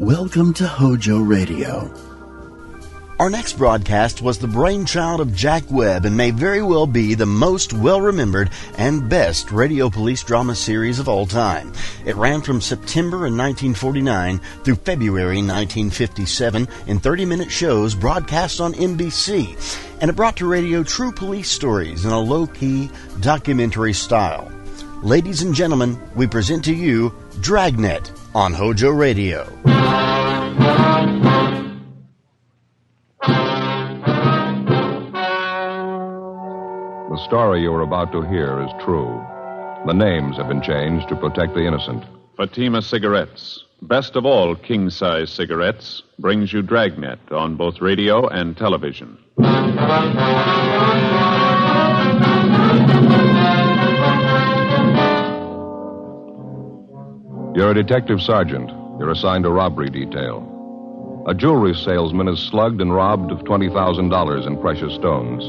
Welcome to HOJO Radio. Our next broadcast was the brainchild of Jack Webb and may very well be the most well-remembered and best radio police drama series of all time. It ran from September in 1949 through February 1957 in 30-minute shows broadcast on NBC, and it brought to radio true police stories in a low-key documentary style. Ladies and gentlemen, we present to you Dragnet on HOJO Radio. The story you are about to hear is true. The names have been changed to protect the innocent. Fatima Cigarettes, best of all king-size cigarettes, brings you Dragnet on both radio and television. You're a detective sergeant. You're assigned to robbery detail. A jewelry salesman is slugged and robbed of $20,000 in precious stones.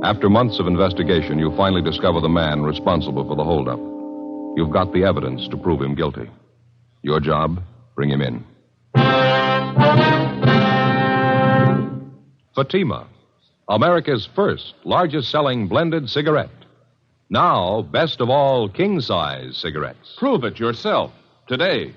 After months of investigation, you finally discover the man responsible for the holdup. You've got the evidence to prove him guilty. Your job, bring him in. Fatima, America's first largest-selling blended cigarette. Now, best of all, king-size cigarettes. Prove it yourself today.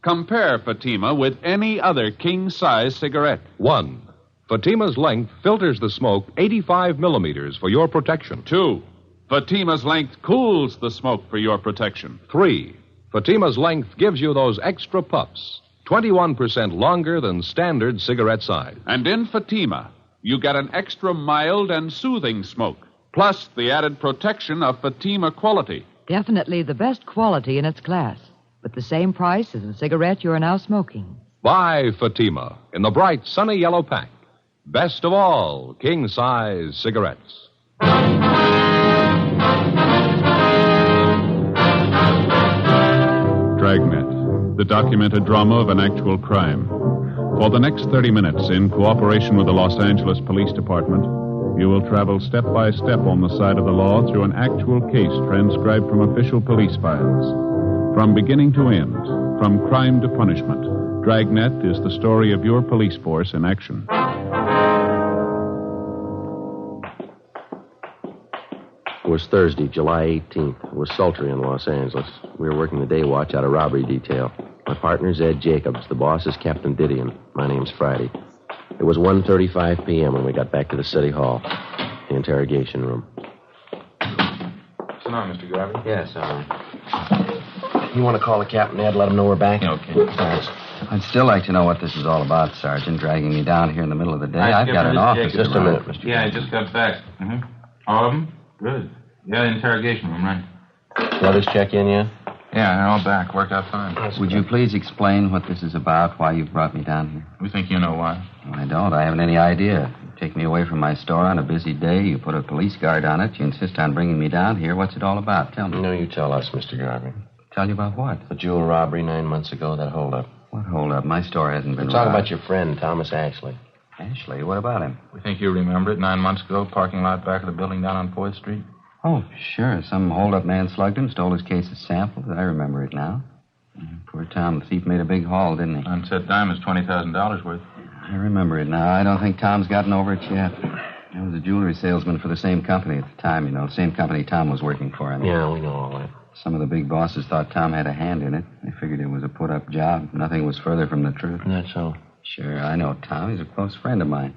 Compare Fatima with any other king-size cigarette. 1. Fatima's length filters the smoke 85 millimeters for your protection. 2. Fatima's length cools the smoke for your protection. 3. Fatima's length gives you those extra puffs, 21% longer than standard cigarette size. And in Fatima, you get an extra mild and soothing smoke, plus the added protection of Fatima quality. Definitely the best quality in its class, but the same price as the cigarette you are now smoking. Buy Fatima in the bright, sunny yellow pack. Best of all, king-size cigarettes. Dragnet, the documented drama of an actual crime. For the next 30 minutes, in cooperation with the Los Angeles Police Department, you will travel step by step on the side of the law through an actual case transcribed from official police files. From beginning to end, from crime to punishment, Dragnet is the story of your police force in action. It was Thursday, July 18th. It was sultry in Los Angeles. We were working the day watch out of robbery detail. My partner's Ed Jacobs. The boss is Captain Didion. My name's Friday. It was 1:35 p.m. when we got back to the city hall, the interrogation room. What's going on, Mr. Garvey? Yes, you want to call the captain, Ed, let him know we're back? Okay. Thanks. I'd still like to know what this is all about, Sergeant, dragging me down here in the middle of the day. I've got an office. Just a minute, Mr. Yeah, I just got back. Mm-hmm. All of them? Good. Yeah, the interrogation room, right. The others check in yet? Yeah, they're all back. Worked out fine. Would you please explain what this is about, why you've brought me down here? We think you know why. Well, I don't. I haven't any idea. You take me away from my store on a busy day. You put a police guard on it. You insist on bringing me down here. What's it all about? Tell me. No, you tell us, Mr. Garvey. Tell you about what? The jewel robbery 9 months ago, that holdup. What holdup? My store hasn't been Talk robbed. about your friend, Thomas Ashley. Ashley? What about him? We think you remember it. 9 months ago, parking lot back of the building down on 4th Street. Oh, sure. Some hold-up man slugged him, stole his case of samples. I remember it now. Poor Tom. The thief made a big haul, didn't he? Unset diamonds, $20,000 worth. I remember it now. I don't think Tom's gotten over it yet. I was a jewelry salesman for the same company at the time, you know. The same company Tom was working for. Yeah, we know all that. Some of the big bosses thought Tom had a hand in it. They figured it was a put-up job. Nothing was further from the truth. That's so. Sure, I know Tom. He's a close friend of mine.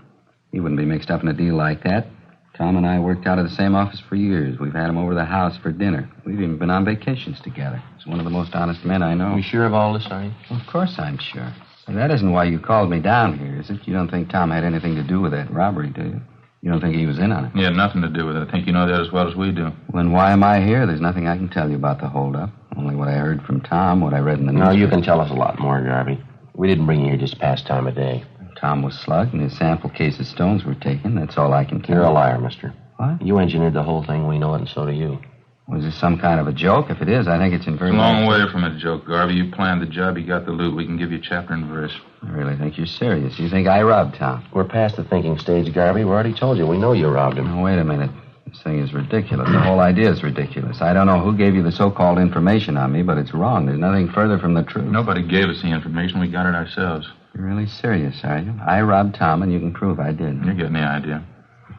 He wouldn't be mixed up in a deal like that. Tom and I worked out of the same office for years. We've had him over the house for dinner. We've even been on vacations together. He's one of the most honest men I know. You sure of all this, are you? Well, of course I'm sure. And that isn't why you called me down here, is it? You don't think Tom had anything to do with that robbery, do you? You don't think he was in on it? He had nothing to do with it. I think you know that as well as we do. Well, then why am I here? There's nothing I can tell you about the holdup. Only what I heard from Tom, what I read in the news. No, you can tell us a lot more, Garvey. We didn't bring you here just to pass time of day. Tom was slugged and his sample case of stones were taken. That's all I can tell you. You're a liar, mister. What? You engineered the whole thing. We know it, and so do you. Was this some kind of a joke? If it is, I think it's in very... It's a long way from a joke, Garvey. You planned the job. You got the loot. We can give you chapter and verse. I really think you're serious. You think I robbed Tom? We're past the thinking stage, Garvey. We already told you. We know you robbed him. Now, wait a minute. If thing is ridiculous. The whole idea is ridiculous. I don't know who gave you the so-called information on me, but it's wrong. There's nothing further from the truth. Nobody gave us the information. We got it ourselves. You're really serious, Sergeant? I robbed Tom, and you can prove I did. You're getting the idea.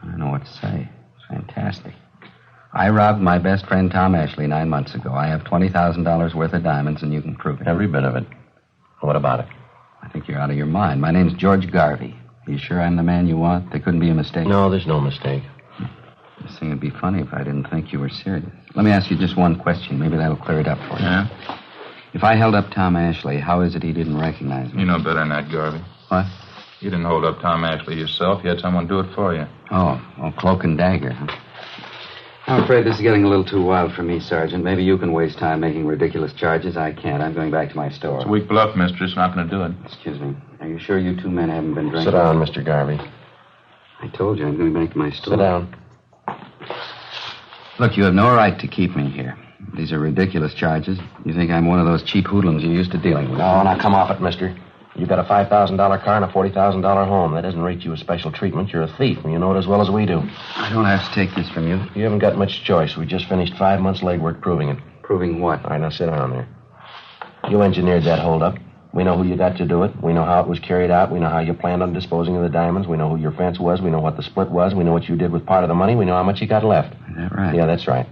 I don't know what to say. It's fantastic. I robbed my best friend Tom Ashley 9 months ago. I have $20,000 worth of diamonds, and you can prove it. Every bit of it. What about it? I think you're out of your mind. My name's George Garvey. Are you sure I'm the man you want? There couldn't be a mistake. No, there's no mistake. This thing would be funny if I didn't think you were serious. Let me ask you just one question. Maybe that'll clear it up for you. Yeah? If I held up Tom Ashley, how is it he didn't recognize me? You know better than that, Garvey. What? You didn't hold up Tom Ashley yourself. You had someone do it for you. Oh, cloak and dagger, huh? I'm afraid this is getting a little too wild for me, Sergeant. Maybe you can waste time making ridiculous charges. I can't. I'm going back to my store. It's a weak bluff, mister. It's not going to do it. Excuse me. Are you sure you two men haven't been drinking? Sit down, Mr. Garvey. I told you I'm going back to my store. Sit down. Look, you have no right to keep me here. These are ridiculous charges. You think I'm one of those cheap hoodlums you're used to dealing with. No, now come off it, mister. You got a $5,000 car and a $40,000 home. That doesn't rate you as special treatment. You're a thief, and you know it as well as we do. I don't have to take this from you. You haven't got much choice. We just finished 5 months' legwork proving it. Proving what? All right, now sit down there. You engineered that holdup. We know who you got to do it. We know how it was carried out. We know how you planned on disposing of the diamonds. We know who your fence was. We know what the split was. We know what you did with part of the money. We know how much you got left. Is that right? Yeah, that's right.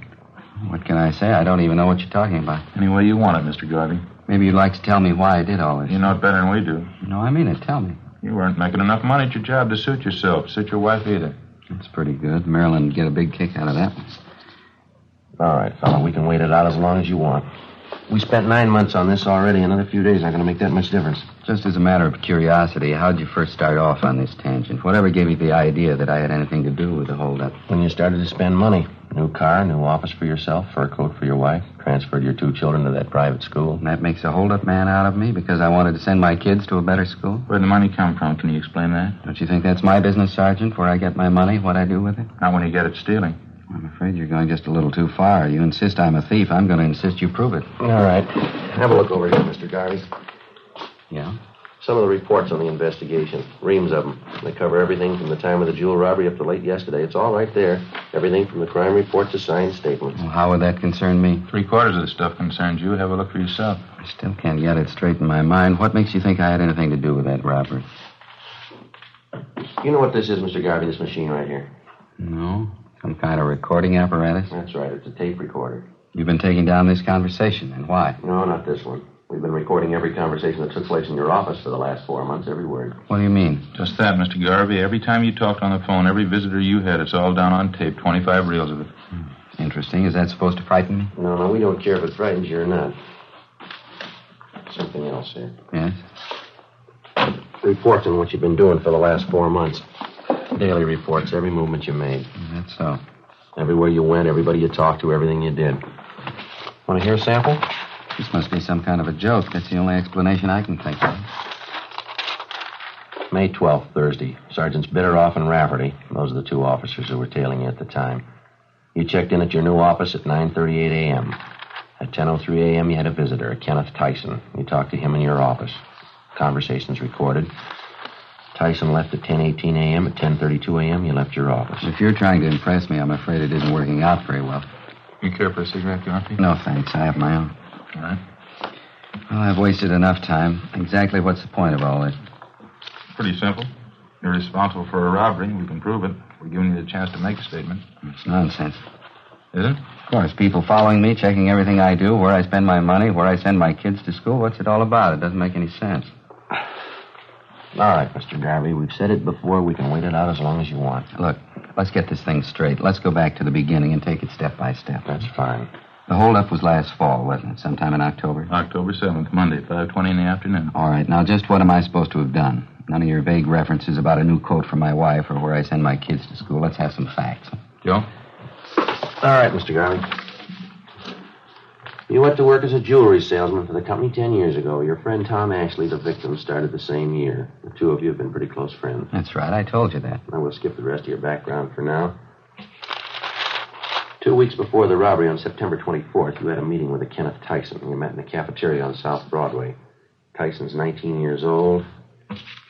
What can I say? I don't even know what you're talking about. Any way you want it, Mr. Garvey. Maybe you'd like to tell me why I did all this. You know it better than we do. No, I mean it. Tell me. You weren't making enough money at your job to suit yourself, suit your wife either. That's pretty good. Marilyn would get a big kick out of that one. All right, fella, we can wait it out as long as you want. We spent 9 months on this already. Another few days aren't going to make that much difference. Just as a matter of curiosity, how'd you first start off on this tangent? Whatever gave you the idea that I had anything to do with the holdup? When you started to spend money. New car, new office for yourself, fur coat for your wife, transferred your 2 children to that private school. And that makes a holdup man out of me because I wanted to send my kids to a better school? Where'd the money come from? Can you explain that? Don't you think that's my business, Sergeant, where I get my money, what I do with it? Not when you get it stealing. I'm afraid you're going just a little too far. You insist I'm a thief. I'm going to insist you prove it. All right. Have a look over here, Mr. Garvey. Yeah? Some of the reports on the investigation. Reams of them. They cover everything from the time of the jewel robbery up to late yesterday. It's all right there. Everything from the crime report to signed statements. Well, how would that concern me? 3/4 of the stuff concerns you. Have a look for yourself. I still can't get it straight in my mind. What makes you think I had anything to do with that robbery? You know what this is, Mr. Garvey, this machine right here? No? Some kind of recording apparatus? That's right. It's a tape recorder. You've been taking down this conversation, and why? No, not this one. We've been recording every conversation that took place in your office for the last 4 months, every word. What do you mean? Just that, Mr. Garvey. Every time you talked on the phone, every visitor you had, it's all down on tape. 25 reels of it. Interesting. Is that supposed to frighten me? No, we don't care if it frightens you or not. Something else here. Yes? Reports on what you've been doing for the last 4 months. Daily reports, every movement you made. That's so. Everywhere you went, everybody you talked to, everything you did. Want to hear a sample? This must be some kind of a joke. That's the only explanation I can think of. May 12th, Thursday. Sergeants Bitteroff and Rafferty. Those are the 2 officers who were tailing you at the time. You checked in at your new office at 9:38 a.m. At 10:03 a.m., you had a visitor, Kenneth Tyson. You talked to him in your office. Conversations recorded. Tyson left at 10:18 a.m. At 10:32 a.m., you left your office. If you're trying to impress me, I'm afraid it isn't working out very well. You care for a cigarette, Garvey? No, thanks. I have my own. All right. Well, I've wasted enough time. Exactly what's the point of all this? Pretty simple. You're responsible for a robbery. We can prove it. We're giving you the chance to make a statement. It's nonsense. Is it? Of course, people following me, checking everything I do, where I spend my money, where I send my kids to school. What's it all about? It doesn't make any sense. All right, Mr. Garvey, we've said it before. We can wait it out as long as you want. Look, let's get this thing straight. Let's go back to the beginning and take it step by step. That's fine. The holdup was last fall, wasn't it? Sometime in October? October 7th, Monday, 5:20 in the afternoon. All right, now just what am I supposed to have done? None of your vague references about a new coat for my wife or where I send my kids to school. Let's have some facts. Joe? All right, Mr. Garvey. You went to work as a jewelry salesman for the company 10 years ago. Your friend Tom Ashley, the victim, started the same year. The 2 of you have been pretty close friends. That's right. I told you that. I will skip the rest of your background for now. 2 weeks before the robbery on September 24th, you had a meeting with a Kenneth Tyson. You met in the cafeteria on South Broadway. Tyson's 19 years old,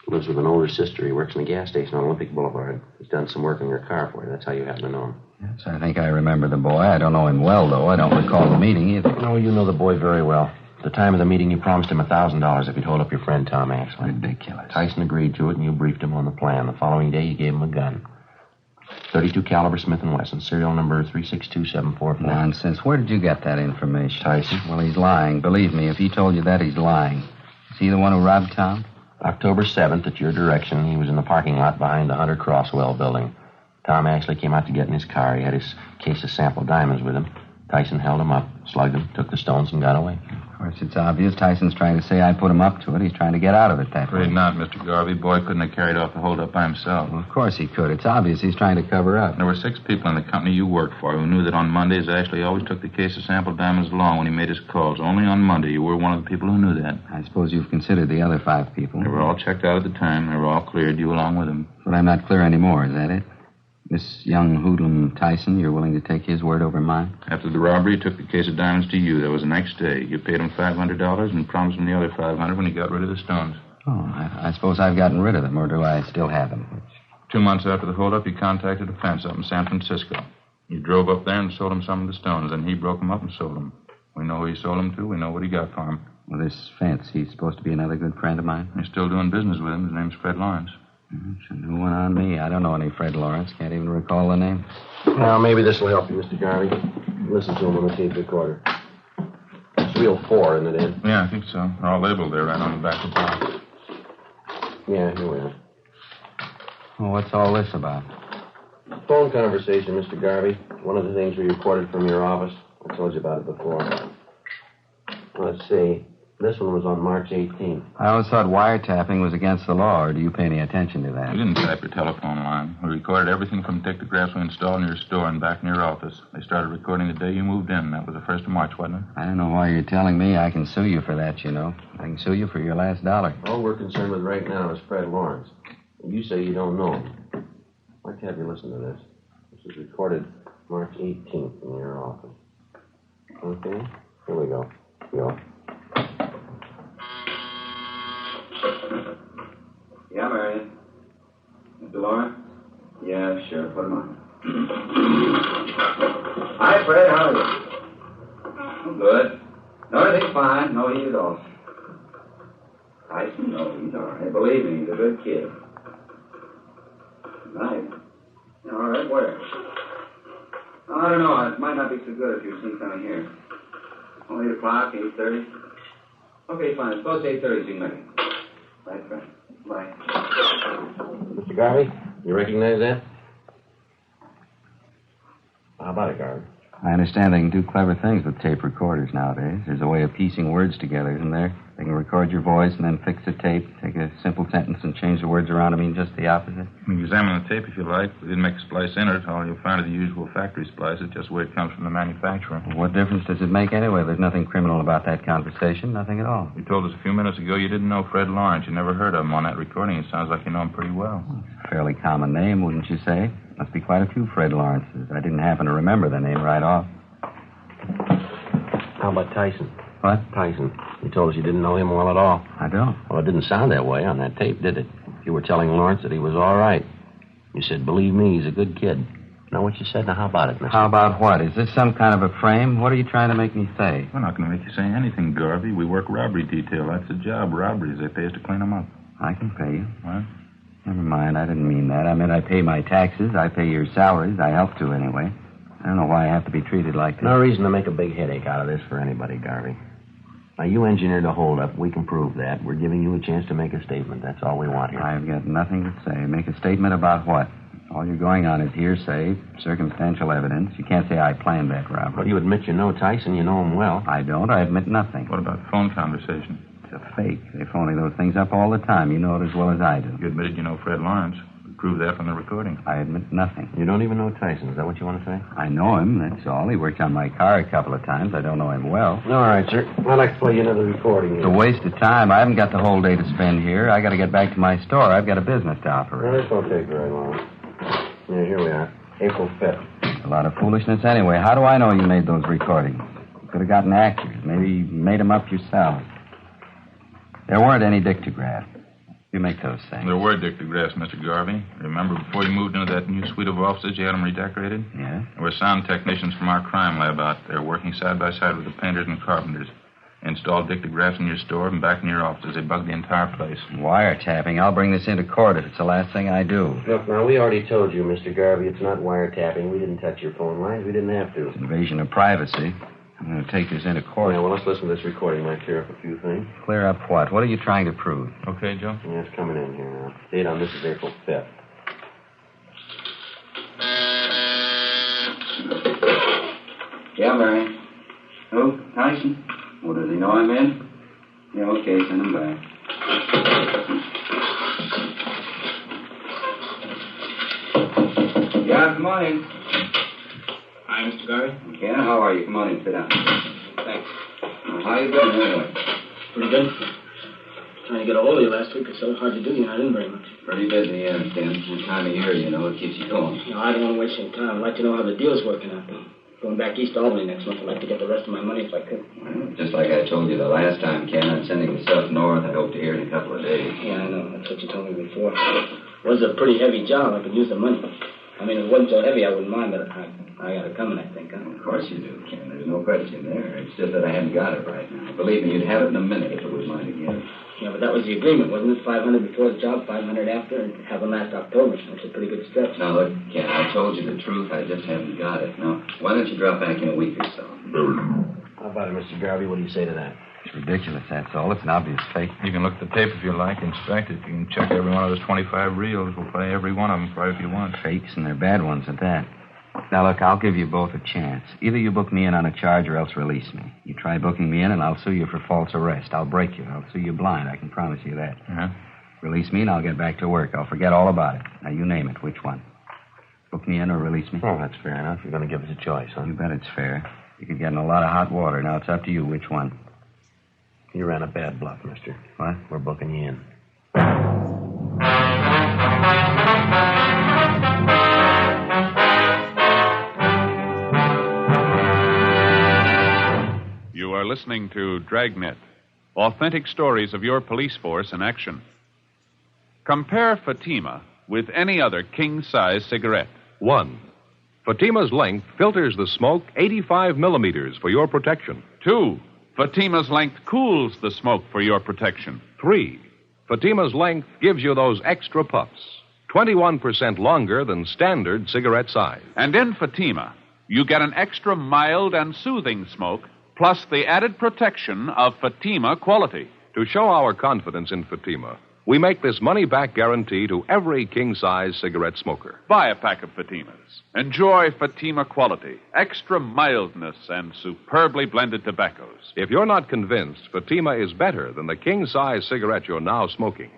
Lives with an older sister. He works in a gas station on Olympic Boulevard. He's done some work in your car for you. That's how you happen to know him. Yes, I think I remember the boy. I don't know him well, though. I don't recall the meeting either. No, you know the boy very well. At the time of the meeting, you promised him $1,000 if he'd hold up your friend Tom Axley. Ridiculous. Tyson agreed to it, and you briefed him on the plan. The following day, you gave him a gun. .32 caliber Smith & Wesson, serial number 362744. Nonsense. Where did you get that information? Tyson. Well, he's lying. Believe me, if he told you that, he's lying. Is he the one who robbed Tom? October 7th, at your direction, he was in the parking lot behind the Hunter Crosswell building. Tom actually came out to get in his car. He had his case of sample diamonds with him. Tyson held him up, slugged him, took the stones, and got away. Of course, it's obvious. Tyson's trying to say I put him up to it. He's trying to get out of it that way. Afraid not, Mr. Garvey. Boy couldn't have carried off the holdup by himself. Well, of course he could. It's obvious he's trying to cover up. There were 6 people in the company you worked for who knew that on Mondays Ashley always took the case of sample diamonds along when he made his calls. Only on Monday you were one of the people who knew that. I suppose you've considered the other 5 people. They were all checked out at the time. They were all cleared, you along with them. But I'm not clear anymore, is that it? This young hoodlum Tyson, you're willing to take his word over mine? After the robbery, he took the case of diamonds to you. That was the next day. You paid him $500 and promised him the other $500 when he got rid of the stones. Oh, I suppose I've gotten rid of them, or do I still have them? 2 months after the holdup, you contacted a fence up in San Francisco. You drove up there and sold him some of the stones, and he broke them up and sold them. We know who he sold them to. We know what he got for him. Well, this fence, he's supposed to be another good friend of mine? You're still doing business with him. His name's Fred Lawrence. It's a new one on me. I don't know any Fred Lawrence. Can't even recall the name. Well, maybe this will help you, Mr. Garvey. Listen to him on the tape recorder. It's reel 4, isn't it, Ed? Yeah, I think so. They're all labeled there right on the back of the box. Yeah, here we are. Well, what's all this about? Phone conversation, Mr. Garvey. One of the things we recorded from your office. I told you about it before. Let's see. This one was on March 18th. I always thought wiretapping was against the law, or do you pay any attention to that? We didn't tap your telephone line. We recorded everything from dictographs we installed in your store and back in your office. They started recording the day you moved in. That was the 1st of March, wasn't it? I don't know why you're telling me. I can sue you for that, you know. I can sue you for your last dollar. All we're concerned with right now is Fred Lawrence. You say you don't know him. I'd like to have you listen to this. This was recorded March 18th in your office. Okay? Here we go. Go. Yeah, Marion. Mr. Lawrence? Yeah, sure. Put him on. Hi, Fred. How are you? I'm good. No, everything's fine. No heat at all. Tyson? No, he's all right. Believe me, he's a good kid. Nice. All right, where? I don't know. It might not be so good if you're seen coming here. Only 8 o'clock, 8:30. Okay, fine. Suppose 8:30 so you can make it. Right, Fred. Bye. Mr. Garvey, you recognize that? How about it, Garvey? I understand they can do clever things with tape recorders nowadays. There's a way of piecing words together, isn't there? They can record your voice and then fix the tape, take a simple sentence and change the words around to mean just the opposite. You can examine the tape if you like. We didn't make a splice in it. All you'll find are the usual factory splices, just the way it comes from the manufacturer. Well, what difference does it make anyway? There's nothing criminal about that conversation, nothing at all. You told us a few minutes ago you didn't know Fred Lawrence. You never heard of him on that recording. It sounds like you know him pretty well. It's a fairly common name, wouldn't you say? Must be quite a few Fred Lawrences. I didn't happen to remember the name right off. How about Tyson? What? Tyson. You told us you didn't know him well at all. I don't. Well, it didn't sound that way on that tape, did it? You were telling Lawrence that he was all right. You said, believe me, he's a good kid. Know what you said? Now, how about it, mister? How about what? Is this some kind of a frame? What are you trying to make me say? We're not going to make you say anything, Garvey. We work robbery detail. That's the job. Robberies. They pay us to clean them up. I can pay you. What? Never mind. I didn't mean that. I meant I pay my taxes. I pay your salaries. I help to, anyway. I don't know why I have to be treated like this. No reason to make a big headache out of this for anybody, Garvey. Now, you engineered a holdup. We can prove that. We're giving you a chance to make a statement. That's all we want here. I've got nothing to say. Make a statement about what? All you're going on is hearsay, circumstantial evidence. You can't say I planned that robbery. Well, you admit you know Tyson. You know him well. I don't. I admit nothing. What about the phone conversation? It's a fake. They're phoning those things up all the time. You know it as well as I do. You admitted you know Fred Lawrence. We proved that from the recording. I admit nothing. You don't even know Tyson. Is that what you want to say? I know him, that's all. He worked on my car a couple of times. I don't know him well. All right, sir. I'd like to play you another recording. It's a waste of time. I haven't got the whole day to spend here. I got to get back to my store. I've got a business to operate. Well, this won't take very long. Yeah, here we are. April 5th. A lot of foolishness anyway. How do I know you made those recordings? You could have gotten actors. Maybe you made them up yourself. There weren't any dictographs. You make those things. There were dictographs, Mr. Garvey. Remember, before you moved into that new suite of offices, you had them redecorated? Yeah? There were sound technicians from our crime lab out there working side by side with the painters and carpenters. They installed dictographs in your store and back in your offices. They bugged the entire place. Wiretapping. I'll bring this into court if it's the last thing I do. Look, now, we already told you, Mr. Garvey, it's not wiretapping. We didn't touch your phone lines. We didn't have to. It's invasion of privacy. I'm going to take this into court. Yeah, well, let's listen to this recording. Might clear up a few things. Clear up what? What are you trying to prove? Okay, Joe? Yeah, it's coming in here now. Date on this is April 5th. Yeah, Barry. Who? Tyson? Well, does he know I'm in? Yeah, okay, send him back. Yeah, come on in. Hi, Mr. Garvey. Ken, how are you? Come on in, sit down. Thanks. Well, how you doing anyway? Pretty good. Trying to get a hold of you last week. It's so hard to do. I didn't very much. Pretty busy, yeah, Ken. This time of year, it keeps you going. No, I don't want to waste any time. I'd like to know how the deal's working out there. Going back east to Albany next month. I'd like to get the rest of my money if I could. Well, just like I told you the last time, Ken, I'm sending the stuff north. I hope to hear in a couple of days. Yeah, I know. That's what you told me before. It was a pretty heavy job. I could use the money. I mean, if it wasn't so heavy, I wouldn't mind, but I got it coming, I think. Huh? Of course you do, Ken. There's no question there. It's just that I haven't got it right now. Believe me, you'd have it in a minute if it was mine again. Yeah, but that was the agreement, wasn't it? 500 before the job, 500 after, and have them last October. That's a pretty good stretch. Now, look, Ken, I told you the truth. I just haven't got it. Now, why don't you drop back in a week or so? How about it, Mr. Garvey? What do you say to that? It's ridiculous, that's all. It's an obvious fake. You can look at the tape if you like, inspect it. You can check every one of those 25 reels. We'll play every one of them for you if you want. Fakes, and they're bad ones at that. Now, look, I'll give you both a chance. Either you book me in on a charge or else release me. You try booking me in, and I'll sue you for false arrest. I'll break you. I'll sue you blind. I can promise you that. Uh-huh. Release me, and I'll get back to work. I'll forget all about it. Now, you name it. Which one? Book me in or release me? Oh, that's fair enough. You're going to give us a choice, huh? You bet it's fair. You could get in a lot of hot water. Now, it's up to you. Which one? You ran a bad bluff, mister. What? We're booking you in. You are listening to Dragnet, authentic stories of your police force in action. Compare Fatima with any other king-size cigarette. 1. Fatima's length filters the smoke 85 millimeters for your protection. 2. Fatima's length cools the smoke for your protection. 3. Fatima's length gives you those extra puffs, 21% longer than standard cigarette size. And in Fatima, you get an extra mild and soothing smoke, plus the added protection of Fatima quality. To show our confidence in Fatima, we make this money-back guarantee to every king-size cigarette smoker. Buy a pack of Fatimas. Enjoy Fatima quality, extra mildness, and superbly blended tobaccos. If you're not convinced Fatima is better than the king-size cigarette you're now smoking,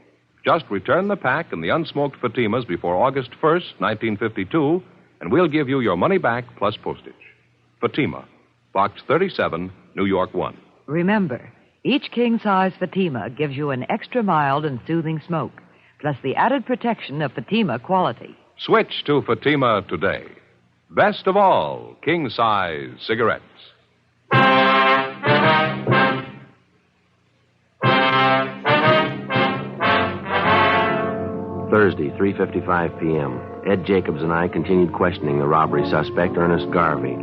just return the pack and the unsmoked Fatimas before August 1st, 1952, and we'll give you your money back plus postage. Fatima, Box 37, New York 1. Remember, each king-size Fatima gives you an extra mild and soothing smoke, plus the added protection of Fatima quality. Switch to Fatima today. Best of all, king-size cigarettes. Thursday, 3:55 p.m. Ed Jacobs and I continued questioning the robbery suspect, Ernest Garvey.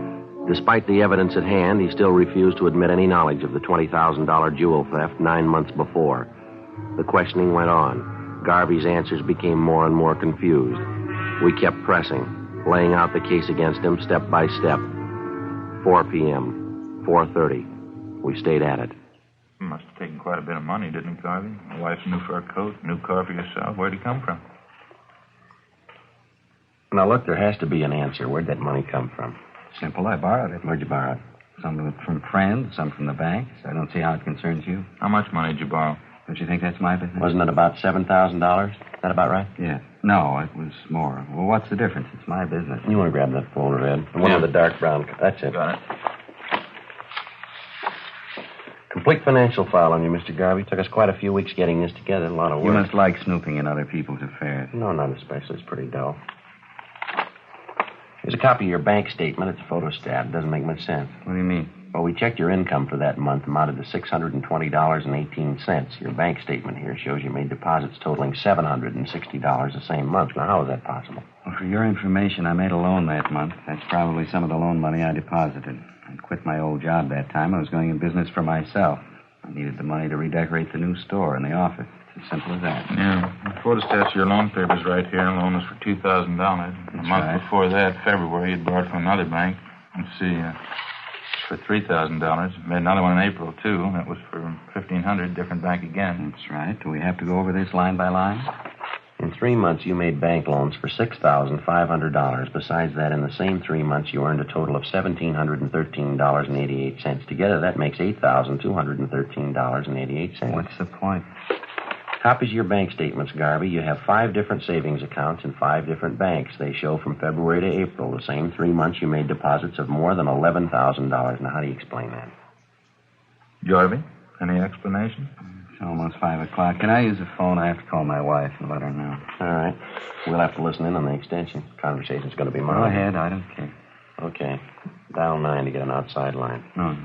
Despite the evidence at hand, he still refused to admit any knowledge of the $20,000 jewel theft 9 months before. The questioning went on. Garvey's answers became more and more confused. We kept pressing, laying out the case against him step by step. 4 p.m., 4:30. We stayed at it. You must have taken quite a bit of money, didn't it, Garvey? A wife's new fur coat, new car for yourself. Where'd it come from? Now, look, there has to be an answer. Where'd that money come from? Simple. I borrowed it. Where'd you borrow it? Some of it from friends, some from the banks. I don't see how it concerns you. How much money did you borrow? Don't you think that's my business? Wasn't it about $7,000? Is that about right? Yeah. No, it was more. Well, what's the difference? It's my business. You want to grab that folder, Ed? The one with the dark brown. That's it. Got it. Complete financial file on you, Mr. Garvey. Took us quite a few wews getting this together. A lot of work. You must like snooping in other people's affairs. No, not especially. It's pretty dull. Here's a copy of your bank statement. It's a photostat. It doesn't make much sense. What do you mean? Well, we checked your income for that month, amounted to $620.18. Your bank statement here shows you made deposits totaling $760 the same month. Now, how is that possible? Well, for your information, I made a loan that month. That's probably some of the loan money I deposited. I quit my old job that time. I was going in business for myself. I needed the money to redecorate the new store and the office. It's as simple as that. Yeah. The photostats of your loan papers right here. Loan was for $2,000. A month before that, February, you'd borrowed from another bank. Let's see, for $3,000. Made another one in April, too. That was for $1,500, different bank again. That's right. Do we have to go over this line by line? In 3 months, you made bank loans for $6,500. Besides that, in the same 3 months, you earned a total of $1,713.88. Together, that makes $8,213.88. What's the point? Copies of your bank statements, Garvey. You have 5 different savings accounts in 5 different banks. They show from February to April, the same 3 months, you made deposits of more than $11,000. Now, how do you explain that? Garvey, any explanation? It's almost 5 o'clock. Can I use the phone? I have to call my wife and let her know. All right. We'll have to listen in on the extension. Conversation's going to be mine. Go ahead. I don't care. Okay. Dial 9 to get an outside line. No.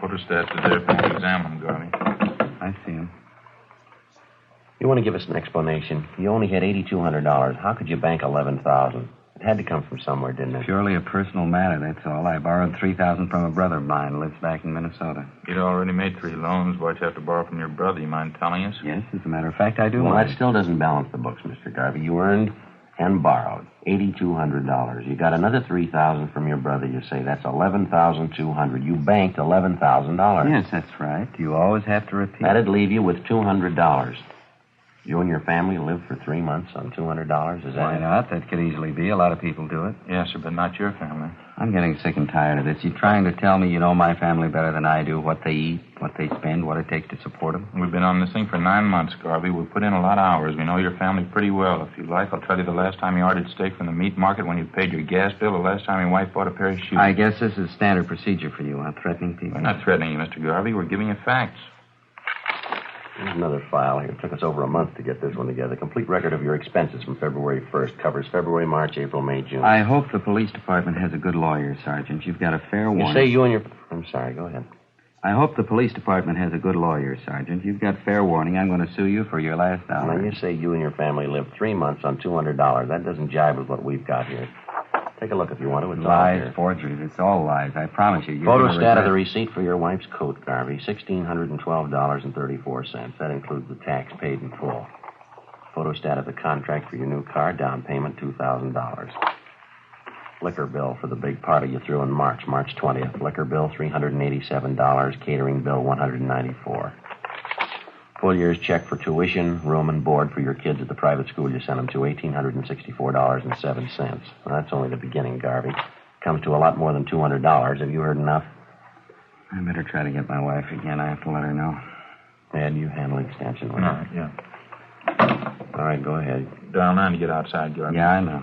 Photostats are there for you to examine, Garvey. I see him. You want to give us an explanation? You only had $8,200. How could you bank $11,000? It had to come from somewhere, didn't it? Purely a personal matter, that's all. I borrowed $3,000 from a brother of mine who lives back in Minnesota. You'd already made 3 loans. Why'd you have to borrow from your brother? You mind telling us? Yes, as a matter of fact, I do. Well, that still doesn't balance the books, Mr. Garvey. You earned and borrowed $8,200. You got another $3,000 from your brother, you say. That's $11,200. You banked $11,000. Yes, that's right. You always have to repeat. That'd leave you with $200. You and your family live for 3 months on $200? Is that Why not? That could easily be. A lot of people do it. Yes, sir, but not your family. I'm getting sick and tired of this. You trying to tell me you know my family better than I do, what they eat, what they spend, what it takes to support them? We've been on this thing for 9 months, Garvey. We've put in a lot of hours. We know your family pretty well. If you like, I'll tell you the last time you ordered steak from the meat market when you paid your gas bill, the last time your wife bought a pair of shoes. I guess this is standard procedure for you, huh? Threatening people. We're not threatening you, Mr. Garvey. We're giving you facts. Here's another file here. It took us over a month to get this one together. Complete record of your expenses from February 1st. Covers February, March, April, May, June. I hope the police department has a good lawyer, Sergeant. You've got a fair warning. You say you and your... I'm sorry, go ahead. I hope the police department has a good lawyer, Sergeant. You've got fair warning. I'm going to sue you for your last dollar. Now, you say you and your family lived 3 months on $200. That doesn't jive with what we've got here. Take a look if you want to. It's lies, forgeries. It's all lies. I promise you. Photostat of the receipt for your wife's coat, Garvey. $1,612.34. That includes the tax paid in full. Photostat of the contract for your new car. Down payment, $2,000. Liquor bill for the big party you threw in March, March 20th. Liquor bill, $387. Catering bill, $194. Full year's check for tuition, room, and board for your kids at the private school you sent them to, $1,864.07. Well, that's only the beginning, Garvey. Comes to a lot more than $200. Have you heard enough? I better try to get my wife again. I have to let her know. And you handle extension. All right, yeah. All right, go ahead. Dial 9 to get outside, Garvey. Yeah, I know.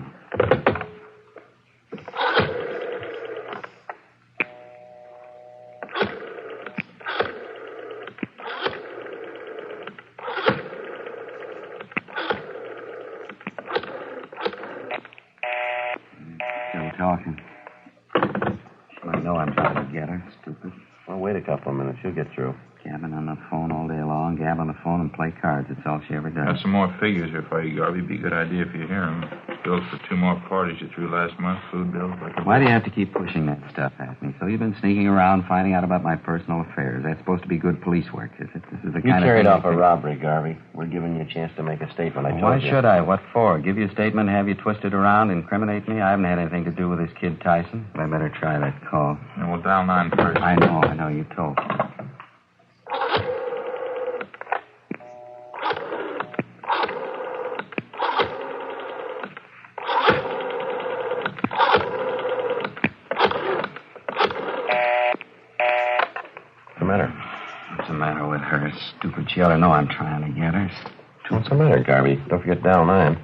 Talking. I know I'm trying to get her, stupid. Well, wait a couple of minutes. She'll get through. Gabbing on the phone all day long, gab on the phone and play cards. That's all she ever does. Got some more figures here for you, Garvey. Be a good idea if you hear them. Bills for 2 more parties you threw last month. Food bills. Why do you have to keep pushing that stuff at me? So you've been sneaking around, finding out about my personal affairs. That's supposed to be good police work, is it? This is the kind of thing... You carried off a robbery, Garvey. We're giving you a chance to make a statement. Why should I? What for? Give you a statement, have you twisted around, incriminate me? I haven't had anything to do with this kid Tyson. I better try that call. And we'll dial 9 first. I know. You told me. What's the matter with her? Stupid. She ought to know I'm trying to get her. What's the matter, Garvey? Don't forget dial 9.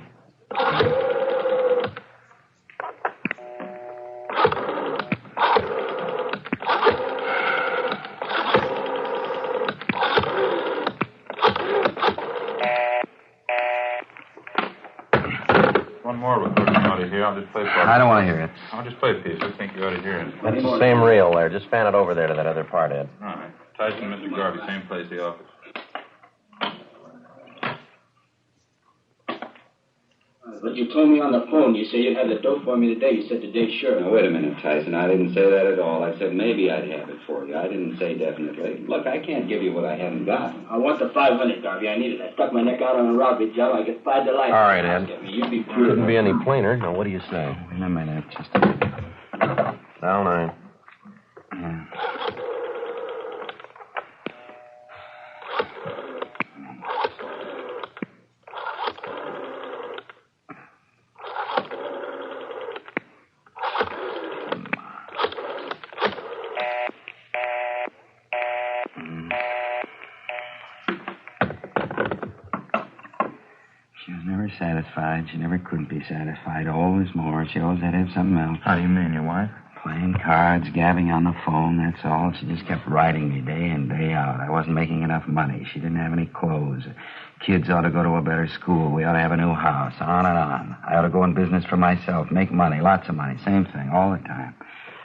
more recording you ought to hear. I'll just play part. I don't want to hear it. I'll just play a piece. I think you ought to hear it. That's the same reel there. Just fan it over there to that other part, Ed. All right. Tyson and Mr. Garvey, same place, the office. But you told me on the phone, you said you'd have the dope for me today. You said today, sure. Now, wait a minute, Tyson. I didn't say that at all. I said maybe I'd have it for you. I didn't say definitely. Look, I can't give you what I haven't got. I want the 500, Garvey. I need it. I stuck my neck out on a robbery job. I get 5 to life. All right, Ed. You'd be Couldn't be any plainer. Now, what do you say? Wait a minute. Just a minute. Down I. Yeah. She was never satisfied. She never could be satisfied. Always more. She always had to have something else. How do you mean, your wife? Playing cards, gabbing on the phone, that's all. She just kept writing me day in, day out. I wasn't making enough money. She didn't have any clothes. Kids ought to go to a better school. We ought to have a new house. On and on. I ought to go in business for myself, make money, lots of money. Same thing, all the time.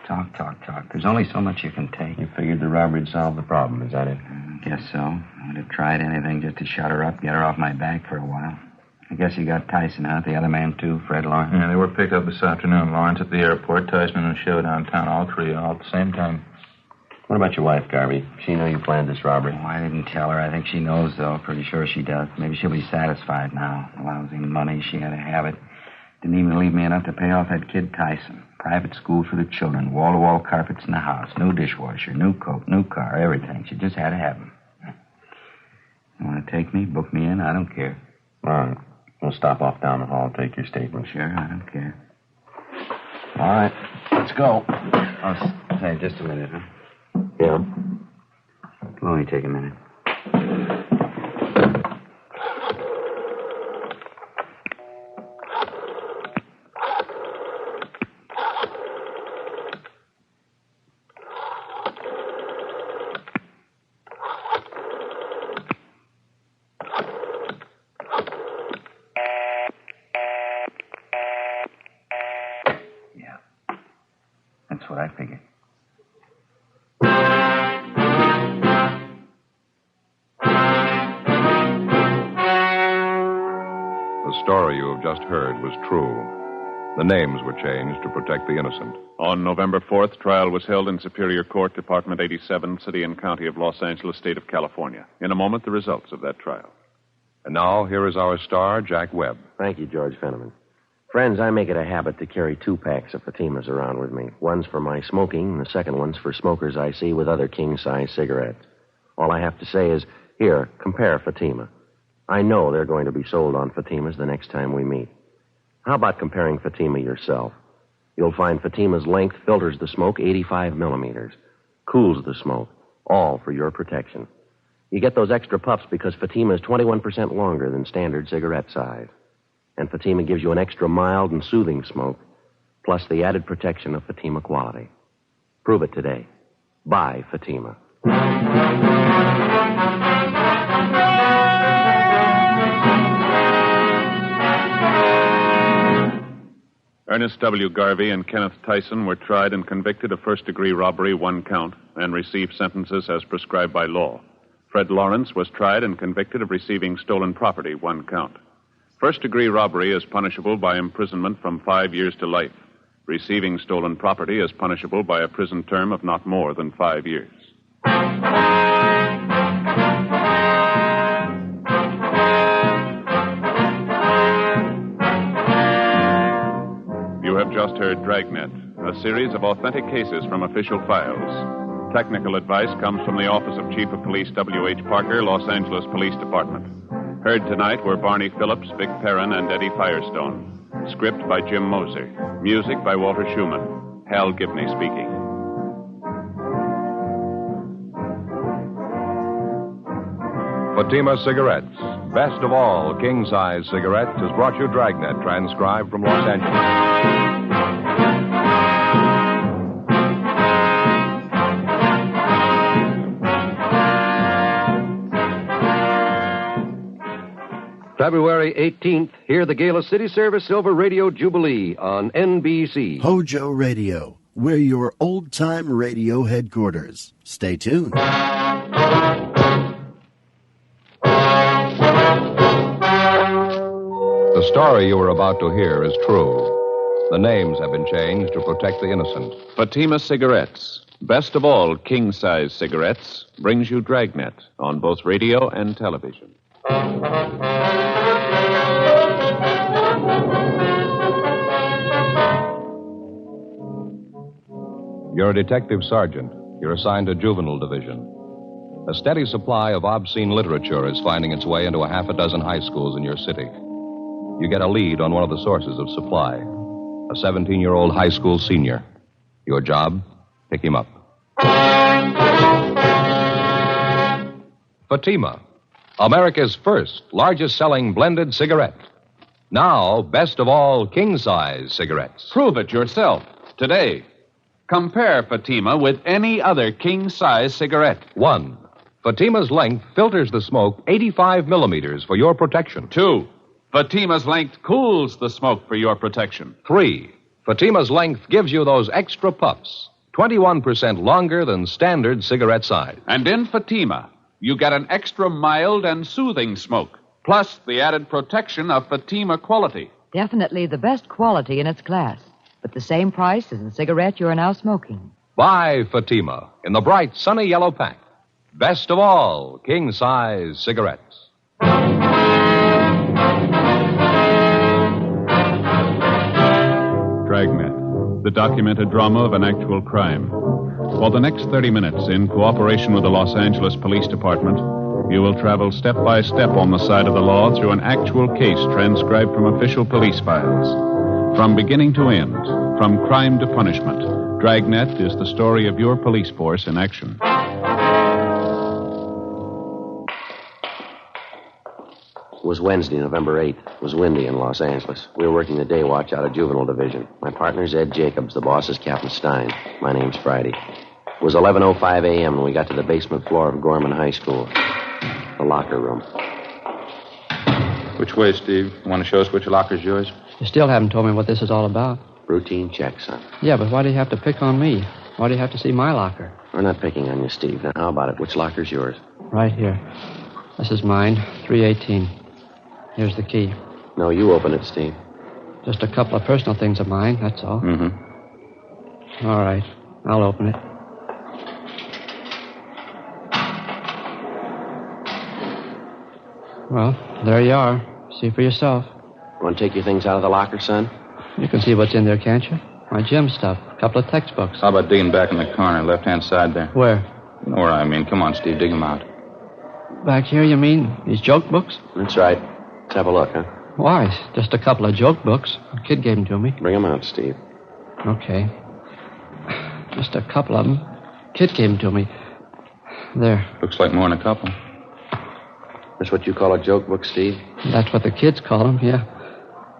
Talk, talk, talk. There's only so much you can take. You figured the robbery'd solve the problem, is that it? Guess so. I would have tried anything just to shut her up, get her off my back for a while. I guess you got Tyson out, the other man, too, Fred Lawrence. Yeah, they were picked up this afternoon. Lawrence at the airport, Tyson in a show downtown, all three, all at the same time. What about your wife, Garvey? She knew you planned this robbery. Oh, I didn't tell her. I think she knows, though. Pretty sure she does. Maybe she'll be satisfied now. Lousy money. She had to have it. Didn't even leave me enough to pay off that kid Tyson. Private school for the children. Wall-to-wall carpets in the house. New dishwasher. New coat. New car. Everything. She just had to have them. You want to take me? Book me in? I don't care. All right. We'll stop off down the hall, take your statement. Sure, I don't care. All right. Let's go. I'll say just a minute, huh? Yeah. It'll only take a minute. That's what I figured. The story you have just heard was true. The names were changed to protect the innocent. On November 4th, trial was held in Superior Court, Department 87, City and County of Los Angeles, State of California. In a moment, the results of that trial. And now, here is our star, Jack Webb. Thank you, George Fenneman. Friends, I make it a habit to carry 2 packs of Fatimas around with me. One's for my smoking, and the second one's for smokers I see with other king-size cigarettes. All I have to say is, here, compare Fatima. I know they're going to be sold on Fatimas the next time we meet. How about comparing Fatima yourself? You'll find Fatima's length filters the smoke 85 millimeters, cools the smoke, all for your protection. You get those extra puffs because Fatima is 21% longer than standard cigarette size. And Fatima gives you an extra mild and soothing smoke, plus the added protection of Fatima quality. Prove it today. Buy Fatima. Ernest W. Garvey and Kenneth Tyson were tried and convicted of first-degree robbery, 1 count, and received sentences as prescribed by law. Fred Lawrence was tried and convicted of receiving stolen property, 1 count. First-degree robbery is punishable by imprisonment from 5 years to life. Receiving stolen property is punishable by a prison term of not more than 5 years. You have just heard Dragnet, a series of authentic cases from official files. Technical advice comes from the Office of Chief of Police W.H. Parker, Los Angeles Police Department. Heard tonight were Barney Phillips, Vic Perrin, and Eddie Firestone. Script by Jim Moser. Music by Walter Schumann. Hal Gibney speaking. Fatima Cigarettes, best of all king-size cigarettes, has brought you Dragnet, transcribed from Los Angeles. February 18th, hear the Gala City Service Silver Radio Jubilee on NBC. HOJO Radio, we're your old-time radio headquarters. Stay tuned. The story you are about to hear is true. The names have been changed to protect the innocent. Fatima Cigarettes, best of all king-size cigarettes, brings you Dragnet on both radio and television. You're a detective sergeant. You're assigned to Juvenile Division. A steady supply of obscene literature is finding its way into a half a dozen high schools in your city. You get a lead on one of the sources of supply, a 17-year-old high school senior. Your job, pick him up. Fatima, America's first largest-selling blended cigarette. Now, best of all king-size cigarettes. Prove it yourself today. Compare Fatima with any other king-size cigarette. 1. Fatima's length filters the smoke 85 millimeters for your protection. 2. Fatima's length cools the smoke for your protection. 3. Fatima's length gives you those extra puffs, 21% longer than standard cigarette size. And in Fatima, you get an extra mild and soothing smoke, plus the added protection of Fatima quality. Definitely the best quality in its class, but the same price as the cigarette you are now smoking. Buy Fatima in the bright, sunny yellow pack. Best of all king-size cigarettes. Dragnet, the documented drama of an actual crime. For the next 30 minutes, in cooperation with the Los Angeles Police Department, you will travel step by step on the side of the law through an actual case transcribed from official police files. From beginning to end, from crime to punishment, Dragnet is the story of your police force in action. It was Wednesday, November 8th. It was windy in Los Angeles. We were working the day watch out of Juvenile Division. My partner's Ed Jacobs. The boss is Captain Stein. My name's Friday. It was 11:05 a.m. when we got to the basement floor of Gorman High School. The locker room. Which way, Steve? You want to show us which locker's yours? You still haven't told me what this is all about. Routine check, son. Yeah, but why do you have to pick on me? Why do you have to see my locker? We're not picking on you, Steve. Now, how about it? Which locker's yours? Right here. This is mine, 318. Here's the key. No, you open it, Steve. Just a couple of personal things of mine, that's all. Mm-hmm. All right. I'll open it. Well, there you are. See for yourself. Want to take your things out of the locker, son? You can see what's in there, can't you? My gym stuff. A couple of textbooks. How about digging back in the corner, left-hand side there? Where? You know where I mean. Come on, Steve, dig them out. Back here, you mean? These joke books? That's right. Let's have a look, huh? Why? Just a couple of joke books. A kid gave them to me. Bring them out, Steve. Okay. Just a couple of them. Kid gave them to me. There. Looks like more than a couple. That's what you call a joke book, Steve? That's what the kids call them, yeah.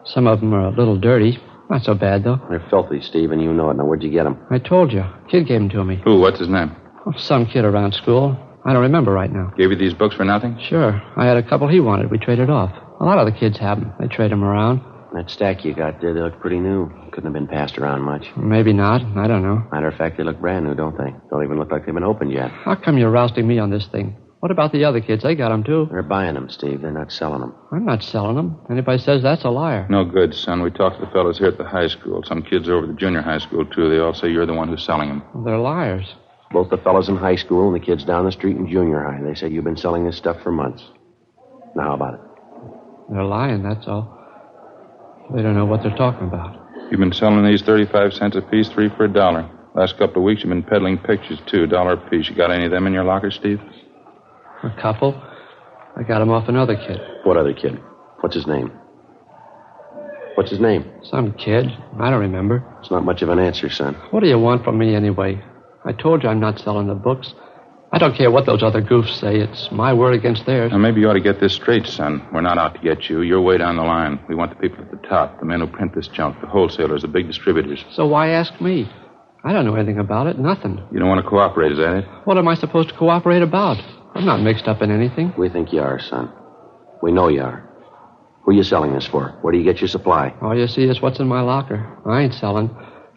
Some of them are a little dirty. Not so bad, though. They're filthy, Steve, and you know it. Now, where'd you get them? I told you. Kid gave them to me. Who? What's his name? Oh, some kid around school. I don't remember right now. Gave you these books for nothing? Sure. I had a couple he wanted. We traded off. A lot of the kids have them. They trade them around. That stack you got there, they look pretty new. Couldn't have been passed around much. Maybe not. I don't know. Matter of fact, they look brand new, don't they? Don't even look like they've been opened yet. How come you're rousting me on this thing? What about the other kids? They got them, too. They're buying them, Steve. They're not selling them. I'm not selling them. Anybody says that's a liar. No good, son. We talked to the fellows here at the high school. Some kids over at the junior high school, too. They all say you're the one who's selling them. Well, they're liars. Both the fellows in high school and the kids down the street in junior high. They say you've been selling this stuff for months. Now, how about it? They're lying, that's all. They don't know what they're talking about. You've been selling these 35 cents a piece, 3 for $1. Last couple of weeks, you've been peddling pictures, too, $1 a piece. You got any of them in your locker, Steve? A couple. I got them off another kid. What other kid? What's his name? What's his name? Some kid. I don't remember. It's not much of an answer, son. What do you want from me anyway? I told you I'm not selling the books. I don't care what those other goofs say. It's my word against theirs. Now, maybe you ought to get this straight, son. We're not out to get you. You're way down the line. We want the people at the top, the men who print this junk, the wholesalers, the big distributors. So why ask me? I don't know anything about it. Nothing. You don't want to cooperate, is that it? What am I supposed to cooperate about? I'm not mixed up in anything. We think you are, son. We know you are. Who are you selling this for? Where do you get your supply? All you see is what's in my locker. I ain't selling.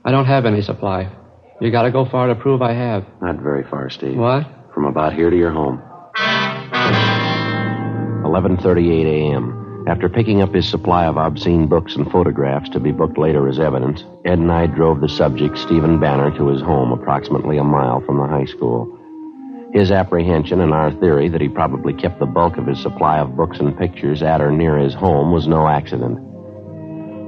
I don't have any supply. You gotta go far to prove I have. Not very far, Steve. What? From about here to your home. 11:38 a.m. After picking up his supply of obscene books and photographs to be booked later as evidence, Ed and I drove the subject, Stephen Banner, to his home approximately a mile from the high school. His apprehension and our theory that he probably kept the bulk of his supply of books and pictures at or near his home was no accident.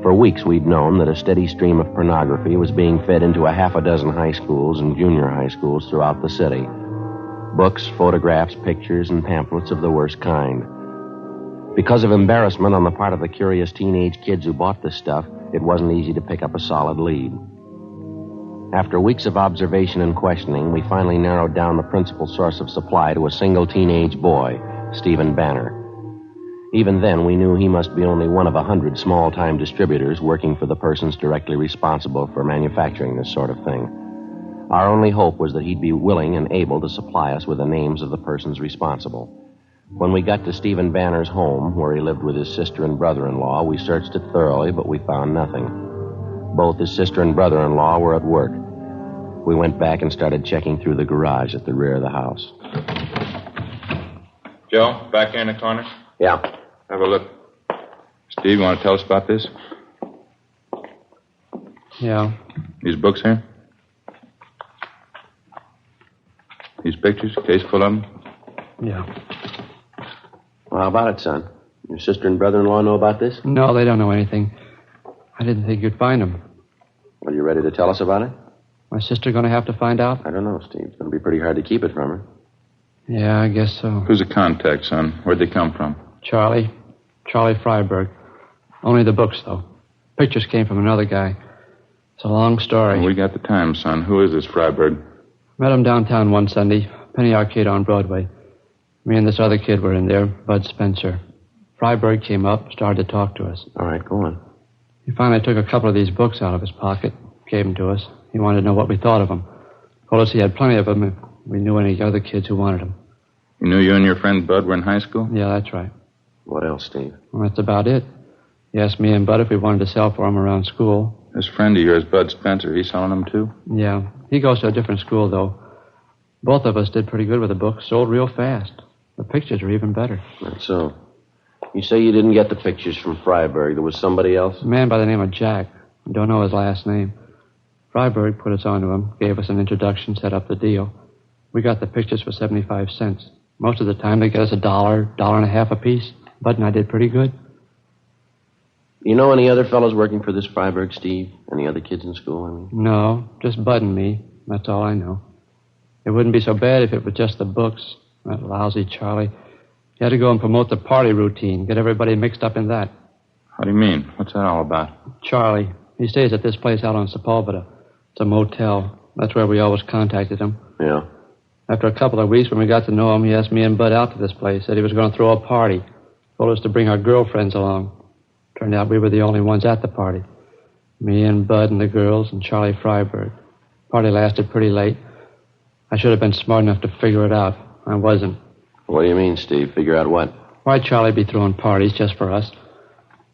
For weeks we'd known that a steady stream of pornography was being fed into a half a dozen high schools and junior high schools throughout the city. Books, photographs, pictures, and pamphlets of the worst kind. Because of embarrassment on the part of the curious teenage kids who bought this stuff, it wasn't easy to pick up a solid lead. After weeks of observation and questioning, we finally narrowed down the principal source of supply to a single teenage boy, Stephen Banner. Even then, we knew he must be only one of 100 small-time distributors working for the persons directly responsible for manufacturing this sort of thing. Our only hope was that he'd be willing and able to supply us with the names of the persons responsible. When we got to Stephen Banner's home, where he lived with his sister and brother-in-law, we searched it thoroughly, but we found nothing. Both his sister and brother-in-law were at work. We went back and started checking through the garage at the rear of the house. Joe, back here in the corner? Yeah. Have a look. Steve, you want to tell us about this? Yeah. These books here? These pictures, case full of them? Yeah. Well, how about it, son? Your sister and brother-in-law know about this? No, they don't know anything. I didn't think you'd find them. Are you ready to tell us about it? My sister going to have to find out? I don't know, Steve. It's going to be pretty hard to keep it from her. Yeah, I guess so. Who's the contact, son? Where'd they come from? Charlie Fryberg. Only the books, though. Pictures came from another guy. It's a long story. Well, we got the time, son. Who is this Fryberg? Met him downtown one Sunday, Penny Arcade on Broadway. Me and this other kid were in there, Bud Spencer. Fryberg came up, started to talk to us. All right, go on. He finally took a couple of these books out of his pocket, gave them to us. He wanted to know what we thought of them. Told us he had plenty of them if we knew any other kids who wanted them. You knew you and your friend Bud were in high school? Yeah, that's right. What else, Steve? Well, that's about it. He asked me and Bud if we wanted to sell for him around school. This friend of yours, Bud Spencer, he's selling them too? Yeah. He goes to a different school, though. Both of us did pretty good with the books. Sold real fast. The pictures are even better. That's so. You say you didn't get the pictures from Fryberg. There was somebody else? A man by the name of Jack. I don't know his last name. Fryberg put us onto him, gave us an introduction, set up the deal. We got the pictures for 75 cents. Most of the time, they get us $1, $1.50 a piece. Bud and I did pretty good. You know any other fellows working for this Fryberg, Steve? Any other kids in school, I mean? No, just Bud and me. That's all I know. It wouldn't be so bad if it was just the books. That lousy Charlie. He had to go and promote the party routine, get everybody mixed up in that. How do you mean? What's that all about? Charlie. He stays at this place out on Sepulveda. It's a motel. That's where we always contacted him. Yeah. After a couple of weeks, when we got to know him, he asked me and Bud out to this place. Said he was going to throw a party. Told us to bring our girlfriends along. Turned out we were the only ones at the party. Me and Bud and the girls and Charlie Fryberg. Party lasted pretty late. I should have been smart enough to figure it out. I wasn't. What do you mean, Steve? Figure out what? Why'd Charlie be throwing parties just for us?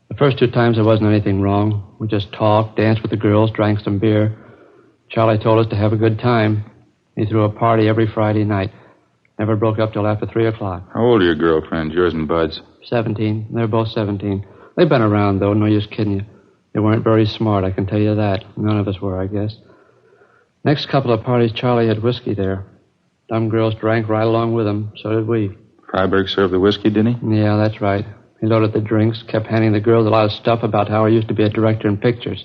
The first 2 times there wasn't anything wrong. We just talked, danced with the girls, drank some beer. Charlie told us to have a good time. He threw a party every Friday night. Never broke up till after 3 o'clock. How old are your girlfriends, yours and Bud's? 17. They're both 17. They've been around, though. No use kidding you. They weren't very smart, I can tell you that. None of us were, I guess. Next couple of parties, Charlie had whiskey there. Dumb girls drank right along with him. So did we. Fryberg served the whiskey, did he? Yeah, that's right. He loaded the drinks, kept handing the girls a lot of stuff about how he used to be a director in pictures.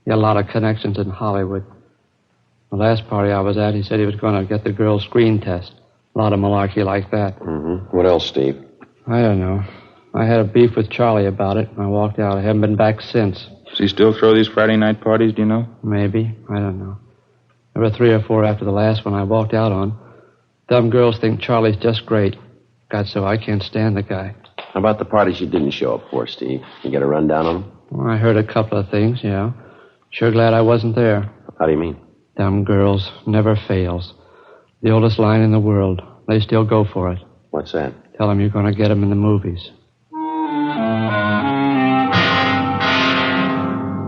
He had a lot of connections in Hollywood. The last party I was at, he said he was going to get the girls' screen test. A lot of malarkey like that. Mm-hmm. What else, Steve? I don't know. I had a beef with Charlie about it, and I walked out. I haven't been back since. Does he still throw these Friday night parties, do you know? Maybe. I don't know. There were 3 or 4 after the last one I walked out on. Dumb girls think Charlie's just great. God, so I can't stand the guy. How about the parties you didn't show up for, Steve? You get a rundown on them? Well, I heard a couple of things, yeah. Sure glad I wasn't there. How do you mean? Dumb girls never fails. The oldest line in the world. They still go for it. What's that? Tell them you're going to get them in the movies.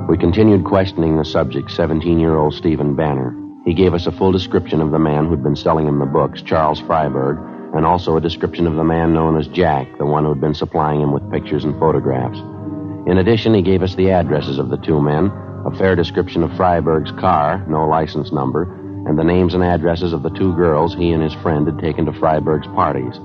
We continued questioning the subject, 17-year-old Stephen Banner. He gave us a full description of the man who'd been selling him the books, Charles Fryberg, and also a description of the man known as Jack, the one who'd been supplying him with pictures and photographs. In addition, he gave us the addresses of the two men, a fair description of Fryberg's car, no license number, and the names and addresses of the two girls he and his friend had taken to Fryberg's parties.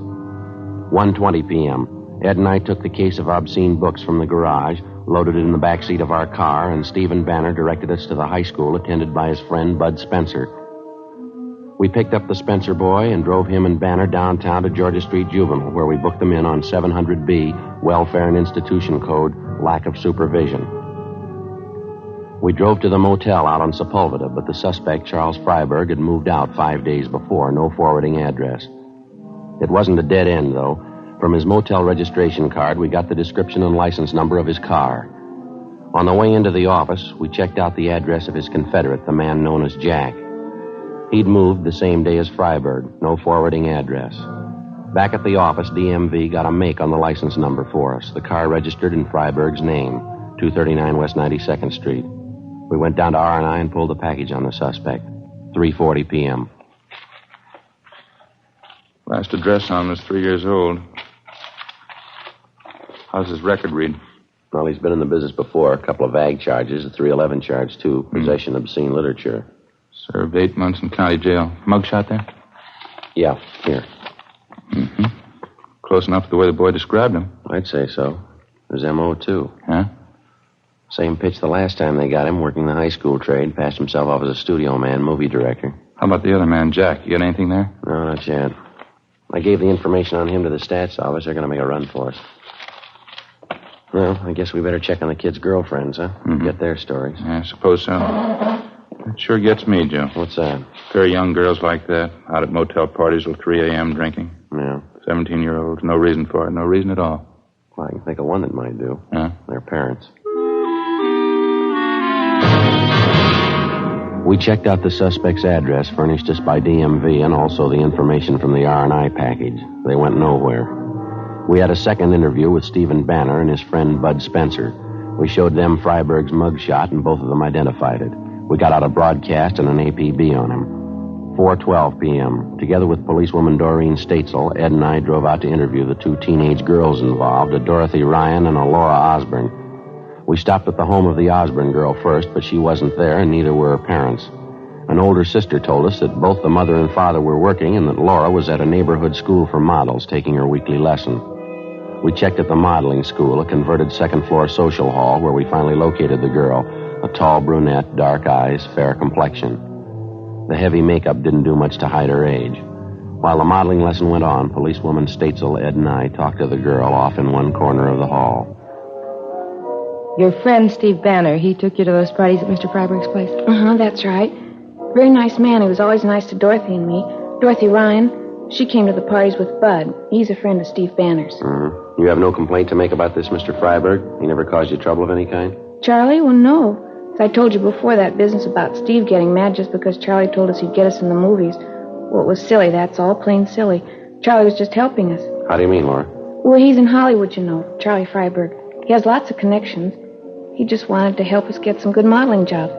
1:20 p.m. Ed and I took the case of obscene books from the garage, loaded it in the back seat of our car, and Stephen Banner directed us to the high school attended by his friend Bud Spencer. We picked up the Spencer boy and drove him and Banner downtown to Georgia Street Juvenile, where we booked them in on 700B, Welfare and Institution Code, lack of supervision. We drove to the motel out on Sepulveda, but the suspect, Charles Fryberg, had moved out 5 days before, no forwarding address. It wasn't a dead end, though. From his motel registration card, we got the description and license number of his car. On the way into the office, we checked out the address of his confederate, the man known as Jack. He'd moved the same day as Fryberg, no forwarding address. Back at the office, DMV got a make on the license number for us. The car registered in Fryberg's name, 239 West 92nd Street. We went down to R&I and pulled the package on the suspect, 3:40 p.m. Last address on him was 3 years old. How's his record read? Well, he's been in the business before. A couple of ag charges, a 311 charge, too. Possession of obscene literature. Served 8 months in county jail. Mugshot there? Yeah, here. Mm-hmm. Close enough to the way the boy described him. I'd say so. His M.O., too. Huh? Same pitch the last time they got him, working the high school trade. Passed himself off as a studio man, movie director. How about the other man, Jack? You got anything there? No, not yet. I gave the information on him to the stats office. They're going to make a run for us. Well, I guess we better check on the kids' girlfriends, huh? Mm-hmm. Get their stories. Yeah, I suppose so. It sure gets me, Joe. What's that? Very young girls like that, out at motel parties till 3 a.m. drinking. Yeah. 17-year-olds, no reason for it, no reason at all. Well, I can think of one that might do. Huh? Their parents. We checked out the suspect's address furnished us by DMV and also the information from the R&I package. They went nowhere. We had a second interview with Stephen Banner and his friend Bud Spencer. We showed them Fryberg's mugshot, and both of them identified it. We got out a broadcast and an APB on him. 4:12 p.m. Together with policewoman Doreen Statesel, Ed and I drove out to interview the two teenage girls involved, a Dorothy Ryan and a Laura Osborne. We stopped at the home of the Osborne girl first, but she wasn't there, and neither were her parents. An older sister told us that both the mother and father were working and that Laura was at a neighborhood school for models taking her weekly lesson. We checked at the modeling school, a converted second-floor social hall, where we finally located the girl, a tall brunette, dark eyes, fair complexion. The heavy makeup didn't do much to hide her age. While the modeling lesson went on, policewoman Statesel, Ed, and I talked to the girl off in one corner of the hall. Your friend, Steve Banner, he took you to those parties at Mr. Fryberg's place? Uh-huh, that's right. Very nice man. He was always nice to Dorothy and me. Dorothy Ryan, she came to the parties with Bud. He's a friend of Steve Banner's. You have no complaint to make about this, Mr. Fryberg? He never caused you trouble of any kind? Charlie? Well, no. As I told you before, that business about Steve getting mad just because Charlie told us he'd get us in the movies. Well, it was silly, that's all. Plain silly. Charlie was just helping us. How do you mean, Laura? Well, he's in Hollywood, you know, Charlie Fryberg. He has lots of connections. He just wanted to help us get some good modeling jobs.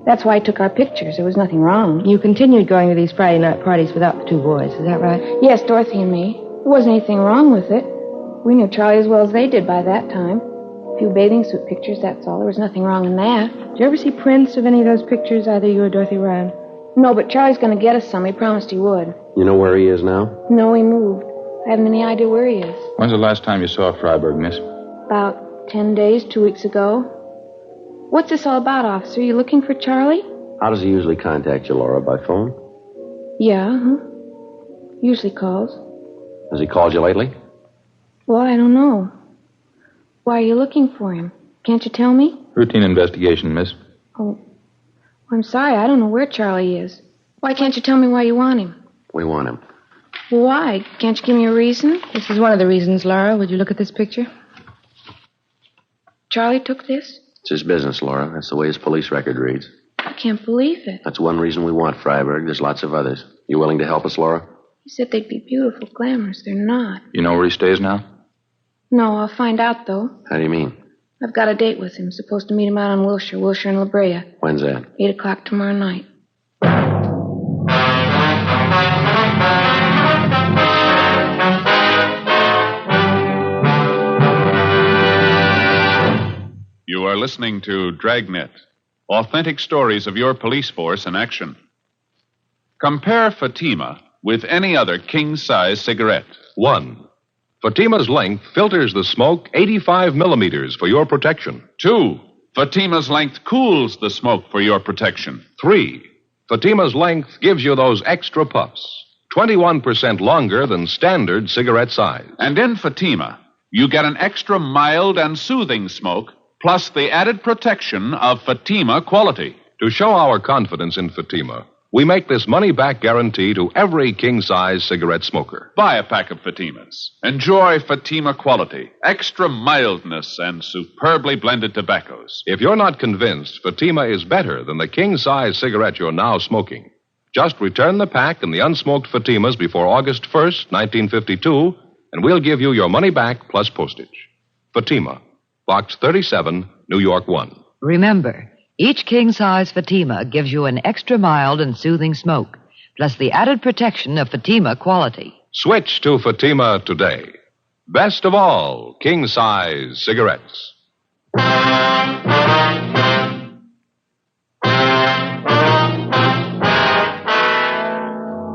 That's why he took our pictures. There was nothing wrong. You continued going to these Friday night parties without the two boys, is that right? Yes, Dorothy and me. There wasn't anything wrong with it. We knew Charlie as well as they did by that time. A few bathing suit pictures, that's all. There was nothing wrong in that. Did you ever see prints of any of those pictures, either you or Dorothy Ryan? No, but Charlie's going to get us some. He promised he would. You know where he is now? No, he moved. I haven't any idea where he is. When's the last time you saw Fryberg, miss? About 10 days, 2 weeks ago. What's this all about, officer? You looking for Charlie? How does he usually contact you, Laura? By phone? Yeah, usually calls. Has he called you lately? Well, I don't know. Why are you looking for him? Can't you tell me? Routine investigation, miss. Oh, I'm sorry. I don't know where Charlie is. Why can't you tell me why you want him? We want him. Why? Can't you give me a reason? This is one of the reasons, Laura. Would you look at this picture? Charlie took this? It's his business, Laura. That's the way his police record reads. I can't believe it. That's one reason we want Fryberg. There's lots of others. You willing to help us, Laura? You said they'd be beautiful, glamorous. They're not. You know where he stays now? No, I'll find out, though. How do you mean? I've got a date with him. Supposed to meet him out on Wilshire and La Brea. When's that? 8 o'clock tomorrow night. You are listening to Dragnet, authentic stories of your police force in action. Compare Fatima with any other king-size cigarette. 1. Fatima's length filters the smoke 85 millimeters for your protection. 2. Fatima's length cools the smoke for your protection. 3. Fatima's length gives you those extra puffs, 21% longer than standard cigarette size. And in Fatima, you get an extra mild and soothing smoke, plus the added protection of Fatima quality. To show our confidence in Fatima, we make this money-back guarantee to every king-size cigarette smoker. Buy a pack of Fatimas. Enjoy Fatima quality, extra mildness, and superbly blended tobaccos. If you're not convinced Fatima is better than the king-size cigarette you're now smoking, just return the pack and the unsmoked Fatimas before August 1st, 1952, and we'll give you your money back plus postage. Fatima, Box 37, New York 1. Remember, each king-size Fatima gives you an extra mild and soothing smoke, plus the added protection of Fatima quality. Switch to Fatima today. Best of all, king-size cigarettes.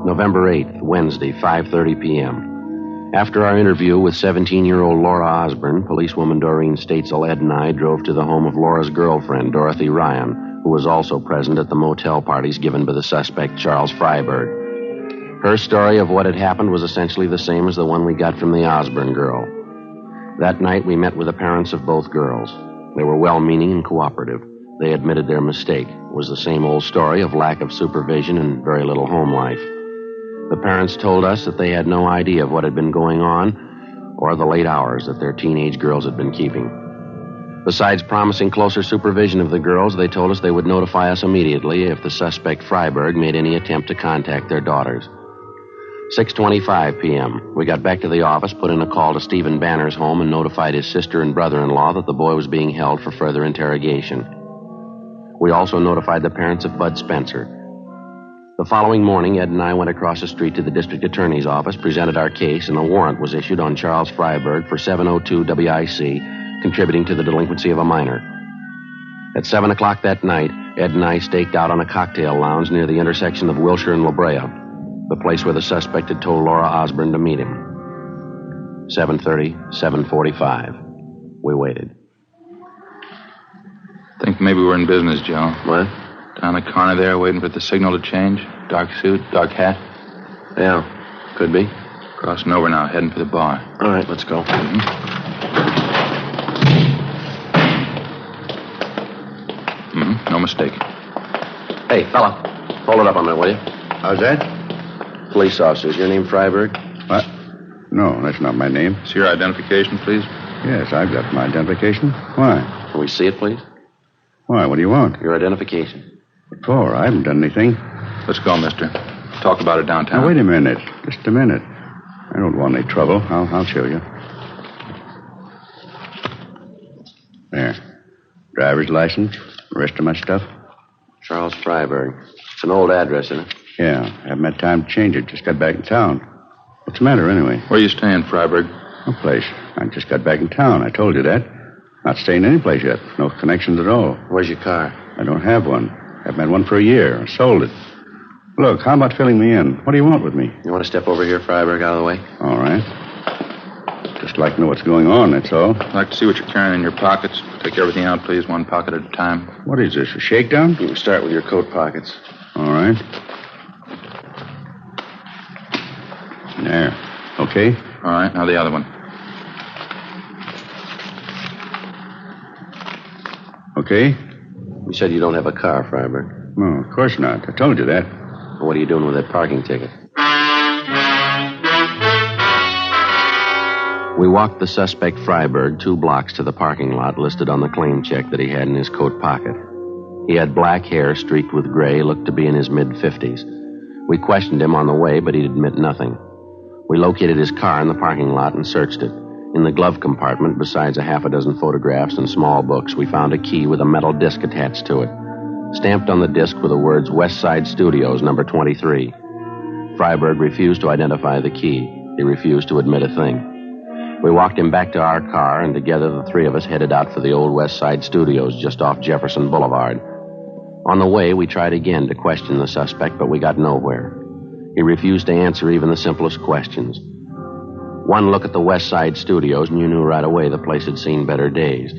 November 8th, Wednesday, 5:30 p.m. After our interview with 17-year-old Laura Osborne, policewoman Doreen Statesel, Ed, and I drove to the home of Laura's girlfriend, Dorothy Ryan, who was also present at the motel parties given by the suspect, Charles Fryberg. Her story of what had happened was essentially the same as the one we got from the Osborne girl. That night, we met with the parents of both girls. They were well-meaning and cooperative. They admitted their mistake. It was the same old story of lack of supervision and very little home life. The parents told us that they had no idea of what had been going on or the late hours that their teenage girls had been keeping. Besides promising closer supervision of the girls, they told us they would notify us immediately if the suspect Fryberg made any attempt to contact their daughters. 6:25 p.m. We got back to the office, put in a call to Stephen Banner's home, and notified his sister and brother-in-law that the boy was being held for further interrogation. We also notified the parents of Bud Spencer. The following morning, Ed and I went across the street to the district attorney's office, presented our case, and a warrant was issued on Charles Fryberg for 702 WIC, contributing to the delinquency of a minor. At 7 o'clock that night, Ed and I staked out on a cocktail lounge near the intersection of Wilshire and La Brea, the place where the suspect had told Laura Osborne to meet him. 7:30, 7:45. We waited. Think maybe we're in business, Joe. What? Down the corner there, waiting for the signal to change. Dark suit, dark hat. Yeah, could be. Crossing over now, heading for the bar. All right, let's go. No mistake. Hey, fella, hold it up on there, will you? How's that? Police officer, is your name Fryberg? What? No, that's not my name. It's your identification, please. Yes, I've got my identification. Why? Can we see it, please? Why, what do you want? Your identification. What for? I haven't done anything. Let's go, mister. Talk about it downtown. Now, wait a minute. Just a minute. I don't want any trouble. I'll show you. There. Driver's license. The rest of my stuff. Charles Fryberg. It's an old address, isn't it? Yeah. Haven't had time to change it. Just got back in town. What's the matter, anyway? Where are you staying, Fryberg? No place. I just got back in town. I told you that. Not staying any place yet. No connections at all. Where's your car? I don't have one. Haven't had one for a year. I sold it. Look, how about filling me in? What do you want with me? You want to step over here, Fryberg, out of the way? All right. Just like to know what's going on, that's all. I'd like to see what you're carrying in your pockets. Take everything out, please, one pocket at a time. What is this, a shakedown? You can start with your coat pockets. All right. There. Okay? All right, now the other one. Okay? You said you don't have a car, Fryberg. No, of course not. I told you that. Well, what are you doing with that parking ticket? We walked the suspect Fryberg 2 blocks to the parking lot listed on the claim check that he had in his coat pocket. He had black hair streaked with gray, looked to be in his mid-50s. We questioned him on the way, but he'd admit nothing. We located his car in the parking lot and searched it. In the glove compartment, besides a half a dozen photographs and small books, we found a key with a metal disc attached to it. Stamped on the disc were the words West Side Studios, number 23. Fryberg refused to identify the key. He refused to admit a thing. We walked him back to our car, and together the three of us headed out for the old West Side Studios just off Jefferson Boulevard. On the way, we tried again to question the suspect, but we got nowhere. He refused to answer even the simplest questions. One look at the West Side Studios, and you knew right away the place had seen better days.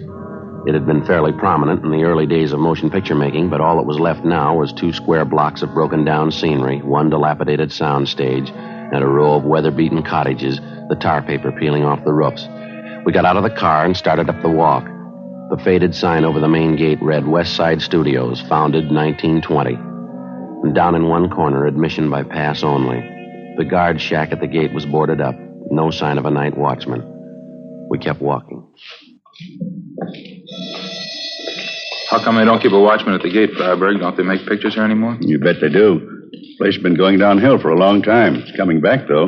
It had been fairly prominent in the early days of motion picture making, but all that was left now was 2 square blocks of broken-down scenery, 1 dilapidated sound stage, and a row of weather-beaten cottages, the tar paper peeling off the roofs. We got out of the car and started up the walk. The faded sign over the main gate read West Side Studios, founded 1920. And down in one corner, admission by pass only. The guard shack at the gate was boarded up. No sign of a night watchman. We kept walking. How come they don't keep a watchman at the gate, Fryberg? Don't they make pictures here anymore? You bet they do. The place has been going downhill for a long time. It's coming back, though.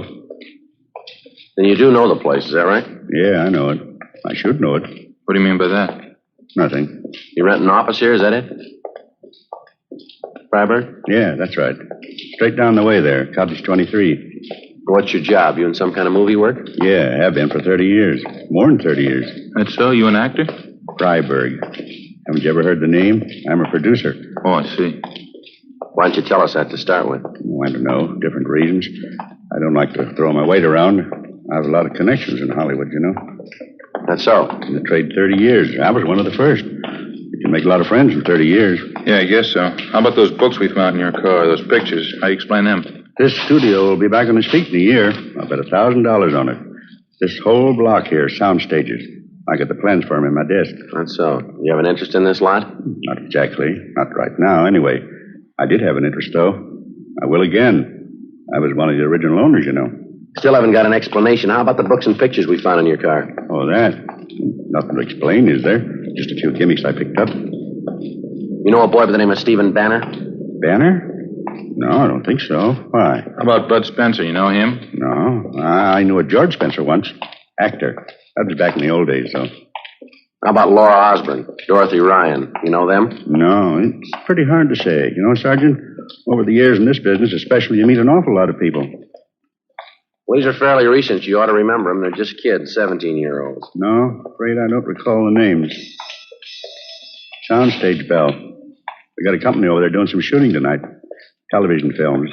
Then you do know the place, is that right? Yeah, I know it. I should know it. What do you mean by that? Nothing. You rent an office here, is that it? Fryberg? Yeah, that's right. Straight down the way there, Cottage 23. What's your job? You in some kind of movie work? Yeah, I have been for 30 years. More than 30 years. That's so? You an actor? Fryberg. Haven't you ever heard the name? I'm a producer. Oh, I see. Why don't you tell us that to start with? Oh, I don't know. Different reasons. I don't like to throw my weight around. I have a lot of connections in Hollywood, you know. That's so? In the trade 30 years. I was one of the first. You can make a lot of friends in 30 years. Yeah, I guess so. How about those books we found in your car, those pictures? How do you explain them? This studio will be back on its feet in a year. I'll bet $1,000 on it. This whole block here, sound stages. I got the plans for them in my desk. That's so. You have an interest in this lot? Not exactly. Not right now, anyway. I did have an interest, though. I will again. I was one of the original owners, you know. Still haven't got an explanation. How about the books and pictures we found in your car? Oh, that? Nothing to explain, is there? Just a few gimmicks I picked up. You know a boy by the name of Stephen Banner? Banner? No, I don't think so. Why? How about Bud Spencer? You know him? No. I knew a George Spencer once. Actor. That was back in the old days, though. How about Laura Osborne, Dorothy Ryan? You know them? No, it's pretty hard to say. You know, Sergeant, over the years in this business, especially, you meet an awful lot of people. Well, these are fairly recent. You ought to remember them. They're just kids, 17-year-olds. No, afraid I don't recall the names. Soundstage Bell. We got a company over there doing some shooting tonight. Television films.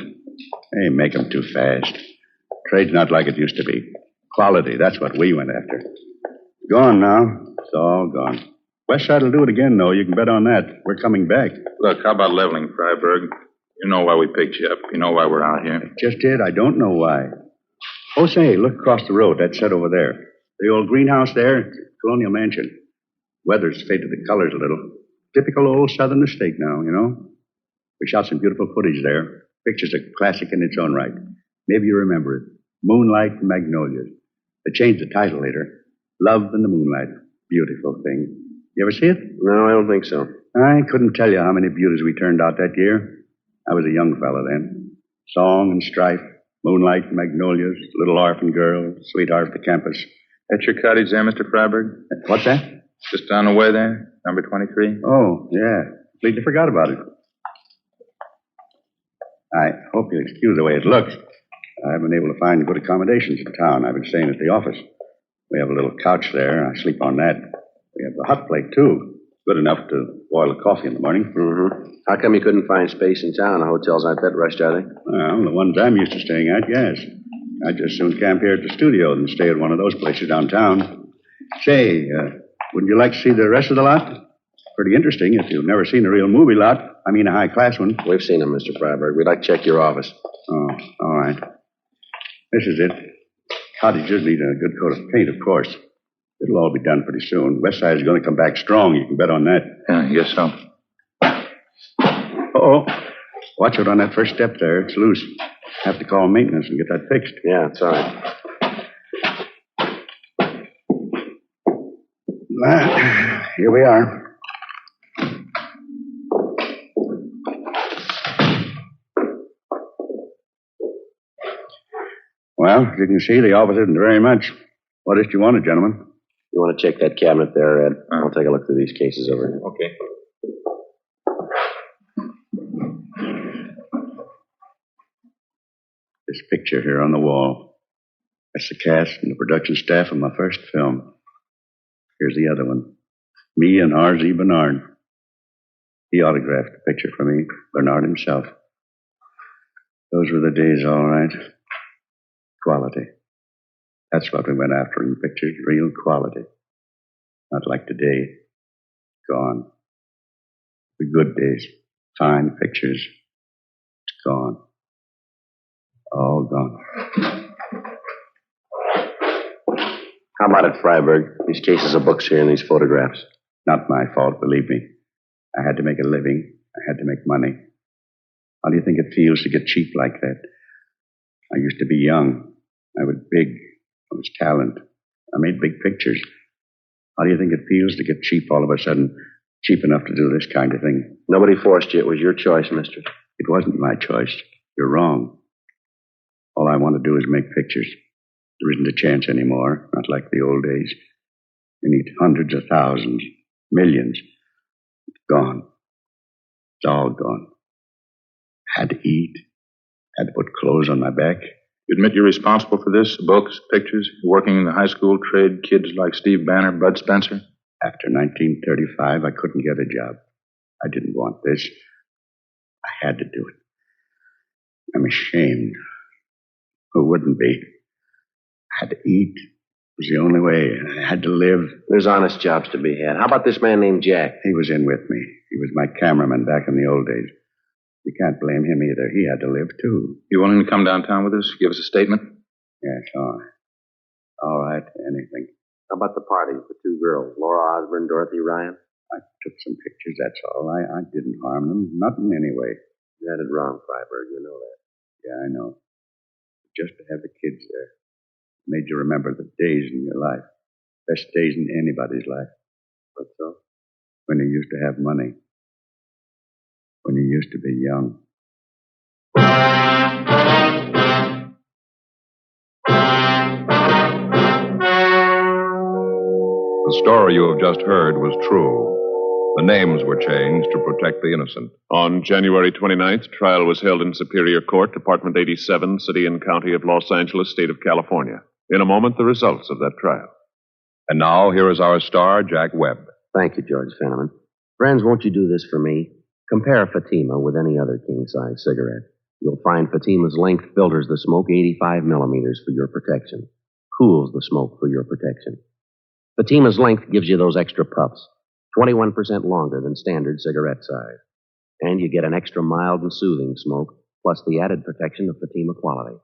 They make them too fast. Trade's not like it used to be. Quality, that's what we went after. Gone now. It's all gone. West Side will do it again, though. You can bet on that. We're coming back. Look, how about leveling, Fryberg? You know why we picked you up. You know why we're out here. Just it. I don't know why. Oh, say, look across the road. That's set over there. The old greenhouse there, colonial mansion. Weather's faded the colors a little. Typical old southern estate now, you know. We shot some beautiful footage there. Picture's a classic in its own right. Maybe you remember it. Moonlight and Magnolias. They changed the title later. Love in the Moonlight. Beautiful thing. You ever see it? No, I don't think so. I couldn't tell you how many beauties we turned out that year. I was a young fella then. Song and strife, moonlight and magnolias, little orphan girl, sweetheart at the campus. That's your cottage there, Mr. Fryberg? What's that? Just down the way there, number 23. Oh, yeah. Completely forgot about it. I hope you'll excuse the way it looks. I've been able to find good accommodations in town. I've been staying at the office. We have a little couch there. I sleep on that. We have a hot plate, too. Good enough to boil a coffee in the morning. Mm-hmm. How come you couldn't find space in town? The hotels aren't that rushed, are they? Well, the ones I'm used to staying at, yes. I'd just soon camp here at the studio than stay at one of those places downtown. Say, wouldn't you like to see the rest of the lot? Pretty interesting if you've never seen a real movie lot. I mean, a high-class one. We've seen them, Mr. Fryberg. We'd like to check your office. Oh, all right. This is it. Cottages need a good coat of paint, of course. It'll all be done pretty soon. West Side is going to come back strong. You can bet on that. Yeah, I guess so. Uh-oh. Watch out on that first step there. It's loose. Have to call maintenance and get that fixed. Yeah, it's all right. Here we are. Well, as you can see, the office isn't very much. What is it you wanted, gentlemen? You want to check that cabinet there, Ed? I'll take a look through these cases over here. Okay. This picture here on the wall. That's the cast and the production staff of my first film. Here's the other one. Me and R.Z. Bernard. He autographed the picture for me, Bernard himself. Those were the days, all right. Quality. That's what we went after in pictures, real quality. Not like today. Gone. The good days. Fine pictures. It's gone. All gone. How about it, Fryberg? These cases of books here and these photographs. Not my fault, believe me. I had to make a living. I had to make money. How do you think it feels to get cheap like that? I used to be young. I was big. I was talent. I made big pictures. How do you think it feels to get cheap all of a sudden? Cheap enough to do this kind of thing? Nobody forced you. It was your choice, mister. It wasn't my choice. You're wrong. All I want to do is make pictures. There isn't a chance anymore, not like the old days. You need hundreds of thousands, millions. It's gone. It's all gone. Had to eat. Had to put clothes on my back. You admit you're responsible for this? Books, pictures, working in the high school trade, kids like Steve Banner, Bud Spencer? After 1935, I couldn't get a job. I didn't want this. I had to do it. I'm ashamed. Who wouldn't be? I had to eat. It was the only way. I had to live. There's honest jobs to be had. How about this man named Jack? He was in with me. He was my cameraman back in the old days. You can't blame him either. He had to live, too. You willing to come downtown with us? Give us a statement? Yes, all right. All right, anything. How about the parties, the two girls, Laura Osborne, Dorothy Ryan? I took some pictures, that's all. I didn't harm them. Not in any way. You had it wrong, Fryberg. You know that. Yeah, I know. Just to have the kids there made you remember the days in your life. Best days in anybody's life. What so? When you used to have money. When you used to be young. The story you have just heard was true. The names were changed to protect the innocent. On January 29th, trial was held in Superior Court, Department 87, City and County of Los Angeles, State of California. In a moment, the results of that trial. And now, here is our star, Jack Webb. Thank you, George Fenneman. Friends, won't you do this for me? Compare Fatima with any other king-size cigarette. You'll find Fatima's length filters the smoke 85 millimeters for your protection. Cools the smoke for your protection. Fatima's length gives you those extra puffs. 21% longer than standard cigarette size. And you get an extra mild and soothing smoke, plus the added protection of Fatima quality.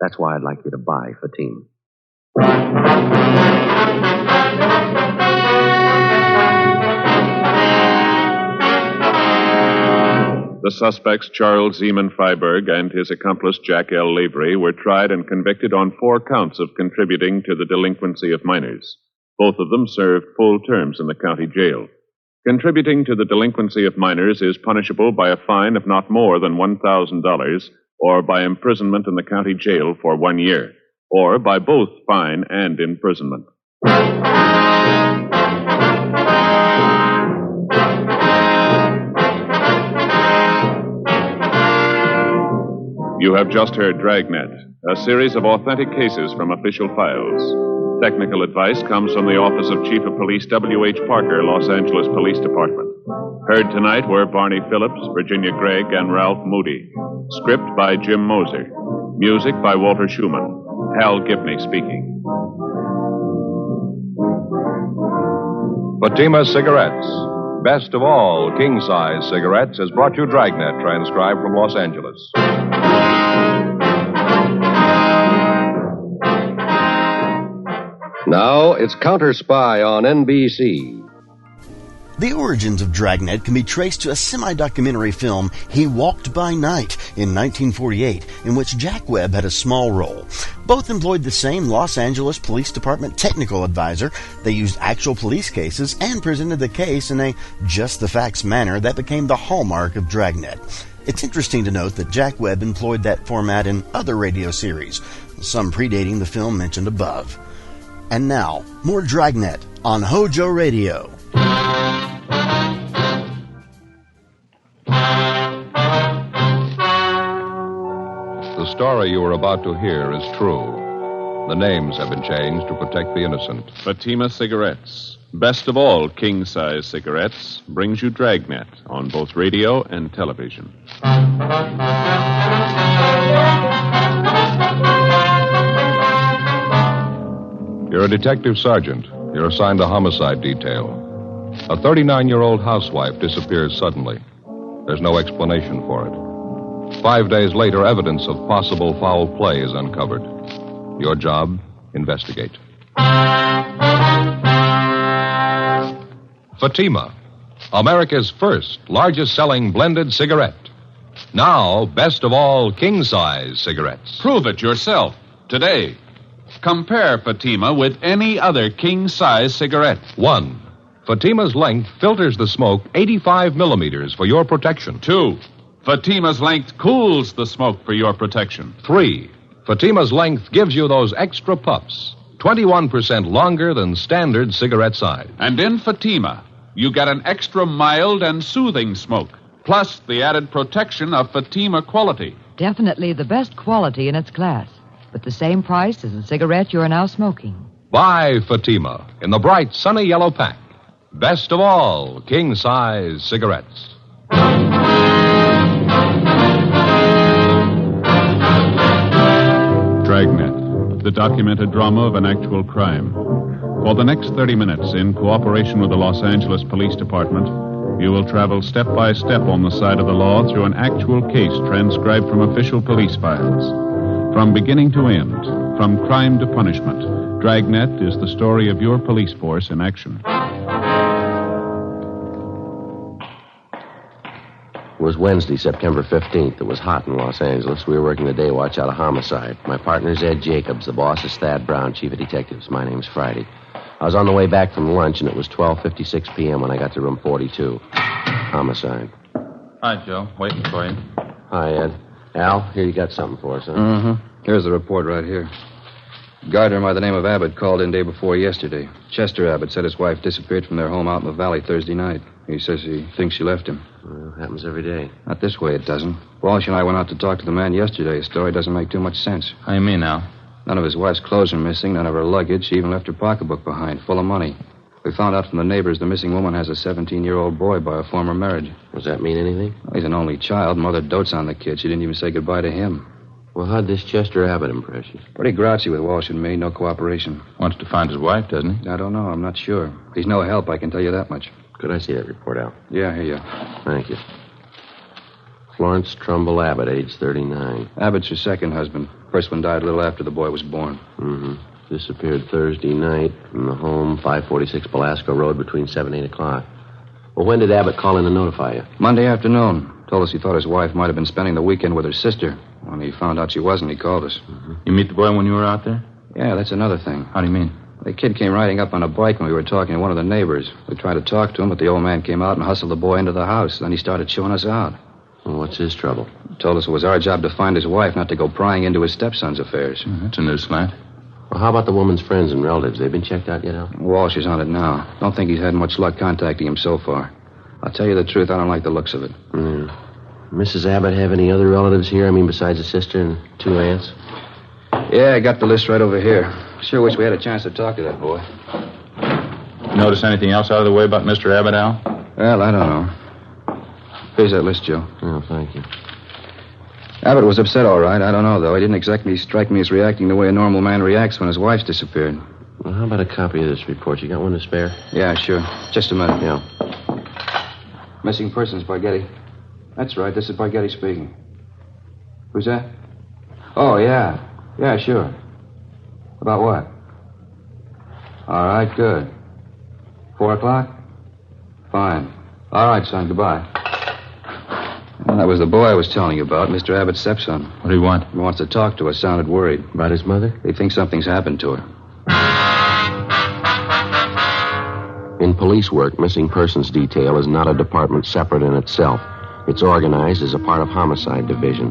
That's why I'd like you to buy Fatima. The suspects, Charles Zeman Fryberg and his accomplice, Jack L. Lavery, were tried and convicted on 4 counts of contributing to the delinquency of minors. Both of them served full terms in the county jail. Contributing to the delinquency of minors is punishable by a fine of not more than $1,000 or by imprisonment in the county jail for 1 year, or by both fine and imprisonment. You have just heard Dragnet, a series of authentic cases from official files. Technical advice comes from the Office of Chief of Police W.H. Parker, Los Angeles Police Department. Heard tonight were Barney Phillips, Virginia Gregg, and Ralph Moody. Script by Jim Moser. Music by Walter Schumann. Hal Gibney speaking. Fatima Cigarettes. Best of all king-size cigarettes has brought you Dragnet, transcribed from Los Angeles. Now it's Counter Spy on NBC. The origins of Dragnet can be traced to a semi-documentary film, He Walked by Night, in 1948, in which Jack Webb had a small role. Both employed the same Los Angeles Police Department technical advisor. They used actual police cases and presented the case in a just-the-facts manner that became the hallmark of Dragnet. It's interesting to note that Jack Webb employed that format in other radio series, some predating the film mentioned above. And now, more Dragnet on HOJO Radio. The story you are about to hear is true. The names have been changed to protect the innocent. Fatima Cigarettes, best of all king-size cigarettes, brings you Dragnet on both radio and television. You're a detective sergeant. You're assigned a homicide detail. A 39-year-old housewife disappears suddenly. There's no explanation for it. 5 days later, evidence of possible foul play is uncovered. Your job, investigate. Fatima, America's first largest-selling blended cigarette. Now, best of all king-size cigarettes. Prove it yourself today. Compare Fatima with any other king-size cigarette. 1. Fatima's length filters the smoke 85 millimeters for your protection. 2. Fatima's length cools the smoke for your protection. 3. Fatima's length gives you those extra puffs, 21% longer than standard cigarette size. And in Fatima, you get an extra mild and soothing smoke, plus the added protection of Fatima quality. Definitely the best quality in its class, but the same price as the cigarette you are now smoking. Buy Fatima in the bright, sunny yellow pack. Best of all king-size cigarettes. Dragnet, the documented drama of an actual crime. For the next 30 minutes, in cooperation with the Los Angeles Police Department, you will travel step by step on the side of the law through an actual case transcribed from official police files. From beginning to end, from crime to punishment, Dragnet is the story of your police force in action. It was Wednesday, September 15th. It was hot in Los Angeles. We were working the day watch out of homicide. My partner's Ed Jacobs. The boss is Thad Brown, chief of detectives. My name's Friday. I was on the way back from lunch, and it was 12:56 p.m. when I got to room 42. Homicide. Hi, Joe. Waiting for you. Hi, Ed. Al, here you got something for us, huh? Mm-hmm. Here's the report right here. Gardener by the name of Abbott called in day before yesterday. Chester Abbott said his wife disappeared from their home out in the valley Thursday night. He says he thinks she left him. Well, happens every day. Not this way, it doesn't. Walsh and I went out to talk to the man yesterday. His story doesn't make too much sense. How you mean now? None of his wife's clothes are missing, none of her luggage. She even left her pocketbook behind, full of money. We found out from the neighbors the missing woman has a 17-year-old boy by a former marriage. Does that mean anything? Well, he's an only child. Mother dotes on the kid. She didn't even say goodbye to him. Well, how'd this Chester Abbott impress you? Pretty grouchy with Walsh and me. No cooperation. Wants to find his wife, doesn't he? I don't know. I'm not sure. He's no help, I can tell you that much. Could I see that report, Al? Yeah, here you. Thank you. Florence Trumbull Abbott, age 39. Abbott's her second husband. First one died a little after the boy was born. Mm-hmm. Disappeared Thursday night from the home, 546 Belasco Road, between 7 and 8 o'clock. Well, when did Abbott call in to notify you? Monday afternoon. Told us he thought his wife might have been spending the weekend with her sister. When he found out she wasn't, he called us. Mm-hmm. You meet the boy when you were out there? Yeah, that's another thing. How do you mean? The kid came riding up on a bike when we were talking to one of the neighbors. We tried to talk to him, but the old man came out and hustled the boy into the house. Then he started chewing us out. Well, what's his trouble? Told us it was our job to find his wife, not to go prying into his stepson's affairs. Mm-hmm. That's a new slant. Well, how about the woman's friends and relatives? They've been checked out yet, Al? Walsh is on it now. Don't think he's had much luck contacting him so far. I'll tell you the truth, I don't like the looks of it. Mrs. Abbott have any other relatives here? I mean, besides a sister and 2 aunts? Yeah, I got the list right over here. Sure wish we had a chance to talk to that boy. Notice anything else out of the way about Mr. Abbott, Al? Well, I don't know. Here's that list, Joe. Oh, thank you. Abbott was upset, all right. I don't know, though. He didn't exactly strike me as reacting the way a normal man reacts when his wife's disappeared. Well, how about a copy of this report? You got one to spare? Yeah, sure. Just a minute. Yeah. Missing persons, Barghetti. That's right. This is Barghetti speaking. Who's that? Oh, yeah. Yeah, sure. About what? All right, good. 4 o'clock? Fine. All right, son, goodbye. Well, that was the boy I was telling you about, Mr. Abbott's stepson. What do you want? He wants to talk to us. Sounded worried. About his mother? He thinks something's happened to her. In police work, missing persons detail is not a department separate in itself. It's organized as a part of homicide division.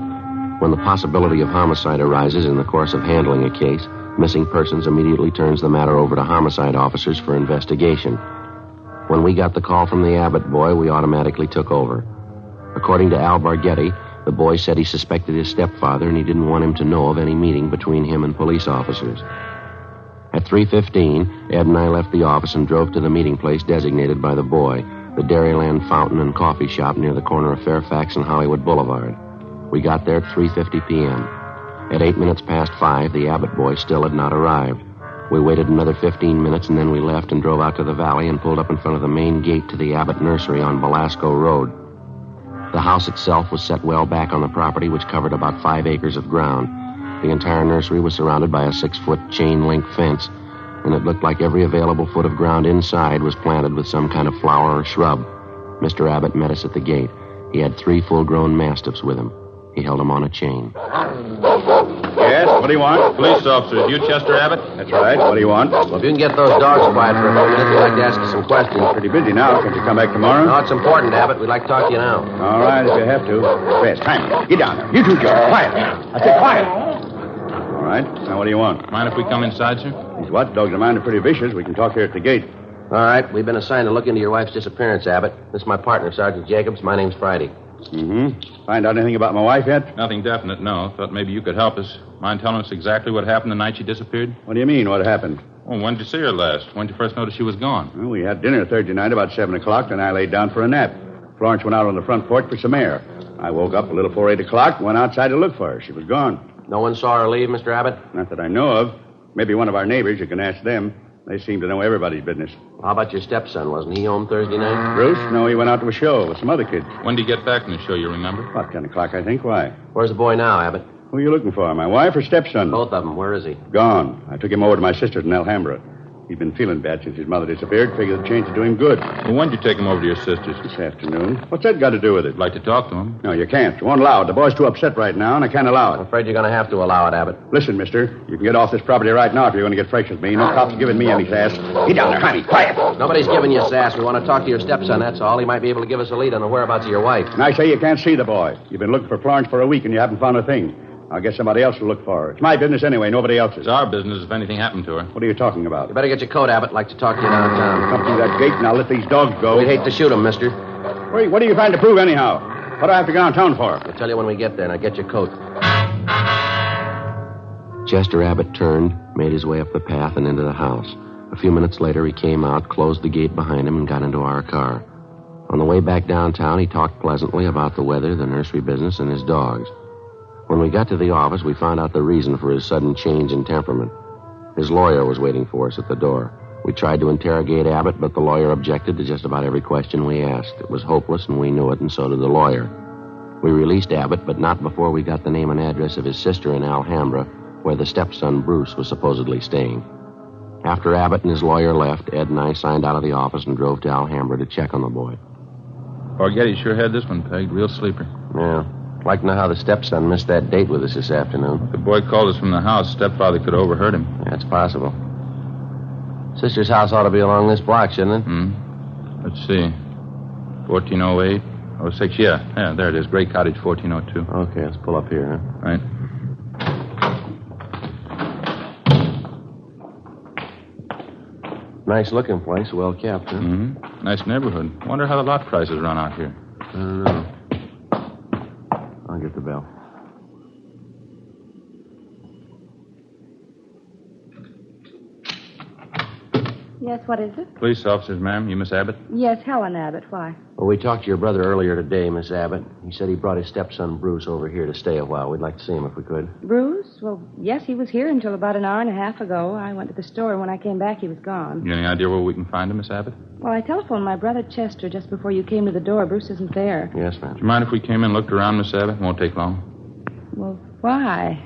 When the possibility of homicide arises in the course of handling a case, Missing Persons immediately turns the matter over to homicide officers for investigation. When we got the call from the Abbott boy, we automatically took over. According to Al Barghetti, the boy said he suspected his stepfather and he didn't want him to know of any meeting between him and police officers. At 3:15, Ed and I left the office and drove to the meeting place designated by the boy, the Dairyland Fountain and Coffee Shop near the corner of Fairfax and Hollywood Boulevard. We got there at 3:50 p.m. At 8 minutes past 5, the Abbott boy still had not arrived. We waited another 15 minutes and then we left and drove out to the valley and pulled up in front of the main gate to the Abbott Nursery on Belasco Road. The house itself was set well back on the property, which covered about 5 acres of ground. The entire nursery was surrounded by a 6-foot chain-link fence, and it looked like every available foot of ground inside was planted with some kind of flower or shrub. Mr. Abbott met us at the gate. He had 3 full-grown mastiffs with him. He held them on a chain. Yes, what do you want? Police officers, you Chester Abbott? That's right. What do you want? Well, if you can get those dogs quiet for a few minutes, we'd like to ask you some questions. Pretty busy now. Can't you come back tomorrow? No, it's important, Abbott. We'd like to talk to you now. All right, if you have to. Fast, time. Get down there. You two, Joe. Quiet. I said quiet. All right. Now, what do you want? Mind if we come inside, sir? These watchdogs of mine are pretty vicious. We can talk here at the gate. All right. We've been assigned to look into your wife's disappearance, Abbott. This is my partner, Sergeant Jacobs. My name's Friday. Mm-hmm. Find out anything about my wife yet? Nothing definite, no. Thought maybe you could help us. Mind telling us exactly what happened the night she disappeared? What do you mean, what happened? Oh, when did you see her last? When did you first notice she was gone? Well, we had dinner Thursday night about 7 o'clock, then I laid down for a nap. Florence went out on the front porch for some air. I woke up a little before 8 o'clock and went outside to look for her. She was gone. No one saw her leave, Mr. Abbott? Not that I know of. Maybe one of our neighbors. You can ask them. They seem to know everybody's business. How about your stepson? Wasn't he home Thursday night? Bruce? No, he went out to a show with some other kids. When did he get back from the show, you remember? About 10 o'clock, I think. Why? Where's the boy now, Abbott? Who are you looking for, my wife or stepson? Both of them. Where is he? Gone. I took him over to my sister's in Alhambra. He'd been feeling bad since his mother disappeared. Figured the change would do him good. Well, when did you take him over to your sister's? This afternoon. What's that got to do with it? I'd like to talk to him. No, you can't. You won't allow it. The boy's too upset right now, and I can't allow it. I'm afraid you're going to have to allow it, Abbott. Listen, mister. You can get off this property right now if you're going to get fresh with me. No cops giving me any sass. Get down there, honey. Quiet. Nobody's giving you sass. We want to talk to your stepson, that's all. He might be able to give us a lead on the whereabouts of your wife. And I say you can't see the boy. You've been looking for Florence for a week, and you haven't found a thing. I'll get somebody else to look for her. It's my business anyway, nobody else's. It's our business if anything happened to her. What are you talking about? You better get your coat, Abbott. I'd like to talk to you downtown. Come through that gate and I'll let these dogs go. We'd hate to shoot them, mister. Wait, what are you trying to prove anyhow? What do I have to go downtown for? I'll tell you when we get there. Now get your coat. Chester Abbott turned, made his way up the path and into the house. A few minutes later, he came out, closed the gate behind him, and got into our car. On the way back downtown, he talked pleasantly about the weather, the nursery business, and his dogs. When we got to the office, we found out the reason for his sudden change in temperament. His lawyer was waiting for us at the door. We tried to interrogate Abbott, but the lawyer objected to just about every question we asked. It was hopeless, and we knew it, and so did the lawyer. We released Abbott, but not before we got the name and address of his sister in Alhambra, where the stepson, Bruce, was supposedly staying. After Abbott and his lawyer left, Ed and I signed out of the office and drove to Alhambra to check on the boy. Barghetti sure had this one pegged. Real sleeper. Yeah. I'd like to know how the stepson missed that date with us this afternoon. The boy called us from the house. Stepfather could have overheard him. That's possible. Sister's house ought to be along this block, shouldn't it? Let's see. 1408. 06, yeah, there it is. Gray Cottage, 1402. Okay, let's pull up here, huh? Right. Nice looking place, well kept, huh? Nice neighborhood. Wonder how the lot prices run out here. I don't know. I'll get the bell. Yes, what is it? Police officers, ma'am. You Miss Abbott? Yes, Helen Abbott. Why? Well, we talked to your brother earlier today, Miss Abbott. He said he brought his stepson, Bruce, over here to stay a while. We'd like to see him if we could. Bruce? Well, yes, he was here until about an hour and a half ago. I went to the store, and when I came back, he was gone. You any idea where we can find him, Miss Abbott? Well, I telephoned my brother Chester just before you came to the door. Bruce isn't there. Yes, ma'am. Do you mind if we came in and looked around, Miss Abbott? Won't take long. Well, why?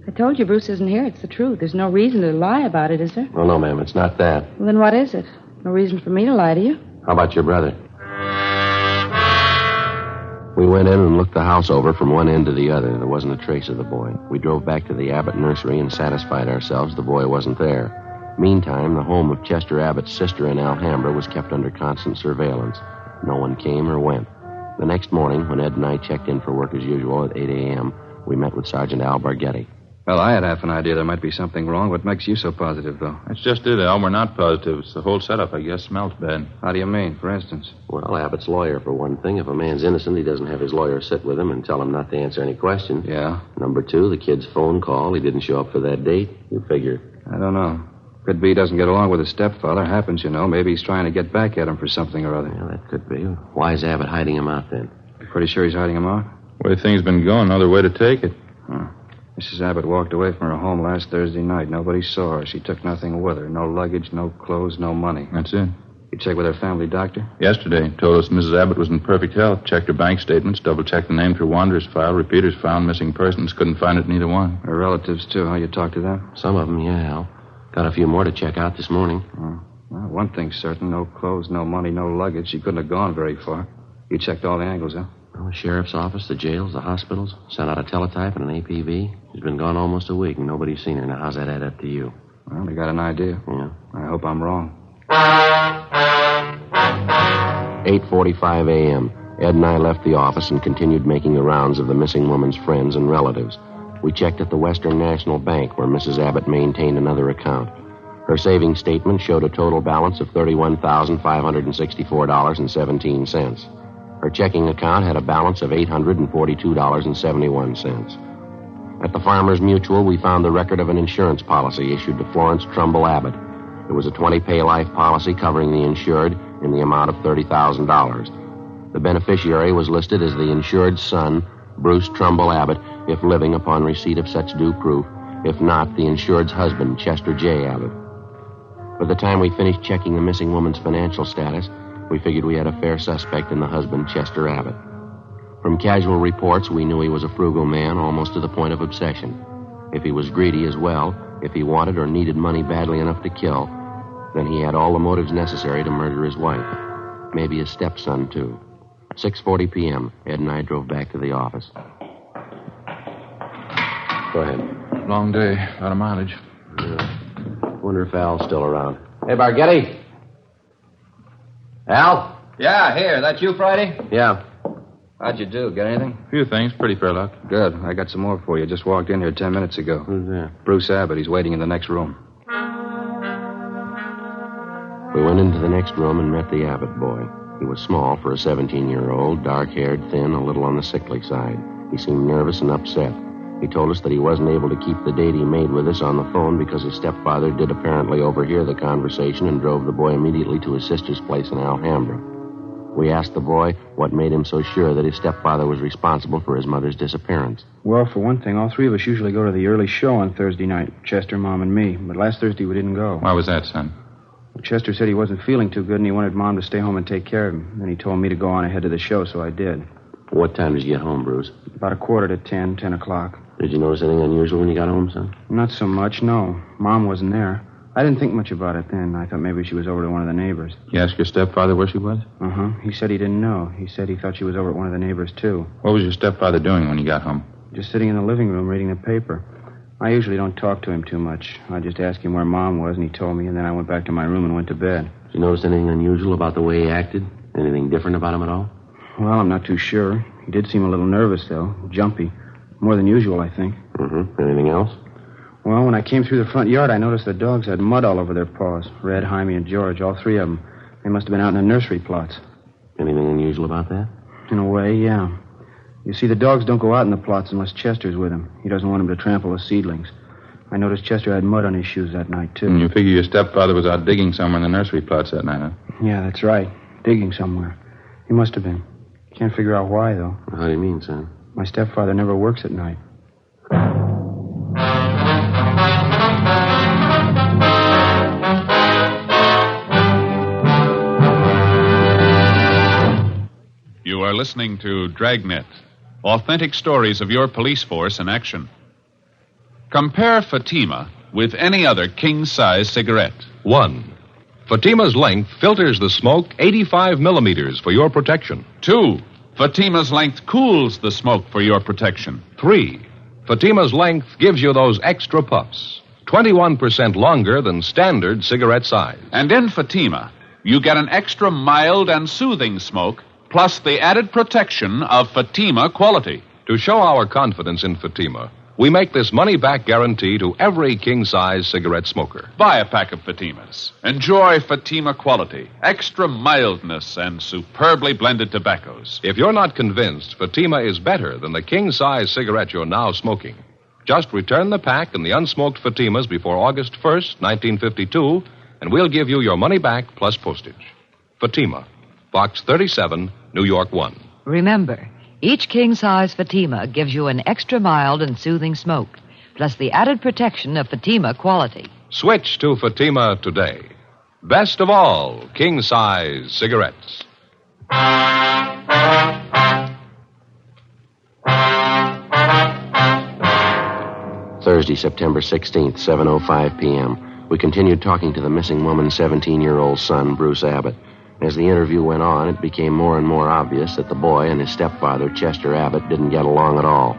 I told you Bruce isn't here. It's the truth. There's no reason to lie about it, is there? Well, no, ma'am. It's not that. Well, then what is it? No reason for me to lie to you. How about your brother? We went in and looked the house over from one end to the other. There wasn't a trace of the boy. We drove back to the Abbott nursery and satisfied ourselves the boy wasn't there. Meantime, the home of Chester Abbott's sister in Alhambra was kept under constant surveillance. No one came or went. The next morning, when Ed and I checked in for work as usual at 8 a.m., We met with Sergeant Al Barghetti. Well, I had half an idea there might be something wrong. What makes you so positive, though? That's just it, Al. We're not positive. It's the whole setup, I guess, smells bad. How do you mean, for instance? Well, Abbott's lawyer, for one thing. If a man's innocent, he doesn't have his lawyer sit with him and tell him not to answer any questions. Yeah? Number two, the kid's phone call. He didn't show up for that date. You figure. I don't know. Could be he doesn't get along with his stepfather. Happens, you know. Maybe he's trying to get back at him for something or other. Yeah, that could be. Why is Abbott hiding him out, then? You're pretty sure he's hiding him out? The way things been going, no other way to take it. Huh. Mrs. Abbott walked away from her home last Thursday night. Nobody saw her. She took nothing with her. No luggage, no clothes, no money. That's it. You checked with her family doctor? Yesterday. Told us Mrs. Abbott was in perfect health. Checked her bank statements, double-checked the name through Wanderer's file. Repeaters found missing persons. Couldn't find it in either one. Her relatives, too. How you talked to them? Some of them, yeah, Al. Got a few more to check out this morning. Oh. Well, one thing's certain. No clothes, no money, no luggage. She couldn't have gone very far. You checked all the angles, huh? Well, the sheriff's office, the jails, the hospitals. Sent out a teletype and an APB. She's been gone almost a week, and nobody's seen her. Now, how's that add up to you? Well, we got an idea. Yeah. I hope I'm wrong. 8:45 a.m. Ed and I left the office and continued making the rounds of the missing woman's friends and relatives. We checked at the Western National Bank, where Mrs. Abbott maintained another account. Her savings statement showed a total balance of $31,564.17. Her checking account had a balance of $842.71. At the Farmers Mutual, we found the record of an insurance policy issued to Florence Trumbull Abbott. It was a 20-pay life policy covering the insured in the amount of $30,000. The beneficiary was listed as the insured's son, Bruce Trumbull Abbott, if living upon receipt of such due proof. If not, the insured's husband, Chester J. Abbott. By the time we finished checking the missing woman's financial status, we figured we had a fair suspect in the husband, Chester Abbott. From casual reports, we knew he was a frugal man, almost to the point of obsession. If he was greedy as well, if he wanted or needed money badly enough to kill, then he had all the motives necessary to murder his wife. Maybe his stepson, too. 6:40 p.m., Ed and I drove back to the office. Go ahead. Long day, a lot of mileage. Wonder if Al's still around. Hey, Barghetti. Al? Yeah, here. That you, Friday? Yeah. How'd you do? Get anything? A few things. Pretty fair luck. Good. I got some more for you. Just walked in here 10 minutes ago. Who's that? Bruce Abbott. He's waiting in the next room. We went into the next room and met the Abbott boy. He was small for a 17-year-old, dark-haired, thin, a little on the sickly side. He seemed nervous and upset. He told us that he wasn't able to keep the date he made with us on the phone because his stepfather did apparently overhear the conversation and drove the boy immediately to his sister's place in Alhambra. We asked the boy what made him so sure that his stepfather was responsible for his mother's disappearance. Well, for one thing, all three of us usually go to the early show on Thursday night, Chester, Mom, and me. But last Thursday we didn't go. Why was that, son? Well, Chester said he wasn't feeling too good and he wanted Mom to stay home and take care of him. Then he told me to go on ahead to the show, so I did. What time did you get home, Bruce? About 10:15, 10 o'clock. Did you notice anything unusual when you got home, son? Not so much, no. Mom wasn't there. I didn't think much about it then. I thought maybe she was over to one of the neighbors. You asked your stepfather where she was? Uh-huh. He said he didn't know. He said he thought she was over at one of the neighbors, too. What was your stepfather doing when you got home? Just sitting in the living room reading the paper. I usually don't talk to him too much. I just asked him where Mom was, and he told me, and then I went back to my room and went to bed. Did you notice anything unusual about the way he acted? Anything different about him at all? Well, I'm not too sure. He did seem a little nervous, though. Jumpy. More than usual, I think. Mm-hmm. Anything else? Well, when I came through the front yard, I noticed the dogs had mud all over their paws. Red, Jaime, and George, all three of them. They must have been out in the nursery plots. Anything unusual about that? In a way, yeah. You see, the dogs don't go out in the plots unless Chester's with them. He doesn't want them to trample the seedlings. I noticed Chester had mud on his shoes that night, too. And you figure your stepfather was out digging somewhere in the nursery plots that night, huh? Yeah, that's right. Digging somewhere. He must have been. Can't figure out why, though. How do you mean, son? My stepfather never works at night. You are listening to Dragnet, authentic stories of your police force in action. Compare Fatima with any other king-size cigarette. 1. Fatima's length filters the smoke 85 millimeters for your protection. 2. Fatima's length cools the smoke for your protection. 3. Fatima's length gives you those extra puffs, 21% longer than standard cigarette size. And in Fatima, you get an extra mild and soothing smoke, plus the added protection of Fatima quality. To show our confidence in Fatima, we make this money-back guarantee to every king-size cigarette smoker. Buy a pack of Fatimas. Enjoy Fatima quality, extra mildness, and superbly blended tobaccos. If you're not convinced Fatima is better than the king-size cigarette you're now smoking, just return the pack and the unsmoked Fatimas before August 1st, 1952, and we'll give you your money back plus postage. Fatima, Box 37, New York 1. Remember, each king-size Fatima gives you an extra mild and soothing smoke, plus the added protection of Fatima quality. Switch to Fatima today. Best of all, king-size cigarettes. Thursday, September 16th, 7:05 p.m. We continued talking to the missing woman's 17-year-old son, Bruce Abbott. As the interview went on, it became more and more obvious that the boy and his stepfather, Chester Abbott, didn't get along at all.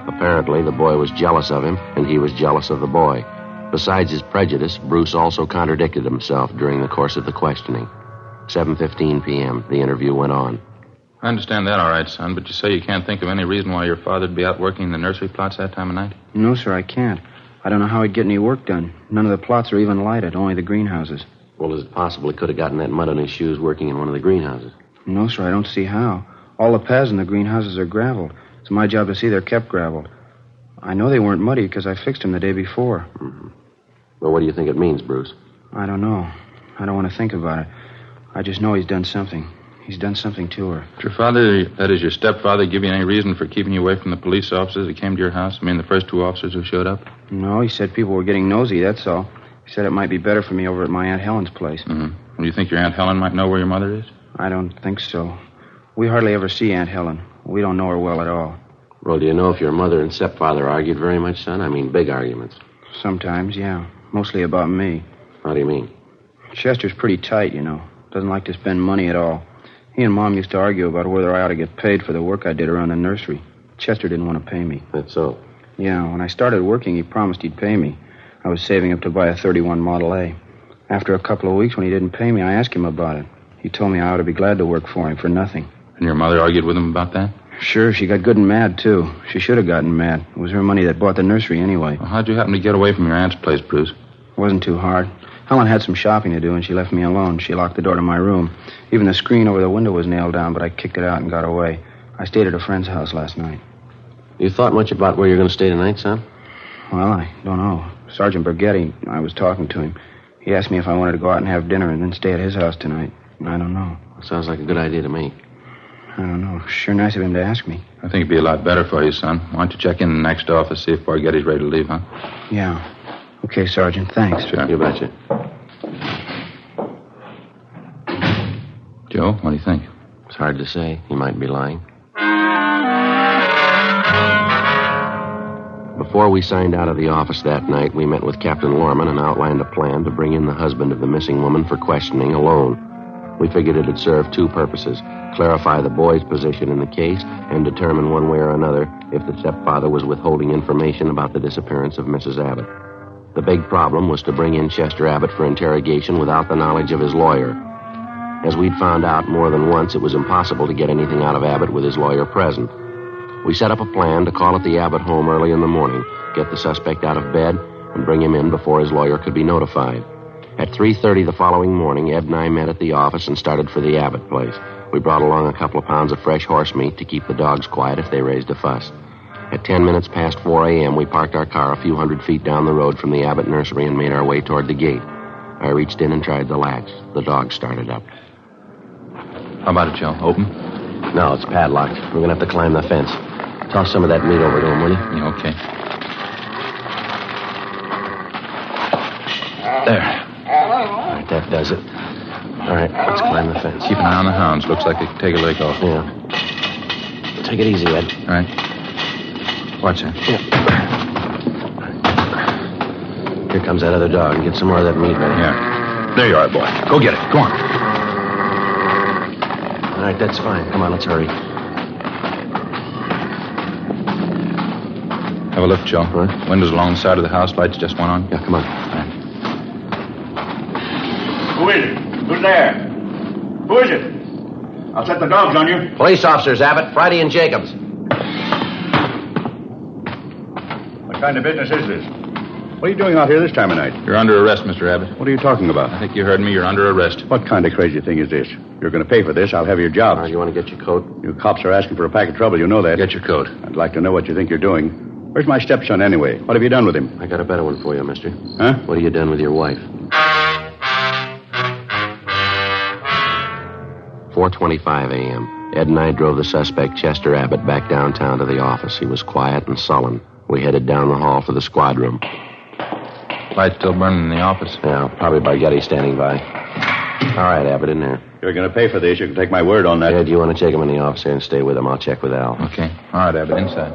Apparently, the boy was jealous of him, and he was jealous of the boy. Besides his prejudice, Bruce also contradicted himself during the course of the questioning. 7:15 p.m., the interview went on. I understand that all right, son, but you say you can't think of any reason why your father'd be out working in the nursery plots that time of night? No, sir, I can't. I don't know how he'd get any work done. None of the plots are even lighted, only the greenhouses. Well, is it possible he could have gotten that mud on his shoes working in one of the greenhouses? No, sir, I don't see how. All the paths in the greenhouses are graveled. It's my job to see they're kept graveled. I know they weren't muddy because I fixed them the day before. Mm-hmm. Well, what do you think it means, Bruce? I don't know. I don't want to think about it. I just know he's done something. He's done something to her. Did your father, that is your stepfather, give you any reason for keeping you away from the police officers that came to your house? I mean, the first two officers who showed up? No, he said people were getting nosy, that's all. He said it might be better for me over at my Aunt Helen's place. Mm-hmm. Do you think your Aunt Helen might know where your mother is? I don't think so. We hardly ever see Aunt Helen. We don't know her well at all. Well, do you know if your mother and stepfather argued very much, son? I mean, big arguments. Sometimes, yeah. Mostly about me. How do you mean? Chester's pretty tight, you know. Doesn't like to spend money at all. He and Mom used to argue about whether I ought to get paid for the work I did around the nursery. Chester didn't want to pay me. That's so? Yeah, when I started working, he promised he'd pay me. I was saving up to buy a 31 Model A. After a couple of weeks, when he didn't pay me, I asked him about it. He told me I ought to be glad to work for him for nothing. And your mother argued with him about that? Sure, she got good and mad, too. She should have gotten mad. It was her money that bought the nursery anyway. Well, how'd you happen to get away from your aunt's place, Bruce? It wasn't too hard. Helen had some shopping to do, and she left me alone. She locked the door to my room. Even the screen over the window was nailed down, but I kicked it out and got away. I stayed at a friend's house last night. You thought much about where you're going to stay tonight, son? Well, I don't know. Sergeant Burgetti, I was talking to him. He asked me if I wanted to go out and have dinner and then stay at his house tonight. I don't know. Sounds like a good idea to me. I don't know. Sure nice of him to ask me. I think it'd be a lot better for you, son. Why don't you check in the next office, see if Burgetti's ready to leave, huh? Yeah. Okay, Sergeant. Thanks. Sure. You betcha. Joe, what do you think? It's hard to say. He might be lying. Before we signed out of the office that night, we met with Captain Lorman and outlined a plan to bring in the husband of the missing woman for questioning alone. We figured it'd serve two purposes: clarify the boy's position in the case and determine one way or another if the stepfather was withholding information about the disappearance of Mrs. Abbott. The big problem was to bring in Chester Abbott for interrogation without the knowledge of his lawyer. As we'd found out more than once, it was impossible to get anything out of Abbott with his lawyer present. We set up a plan to call at the Abbott home early in the morning, get the suspect out of bed, and bring him in before his lawyer could be notified. At 3:30 the following morning, Ed and I met at the office and started for the Abbott place. We brought along a couple of pounds of fresh horse meat to keep the dogs quiet if they raised a fuss. At 10 minutes past 4 a.m., we parked our car a few hundred feet down the road from the Abbott nursery and made our way toward the gate. I reached in and tried the latch. The dog started up. How about it, Joe? Open? No, it's padlocked. We're going to have to climb the fence. Toss some of that meat over to him, will you? Yeah, okay. There. All right, that does it. All right, let's climb the fence. Keep an eye on the hounds. Looks like they could take a leg off. Yeah. Take it easy, Ed. All right. Watch that. Yeah. Here comes that other dog. Get some more of that meat ready. Yeah. There you are, boy. Go get it. Go on. All right, that's fine. Come on, let's hurry. Have a look, Joe. Huh? Windows along the side of the house. Lights just went on. Yeah, come on. All right. Who is it? Who's there? Who is it? I'll set the dogs on you. Police officers, Abbott. Friday and Jacobs. kind of business is this? What are you doing out here this time of night? You're under arrest, Mr. Abbott. What are you talking about? I think you heard me. You're under arrest. What kind of crazy thing is this? You're going to pay for this. I'll have your job. You want to get your coat? You cops are asking for a pack of trouble. You know that. Get your coat. I'd like to know what you think you're doing. Where's my stepson, anyway? What have you done with him? I got a better one for you, mister. Huh? What have you done with your wife? 4:25 a.m. Ed and I drove the suspect, Chester Abbott, back downtown to the office. He was quiet and sullen. We headed down the hall for the squad room. Light still burning in the office? Yeah, probably Bargetti standing by. All right, Abbott, in there. You're going to pay for this. You can take my word on that. Ed, you want to take him in the office here and stay with him? I'll check with Al. Okay. All right, Abbott, inside.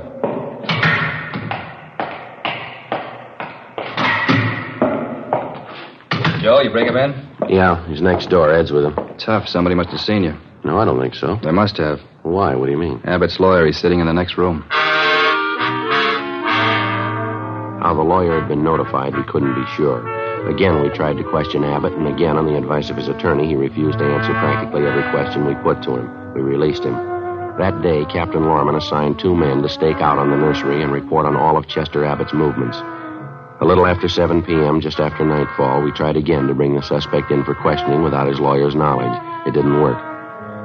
Joe, you bring him in? Yeah, he's next door. Ed's with him. Tough. Somebody must have seen you. No, I don't think so. They must have. Why? What do you mean? Abbott's lawyer. He's sitting in the next room. How the lawyer had been notified, we couldn't be sure. Again, we tried to question Abbott, and again, on the advice of his attorney, he refused to answer practically every question we put to him. We released him. That day, Captain Lorman assigned 2 men to stake out on the nursery and report on all of Chester Abbott's movements. A little after 7 p.m., just after nightfall, we tried again to bring the suspect in for questioning without his lawyer's knowledge. It didn't work.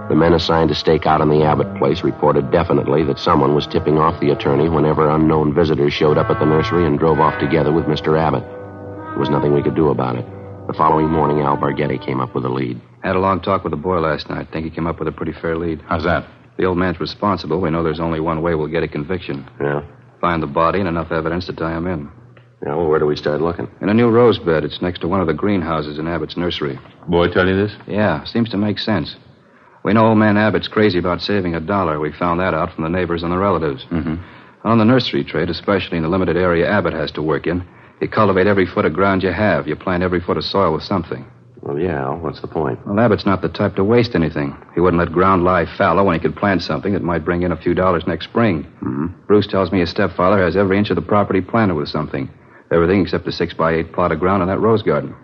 The men assigned to stake out on the Abbott place reported definitely that someone was tipping off the attorney whenever unknown visitors showed up at the nursery and drove off together with Mr. Abbott. There was nothing we could do about it. The following morning, Al Bargetti came up with a lead. Had a long talk with the boy last night. Think he came up with a pretty fair lead. How's that? The old man's responsible. We know there's only one way we'll get a conviction. Yeah? Find the body and enough evidence to tie him in. Yeah, well, where do we start looking? In a new rose bed. It's next to one of the greenhouses in Abbott's nursery. Boy tell you this? Yeah, seems to make sense. We know old man Abbott's crazy about saving $1. We found that out from the neighbors and the relatives. Mm-hmm. On the nursery trade, especially in the limited area Abbott has to work in, you cultivate every foot of ground you have. You plant every foot of soil with something. Well, yeah, Al, what's the point? Well, Abbott's not the type to waste anything. He wouldn't let ground lie fallow when he could plant something that might bring in a few dollars next spring. Mm-hmm. Bruce tells me his stepfather has every inch of the property planted with something. Everything except the 6x8 plot of ground in that rose garden.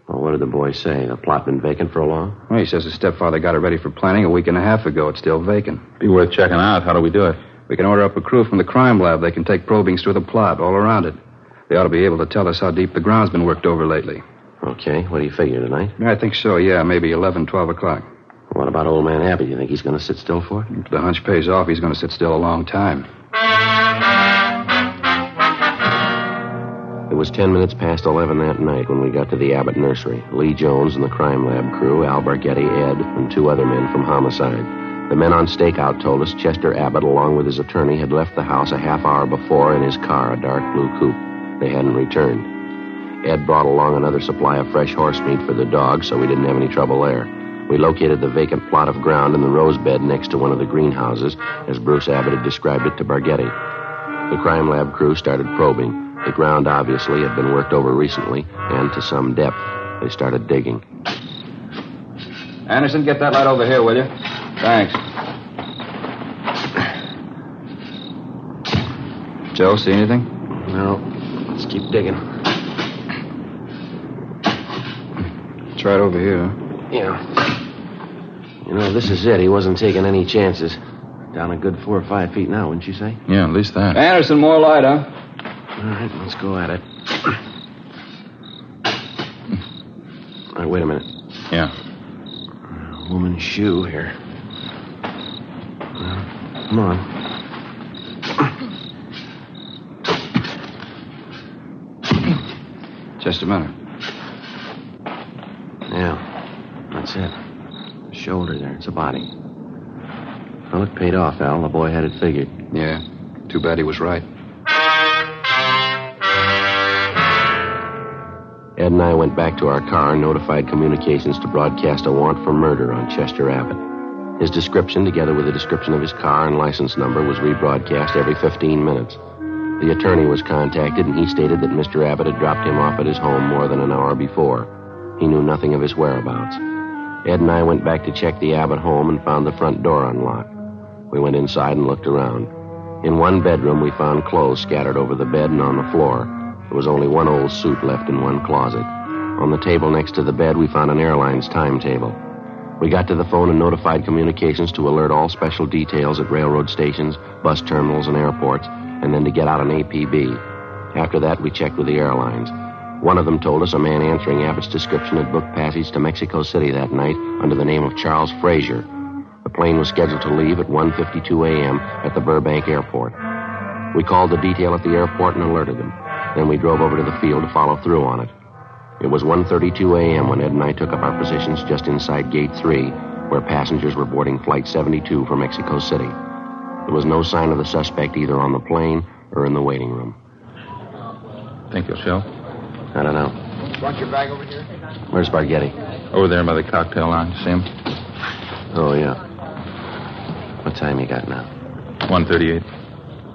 Well, what did the boy say? The plot been vacant for a long? Well, he says his stepfather got it ready for planting a week and a half ago. It's still vacant. Be worth checking out. How do we do it? We can order up a crew from the crime lab. They can take probings through the plot, all around it. They ought to be able to tell us how deep the ground's been worked over lately. Okay. What do you figure, tonight? I think so, yeah. Maybe 11, 12 o'clock. What about old man Abbott? You think he's going to sit still for it? If the hunch pays off, he's going to sit still a long time. It was 10 minutes past 11 that night when we got to the Abbott nursery. Lee Jones and the crime lab crew, Al Bargetti, Ed, and 2 other men from homicide. The men on stakeout told us Chester Abbott, along with his attorney, had left the house a half hour before in his car, a dark blue coupe. They hadn't returned. Ed brought along another supply of fresh horse meat for the dog, so we didn't have any trouble there. We located the vacant plot of ground in the rose bed next to one of the greenhouses, as Bruce Abbott had described it to Bargetti. The crime lab crew started probing. The ground obviously had been worked over recently, and to some depth. They started digging. Anderson, get that light over here, will you? Thanks. Joe, see anything? No. Let's keep digging. Try it over here, huh? Yeah. You know, this is it. He wasn't taking any chances. Down a good 4 or 5 feet now, wouldn't you say? Yeah, at least that. Anderson, more light, huh? All right, let's go at it. All right, wait a minute. Yeah. Woman's shoe here. Come on. Just a minute. Yeah, that's it. The shoulder there. It's a body. Well, it paid off, Al. The boy had it figured. Yeah. Too bad he was right. Ed and I went back to our car and notified communications to broadcast a warrant for murder on Chester Abbott. His description, together with the description of his car and license number, was rebroadcast every 15 minutes. The attorney was contacted, and he stated that Mr. Abbott had dropped him off at his home more than an hour before. He knew nothing of his whereabouts. Ed and I went back to check the Abbott home and found the front door unlocked. We went inside and looked around. In one bedroom, we found clothes scattered over the bed and on the floor. There was only one old suit left in one closet. On the table next to the bed, we found an airline's timetable. We got to the phone and notified communications to alert all special details at railroad stations, bus terminals, and airports, and then to get out an APB. After that, we checked with the airlines. One of them told us a man answering Abbott's description had booked passage to Mexico City that night under the name of Charles Frazier. The plane was scheduled to leave at 1:52 a.m. at the Burbank Airport. We called the detail at the airport and alerted them. Then we drove over to the field to follow through on it. It was 1:32 a.m. when Ed and I took up our positions just inside Gate 3, where passengers were boarding Flight 72 for Mexico City. There was no sign of the suspect either on the plane or in the waiting room. Think he'll show? I don't know. Want your bag over here? Where's Spaghetti? Over there by the cocktail lounge. See him? Oh, yeah. What time you got now? 1:38.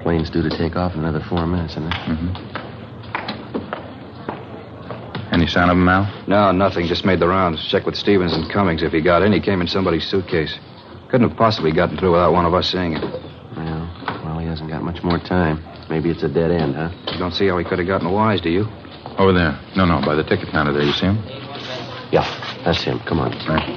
Plane's due to take off in another 4 minutes, isn't it? Mm-hmm. Any sign of him, Al? No, nothing. Just made the rounds. Checked with Stevens and Cummings. If he got in, he came in somebody's suitcase. Couldn't have possibly gotten through without one of us seeing it. Well, he hasn't got much more time. Maybe it's a dead end, huh? You don't see how he could have gotten wise, do you? Over there. No, by the ticket counter there. You see him? Yeah, that's him. Come on. Right.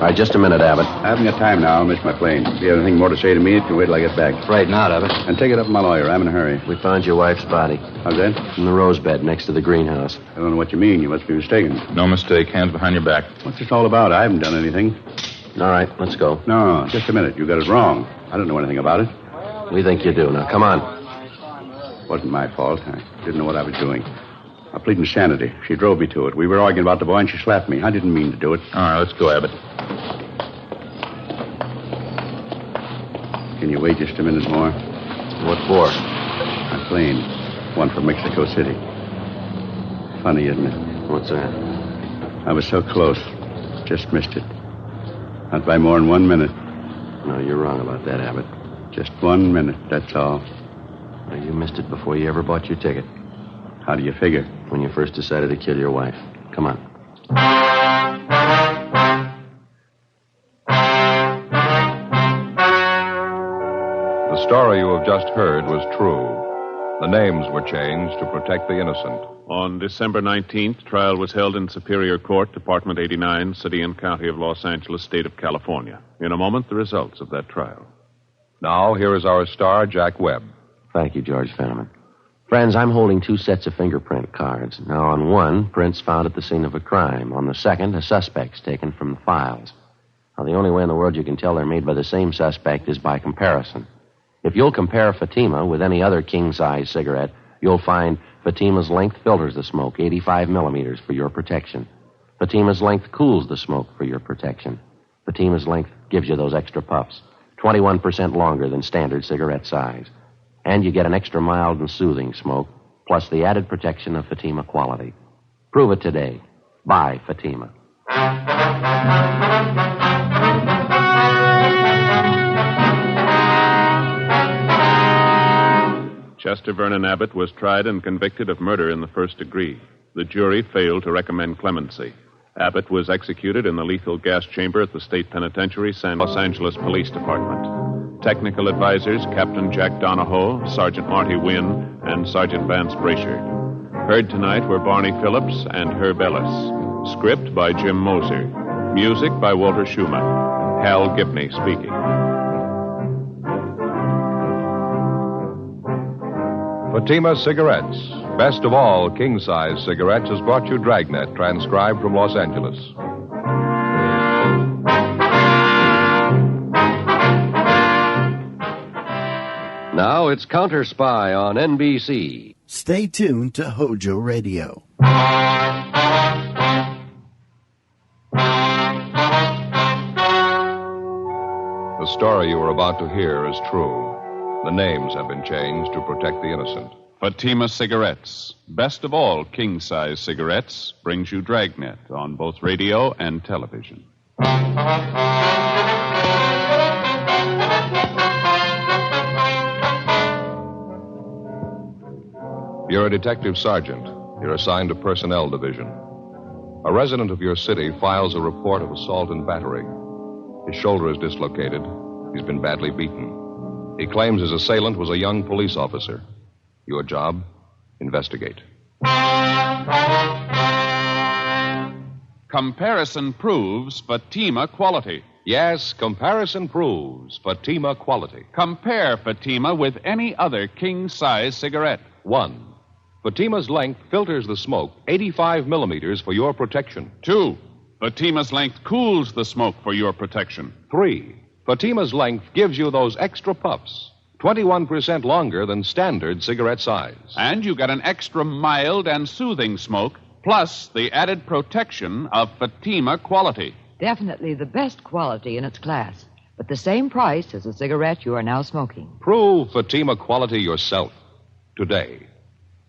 All right, just a minute, Abbott. I haven't got time now. I'll miss my plane. If you have anything more to say to me, you can wait till I get back. Right, not, Abbott. And take it up with my lawyer. I'm in a hurry. We found your wife's body. How's that? In the rose bed next to the greenhouse. I don't know what you mean. You must be mistaken. No mistake. Hands behind your back. What's this all about? I haven't done anything. All right, let's go. No, just a minute. You got it wrong. I don't know anything about it. We think you do. Now, come on. Wasn't my fault. I didn't know what I was doing. I plead insanity. She drove me to it. We were arguing about the boy, and she slapped me. I didn't mean to do it. All right, let's go, Abbott. Can you wait just a minute more? What for? My plane. One for Mexico City. Funny, isn't it? What's that? I was so close. Just missed it. Not by more than 1 minute. No, you're wrong about that, Abbott. Just 1 minute, that's all. Well, you missed it before you ever bought your ticket. How do you figure? When you first decided to kill your wife. Come on. The story you have just heard was true. The names were changed to protect the innocent. On December 19th, trial was held in Superior Court, Department 89, City and County of Los Angeles, State of California. In a moment, the results of that trial. Now, here is our star, Jack Webb. Thank you, George Fenneman. Friends, I'm holding 2 sets of fingerprint cards. Now, on one, prints found at the scene of a crime. On the second, a suspect's taken from the files. Now, the only way in the world you can tell they're made by the same suspect is by comparison. If you'll compare Fatima with any other king-size cigarette, you'll find Fatima's length filters the smoke 85 millimeters for your protection. Fatima's length cools the smoke for your protection. Fatima's length gives you those extra puffs, 21% longer than standard cigarette size. And you get an extra mild and soothing smoke, plus the added protection of Fatima quality. Prove it today. Buy Fatima. Chester Vernon Abbott was tried and convicted of murder in the first degree. The jury failed to recommend clemency. Abbott was executed in the lethal gas chamber at the State Penitentiary, Los Angeles Police Department. Technical advisors, Captain Jack Donahoe, Sergeant Marty Wynn, and Sergeant Vance Brasher. Heard tonight were Barney Phillips and Herb Ellis. Script by Jim Moser. Music by Walter Schumann. Hal Gibney speaking. Fatima Cigarettes. Best of all king-size cigarettes has brought you Dragnet, transcribed from Los Angeles. Now it's Counter Spy on NBC. Stay tuned to HOJO Radio. The story you are about to hear is true. The names have been changed to protect the innocent. Fatima Cigarettes, best of all king-size cigarettes, brings you Dragnet on both radio and television. You're a detective sergeant. You're assigned to Personnel Division. A resident of your city files a report of assault and battery. His shoulder is dislocated. He's been badly beaten. He claims his assailant was a young police officer. Your job? Investigate. Comparison proves Fatima quality. Yes, comparison proves Fatima quality. Compare Fatima with any other king-size cigarette. 1. Fatima's length filters the smoke 85 millimeters for your protection. 2. Fatima's length cools the smoke for your protection. 3. Fatima's length gives you those extra puffs, 21% longer than standard cigarette size. And you get an extra mild and soothing smoke, plus the added protection of Fatima quality. Definitely the best quality in its class, but the same price as the cigarette you are now smoking. Prove Fatima quality yourself today.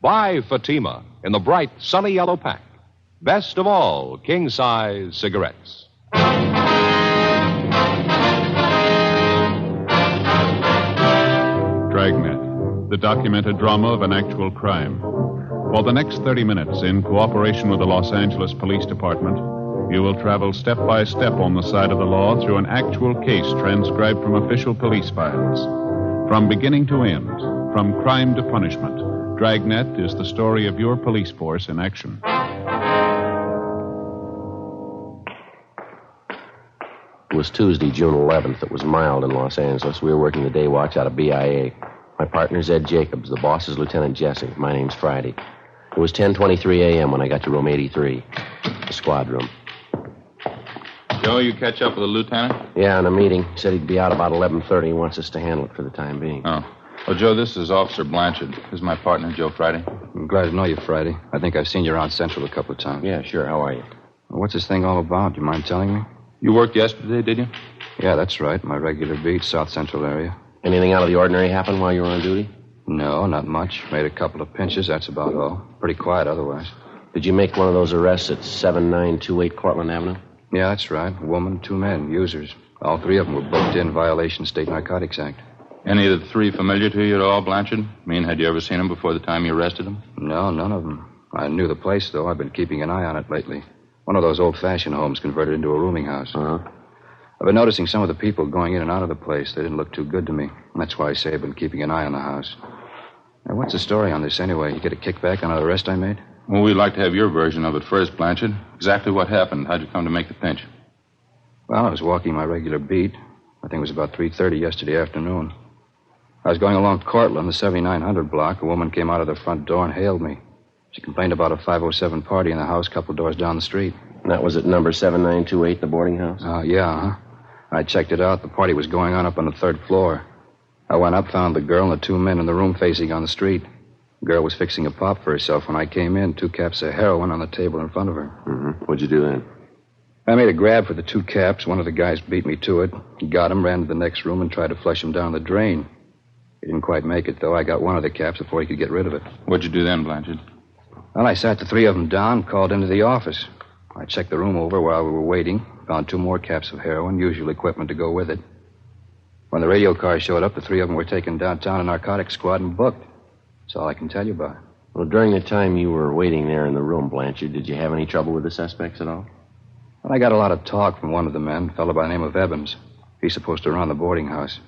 Buy Fatima in the bright, sunny yellow pack. Best of all king-size cigarettes. Dragnet, the documented drama of an actual crime. For the next 30 minutes, in cooperation with the Los Angeles Police Department, you will travel step by step on the side of the law through an actual case transcribed from official police files. From beginning to end, from crime to punishment, Dragnet is the story of your police force in action. It was Tuesday, June 11th. It was mild in Los Angeles. We were working the day watch out of BIA. My partner's Ed Jacobs. The boss is Lieutenant Jesse. My name's Friday. It was 10:23 a.m. when I got to room 83, the squad room. Joe, you catch up with the lieutenant? Yeah, in a meeting. He said he'd be out about 11:30. He wants us to handle it for the time being. Oh. Well, Joe, this is Officer Blanchard. This is my partner, Joe Friday. I'm glad to know you, Friday. I think I've seen you around Central a couple of times. Yeah, sure. How are you? Well, what's this thing all about? Do you mind telling me? You worked yesterday, did you? Yeah, that's right. My regular beat, South Central area. Anything out of the ordinary happen while you were on duty? No, not much. Made a couple of pinches, that's about all. Pretty quiet otherwise. Did you make one of those arrests at 7928 Cortlandt Avenue? Yeah, that's right. A woman, 2 men, users. All 3 of them were booked in violation of State Narcotics Act. Any of the 3 familiar to you at all, Blanchard? I mean, had you ever seen them before the time you arrested them? No, none of them. I knew the place, though. I've been keeping an eye on it lately. One of those old-fashioned homes converted into a rooming house. Uh-huh. I've been noticing some of the people going in and out of the place. They didn't look too good to me. That's why I say I've been keeping an eye on the house. Now, what's the story on this, anyway? You get a kickback on an arrest I made? Well, we'd like to have your version of it first, Blanchard. Exactly what happened. How'd you come to make the pinch? Well, I was walking my regular beat. I think it was about 3:30 yesterday afternoon. I was going along Cortlandt, the 7900 block. A woman came out of the front door and hailed me. She complained about a 507 party in the house a couple doors down the street. And that was at number 7928, the boarding house? Yeah. I checked it out. The party was going on up on the 3rd floor. I went up, found the girl and the 2 men in the room facing on the street. The girl was fixing a pop for herself when I came in. 2 caps of heroin on the table in front of her. Mm-hmm. What'd you do then? I made a grab for the 2 caps. One of the guys beat me to it. He got him, ran to the next room, and tried to flush him down the drain. He didn't quite make it, though. I got one of the caps before he could get rid of it. What'd you do then, Blanchard? Well, I sat the 3 of them down, called into the office. I checked the room over while we were waiting, found 2 more caps of heroin, usual equipment to go with it. When the radio car showed up, the 3 of them were taken downtown to narcotics squad and booked. That's all I can tell you about it. Well, during the time you were waiting there in the room, Blanchard, did you have any trouble with the suspects at all? Well, I got a lot of talk from one of the men, a fellow by the name of Evans. He's supposed to run the boarding house.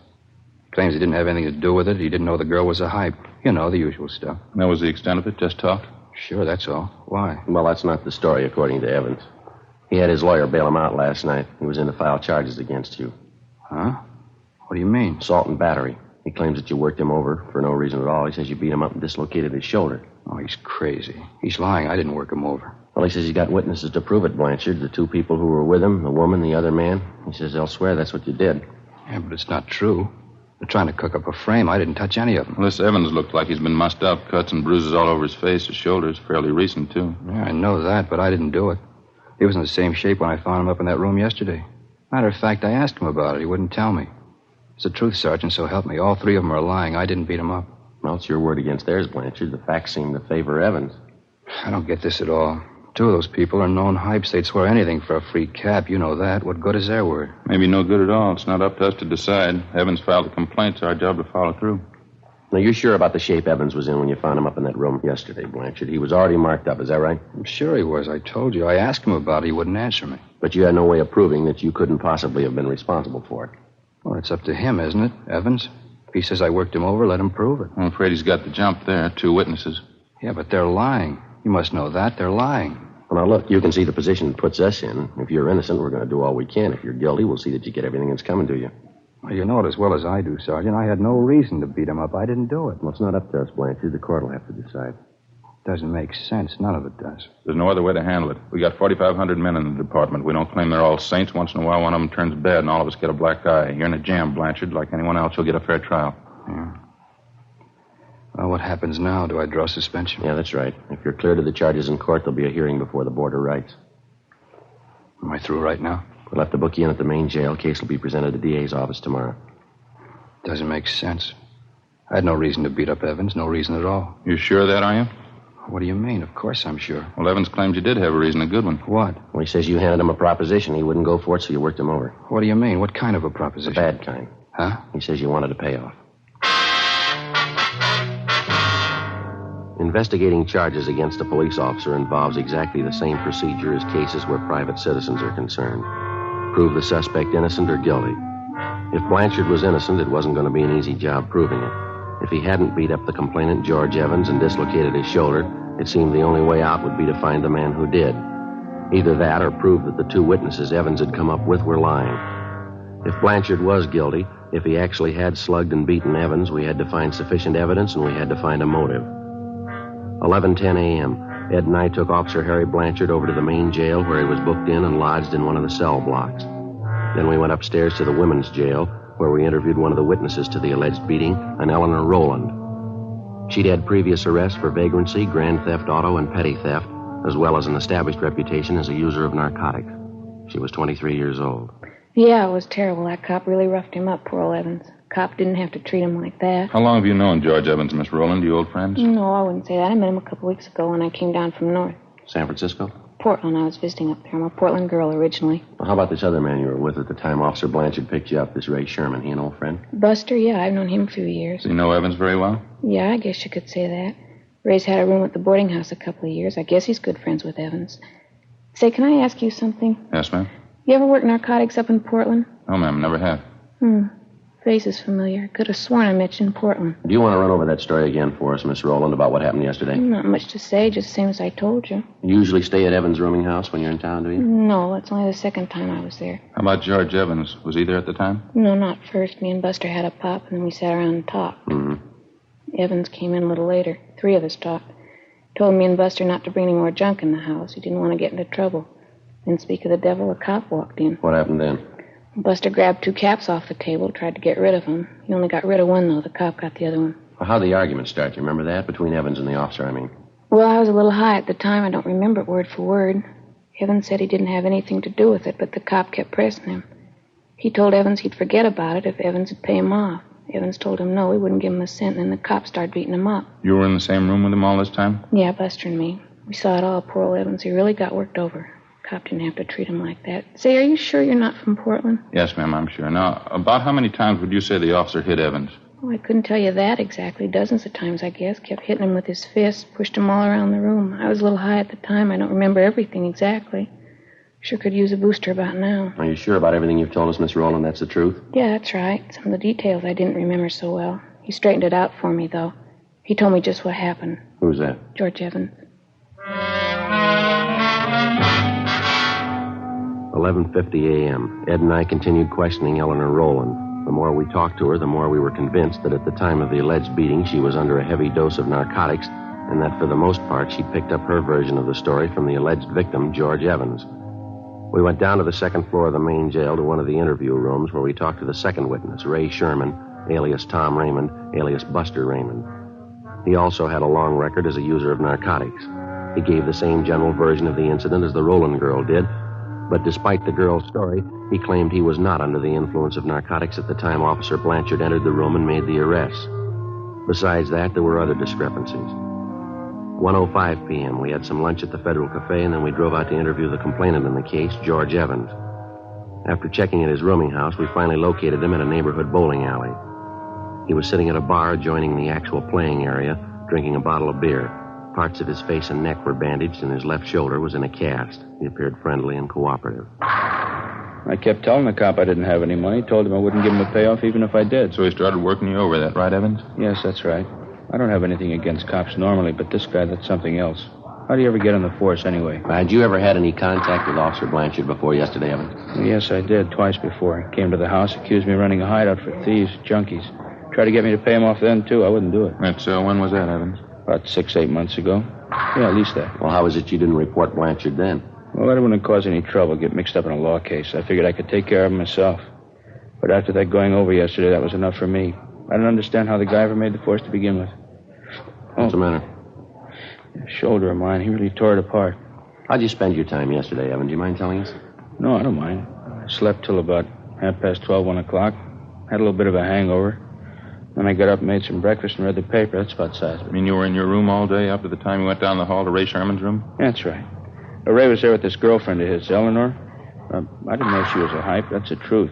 He claims he didn't have anything to do with it. He didn't know the girl was a hype. You know, the usual stuff. That was the extent of it? Just talk? Sure, that's all. Why? Well, that's not the story, according to Evans. He had his lawyer bail him out last night. He was in to file charges against you. Huh? What do you mean? Assault and battery. He claims that you worked him over for no reason at all. He says you beat him up and dislocated his shoulder. Oh, he's crazy. He's lying. I didn't work him over. Well, he says he's got witnesses to prove it, Blanchard. The 2 people who were with him, the woman, the other man. He says they'll swear that's what you did. Yeah, but it's not true. They're trying to cook up a frame. I didn't touch any of them. Well, this Evans looked like he's been mussed up. Cuts and bruises all over his face. His shoulders fairly recent, too. Yeah, I know that, but I didn't do it. He was in the same shape when I found him up in that room yesterday. Matter of fact, I asked him about it. He wouldn't tell me. It's the truth, Sergeant, so help me. All 3 of them are lying. I didn't beat him up. Well, it's your word against theirs, Blanchard. The facts seem to favor Evans. I don't get this at all. 2 of those people are known hypes. They'd swear anything for a free cap. You know that. What good is their word? Maybe no good at all. It's not up to us to decide. Evans filed a complaint. It's our job to follow through. Now, you're sure about the shape Evans was in when you found him up in that room yesterday, Blanchard? He was already marked up, is that right? I'm sure he was. I told you. I asked him about it. He wouldn't answer me. But you had no way of proving that you couldn't possibly have been responsible for it. Well, it's up to him, isn't it, Evans? If he says I worked him over, let him prove it. I'm afraid he's got the jump there. 2 witnesses. Yeah, but they're lying. You must know that. They're lying. Well, now, look, you can see the position it puts us in. If you're innocent, we're going to do all we can. If you're guilty, we'll see that you get everything that's coming to you. Well, you know it as well as I do, Sergeant. I had no reason to beat him up. I didn't do it. Well, it's not up to us, Blanchard. The court will have to decide. Doesn't make sense. None of it does. There's no other way to handle it. We got 4,500 men in the department. We don't claim they're all saints. Once in a while, one of them turns bad, and all of us get a black eye. You're in a jam, Blanchard. Like anyone else, you'll get a fair trial. Yeah. Well, what happens now? Do I draw suspension? Yeah, that's right. If you're cleared of the charges in court, there'll be a hearing before the Board of Rights. Am I through right now? We'll have to book you in at the main jail. Case will be presented to the DA's office tomorrow. Doesn't make sense. I had no reason to beat up Evans. No reason at all. You sure of that, are you? What do you mean? Of course I'm sure. Well, Evans claims you did have a reason, a good one. What? Well, he says you handed him a proposition. He wouldn't go for it, so you worked him over. What do you mean? What kind of a proposition? The bad kind. Huh? He says you wanted a payoff. Investigating charges against a police officer involves exactly the same procedure as cases where private citizens are concerned. Prove the suspect innocent or guilty. If Blanchard was innocent, it wasn't going to be an easy job proving it. If he hadn't beat up the complainant, George Evans, and dislocated his shoulder, it seemed the only way out would be to find the man who did. Either that or prove that the two witnesses Evans had come up with were lying. If Blanchard was guilty, if he actually had slugged and beaten Evans, we had to find sufficient evidence and we had to find a motive. 11:10 a.m., Ed and I took Officer Harry Blanchard over to the main jail where he was booked in and lodged in one of the cell blocks. Then we went upstairs to the women's jail where we interviewed one of the witnesses to the alleged beating, an Eleanor Rowland. She'd had previous arrests for vagrancy, grand theft auto, and petty theft, as well as an established reputation as a user of narcotics. She was 23 years old. Yeah, it was terrible. That cop really roughed him up, poor old Evans. Cop didn't have to treat him like that. How long have you known George Evans, Miss Rowland? You old friends? No, I wouldn't say that. I met him a couple weeks ago when I came down from north. San Francisco? Portland. I was visiting up there. I'm a Portland girl originally. Well, how about this other man you were with at the time Officer Blanchard picked you up, this Ray Sherman? He an old friend? Buster? Yeah, I've known him a few years. Do you know Evans very well? Yeah, I guess you could say that. Ray's had a room at the boarding house a couple of years. I guess he's good friends with Evans. Say, can I ask you something? Yes, ma'am. You ever work narcotics up in Portland? No, ma'am, never have. Face is familiar. Could have sworn I mentioned Portland. Do you want to run over that story again for us, Miss Rowland, about what happened yesterday? Not much to say, just the same as I told you. You usually stay at Evans' rooming house when you're in town, do you? No, it's only the second time I was there. How about George Evans? Was he there at the time? No, not first. Me and Buster had a pop, and then we sat around and talked. Evans came in a little later. 3 of us talked. Told me and Buster not to bring any more junk in the house. He didn't want to get into trouble. Then, speak of the devil, a cop walked in. What happened then? Buster grabbed 2 caps off the table, tried to get rid of them. He only got rid of one, though. The cop got the other one. Well, how'd the argument start? You remember that? Between Evans and the officer, I mean. Well, I was a little high at the time. I don't remember it word for word. Evans said he didn't have anything to do with it, but the cop kept pressing him. He told Evans he'd forget about it if Evans would pay him off. Evans told him no, he wouldn't give him a cent, and then the cop started beating him up. You were in the same room with him all this time? Yeah, Buster and me. We saw it all. Poor old Evans. He really got worked over. Cop didn't have to treat him like that. Say, are you sure you're not from Portland? Yes, ma'am, I'm sure. Now, about how many times would you say the officer hit Evans? Oh, I couldn't tell you that exactly. Dozens of times, I guess. Kept hitting him with his fists, pushed him all around the room. I was a little high at the time. I don't remember everything exactly. Sure could use a booster about now. Are you sure about everything you've told us, Miss Rowland? That's the truth? Yeah, that's right. Some of the details I didn't remember so well. He straightened it out for me, though. He told me just what happened. Who's that? George Evans. 11:50 a.m. Ed and I continued questioning Eleanor Rowland. The more we talked to her, the more we were convinced that at the time of the alleged beating, she was under a heavy dose of narcotics, and that for the most part, she'd picked up her version of the story from the alleged victim, George Evans. We went down to the second floor of the main jail to one of the interview rooms where we talked to the second witness, Ray Sherman, alias Tom Raymond, alias Buster Raymond. He also had a long record as a user of narcotics. He gave the same general version of the incident as the Rowland girl did, but despite the girl's story, he claimed he was not under the influence of narcotics at the time Officer Blanchard entered the room and made the arrest. Besides that, there were other discrepancies. 1:05 p.m., we had some lunch at the Federal Cafe, and then we drove out to interview the complainant in the case, George Evans. After checking at his rooming house, we finally located him at a neighborhood bowling alley. He was sitting at a bar adjoining the actual playing area, drinking a bottle of beer. Parts of his face and neck were bandaged, and his left shoulder was in a cast. He appeared friendly and cooperative. I kept telling the cop I didn't have any money. Told him I wouldn't give him a payoff even if I did. So he started working you over, that right, Evans? Yes, that's right. I don't have anything against cops normally, but this guy, that's something else. How do you ever get on the force, anyway? Had you ever had any contact with Officer Blanchard before yesterday, Evans? Yes, I did, twice before. He came to the house, accused me of running a hideout for thieves, junkies. Tried to get me to pay him off then, too. I wouldn't do it. That's, when was that, Evans? About 6-8 months ago. Yeah, at least that. Well, how was it you didn't report Blanchard then? Well, that wouldn't cause any trouble, get mixed up in a law case. I figured I could take care of him myself. But after that going over yesterday, that was enough for me. I don't understand how the guy ever made the force to begin with. What's the matter? The shoulder of mine, he really tore it apart. How'd you spend your time yesterday, Evan? Do you mind telling us? No, I don't mind. I slept till about 12:30, 1 o'clock. Had a little bit of a hangover. Then I got up and made some breakfast and read the paper. That's about size. You mean you were in your room all day up to the time you went down the hall to Ray Sherman's room? That's right. Ray was there with this girlfriend of his, Eleanor. I didn't know she was a hype. That's the truth.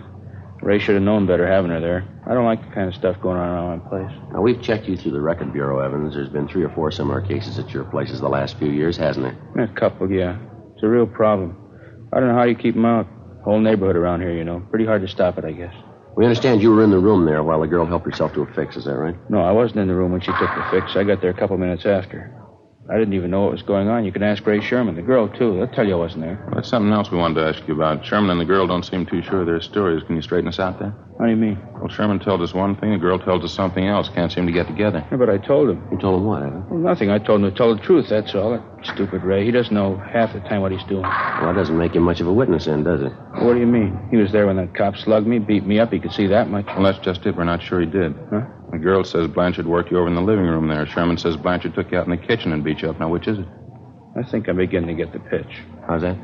Ray should have known better having her there. I don't like the kind of stuff going on around my place. Now, we've checked you through the record bureau, Evans. There's been 3 or 4 similar cases at your places the last few years, hasn't there? A couple, yeah. It's a real problem. I don't know how you keep them out. Whole neighborhood around here, you know. Pretty hard to stop it, I guess. We understand you were in the room there while the girl helped herself to a fix. Is that right? No, I wasn't in the room when she took the fix. I got there a couple minutes after. I didn't even know what was going on. You can ask Ray Sherman, the girl, too. They'll tell you I wasn't there. Well, that's something else we wanted to ask you about. Sherman and the girl don't seem too sure of their stories. Can you straighten us out there? How do you mean? Well, Sherman told us one thing, the girl tells us something else. Can't seem to get together. Yeah, but I told him. You told him what, Evan? Well, nothing. I told him to tell the truth, that's all. That stupid Ray. He doesn't know half the time what he's doing. Well, that doesn't make him much of a witness then, does it? Well, what do you mean? He was there when that cop slugged me, beat me up. He could see that much. Well, that's just it. We're not sure he did. Huh? The girl says Blanchard worked you over in the living room there. Sherman says Blanchard took you out in the kitchen and beat you up. Now, which is it? I think I'm beginning to get the pitch. How's that?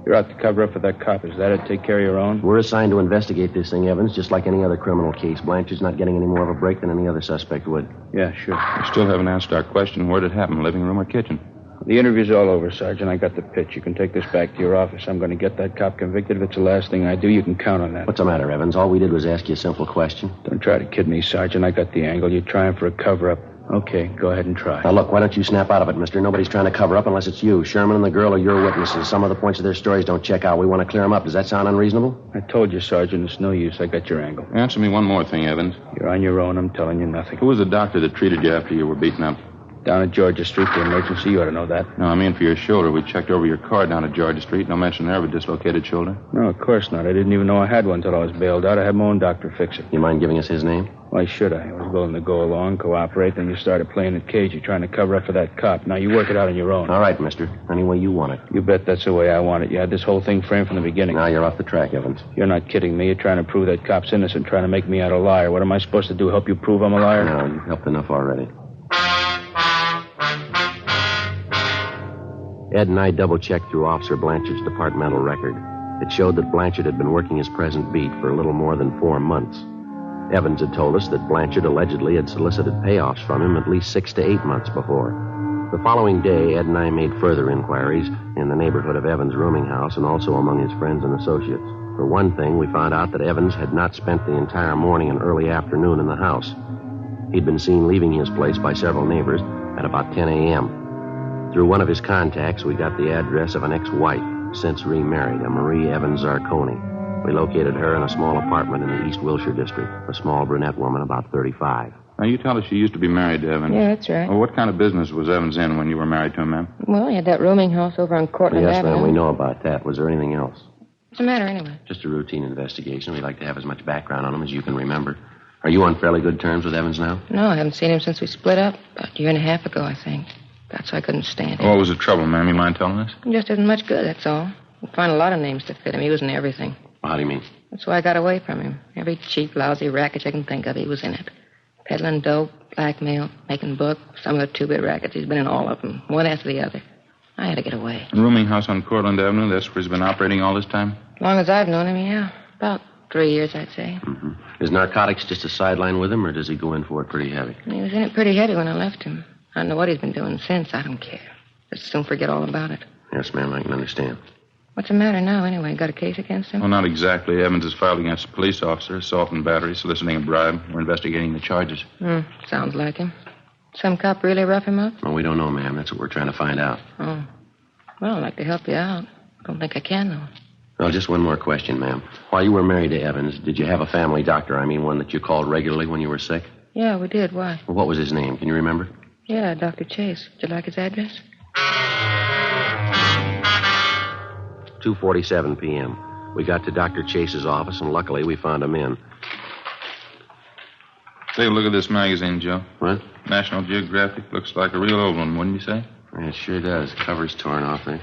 You're out to cover up for that cop. Is that it? Take care of your own? We're assigned to investigate this thing, Evans, just like any other criminal case. Blanchard's not getting any more of a break than any other suspect would. Yeah, sure. We still haven't answered our question. Where did it happen, living room or kitchen? The interview's all over, Sergeant. I got the pitch. You can take this back to your office. I'm going to get that cop convicted. If it's the last thing I do, you can count on that. What's the matter, Evans? All we did was ask you a simple question. Don't try to kid me, Sergeant. I got the angle. You're trying for a cover-up. Okay, go ahead and try. Now, look, why don't you snap out of it, mister? Nobody's trying to cover up unless it's you. Sherman and the girl are your witnesses. Some of the points of their stories don't check out. We want to clear them up. Does that sound unreasonable? I told you, Sergeant, it's no use. I got your angle. Answer me one more thing, Evans. You're on your own. I'm telling you nothing. Who was the doctor that treated you after you were beaten up? Down at Georgia Street, the emergency. You ought to know that. No, I mean for your shoulder. We checked over your car down at Georgia Street. No mention there of a dislocated shoulder. No, of course not. I didn't even know I had one until I was bailed out. I had my own doctor fix it. You mind giving us his name? Why should I? I was willing to go along, cooperate, then you started playing it cagey, trying to cover up for that cop. Now you work it out on your own. All right, mister. Any way you want it. You bet that's the way I want it. You had this whole thing framed from the beginning. Now you're off the track, Evans. You're not kidding me. You're trying to prove that cop's innocent, trying to make me out a liar. What am I supposed to do, help you prove I'm a liar? No, you've helped enough already. Ed and I double-checked through Officer Blanchard's departmental record. It showed that Blanchard had been working his present beat for a little more than 4 months. Evans had told us that Blanchard allegedly had solicited payoffs from him at least 6 to 8 months before. The following day, Ed and I made further inquiries in the neighborhood of Evans' rooming house and also among his friends and associates. For one thing, we found out that Evans had not spent the entire morning and early afternoon in the house. He'd been seen leaving his place by several neighbors at about 10 a.m. Through one of his contacts, we got the address of an ex-wife, since remarried, a Marie Evans Zarconi. We located her in a small apartment in the East Wilshire district, a small brunette woman about 35. Now, you tell us she used to be married to Evans. Yeah, that's right. Well, what kind of business was Evans in when you were married to him, ma'am? Well, he had that rooming house over on Cortland Yes, Avenue. ma'am, we know about that. Was there anything else? What's the matter, anyway? Just a routine investigation. We'd like to have as much background on him as you can remember. Are you on fairly good terms with Evans now? No, I haven't seen him since we split up. About a year and a half ago, I think. That's why I couldn't stand him. What was the trouble, ma'am? You mind telling us? He just isn't much good, that's all. You find a lot of names to fit him. He was in everything. How do you mean? That's why I got away from him. Every cheap, lousy racket you can think of, he was in it. Peddling dope, blackmail, making book, some of the two-bit rackets. He's been in all of them, one after the other. I had to get away. Rooming house on Cortland Avenue, that's where he's been operating all this time? As long as I've known him, yeah. About 3 years, I'd say. Mm-hmm. Is narcotics just a sideline with him, or does he go in for it pretty heavy? He was in it pretty heavy when I left him. I don't know what he's been doing since. I don't care. Just soon forget all about it. Yes, ma'am, I can understand. What's the matter now, anyway? Got a case against him? Well, not exactly. Evans is filed against a police officer, assault and battery, soliciting a bribe. We're investigating the charges. Sounds like him. Some cop really rough him up? Well, we don't know, ma'am. That's what we're trying to find out. Oh. Well, I'd like to help you out. Don't think I can, though. Well, just one more question, ma'am. While you were married to Evans, did you have a family doctor? I mean, one that you called regularly when you were sick? Yeah, we did. Why? Well, what was his name? Can you remember? Yeah, Dr. Chase. Would you like his address? "2:47 p.m. We got to Dr. Chase's office, and luckily we found him in. Take a look at this magazine, Joe. What? National Geographic. Looks like a real old one, wouldn't you say? Yeah, it sure does. Cover's torn off there.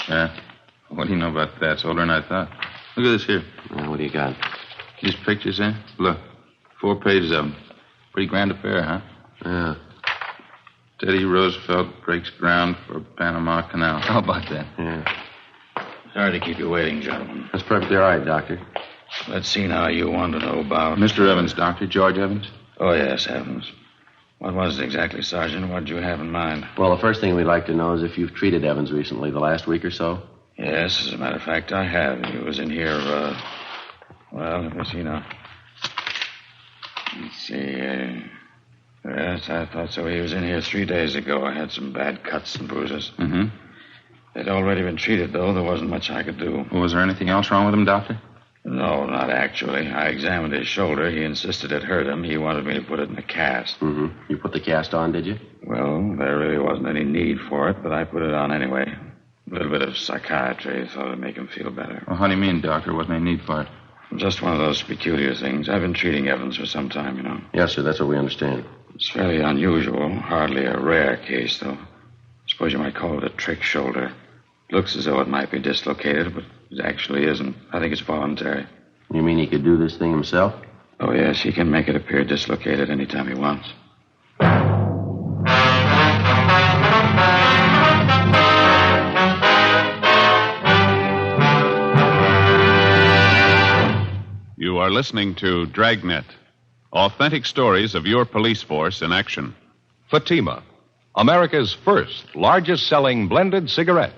Yeah. What do you know about that? It's older than I thought. Look at this here. Well, what do you got? These pictures, eh? Look. 4 pages of them. Pretty grand affair, huh? Yeah. Teddy Roosevelt breaks ground for Panama Canal. How about that? Yeah. Sorry to keep you waiting, gentlemen. That's perfectly all right, Doctor. Let's see now. You want to know about... Mr. Evans, Doctor. George Evans? Oh, yes, Evans. What was it exactly, Sergeant? What did you have in mind? Well, the first thing we'd like to know is if you've treated Evans recently, the last week or so. Yes, as a matter of fact, I have. He was in here, well, let me see now. Let's see, yes, I thought so. He was in here 3 days ago. I had some bad cuts and bruises. Mm-hmm. They'd already been treated, though. There wasn't much I could do. Well, was there anything else wrong with him, Doctor? No, not actually. I examined his shoulder. He insisted it hurt him. He wanted me to put it in a cast. Mm-hmm. You put the cast on, did you? Well, there really wasn't any need for it, but I put it on anyway. A little bit of psychiatry. Thought it'd make him feel better. Well, how do you mean, Doctor? Wasn't any need for it? Just one of those peculiar things. I've been treating Evans for some time, you know. Yes, sir. That's what we understand. It's fairly unusual. Hardly a rare case, though. Suppose you might call it a trick shoulder. Looks as though it might be dislocated, but it actually isn't. I think it's voluntary. You mean he could do this thing himself? Oh, yes. He can make it appear dislocated anytime he wants. You are listening to Dragnet, authentic stories of your police force in action. Fatima, America's first largest-selling blended cigarette.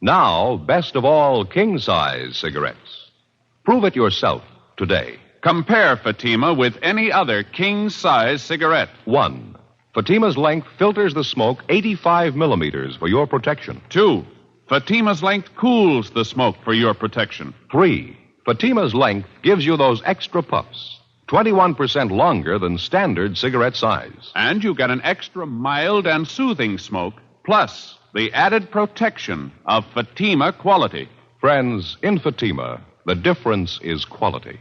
Now, best of all, king-size cigarettes. Prove it yourself today. Compare Fatima with any other king-size cigarette. 1. Fatima's length filters the smoke 85 millimeters for your protection. 2. Fatima's length cools the smoke for your protection. 3. Fatima's length gives you those extra puffs, 21% longer than standard cigarette size. And you get an extra mild and soothing smoke, plus the added protection of Fatima quality. Friends, in Fatima, the difference is quality.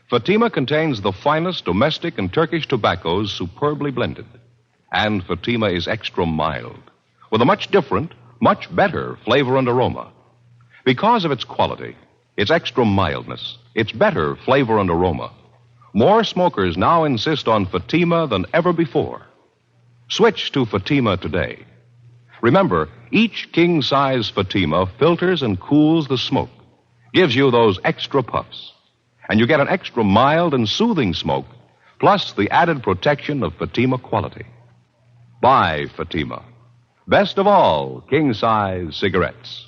Fatima contains the finest domestic and Turkish tobaccos superbly blended. And Fatima is extra mild, with a much different, much better flavor and aroma. Because of its quality, its extra mildness, its better flavor and aroma, more smokers now insist on Fatima than ever before. Switch to Fatima today. Remember, each king-size Fatima filters and cools the smoke, gives you those extra puffs, and you get an extra mild and soothing smoke, plus the added protection of Fatima quality. Buy Fatima. Best of all, king-size cigarettes.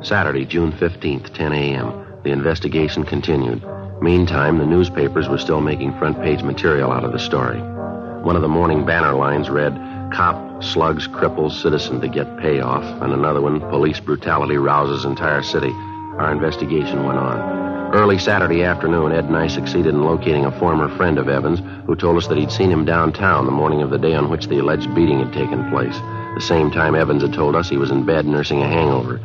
Saturday, June 15th, 10 a.m. The investigation continued. Meantime, the newspapers were still making front-page material out of the story. One of the morning banner lines read, "Cop slugs cripples citizen to get payoff," and another one, "Police brutality rouses entire city." Our investigation went on. Early Saturday afternoon, Ed and I succeeded in locating a former friend of Evans who told us that he'd seen him downtown the morning of the day on which the alleged beating had taken place. The same time Evans had told us he was in bed nursing a hangover.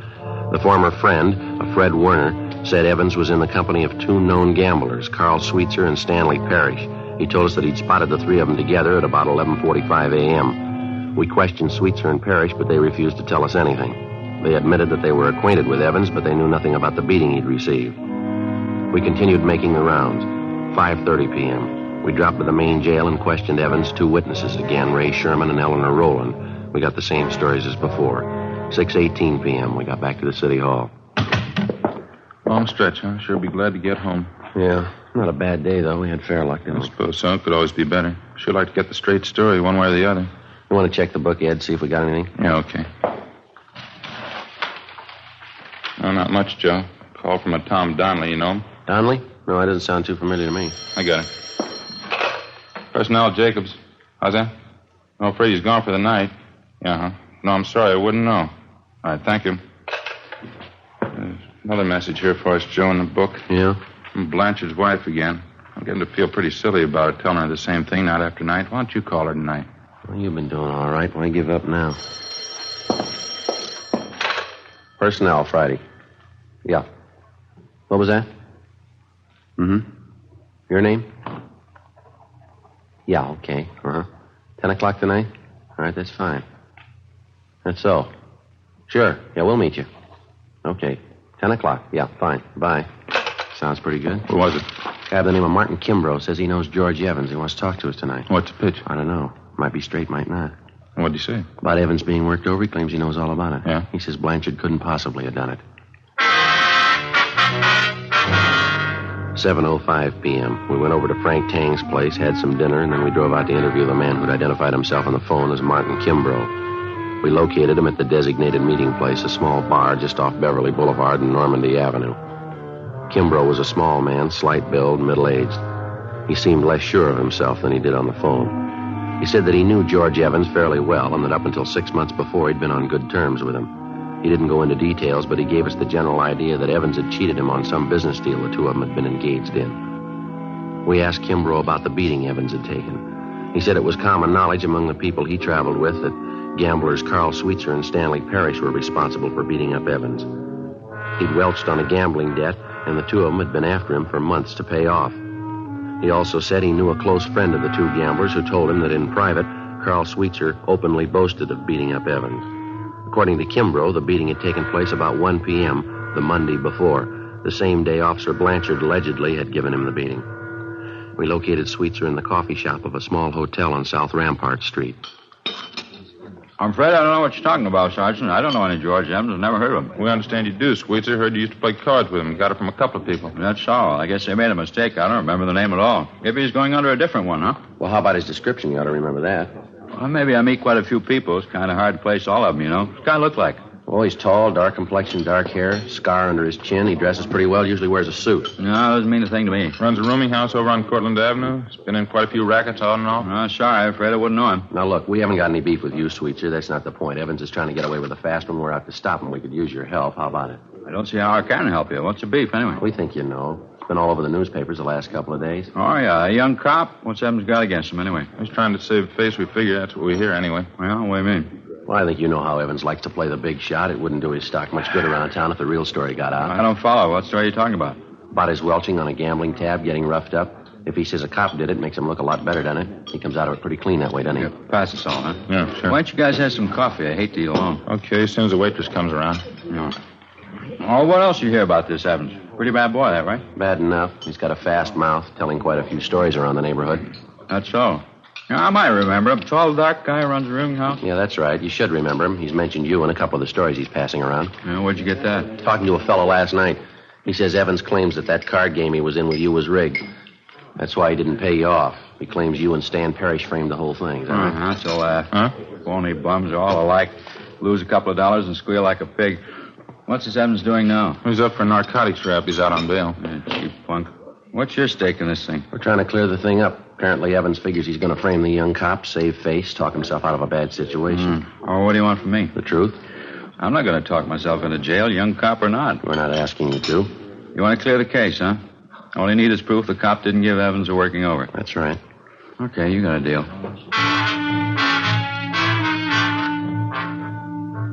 The former friend, a Fred Werner, said Evans was in the company of 2 known gamblers, Carl Sweetser and Stanley Parrish. He told us that he'd spotted the 3 of them together at about 11:45 a.m. We questioned Sweetser and Parrish, but they refused to tell us anything. They admitted that they were acquainted with Evans, but they knew nothing about the beating he'd received. We continued making the rounds. 5:30 p.m. We dropped to the main jail and questioned Evans' 2 witnesses again, Ray Sherman and Eleanor Rowland. We got the same stories as before. 6:18 p.m. We got back to the city hall. Long stretch, huh? Sure be glad to get home. Yeah, not a bad day, though. We had fair luck, didn't I we? suppose so. It could always be better. Sure like to get the straight story one way or the other. You want to check the book, Ed, see if we got anything? Yeah, okay. No, not much, Joe. Call from a Tom Donnelly, you know him? Donnelly? No, that doesn't sound too familiar to me. I got it. Personnel Jacobs. How's that? I'm afraid he's gone for the night. Yeah, huh? No, I'm sorry. I wouldn't know. All right, thank you. There's another message here for us, Joe, in the book. Yeah? From Blanchard's wife again. I'm getting to feel pretty silly about it, telling her the same thing night after night. Why don't you call her tonight? Well, you've been doing all right. Why give up now? Personnel, Friday. Yeah. What was that? Mm-hmm. Your name? Yeah, okay. Uh-huh. 10 o'clock tonight? All right, that's fine. That's so. Sure. Yeah, we'll meet you. Okay. 10 o'clock. Yeah, fine. Bye. Sounds pretty good. Who was it? Guy by the name of Martin Kimbrough says he knows George Evans. He wants to talk to us tonight. What's the pitch? I don't know. Might be straight, might not. What'd he say? About Evans being worked over. He claims he knows all about it. Yeah? He says Blanchard couldn't possibly have done it. 7:05 p.m. We went over to Frank Tang's place, had some dinner, and then we drove out to interview the man who'd identified himself on the phone as Martin Kimbrough. We located him at the designated meeting place, a small bar just off Beverly Boulevard and Normandy Avenue. Kimbrough was a small man, slight build, middle-aged. He seemed less sure of himself than he did on the phone. He said that he knew George Evans fairly well and that up until 6 months before he'd been on good terms with him. He didn't go into details, but he gave us the general idea that Evans had cheated him on some business deal the two of them had been engaged in. We asked Kimbrough about the beating Evans had taken. He said it was common knowledge among the people he traveled with that gamblers Carl Sweetser and Stanley Parrish were responsible for beating up Evans. He'd welched on a gambling debt, and the two of them had been after him for months to pay off. He also said he knew a close friend of the two gamblers who told him that in private, Carl Sweetser openly boasted of beating up Evans. According to Kimbrough, the beating had taken place about 1 p.m. the Monday before, the same day Officer Blanchard allegedly had given him the beating. We located Sweetser in the coffee shop of a small hotel on South Rampart Street. I'm afraid I don't know what you're talking about, Sergeant. I don't know any George Evans. I've never heard of him. We understand you do, Sweetser. Heard you used to play cards with him. Got it from a couple of people. That's all. I guess they made a mistake. I don't remember the name at all. Maybe he's going under a different one, huh? Well, how about his description? You ought to remember that. Well, maybe I meet quite a few people. It's kind of hard to place all of them, you know. What's the guy look like? Oh, he's tall, dark complexion, dark hair, scar under his chin. He dresses pretty well, usually wears a suit. No, doesn't mean a thing to me. Runs a rooming house over on Cortlandt Avenue. He's been in quite a few rackets on and off. Sorry, I'm afraid I wouldn't know him. Now, look, we haven't got any beef with you, Sweetser. That's not the point. Evans is trying to get away with a fast one. We're out to stop him. We could use your help. How about it? I don't see how I can help you. What's the beef, anyway? We think you know. It's been all over the newspapers the last couple of days. Oh, yeah. A young cop? What's Evans got against him, anyway? He's trying to save face. We figure that's what we hear, anyway. Well, what do you mean? Well, I think you know how Evans likes to play the big shot. It wouldn't do his stock much good around town if the real story got out. I don't follow. What story are you talking about? About his welching on a gambling tab, getting roughed up. If he says a cop did it, makes him look a lot better, doesn't it? He comes out of it pretty clean that way, doesn't he? Yeah, pass us all, huh? Yeah, sure. Why don't you guys have some coffee? I hate to eat alone. Okay, as soon as the waitress comes around. Yeah. Oh, what else you hear about this Evans? Pretty bad boy, that, right? Bad enough. He's got a fast mouth, telling quite a few stories around the neighborhood. That's so. Yeah, I might remember him. Tall, dark guy who runs a rooming house. Yeah, that's right. You should remember him. He's mentioned you in a couple of the stories he's passing around. Yeah, where'd you get that? Talking to a fellow last night. He says Evans claims that card game he was in with you was rigged. That's why he didn't pay you off. He claims you and Stan Parrish framed the whole thing. Is that right? That's a laugh. Huh? Phony bums are all alike. Lose a couple of dollars and squeal like a pig. What's this Evans doing now? He's up for narcotics rap. He's out on bail. Cheap punk. What's your stake in this thing? We're trying to clear the thing up. Apparently, Evans figures he's going to frame the young cop, save face, talk himself out of a bad situation. Oh, what do you want from me? The truth. I'm not going to talk myself into jail, young cop or not. We're not asking you to. You want to clear the case, huh? All you need is proof the cop didn't give Evans a working over. That's right. Okay, you got a deal.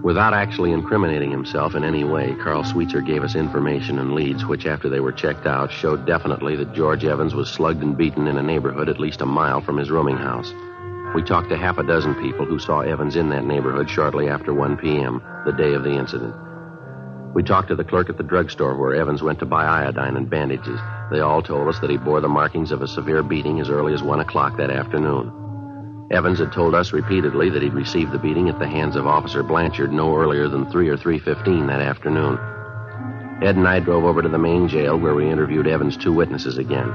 Without actually incriminating himself in any way, Carl Sweetser gave us information and leads which, after they were checked out, showed definitely that George Evans was slugged and beaten in a neighborhood at least a mile from his rooming house. We talked to half a dozen people who saw Evans in that neighborhood shortly after 1 p.m., the day of the incident. We talked to the clerk at the drugstore where Evans went to buy iodine and bandages. They all told us that he bore the markings of a severe beating as early as 1 o'clock that afternoon. Evans had told us repeatedly that he'd received the beating at the hands of Officer Blanchard no earlier than 3 or 3:15 that afternoon. Ed and I drove over to the main jail where we interviewed Evans' two witnesses again.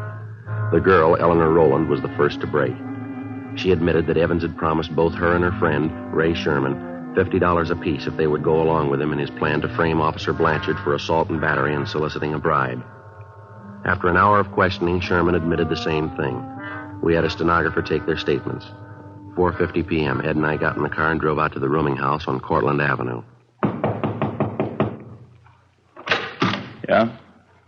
The girl, Eleanor Rowland, was the first to break. She admitted that Evans had promised both her and her friend, Ray Sherman, $50 apiece if they would go along with him in his plan to frame Officer Blanchard for assault and battery and soliciting a bribe. After an hour of questioning, Sherman admitted the same thing. We had a stenographer take their statements. 4:50 p.m., Ed and I got in the car and drove out to the rooming house on Cortlandt Avenue. Yeah?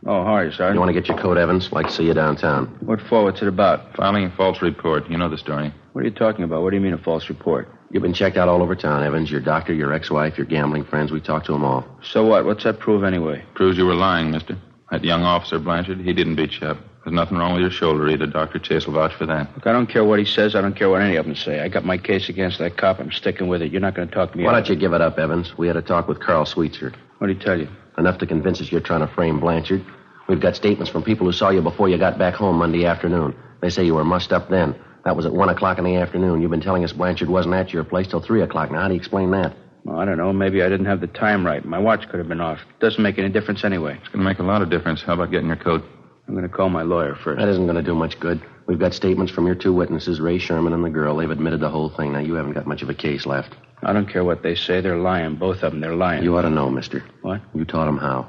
Oh, how are you, Sergeant? You want to get your coat, Evans? Like to see you downtown. What for? What's it about? Filing a false report. You know the story. What are you talking about? What do you mean a false report? You've been checked out all over town, Evans. Your doctor, your ex-wife, your gambling friends. We talked to them all. So what? What's that prove anyway? Proves you were lying, mister. That young officer, Blanchard, he didn't beat you up. There's nothing wrong with your shoulder either. Dr. Chase will vouch for that. Look, I don't care what he says. I don't care what any of them say. I got my case against that cop. I'm sticking with it. You're not going to talk me Why out. don't you give it up, Evans? We had a talk with Carl Sweetser. What did he tell you? Enough to convince us you're trying to frame Blanchard. We've got statements from people who saw you before you got back home Monday afternoon. They say you were mussed up then. That was at 1 o'clock in the afternoon. You've been telling us Blanchard wasn't at your place till 3 o'clock. Now, how do you explain that? Well, I don't know. Maybe I didn't have the time right. My watch could have been off. It doesn't make any difference anyway. It's going to make a lot of difference. How about getting your coat? I'm going to call my lawyer first. That isn't going to do much good. We've got statements from your two witnesses, Ray Sherman and the girl. They've admitted the whole thing. Now, you haven't got much of a case left. I don't care what they say. They're lying. Both of them. They're lying. You ought to know, mister. What? You taught them how.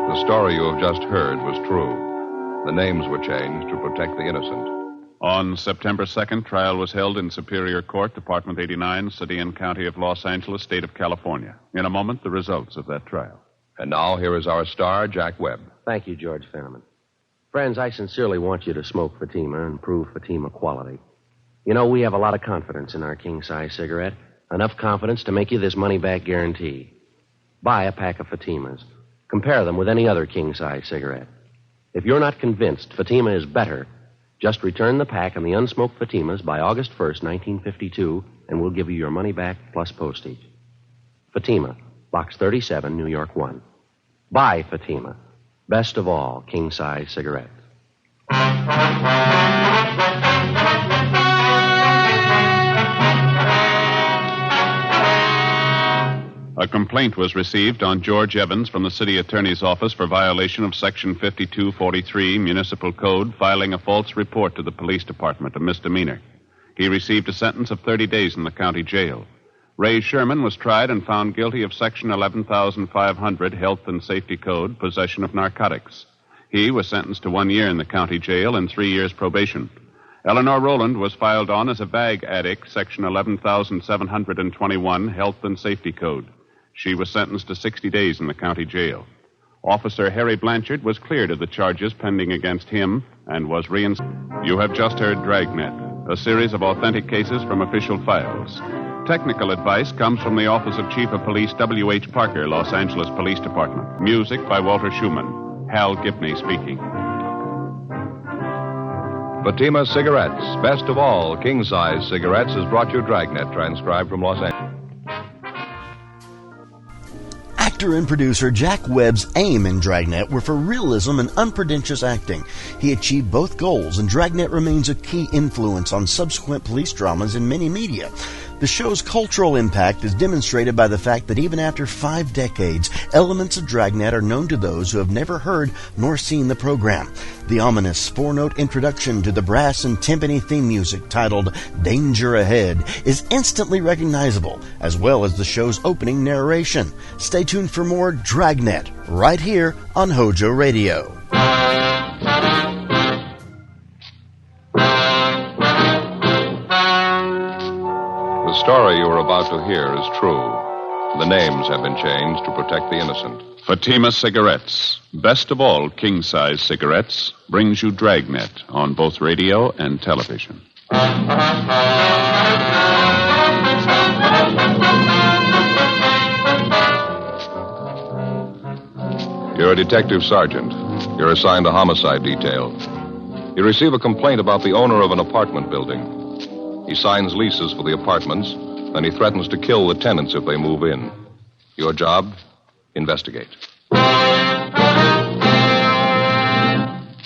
The story you have just heard was true. The names were changed to protect the innocent. On September 2nd, trial was held in Superior Court, Department 89, City and County of Los Angeles, State of California. In a moment, the results of that trial. And now, here is our star, Jack Webb. Thank you, George Fenneman. Friends, I sincerely want you to smoke Fatima and prove Fatima quality. You know, we have a lot of confidence in our king-size cigarette. Enough confidence to make you this money-back guarantee. Buy a pack of Fatimas. Compare them with any other king-size cigarette. If you're not convinced Fatima is better, just return the pack and the unsmoked Fatimas by August 1st, 1952, and we'll give you your money back plus postage. Fatima, Box 37, New York 1. Buy Fatima. Best of all, king-size cigarettes. A complaint was received on George Evans from the city attorney's office for violation of Section 5243 Municipal Code, filing a false report to the police department, a misdemeanor. He received a sentence of 30 days in the county jail. Ray Sherman was tried and found guilty of Section 11500 Health and Safety Code, possession of narcotics. He was sentenced to 1 year in the county jail and 3 years probation. Eleanor Rowland was filed on as a bag addict, Section 11721 Health and Safety Code. She was sentenced to 60 days in the county jail. Officer Harry Blanchard was cleared of the charges pending against him and was reinstated. You have just heard Dragnet, a series of authentic cases from official files. Technical advice comes from the Office of Chief of Police W.H. Parker, Los Angeles Police Department. Music by Walter Schumann. Hal Gibney speaking. Fatima Cigarettes, best of all king-size cigarettes, has brought you Dragnet, transcribed from Los Angeles. Actor and producer Jack Webb's aim in Dragnet were for realism and unpretentious acting. He achieved both goals, and Dragnet remains a key influence on subsequent police dramas in many media. The show's cultural impact is demonstrated by the fact that even after 5 decades, elements of Dragnet are known to those who have never heard nor seen the program. The ominous 4-note introduction to the brass and timpani theme music titled Danger Ahead is instantly recognizable, as well as the show's opening narration. Stay tuned for more Dragnet right here on HOJO Radio. The story you are about to hear is true. The names have been changed to protect the innocent. Fatima Cigarettes, best of all king-size cigarettes, brings you Dragnet on both radio and television. You're a detective sergeant. You're assigned a homicide detail. You receive a complaint about the owner of an apartment building. He signs leases for the apartments, and he threatens to kill the tenants if they move in. Your job? Investigate.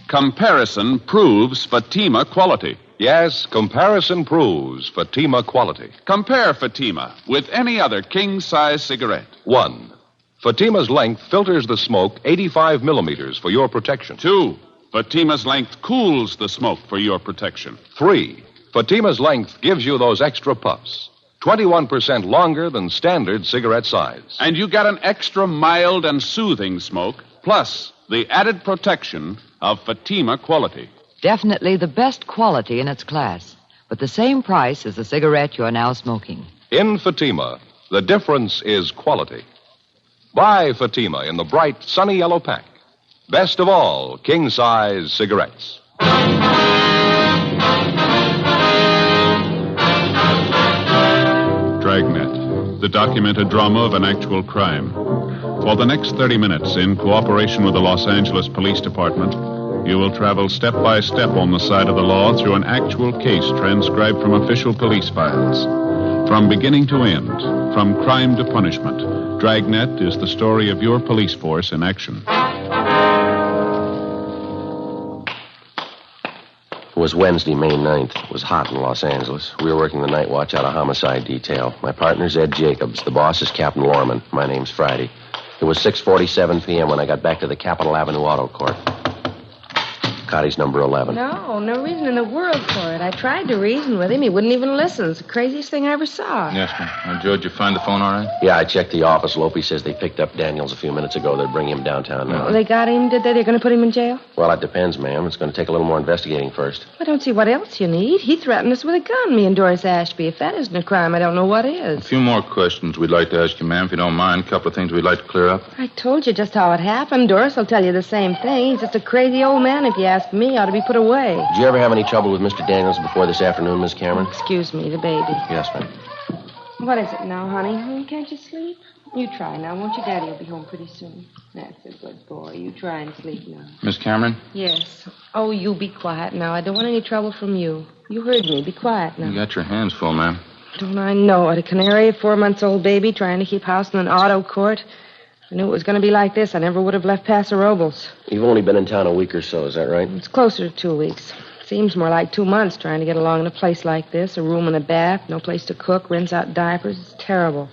Comparison proves Fatima quality. Yes, comparison proves Fatima quality. Compare Fatima with any other king-size cigarette. 1. Fatima's length filters the smoke 85 millimeters for your protection. 2. Fatima's length cools the smoke for your protection. 3. Fatima's length gives you those extra puffs. 21% longer than standard cigarette size. And you get an extra mild and soothing smoke, plus the added protection of Fatima quality. Definitely the best quality in its class, but the same price as the cigarette you are now smoking. In Fatima, the difference is quality. Buy Fatima in the bright, sunny yellow pack. Best of all, king-size cigarettes. Dragnet, the documented drama of an actual crime. For the next 30 minutes, in cooperation with the Los Angeles Police Department, you will travel step by step on the side of the law through an actual case transcribed from official police files. From beginning to end, from crime to punishment, Dragnet is the story of your police force in action. It was Wednesday, May 9th. It was hot in Los Angeles. We were working the night watch out of homicide detail. My partner's Ed Jacobs. The boss is Captain Lorman. My name's Friday. It was 6:47 p.m. when I got back to the Capitol Avenue Auto Court. Cotty's number 11. No reason in the world for it. I tried to reason with him. He wouldn't even listen. It's the craziest thing I ever saw. Yes, ma'am. Now, Joe, did you find the phone all right? Yeah, I checked the office. Lopey says they picked up Daniels a few minutes ago. They're bringing him downtown now. Oh, they got him, did they? They're going to put him in jail? Well, it depends, ma'am. It's going to take a little more investigating first. I don't see what else you need. He threatened us with a gun, me and Doris Ashby. If that isn't a crime, I don't know what is. A few more questions we'd like to ask you, ma'am, if you don't mind. A couple of things we'd like to clear up. I told you just how it happened. Doris will tell you the same thing. He's just a crazy old man, if you ask me. Ought to be put away. Did you ever have any trouble with Mr. Daniels before this afternoon, Miss Cameron? Excuse me, the baby. Yes, ma'am. What is it now, honey? Can't you sleep? You try now, won't you? Daddy will be home pretty soon. That's a good boy. You try and sleep now. Miss Cameron? Yes. Oh, you be quiet now. I don't want any trouble from you. You heard me. Be quiet now. You got your hands full, ma'am. Don't I know it? A canary, a 4-month-old baby trying to keep house in an auto court. I knew it was going to be like this. I never would have left Paso Robles. You've only been in town a week or so, is that right? It's closer to 2 weeks. Seems more like 2 months trying to get along in a place like this. A room and a bath, no place to cook, rinse out diapers. It's terrible.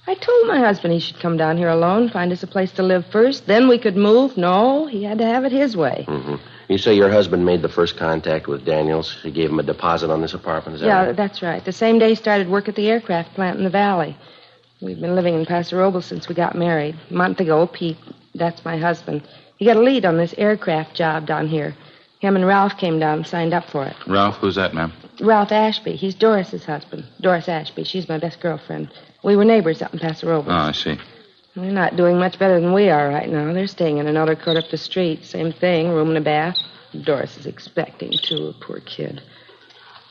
I told my husband he should come down here alone, find us a place to live first. Then we could move. No, he had to have it his way. Mm-hmm. You say your husband made the first contact with Daniels. He gave him a deposit on this apartment, is that right? Yeah, that's right. The same day he started work at the aircraft plant in the valley. We've been living in Paso Robles since we got married. A month ago, Pete, that's my husband, he got a lead on this aircraft job down here. Him and Ralph came down and signed up for it. Ralph, who's that, ma'am? Ralph Ashby. He's Doris's husband. Doris Ashby. She's my best girlfriend. We were neighbors up in Paso Robles. Oh, I see. They're not doing much better than we are right now. They're staying in another court up the street. Same thing, room and a bath. Doris is expecting, too, a poor kid.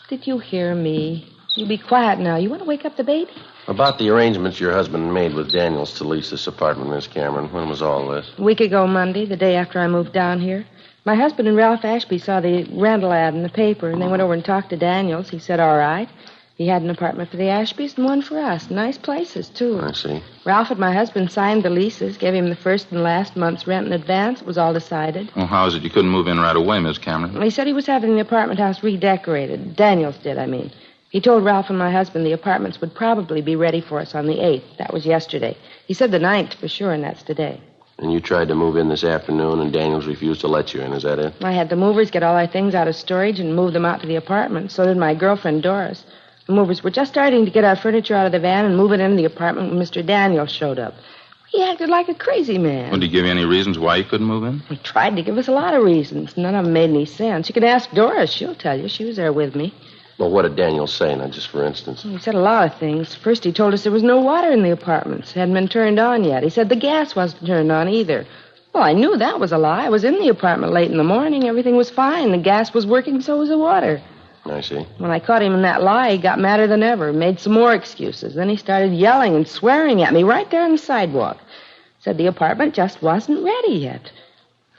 Did you hear me? You be quiet now. You want to wake up the baby? About the arrangements your husband made with Daniels to lease this apartment, Miss Cameron. When was all this? A week ago Monday, the day after I moved down here. My husband and Ralph Ashby saw the rental ad in the paper, and they went over and talked to Daniels. He said, all right. He had an apartment for the Ashbys and one for us. Nice places, too. I see. Ralph and my husband signed the leases, gave him the first and last month's rent in advance. It was all decided. Well, how is it you couldn't move in right away, Miss Cameron? Well, he said he was having the apartment house redecorated. Daniels did, I mean. He told Ralph and my husband the apartments would probably be ready for us on the 8th. That was yesterday. He said the 9th for sure, and that's today. And you tried to move in this afternoon, and Daniels refused to let you in. Is that it? I had the movers get all our things out of storage and move them out to the apartment. So did my girlfriend, Doris. The movers were just starting to get our furniture out of the van and move it into the apartment when Mr. Daniels showed up. He acted like a crazy man. Well, did he give you any reasons why you couldn't move in? He tried to give us a lot of reasons. None of them made any sense. You can ask Doris. She'll tell you. She was there with me. Well, what did Daniels say, now, just for instance? He said a lot of things. First, he told us there was no water in the apartments. It hadn't been turned on yet. He said the gas wasn't turned on either. Well, I knew that was a lie. I was in the apartment late in the morning. Everything was fine. The gas was working, so was the water. I see. When I caught him in that lie, he got madder than ever, made some more excuses. Then he started yelling and swearing at me right there on the sidewalk. Said the apartment just wasn't ready yet.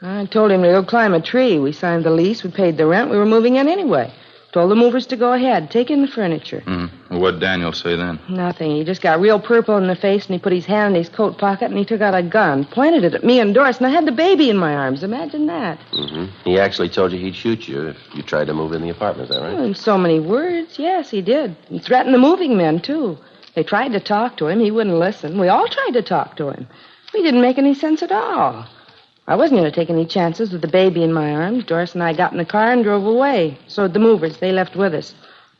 I told him to go climb a tree. We signed the lease. We paid the rent. We were moving in anyway. Told the movers to go ahead, take in the furniture. Well, what did Daniel say then? Nothing. He just got real purple in the face, and he put his hand in his coat pocket, and he took out a gun, pointed it at me and Doris, and I had the baby in my arms. Imagine that. Mm-hmm. He actually told you he'd shoot you if you tried to move in the apartment, is that right? In so many words, yes, he did. He threatened the moving men, too. They tried to talk to him. He wouldn't listen. We all tried to talk to him. He didn't make any sense at all. I wasn't going to take any chances with the baby in my arms. Doris and I got in the car and drove away. So did the movers. They left with us.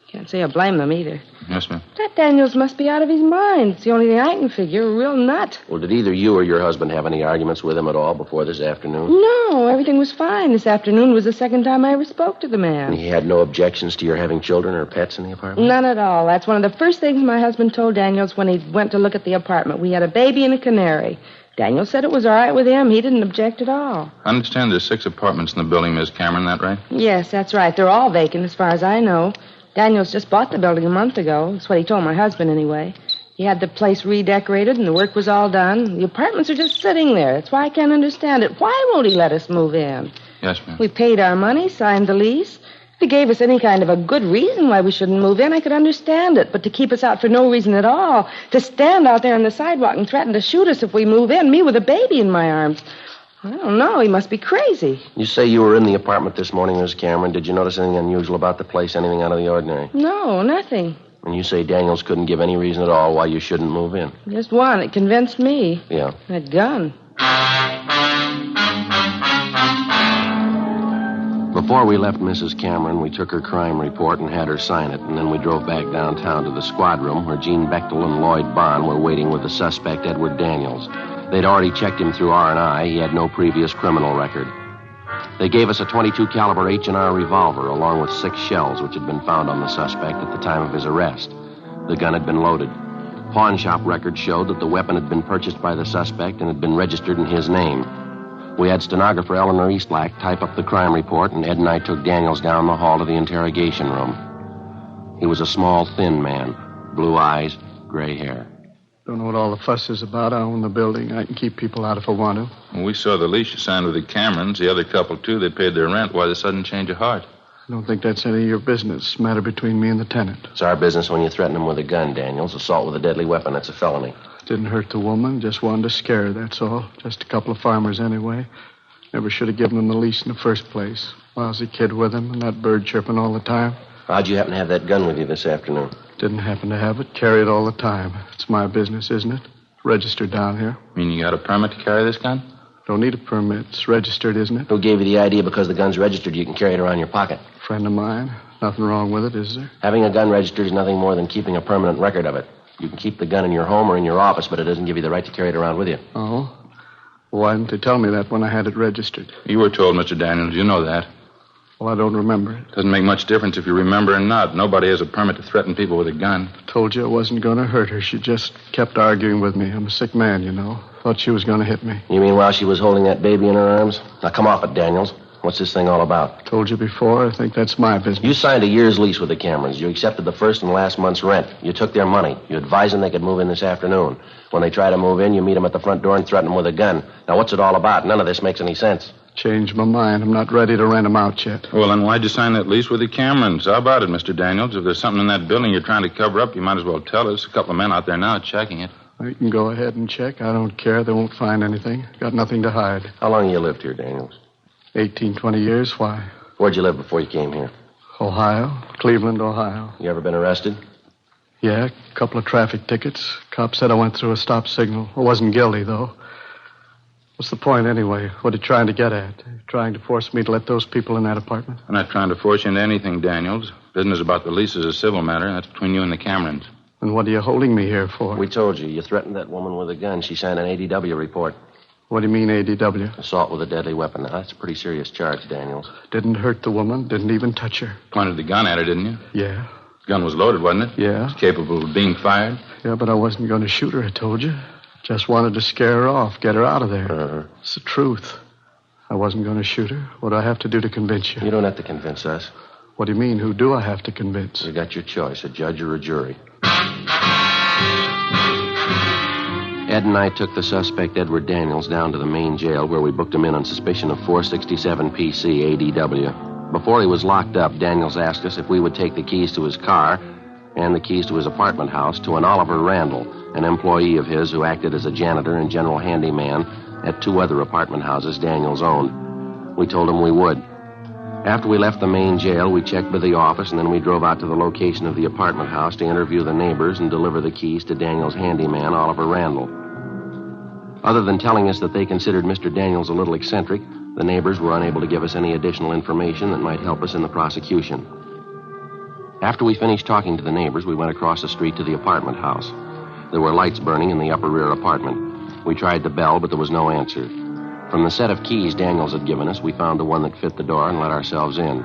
Can't say I blame them either. Yes, ma'am. That Daniels must be out of his mind. It's the only thing I can figure. A real nut. Well, did either you or your husband have any arguments with him at all before this afternoon? No, everything was fine. This afternoon was the second time I ever spoke to the man. And he had no objections to your having children or pets in the apartment? None at all. That's one of the first things my husband told Daniels when he went to look at the apartment. We had a baby and a canary. Daniels said it was all right with him. He didn't object at all. I understand there's 6 apartments in the building, Miss Cameron, that right? Yes, that's right. They're all vacant as far as I know. Daniels just bought the building a month ago. That's what he told my husband, anyway. He had the place redecorated, and the work was all done. The apartments are just sitting there. That's why I can't understand it. Why won't he let us move in? Yes, ma'am. We paid our money, signed the lease. If he gave us any kind of a good reason why we shouldn't move in, I could understand it. But to keep us out for no reason at all, to stand out there on the sidewalk and threaten to shoot us if we move in, me with a baby in my arms, I don't know. He must be crazy. You say you were in the apartment this morning, Miss Cameron. Did you notice anything unusual about the place, anything out of the ordinary? No, nothing. And you say Daniels couldn't give any reason at all why you shouldn't move in? Just one. It convinced me. Yeah. That gun. Before we left Mrs. Cameron, we took her crime report and had her sign it, and then we drove back downtown to the squad room where Gene Bechtel and Lloyd Bond were waiting with the suspect, Edward Daniels. They'd already checked him through R&I. He had no previous criminal record. They gave us a .22 caliber H&R revolver along with 6 shells which had been found on the suspect at the time of his arrest. The gun had been loaded. Pawn shop records showed that the weapon had been purchased by the suspect and had been registered in his name. We had stenographer Eleanor Eastlack type up the crime report, and Ed and I took Daniels down the hall to the interrogation room. He was a small, thin man, blue eyes, gray hair. Don't know what all the fuss is about. I own the building. I can keep people out if I want to. Well, we saw the lease you signed with the Camerons. The other couple, too, they paid their rent. Why the sudden change of heart? I don't think that's any of your business. Matter between me and the tenant. It's our business when you threaten him with a gun, Daniels. Assault with a deadly weapon, that's a felony. Didn't hurt the woman. Just wanted to scare her, that's all. Just a couple of farmers anyway. Never should have given him the lease in the first place. Lousy kid with him and that bird chirping all the time. How'd you happen to have that gun with you this afternoon? Didn't happen to have it. Carry it all the time. It's my business, isn't it? Registered down here. Mean you got a permit to carry this gun? Don't need a permit. It's registered, isn't it? Who gave you the idea because the gun's registered you can carry it around in your pocket? Friend of mine. Nothing wrong with it, is there? Having a gun registered is nothing more than keeping a permanent record of it. You can keep the gun in your home or in your office, but it doesn't give you the right to carry it around with you. Oh? Well, why didn't they tell me that when I had it registered? You were told, Mr. Daniels. You know that. Well, I don't remember it. Doesn't make much difference if you remember or not. Nobody has a permit to threaten people with a gun. I told you I wasn't going to hurt her. She just kept arguing with me. I'm a sick man, you know. Thought she was going to hit me. You mean while she was holding that baby in her arms? Now, come off it, Daniels. What's this thing all about? Told you before. I think that's my business. You signed a year's lease with the Camerons. You accepted the first and last month's rent. You took their money. You advised them they could move in this afternoon. When they try to move in, you meet them at the front door and threaten them with a gun. Now, what's it all about? None of this makes any sense. Changed my mind. I'm not ready to rent them out yet. Well, then why'd you sign that lease with the Camerons? How about it, Mr. Daniels? If there's something in that building you're trying to cover up, you might as well tell us. A couple of men out there now checking it. You can go ahead and check. I don't care. They won't find anything. Got nothing to hide. How long you lived here, Daniels? 18, 20 years. Why? Where'd you live before you came here? Ohio. Cleveland, Ohio. You ever been arrested? Yeah, a couple of traffic tickets. Cop said I went through a stop signal. I wasn't guilty, though. What's the point, anyway? What are you trying to get at? Trying to force me to let those people in that apartment? I'm not trying to force you into anything, Daniels. Business about the lease is a civil matter. That's between you and the Camerons. And what are you holding me here for? We told you. You threatened that woman with a gun. She signed an ADW report. What do you mean, ADW? Assault with a deadly weapon. Now, that's a pretty serious charge, Daniels. Didn't hurt the woman. Didn't even touch her. Pointed the gun at her, didn't you? Yeah. The gun was loaded, wasn't it? Yeah. It was capable of being fired? Yeah, but I wasn't going to shoot her, I told you. Just wanted to scare her off, get her out of there. It's the truth. I wasn't going to shoot her. What do I have to do to convince you? You don't have to convince us. What do you mean? Who do I have to convince? You got your choice, a judge or a jury. Ed and I took the suspect, Edward Daniels, down to the main jail where we booked him in on suspicion of 467 PC ADW. Before he was locked up, Daniels asked us if we would take the keys to his car and the keys to his apartment house to an Oliver Randall, an employee of his who acted as a janitor and general handyman at 2 other apartment houses Daniels owned. We told him we would. After we left the main jail, we checked with the office, and then we drove out to the location of the apartment house to interview the neighbors and deliver the keys to Daniels' handyman, Oliver Randall. Other than telling us that they considered Mr. Daniels a little eccentric, the neighbors were unable to give us any additional information that might help us in the prosecution. After we finished talking to the neighbors, we went across the street to the apartment house. There were lights burning in the upper rear apartment. We tried the bell, but there was no answer. From the set of keys Daniels had given us, we found the one that fit the door and let ourselves in.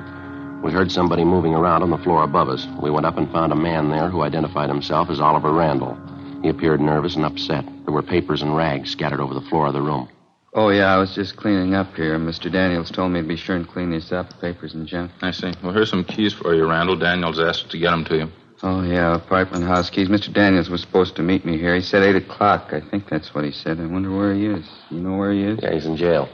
We heard somebody moving around on the floor above us. We went up and found a man there who identified himself as Oliver Randall. He appeared nervous and upset. There were papers and rags scattered over the floor of the room. Oh, yeah, I was just cleaning up here. Mr. Daniels told me to be sure and clean this up, papers and junk. I see. Well, here's some keys for you, Randall. Daniels asked to get them to you. Oh, yeah, apartment house keys. Mr. Daniels was supposed to meet me here. He said 8 o'clock. I think that's what he said. I wonder where he is. You know where he is? Yeah, he's in jail.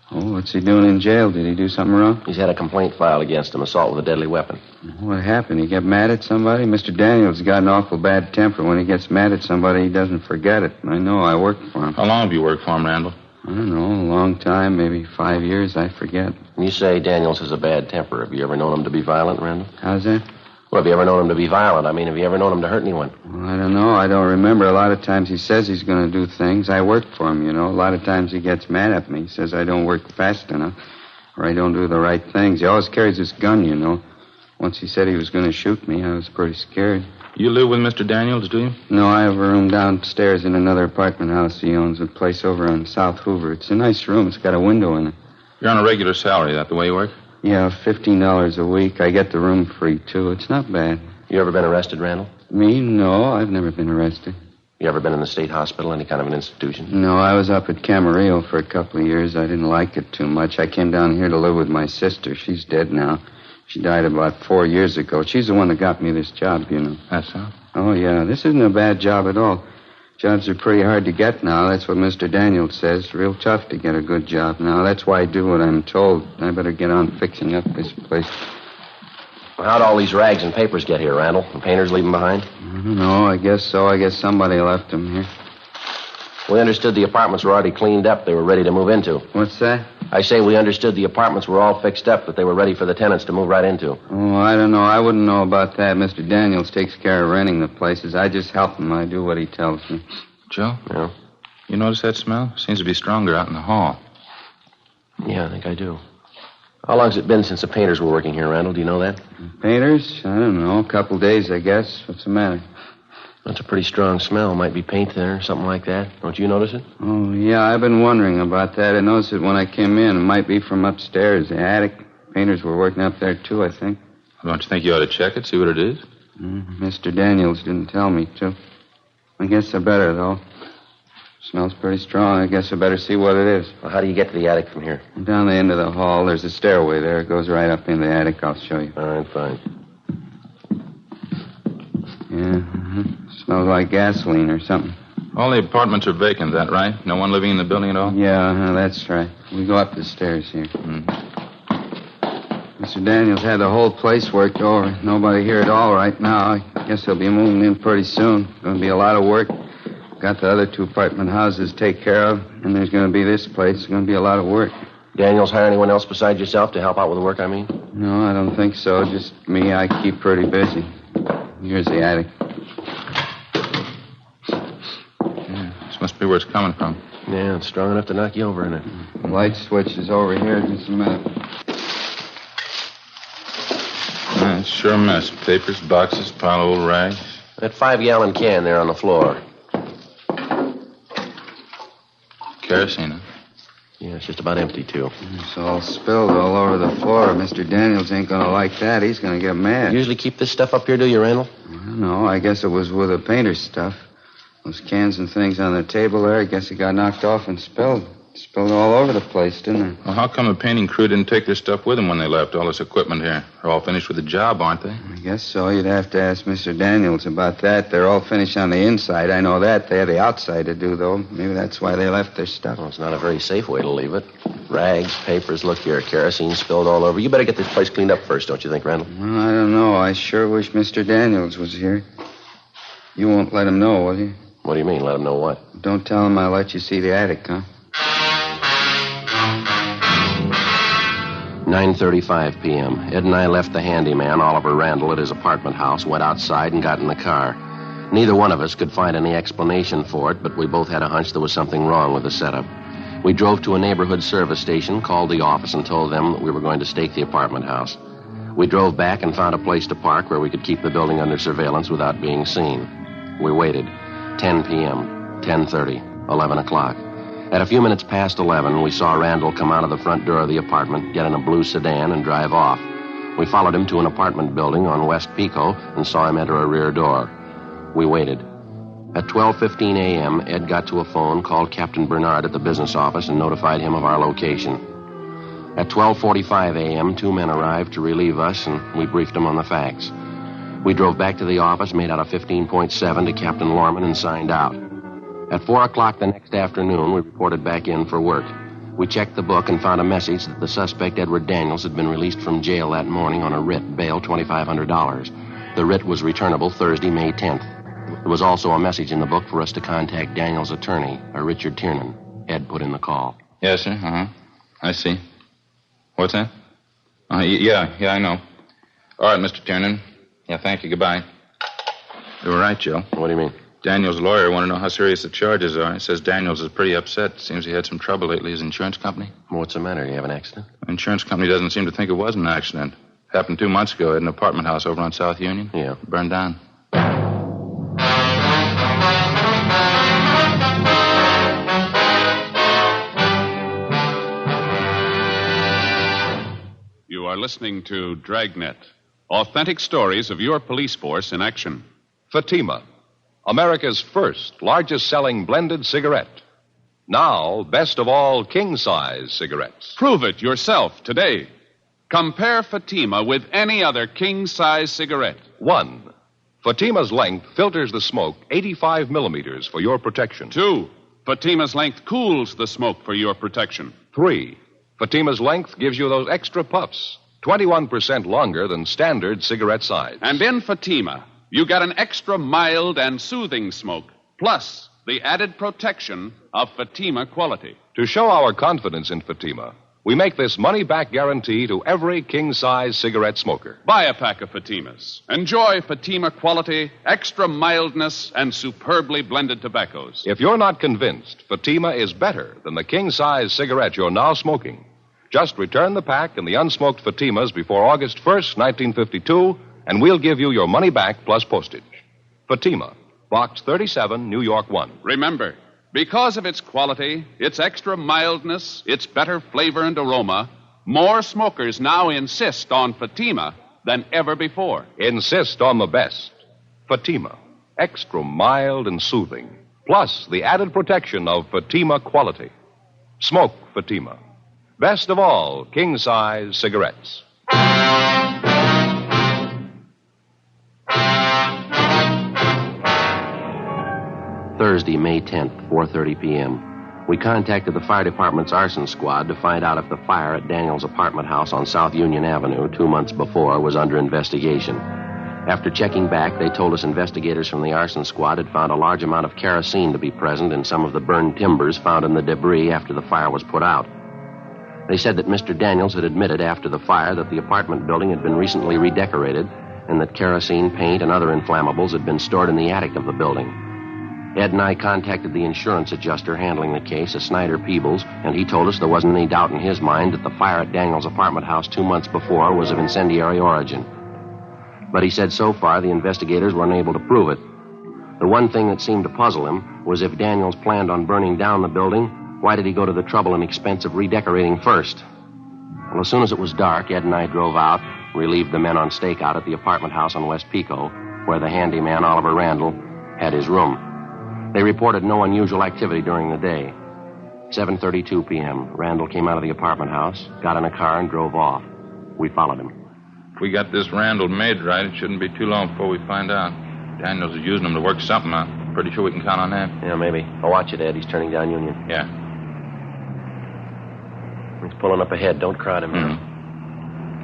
Oh, what's he doing in jail? Did he do something wrong? He's had a complaint filed against him, assault with a deadly weapon. What happened? He got mad at somebody? Mr. Daniels got an awful bad temper. When he gets mad at somebody, he doesn't forget it. I know. I worked for him. How long have you worked for him, Randall? I don't know. A long time. Maybe 5 years. I forget. You say Daniels has a bad temper. Have you ever known him to be violent, Randall? How's that? Well, have you ever known him to be violent? I mean, have you ever known him to hurt anyone? Well, I don't know. I don't remember. A lot of times he says he's going to do things. I work for him, you know. A lot of times he gets mad at me. He says I don't work fast enough or I don't do the right things. He always carries his gun, you know. Once he said he was going to shoot me, I was pretty scared. You live with Mr. Daniels, do you? No, I have a room downstairs in another apartment house he owns, a place over on South Hoover. It's a nice room. It's got a window in it. You're on a regular salary. Is that the way you work? Yeah, $15 a week. I get the room free, too. It's not bad. You ever been arrested, Randall? Me? No, I've never been arrested. You ever been in the state hospital, any kind of an institution? No, I was up at Camarillo for a couple of years. I didn't like it too much. I came down here to live with my sister. She's dead now. She died about 4 years ago. She's the one that got me this job, you know. That's so? Oh, yeah. This isn't a bad job at all. Jobs are pretty hard to get now. That's what Mr. Daniels says. Real tough to get a good job now. That's why I do what I'm told. I better get on fixing up this place. Well, how'd all these rags and papers get here, Randall? The painters leave them behind? I don't know. I guess so. I guess somebody left them here. We understood the apartments were already cleaned up. They were ready to move into. What's that? I say we understood the apartments were all fixed up, that they were ready for the tenants to move right into. Oh, I don't know. I wouldn't know about that. Mr. Daniels takes care of renting the places. I just help him. I do what he tells me. Joe? Yeah? You notice that smell? Seems to be stronger out in the hall. Yeah, I think I do. How long's it been since the painters were working here, Randall? Do you know that? Painters? I don't know. A couple days, I guess. What's the matter? That's a pretty strong smell. Might be paint there, something like that. Don't you notice it? Oh, yeah, I've been wondering about that. I noticed it when I came in. It might be from upstairs, the attic. Painters were working up there, too, I think. Don't you think you ought to check it, see what it is? Mr. Daniels didn't tell me to. I guess I better, though. Smells pretty strong. I guess I better see what it is. Well, how do you get to the attic from here? Down the end of the hall. There's a stairway there. It goes right up into the attic. I'll show you. All right, fine. Yeah, Smells like gasoline or something. All the apartments are vacant, is that right? No one living in the building at all? Yeah, that's right. We go up the stairs here. Mr. Daniels had the whole place worked over. Nobody here at all right now. I guess he'll be moving in pretty soon. Going to be a lot of work. Got the other 2 apartment houses to take care of, and there's going to be this place. It's going to be a lot of work. Daniels hire anyone else besides yourself to help out with the work, I mean? No, I don't think so. Just me. I keep pretty busy. Here's the attic. This must be where it's coming from. Yeah, it's strong enough to knock you over in it. The light switch is over here. Just a minute. Yeah, it's sure a mess. Papers, boxes, pile of old rags. That 5-gallon can there on the floor. Kerosene, huh? Yeah, it's just about empty, too. It's all spilled all over the floor. Mr. Daniels ain't going to like that. He's going to get mad. You usually keep this stuff up here, do you, Randall? I don't know. I guess it was with the painter's stuff. Those cans and things on the table there, I guess it got knocked off and spilled. Spilled all over the place, didn't it? Well, how come the painting crew didn't take their stuff with them when they left? All this equipment here. They're all finished with the job, aren't they? I guess so. You'd have to ask Mr. Daniels about that. They're all finished on the inside. I know that. They have the outside to do, though. Maybe that's why they left their stuff. Well, it's not a very safe way to leave it. Rags, papers, look here, kerosene spilled all over. You better get this place cleaned up first, don't you think, Randall? Well, I don't know. I sure wish Mr. Daniels was here. You won't let him know, will you? What do you mean, let him know what? Don't tell him I'll let you see the attic, huh? 9:35 p.m. Ed and I left the handyman, Oliver Randall, at his apartment house, went outside and got in the car. Neither one of us could find any explanation for it, but we both had a hunch there was something wrong with the setup. We drove to a neighborhood service station, called the office, and told them that we were going to stake the apartment house. We drove back and found a place to park where we could keep the building under surveillance without being seen. We waited. 10 p.m., 10:30, 11 o'clock. At a few minutes past 11, we saw Randall come out of the front door of the apartment, get in a blue sedan, and drive off. We followed him to an apartment building on West Pico and saw him enter a rear door. We waited. At 12:15 a.m., Ed got to a phone, called Captain Bernard at the business office, and notified him of our location. At 12:45 a.m., 2 men arrived to relieve us, and we briefed them on the facts. We drove back to the office, made out a 15.7 to Captain Lorman, and signed out. At 4 o'clock the next afternoon, we reported back in for work. We checked the book and found a message that the suspect, Edward Daniels, had been released from jail that morning on a writ, bail $2,500. The writ was returnable Thursday, May 10th. There was also a message in the book for us to contact Daniels' attorney, Richard Tiernan. Ed put in the call. Yes, sir. Uh-huh. I see. What's that? Yeah, I know. All right, Mr. Tiernan. Yeah, thank you. Goodbye. You were right, Joe. What do you mean? Daniels' lawyer wanted to know how serious the charges are. He says Daniels is pretty upset. Seems he had some trouble lately. His insurance company. What's the matter? Do you have an accident? The insurance company doesn't seem to think it was an accident. Happened 2 months ago at an apartment house over on South Union. Yeah. Burned down. You are listening to Dragnet. Authentic stories of your police force in action. Fatima, America's first largest-selling blended cigarette. Now, best of all, king-size cigarettes. Prove it yourself today. Compare Fatima with any other king-size cigarette. 1. Fatima's length filters the smoke 85 millimeters for your protection. 2. Fatima's length cools the smoke for your protection. 3. Fatima's length gives you those extra puffs, 21% longer than standard cigarette size. And in Fatima, you get an extra mild and soothing smoke, plus the added protection of Fatima quality. To show our confidence in Fatima, we make this money-back guarantee to every king-size cigarette smoker. Buy a pack of Fatimas. Enjoy Fatima quality, extra mildness, and superbly blended tobaccos. If you're not convinced Fatima is better than the king-size cigarette you're now smoking, just return the pack and the unsmoked Fatimas before August 1st, 1952, and we'll give you your money back plus postage. Fatima, Box 37, New York 1. Remember, because of its quality, its extra mildness, its better flavor and aroma, more smokers now insist on Fatima than ever before. Insist on the best. Fatima, extra mild and soothing, plus the added protection of Fatima quality. Smoke Fatima. Best of all, king-size cigarettes. Thursday, May 10th, 4:30 p.m. We contacted the fire department's arson squad to find out if the fire at Daniels' apartment house on South Union Avenue 2 months before was under investigation. After checking back, they told us investigators from the arson squad had found a large amount of kerosene to be present in some of the burned timbers found in the debris after the fire was put out. They said that Mr. Daniels had admitted after the fire that the apartment building had been recently redecorated and that kerosene, paint, and other inflammables had been stored in the attic of the building. Ed and I contacted the insurance adjuster handling the case, a Snyder Peebles, and he told us there wasn't any doubt in his mind that the fire at Daniels' apartment house 2 months before was of incendiary origin. But he said so far the investigators were unable to prove it. The one thing that seemed to puzzle him was if Daniels planned on burning down the building, why did he go to the trouble and expense of redecorating first? Well, as soon as it was dark, Ed and I drove out, relieved the men on stakeout at the apartment house on West Pico, where the handyman, Oliver Randall, had his room. They reported no unusual activity during the day. 7:32 p.m., Randall came out of the apartment house, got in a car, and drove off. We followed him. If we got this Randall made right, it shouldn't be too long before we find out. Daniels is using him to work something out. Pretty sure we can count on that. Yeah, maybe. I'll watch it, Ed. He's turning down Union. Yeah. He's pulling up ahead. Don't crowd him now.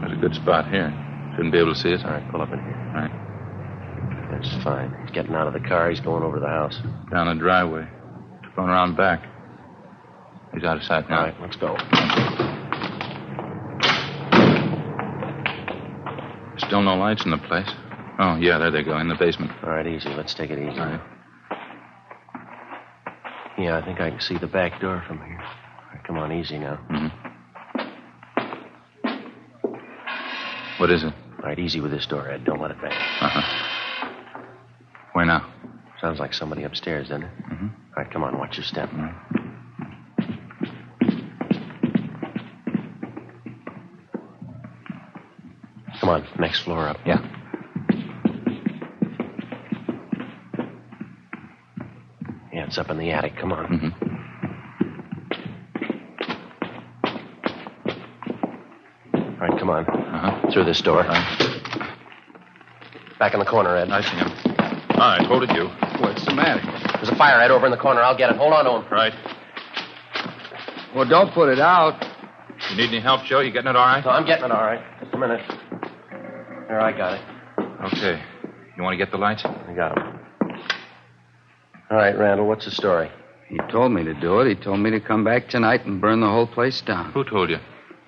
There's a good spot here. Shouldn't be able to see us. All right, pull up in here. All right. That's fine. He's getting out of the car. He's going over to the house. Down the driveway. Going around back. He's out of sight now. All right, let's go. Still no lights in the place. Oh, yeah, there they go, in the basement. All right, easy. Let's take it easy. All right. Yeah, I think I can see the back door from here. All right, come on, easy now. What is it? All right, easy with this door, Ed. Don't let it bang. Uh-huh. Where now? Sounds like somebody upstairs, doesn't it? Mm-hmm. All right, come on, watch your step. Mm-hmm. Come on, next floor up. Yeah. Yeah, it's up in the attic. Come on. Mm-hmm. All right, come on. Uh-huh. Through this door. Back in the corner, Ed. I see him. All right, hold it, you. What's the matter? There's a fire, Ed, over in the corner. I'll get it. Hold on to him. Right. Well, don't put it out. You need any help, Joe? You getting it all right? No, I'm getting it all right. Just a minute. There, I got it. Okay. You want to get the lights? I got them. All right, Randall, what's the story? He told me to do it. He told me to come back tonight and burn the whole place down. Who told you?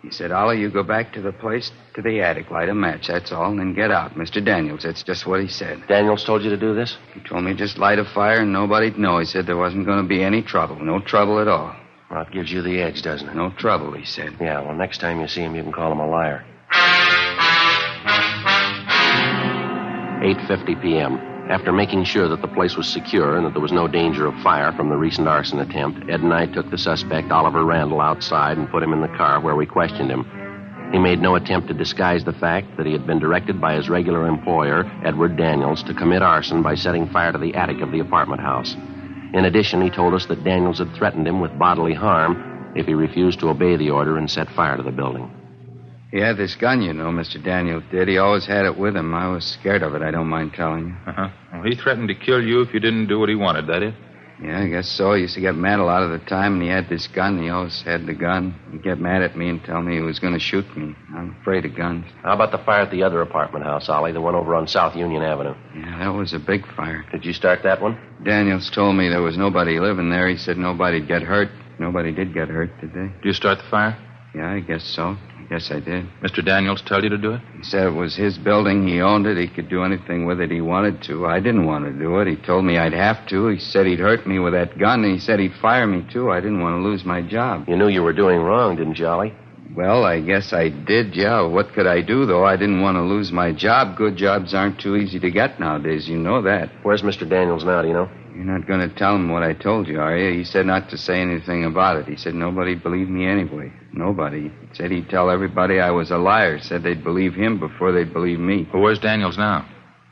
He said, Ollie, you go back to the place, to the attic, light a match, that's all, and then get out. Mr. Daniels, that's just what he said. Daniels told you to do this? He told me just light a fire and nobody'd know. He said there wasn't going to be any trouble. No trouble at all. Well, it gives you the edge, doesn't it? No trouble, he said. Yeah, well, next time you see him, you can call him a liar. 8:50 p.m. After making sure that the place was secure and that there was no danger of fire from the recent arson attempt, Ed and I took the suspect, Oliver Randall, outside and put him in the car where we questioned him. He made no attempt to disguise the fact that he had been directed by his regular employer, Edward Daniels, to commit arson by setting fire to the attic of the apartment house. In addition, he told us that Daniels had threatened him with bodily harm if he refused to obey the order and set fire to the building. He had this gun, you know, Mr. Daniels did. He always had it with him. I was scared of it, I don't mind telling you. Uh-huh. Well, he threatened to kill you if you didn't do what he wanted, that it? Yeah, I guess so. He used to get mad a lot of the time, and he had this gun. He always had the gun. He'd get mad at me and tell me he was going to shoot me. I'm afraid of guns. How about the fire at the other apartment house, Ollie, the one over on South Union Avenue? Yeah, that was a big fire. Did you start that one? Daniels told me there was nobody living there. He said nobody'd get hurt. Nobody did get hurt, did they? Did you start the fire? Yeah, I guess so. I guess I did. Mr. Daniels tell you to do it? He said it was his building. He owned it. He could do anything with it he wanted to. I didn't want to do it. He told me I'd have to. He said he'd hurt me with that gun, and he said he'd fire me, too. I didn't want to lose my job. You knew you were doing wrong, didn't you, Ollie? Well, I guess I did, yeah. What could I do, though? I didn't want to lose my job. Good jobs aren't too easy to get nowadays. You know that. Where's Mr. Daniels now, do you know? You're not going to tell him what I told you, are you? He said not to say anything about it. He said nobody'd believe me anyway. Nobody. He said he'd tell everybody I was a liar. Said they'd believe him before they'd believe me. Well, where's Daniels now?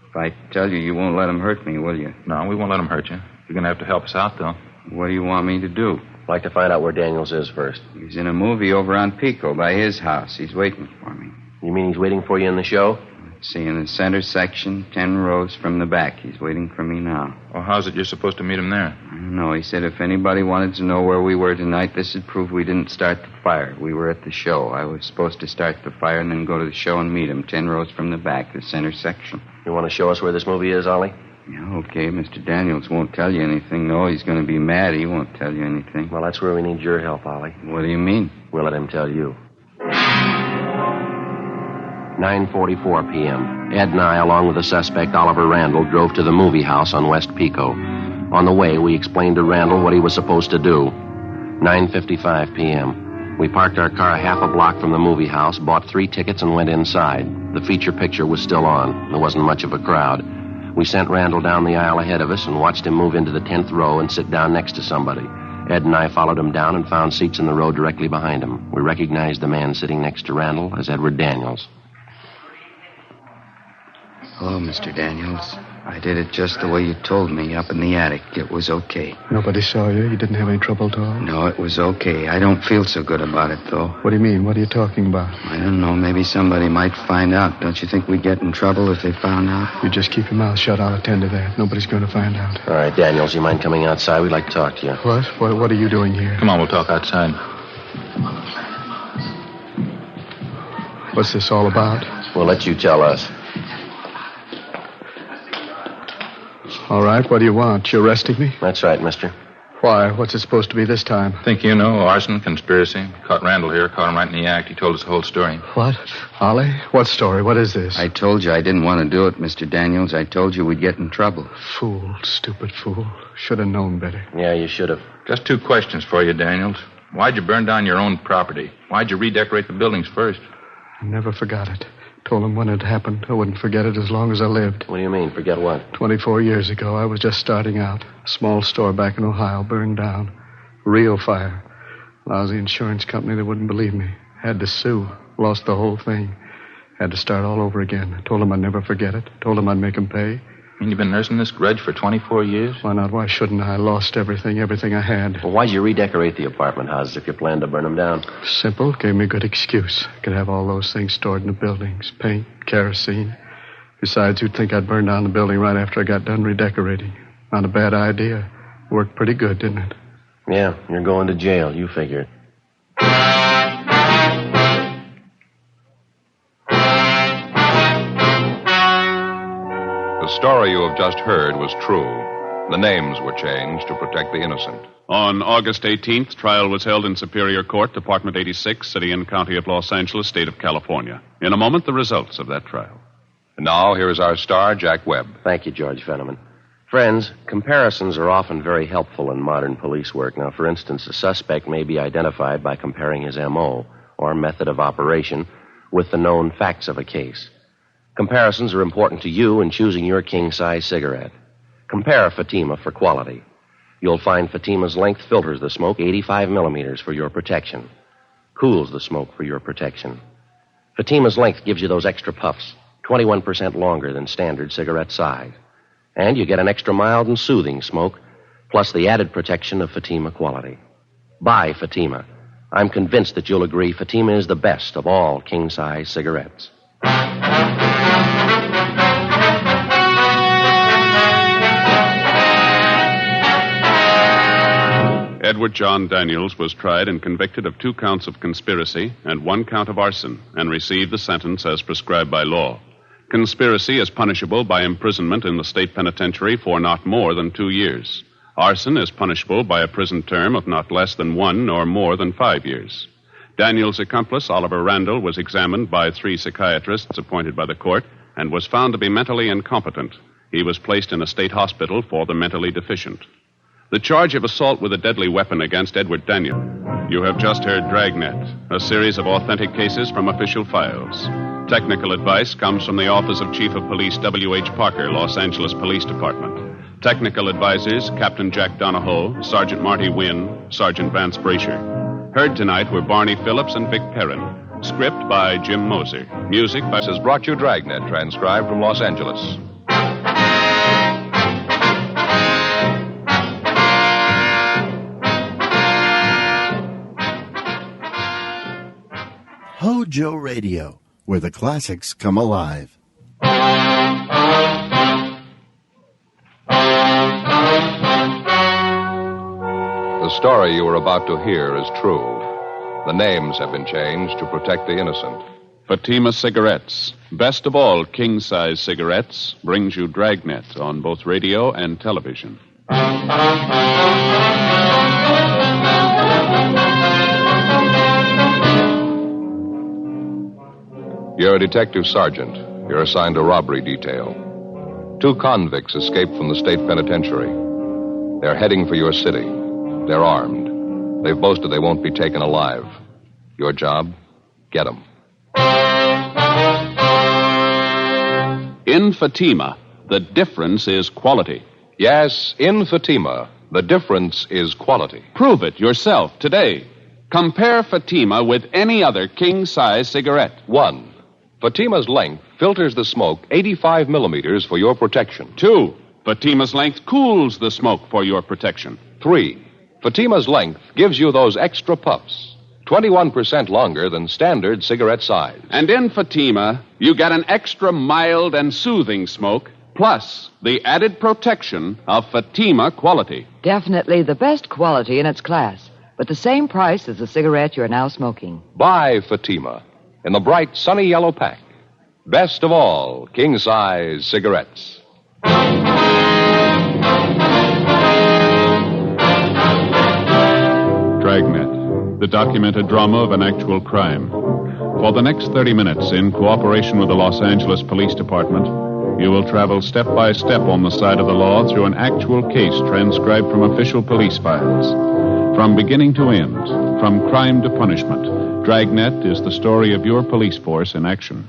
If I tell you, you won't let him hurt me, will you? No, we won't let him hurt you. You're going to have to help us out, though. What do you want me to do? I'd like to find out where Daniels is first. He's in a movie over on Pico by his house. He's waiting for me. You mean he's waiting for you in the show? See, in the center section, 10 rows from the back. He's waiting for me now. Well, how's it you're supposed to meet him there? I don't know. He said if anybody wanted to know where we were tonight, this would prove we didn't start the fire. We were at the show. I was supposed to start the fire and then go to the show and meet him, 10 rows from the back, the center section. You want to show us where this movie is, Ollie? Yeah, okay. Mr. Daniels won't tell you anything. No, he's going to be mad. He won't tell you anything. Well, that's where we need your help, Ollie. What do you mean? We'll let him tell you. 9:44 p.m. Ed and I, along with the suspect, Oliver Randall, drove to the movie house on West Pico. On the way, we explained to Randall what he was supposed to do. 9:55 p.m. We parked our car half a block from the movie house, bought 3 tickets, and went inside. The feature picture was still on. There wasn't much of a crowd. We sent Randall down the aisle ahead of us and watched him move into the 10th row and sit down next to somebody. Ed and I followed him down and found seats in the row directly behind him. We recognized the man sitting next to Randall as Edward Daniels. Hello, Mr. Daniels. I did it just the way you told me, up in the attic. It was okay. Nobody saw you? You didn't have any trouble at all? No, it was okay. I don't feel so good about it, though. What do you mean? What are you talking about? I don't know. Maybe somebody might find out. Don't you think we'd get in trouble if they found out? You just keep your mouth shut. I'll attend to that. Nobody's going to find out. All right, Daniels, you mind coming outside? We'd like to talk to you. What? What are you doing here? Come on, we'll talk outside. What's this all about? We'll let you tell us. All right, what do you want? You arresting me? That's right, mister. Why? What's it supposed to be this time? Think you know, arson, conspiracy. Caught Randall here, caught him right in the act. He told us the whole story. What? Ollie? What story? What is this? I told you I didn't want to do it, Mr. Daniels. I told you we'd get in trouble. Fool, stupid fool. Should have known better. Yeah, you should have. Just 2 questions for you, Daniels. Why'd you burn down your own property? Why'd you redecorate the buildings first? I never forgot it. Told him when it happened. I wouldn't forget it as long as I lived. What do you mean, forget what? 24 years ago, I was just starting out. A small store back in Ohio burned down. Real fire. Lousy insurance company that wouldn't believe me. Had to sue. Lost the whole thing. Had to start all over again. I told him I'd never forget it. Told him I'd make him pay. And you've been nursing this grudge for 24 years? Why not? Why shouldn't I? I lost everything I had. Well, why'd you redecorate the apartment houses if you planned to burn them down? Simple. Gave me a good excuse. I could have all those things stored in the buildings. Paint, kerosene. Besides, you'd think I'd burn down the building right after I got done redecorating. Not a bad idea. Worked pretty good, didn't it? Yeah, you're going to jail. You figure it. The story you have just heard was true. The names were changed to protect the innocent. On August 18th, trial was held in Superior Court, Department 86, City and County of Los Angeles, State of California. In a moment, the results of that trial. And now, here is our star, Jack Webb. Thank you, George Fenneman. Friends, comparisons are often very helpful in modern police work. Now, for instance, a suspect may be identified by comparing his M.O., or method of operation, with the known facts of a case. Comparisons are important to you in choosing your king-size cigarette. Compare Fatima for quality. You'll find Fatima's length filters the smoke 85 millimeters for your protection. Cools the smoke for your protection. Fatima's length gives you those extra puffs, 21% longer than standard cigarette size. And you get an extra mild and soothing smoke, plus the added protection of Fatima quality. Buy Fatima. I'm convinced that you'll agree Fatima is the best of all king-size cigarettes. Edward John Daniels was tried and convicted of 2 counts of conspiracy and 1 count of arson and received the sentence as prescribed by law. Conspiracy is punishable by imprisonment in the state penitentiary for not more than 2 years. Arson is punishable by a prison term of not less than 1 or more than 5 years. Daniel's accomplice, Oliver Randall, was examined by 3 psychiatrists appointed by the court and was found to be mentally incompetent. He was placed in a state hospital for the mentally deficient. The charge of assault with a deadly weapon against Edward Daniel. You have just heard Dragnet, a series of authentic cases from official files. Technical advice comes from the Office of Chief of Police W.H. Parker, Los Angeles Police Department. Technical advisors, Captain Jack Donahoe, Sergeant Marty Wynn, Sergeant Vance Brasher. Heard tonight were Barney Phillips and Vic Perrin. Script by Jim Moser. Music by... This has brought you Dragnet, transcribed from Los Angeles. HOJO Radio, where the classics come alive. The story you are about to hear is true. The names have been changed to protect the innocent. Fatima Cigarettes, best of all king-size cigarettes, brings you Dragnet on both radio and television. You're a detective sergeant. You're assigned to robbery detail. 2 convicts escaped from the state penitentiary. They're heading for your city. They're armed. They've boasted they won't be taken alive. Your job? Get them. In Fatima, the difference is quality. Yes, in Fatima, the difference is quality. Prove it yourself today. Compare Fatima with any other king-size cigarette. 1. Fatima's length filters the smoke 85 millimeters for your protection. 2. Fatima's length cools the smoke for your protection. 3. Fatima's length gives you those extra puffs, 21% longer than standard cigarette size. And in Fatima, you get an extra mild and soothing smoke, plus the added protection of Fatima quality. Definitely the best quality in its class, but the same price as the cigarette you're now smoking. Buy Fatima in the bright, sunny yellow pack. Best of all king-size cigarettes. Dragnet, the documented drama of an actual crime. For the next 30 minutes, in cooperation with the Los Angeles Police Department, you will travel step by step on the side of the law through an actual case transcribed from official police files. From beginning to end, from crime to punishment, Dragnet is the story of your police force in action.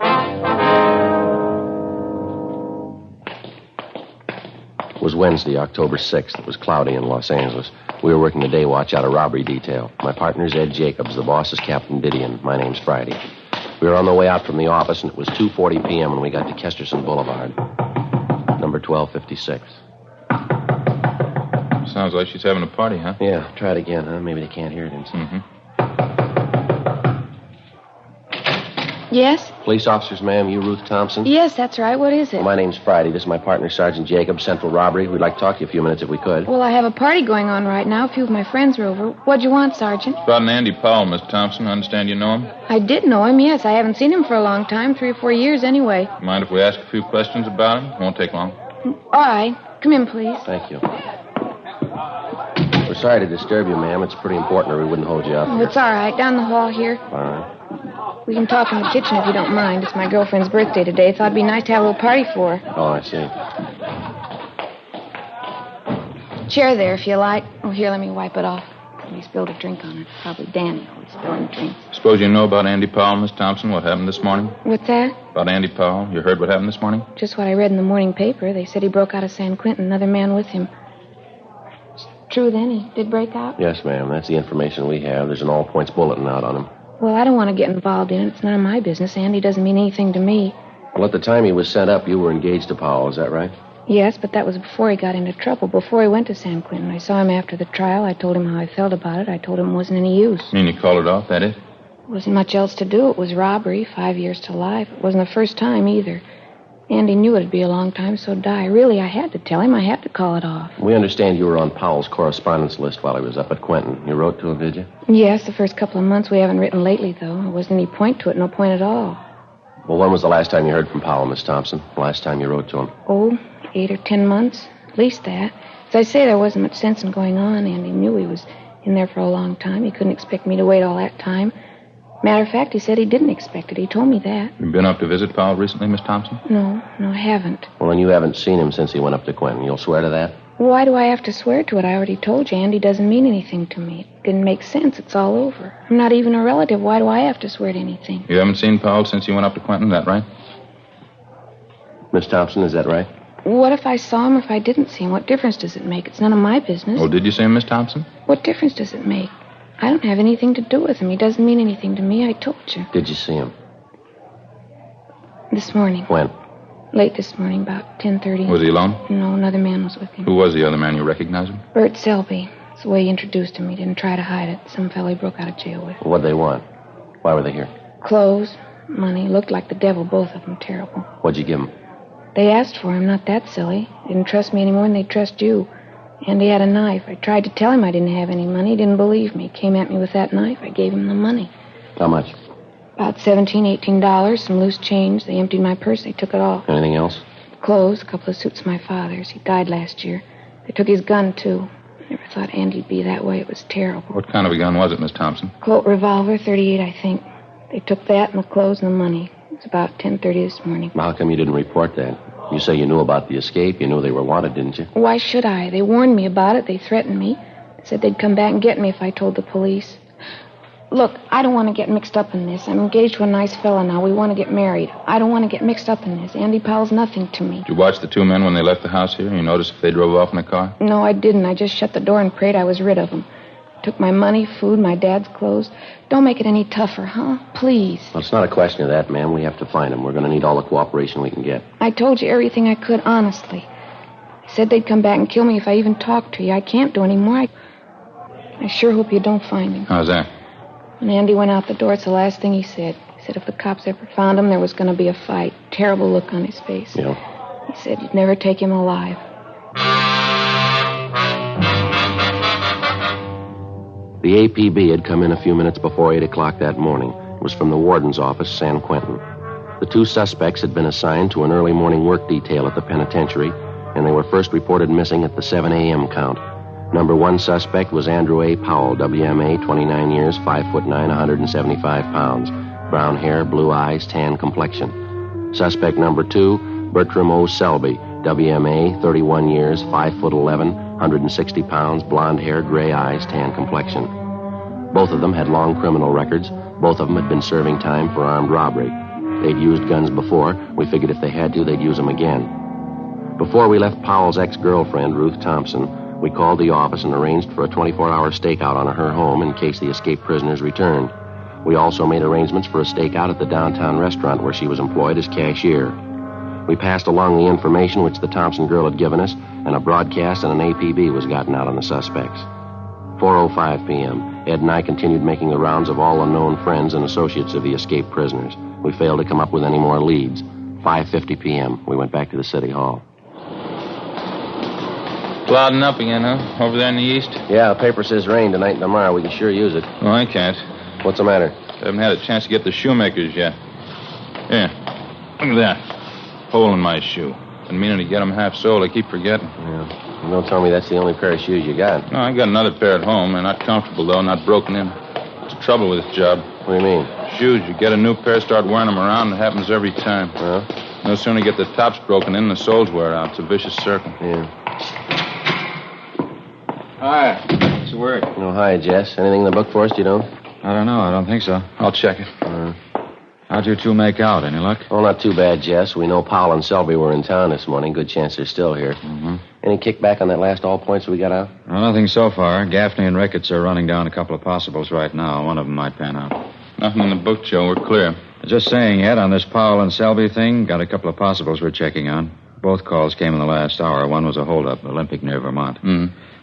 It was Wednesday, October 6th. It was cloudy in Los Angeles. We were working the day watch out of robbery detail. My partner's Ed Jacobs. The boss is Captain Didion. My name's Friday. We were on the way out from the office, and it was 2:40 p.m. when we got to Kesterson Boulevard. Number 1256. Sounds like she's having a party, huh? Yeah, try it again, huh? Maybe they can't hear it inside. Mm-hmm. Yes? Police officers, ma'am. You Ruth Thompson? Yes, that's right. What is it? Well, my name's Friday. This is my partner, Sergeant Jacobs, Central Robbery. We'd like to talk to you a few minutes if we could. Well, I have a party going on right now. A few of my friends are over. What'd you want, Sergeant? It's about an Andy Powell, Miss Thompson. I understand you know him. I did know him, yes. I haven't seen him for a long time, 3 or 4 years anyway. Mind if we ask a few questions about him? Won't take long. All right. Come in, please. Thank you. We're sorry to disturb you, ma'am. It's pretty important or we wouldn't hold you up Oh, here. it's all right. Down the hall here. All right. We can talk in the kitchen if you don't mind. It's my girlfriend's birthday today. Thought it'd be nice to have a little party for her. Oh, I see. Chair there, if you like. Oh, here, let me wipe it off. Somebody spilled a drink on it. Probably Danny always spilling drinks. Suppose you know about Andy Powell, Miss Thompson, what happened this morning? What's that? About Andy Powell. You heard what happened this morning? Just what I read in the morning paper. They said he broke out of San Quentin, another man with him. It's true, then? He did break out? Yes, ma'am. That's the information we have. There's an all-points bulletin out on him. Well, I don't want to get involved in it. It's none of my business. Andy doesn't mean anything to me. Well, at the time he was sent up, you were engaged to Powell. Is that right? Yes, but that was before he got into trouble, before he went to San Quentin. I saw him after the trial. I told him how I felt about it. I told him it wasn't any use. You mean you called it off, that it? Wasn't much else to do. It was robbery, 5 years to life. It wasn't the first time either. Andy knew it'd be a long time, so die. Really, I had to tell him. I had to call it off. We understand you were on Powell's correspondence list while he was up at Quentin. You wrote to him, did you? Yes, the first couple of months. We haven't written lately, though. There wasn't any point to it, no point at all. Well, when was the last time you heard from Powell, Miss Thompson? The last time you wrote to him? Oh, 8 or 10 months. At least that. As I say, there wasn't much sense in going on. Andy knew he was in there for a long time. He couldn't expect me to wait all that time. Matter of fact, he said he didn't expect it. He told me that. You been up to visit Powell recently, Miss Thompson? No, I haven't. Well, then you haven't seen him since he went up to Quentin. You'll swear to that? Why do I have to swear to it? I already told you Andy doesn't mean anything to me. It didn't make sense. It's all over. I'm not even a relative. Why do I have to swear to anything? You haven't seen Powell since he went up to Quentin, is that right? Miss Thompson, is that right? What if I saw him or if I didn't see him? What difference does it make? It's none of my business. Oh, did you see him, Miss Thompson? What difference does it make? I don't have anything to do with him. He doesn't mean anything to me. I told you. Did you see him? This morning. When? Late this morning, about 10:30. Was he alone? No, another man was with him. Who was the other man? You recognize him? Bert Selby. It's the way he introduced him. He didn't try to hide it. Some fellow he broke out of jail with. What'd they want? Why were they here? Clothes, money. Looked like the devil, both of them. Terrible. What'd you give them? They asked for him. Not that silly. Didn't trust me any more than they trust you. And he had a knife. I tried to tell him I didn't have any money. He didn't believe me. Came at me with that knife. I gave him the money. How much? About $17, $18, some loose change. They emptied my purse. They took it all. Anything else? Clothes, a couple of suits of my father's. He died last year. They took his gun, too. Never thought Andy'd be that way. It was terrible. What kind of a gun was it, Miss Thompson? Colt revolver, 38, I think. They took that and the clothes and the money. It was about 10:30 this morning. Well, how come you didn't report that? You say you knew about the escape. You knew they were wanted, didn't you? Why should I? They warned me about it. They threatened me. They said they'd come back and get me if I told the police. Look, I don't want to get mixed up in this. I'm engaged to a nice fella now. We want to get married. I don't want to get mixed up in this. Andy Powell's nothing to me. Did you watch the two men when they left the house here? You notice if they drove off in a car? No, I didn't. I just shut the door and prayed I was rid of them. Took my money, food, my dad's clothes. Don't make it any tougher, huh? Please. Well, it's not a question of that, ma'am. We have to find them. We're going to need all the cooperation we can get. I told you everything I could, honestly. They said they'd come back and kill me if I even talked to you. I can't do any more. I sure hope you don't find him. How's that? When Andy went out the door, it's the last thing he said. He said if the cops ever found him, there was going to be a fight. Terrible look on his face. Yeah. He said you'd never take him alive. The APB had come in a few minutes before 8 o'clock that morning. It was from the warden's office, San Quentin. The two suspects had been assigned to an early morning work detail at the penitentiary, and they were first reported missing at the 7 a.m. count. Number one suspect was Andrew A. Powell, WMA, 29 years, 5'9", 175 pounds. Brown hair, blue eyes, tan complexion. Suspect number two, Bertram O. Selby, WMA, 31 years, 5'11", 160 pounds, blonde hair, gray eyes, tan complexion. Both of them had long criminal records. Both of them had been serving time for armed robbery. They'd used guns before. We figured if they had to, they'd use them again. Before we left Powell's ex-girlfriend, Ruth Thompson, we called the office and arranged for a 24-hour stakeout on her home in case the escaped prisoners returned. We also made arrangements for a stakeout at the downtown restaurant where she was employed as cashier. We passed along the information which the Thompson girl had given us, and a broadcast and an APB was gotten out on the suspects. 4:05 p.m., Ed and I continued making the rounds of all the known friends and associates of the escaped prisoners. We failed to come up with any more leads. 5:50 p.m., we went back to the city hall. Clouding up again, huh? Over there in the east? Yeah, the paper says rain tonight and tomorrow. We can sure use it. Oh, I can't. What's the matter? I haven't had a chance to get the shoemakers yet. Here, look at that. Hole in my shoe. Been meaning to get them half-soled. I keep forgetting. Yeah. Don't tell me that's the only pair of shoes you got. No, I got another pair at home. They're not comfortable, though, not broken in. What's the trouble with this job? What do you mean? Shoes. You get a new pair, start wearing them around, it happens every time. No sooner you get the tops broken in, the soles wear out. It's a vicious circle. Yeah. Hi. What's the word? Oh, hi, Jess. Anything in the book for us, you don't? I don't know. I don't think so. I'll check it. How'd you two make out? Any luck? Oh, not too bad, Jess. We know Powell and Selby were in town this morning. Good chance they're still here. Any kickback on that last all points we got out? Well, nothing so far. Gaffney and Ricketts are running down a couple of possibles right now. One of them might pan out. Nothing in the book, Joe. We're clear. Just saying, Ed, on this Powell and Selby thing, got a couple of possibles we're checking on. Both calls came in the last hour. One was a holdup, Olympic near Vermont.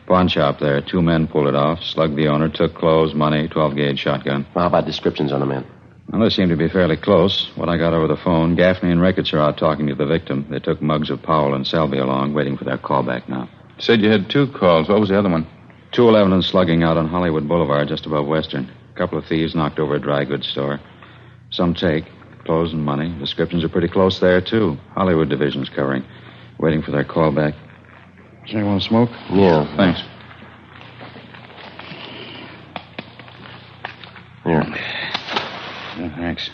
Pawn shop there. 2 men pulled it off, slugged the owner, took clothes, money, 12-gauge shotgun. Well, how about descriptions on the men? Well, they seem to be fairly close. What I got over the phone, Gaffney and Ricketts are out talking to the victim. They took mugs of Powell and Selby along, waiting for their call back now. You said you had 2 calls. What was the other one? 211 and slugging out on Hollywood Boulevard, just above Western. A couple of thieves knocked over a dry goods store. Some take, clothes and money. Descriptions are pretty close there, too. Hollywood division's covering. Waiting for their call back. Does anyone want to smoke? Yeah. Thanks. Here. Yeah, thanks.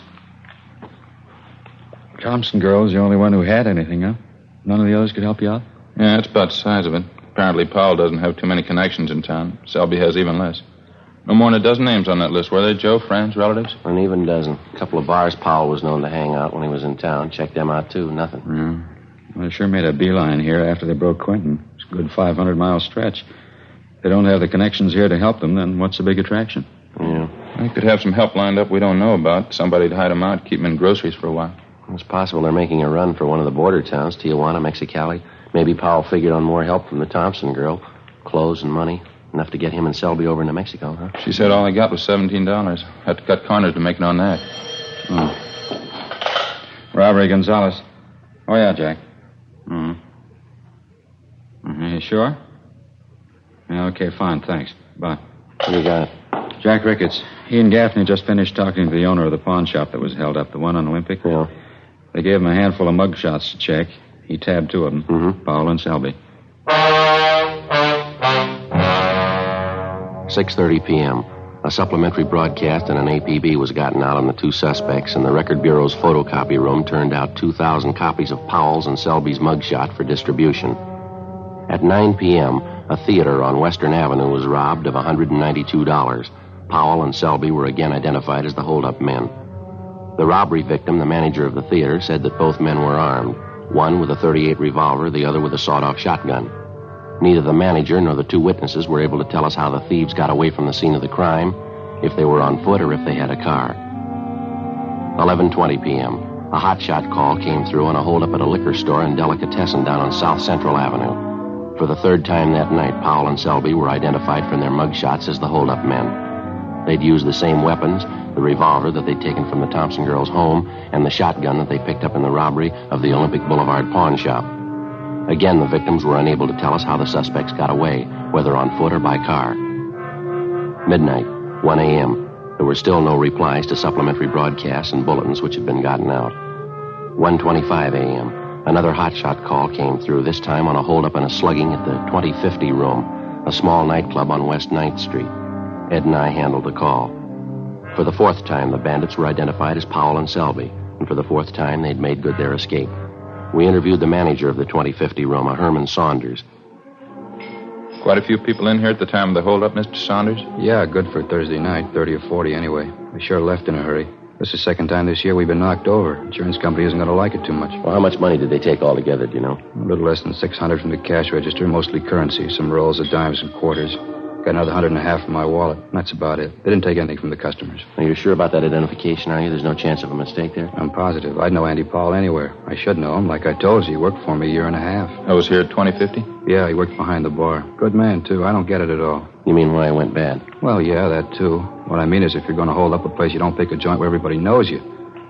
Thompson girl's the only one who had anything, huh? None of the others could help you out? Yeah, that's about the size of it. Apparently Powell doesn't have too many connections in town. Selby has even less. No more than a dozen names on that list. Were they, Joe? Friends, relatives? An even dozen. A couple of bars Powell was known to hang out when he was in town. Checked them out, too. Nothing. Yeah. Well, they sure made a beeline here after they broke Quentin. It's a good 500-mile stretch. If they don't have the connections here to help them, then what's the big attraction? Yeah. They could have some help lined up we don't know about. Somebody to hide them out, keep them in groceries for a while. It's possible they're making a run for one of the border towns, Tijuana, Mexicali. Maybe Powell figured on more help from the Thompson girl. Clothes and money. Enough to get him and Selby over into Mexico, huh? She said all they got was $17. Had to cut corners to make it on that. Robbery, Gonzalez. Oh, yeah, Jack. You sure? Yeah, okay, fine, thanks. Bye. What do you got? Jack Ricketts. He and Gaffney just finished talking to the owner of the pawn shop that was held up, the one on Olympic. Yeah. They gave him a handful of mug shots to check. He tabbed 2 of them, Powell and Selby. 6:30 p.m. A supplementary broadcast and an APB was gotten out on the 2 suspects, and the Record Bureau's photocopy room turned out 2,000 copies of Powell's and Selby's mugshot for distribution. At 9 p.m., a theater on Western Avenue was robbed of $192. Powell and Selby were again identified as the holdup men. The robbery victim, the manager of the theater, said that both men were armed, one with a .38 revolver, the other with a sawed-off shotgun. Neither the manager nor the 2 witnesses were able to tell us how the thieves got away from the scene of the crime, if they were on foot or if they had a car. 11:20 p.m. A hotshot call came through on a holdup at a liquor store and delicatessen down on South Central Avenue. For the 3rd time that night, Powell and Selby were identified from their mugshots as the holdup men. They'd used the same weapons, the revolver that they'd taken from the Thompson girl's home and the shotgun that they picked up in the robbery of the Olympic Boulevard pawn shop. Again, the victims were unable to tell us how the suspects got away, whether on foot or by car. Midnight, 1 a.m. There were still no replies to supplementary broadcasts and bulletins which had been gotten out. 1:25 a.m. Another hotshot call came through, this time on a holdup and a slugging at the 2050 Room, a small nightclub on West 9th Street. Ed and I handled the call. For the 4th time, the bandits were identified as Powell and Selby, and for the 4th time, they'd made good their escape. We interviewed the manager of the 2050 Room, a Herman Saunders. Quite a few people in here at the time of the holdup, Mr. Saunders? Yeah, good for Thursday night, 30 or 40 anyway. We sure left in a hurry. This is the second time this year we've been knocked over. Insurance company isn't going to like it too much. Well, how much money did they take altogether, do you know? A little less than $600 from the cash register, mostly currency, some rolls of dimes and quarters. Got another $150 from my wallet. That's about it. They didn't take anything from the customers. Are you sure about that identification, are you? There's no chance of a mistake there? I'm positive. I'd know Andy Powell anywhere. I should know him. Like I told you, he worked for me a year and a half. I was here at 2050? Yeah, he worked behind the bar. Good man, too. I don't get it at all. You mean why it went bad? Well, yeah, that, too. What I mean is if you're going to hold up a place, you don't pick a joint where everybody knows you.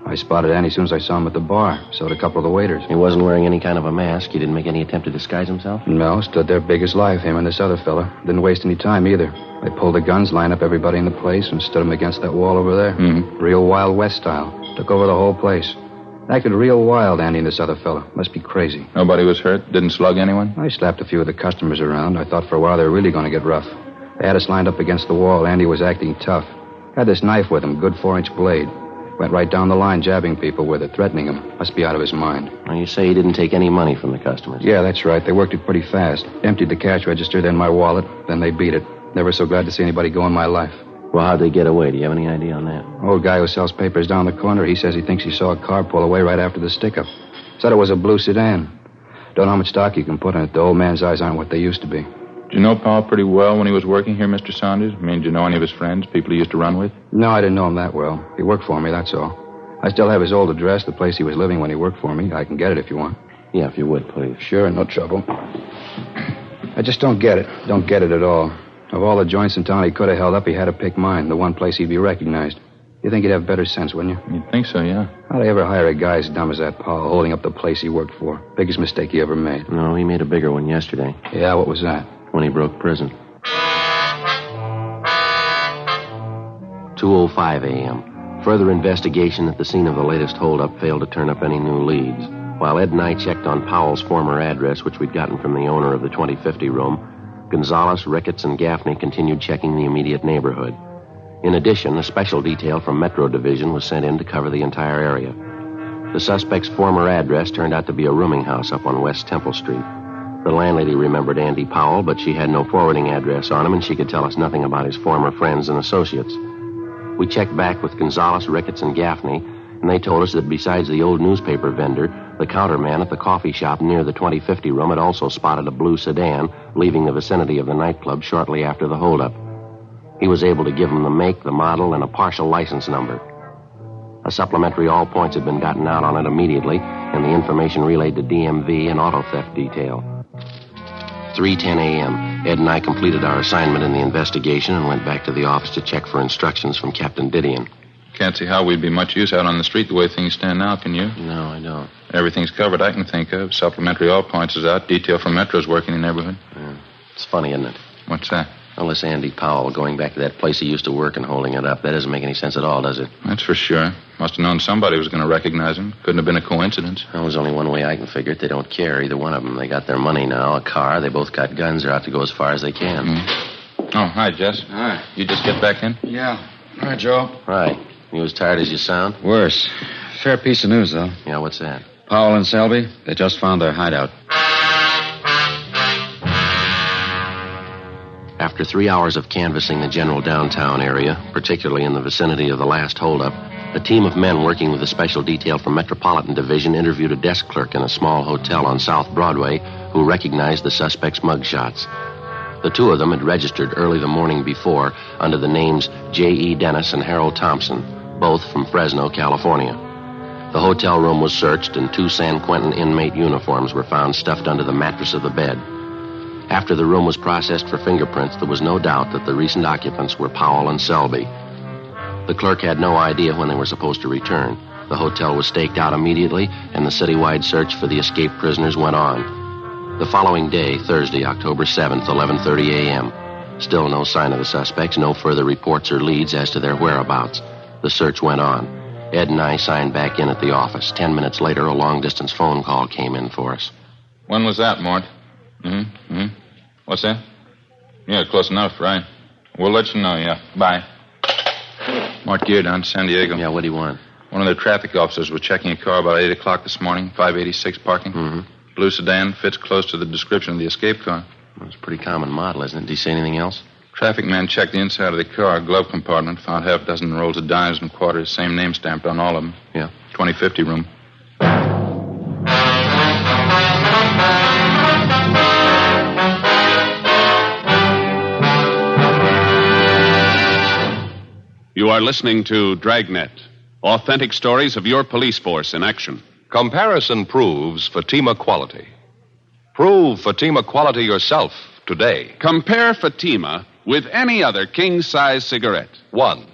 I spotted Andy as soon as I saw him at the bar. So did a couple of the waiters. He wasn't wearing any kind of a mask? He didn't make any attempt to disguise himself? No, stood there big as life, him and this other fella. Didn't waste any time either. They pulled the guns, lined up everybody in the place, and stood them against that wall over there. Mm-hmm. Real Wild West style. Took over the whole place. Acted real wild, Andy and this other fella. Must be crazy. Nobody was hurt? Didn't slug anyone? I slapped a few of the customers around. I thought for a while they were really going to get rough. They had us lined up against the wall. Andy was acting tough. Had this knife with him, good 4-inch blade. Went right down the line, jabbing people with it, threatening them. Must be out of his mind. Now, you say he didn't take any money from the customers? Yeah, that's right. They worked it pretty fast. Emptied the cash register, then my wallet. Then they beat it. Never so glad to see anybody go in my life. Well, how'd they get away? Do you have any idea on that? Old guy who sells papers down the corner, he says he thinks he saw a car pull away right after the stick-up. Said it was a blue sedan. Don't know how much stock you can put in it. The old man's eyes aren't what they used to be. Did you know Paul pretty well when he was working here, Mr. Saunders? I mean, did you know any of his friends, people he used to run with? No, I didn't know him that well. He worked for me, that's all. I still have his old address, the place he was living when he worked for me. I can get it if you want. Yeah, if you would, please. Sure, no trouble. I just don't get it. Don't get it at all. Of all the joints in town he could have held up, he had to pick mine, the one place he'd be recognized. You think he'd have better sense, wouldn't you? You'd think so, yeah. How'd I ever hire a guy as dumb as that, Paul, holding up the place he worked for? Biggest mistake he ever made. No, he made a bigger one yesterday. Yeah, what was that? When he broke prison. 2:05 a.m. Further investigation at the scene of the latest holdup failed to turn up any new leads. While Ed and I checked on Powell's former address, which we'd gotten from the owner of the 2050 room, Gonzalez, Ricketts, and Gaffney continued checking the immediate neighborhood. In addition, a special detail from Metro Division was sent in to cover the entire area. The suspect's former address turned out to be a rooming house up on West Temple Street. The landlady remembered Andy Powell, but she had no forwarding address on him, and she could tell us nothing about his former friends and associates. We checked back with Gonzalez, Ricketts, and Gaffney, and they told us that besides the old newspaper vendor, the counterman at the coffee shop near the 2050 room had also spotted a blue sedan leaving the vicinity of the nightclub shortly after the holdup. He was able to give them the make, the model, and a partial license number. A supplementary all points had been gotten out on it immediately, and the information relayed to DMV and auto theft detail. 3:10 a.m., Ed and I completed our assignment in the investigation and went back to the office to check for instructions from Captain Didion. Can't see how we'd be much use out on the street the way things stand now, can you? No, I don't. Everything's covered I can think of. Supplementary all points is out. Detail from Metro's working in the neighborhood. Yeah. It's funny, isn't it? What's that? Well, this Andy Powell going back to that place he used to work and holding it up. That doesn't make any sense at all, does it? That's for sure. Must have known somebody was going to recognize him. Couldn't have been a coincidence. Well, there's only one way I can figure it. They don't care, either one of them. They got their money now, a car. They both got guns. They're out to go as far as they can. Mm. Oh, hi, Jess. Hi. You just get back in? Yeah. Hi, Joe. Hi. You as tired as you sound? Worse. Fair piece of news, though. Yeah, what's that? Powell and Selby, they just found their hideout. After 3 hours of canvassing the general downtown area, particularly in the vicinity of the last holdup, a team of men working with a special detail from Metropolitan Division interviewed a desk clerk in a small hotel on South Broadway who recognized the suspect's mugshots. The two of them had registered early the morning before under the names J.E. Dennis and Harold Thompson, both from Fresno, California. The hotel room was searched, and 2 San Quentin inmate uniforms were found stuffed under the mattress of the bed. After the room was processed for fingerprints, there was no doubt that the recent occupants were Powell and Selby. The clerk had no idea when they were supposed to return. The hotel was staked out immediately, and the citywide search for the escaped prisoners went on. The following day, Thursday, October 7th, 11:30 a.m., still no sign of the suspects, no further reports or leads as to their whereabouts. The search went on. Ed and I signed back in at the office. 10 minutes later, a long-distance phone call came in for us. When was that, Mort? What's that? Yeah, close enough, right? We'll let you know, yeah. Bye. Mort Gear down to San Diego. Yeah, what do you want? One of their traffic officers was checking a car about 8 o'clock this morning, 586 parking. Mm-hmm. Blue sedan, fits close to the description of the escape car. Well, it's a pretty common model, isn't it? Did he say anything else? Traffic man checked the inside of the car, glove compartment, found half a dozen rolls of dimes and quarters, same name stamped on all of them. Yeah. 2050 room. You are listening to Dragnet, authentic stories of your police force in action. Comparison proves Fatima quality. Prove Fatima quality yourself today. Compare Fatima with any other king-size cigarette. 1.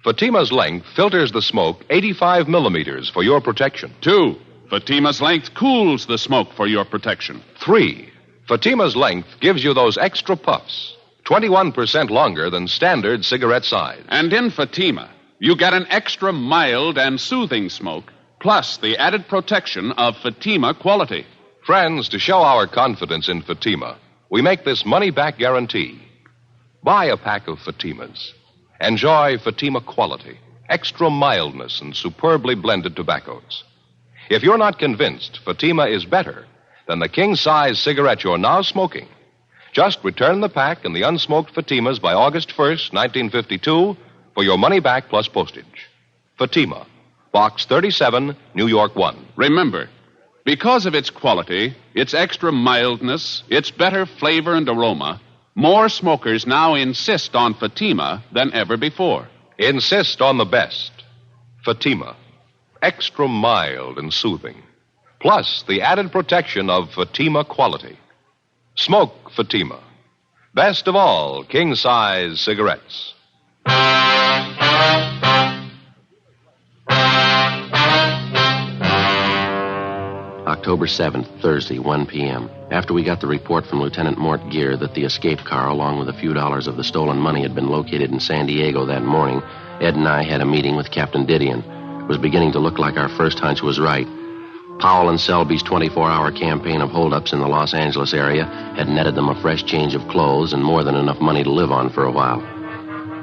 Fatima's length filters the smoke 85 millimeters for your protection. 2. Fatima's length cools the smoke for your protection. 3. Fatima's length gives you those extra puffs, 21% longer than standard cigarette size. And in Fatima, you get an extra mild and soothing smoke, plus the added protection of Fatima quality. Friends, to show our confidence in Fatima, we make this money-back guarantee. Buy a pack of Fatimas. Enjoy Fatima quality, extra mildness, and superbly blended tobaccos. If you're not convinced Fatima is better than the king-size cigarette you're now smoking, just return the pack and the unsmoked Fatimas by August 1st, 1952, for your money back plus postage. Fatima, Box 37, New York 1. Remember, because of its quality, its extra mildness, its better flavor and aroma, more smokers now insist on Fatima than ever before. Insist on the best. Fatima, extra mild and soothing, plus the added protection of Fatima quality. Smoke Fatima. Best of all, king-size cigarettes. October 7th, Thursday, 1 p.m. After we got the report from Lieutenant Mort Gear that the escape car, along with a few dollars of the stolen money, had been located in San Diego that morning, Ed and I had a meeting with Captain Didion. It was beginning to look like our first hunch was right. Powell and Selby's 24-hour campaign of holdups in the Los Angeles area had netted them a fresh change of clothes and more than enough money to live on for a while.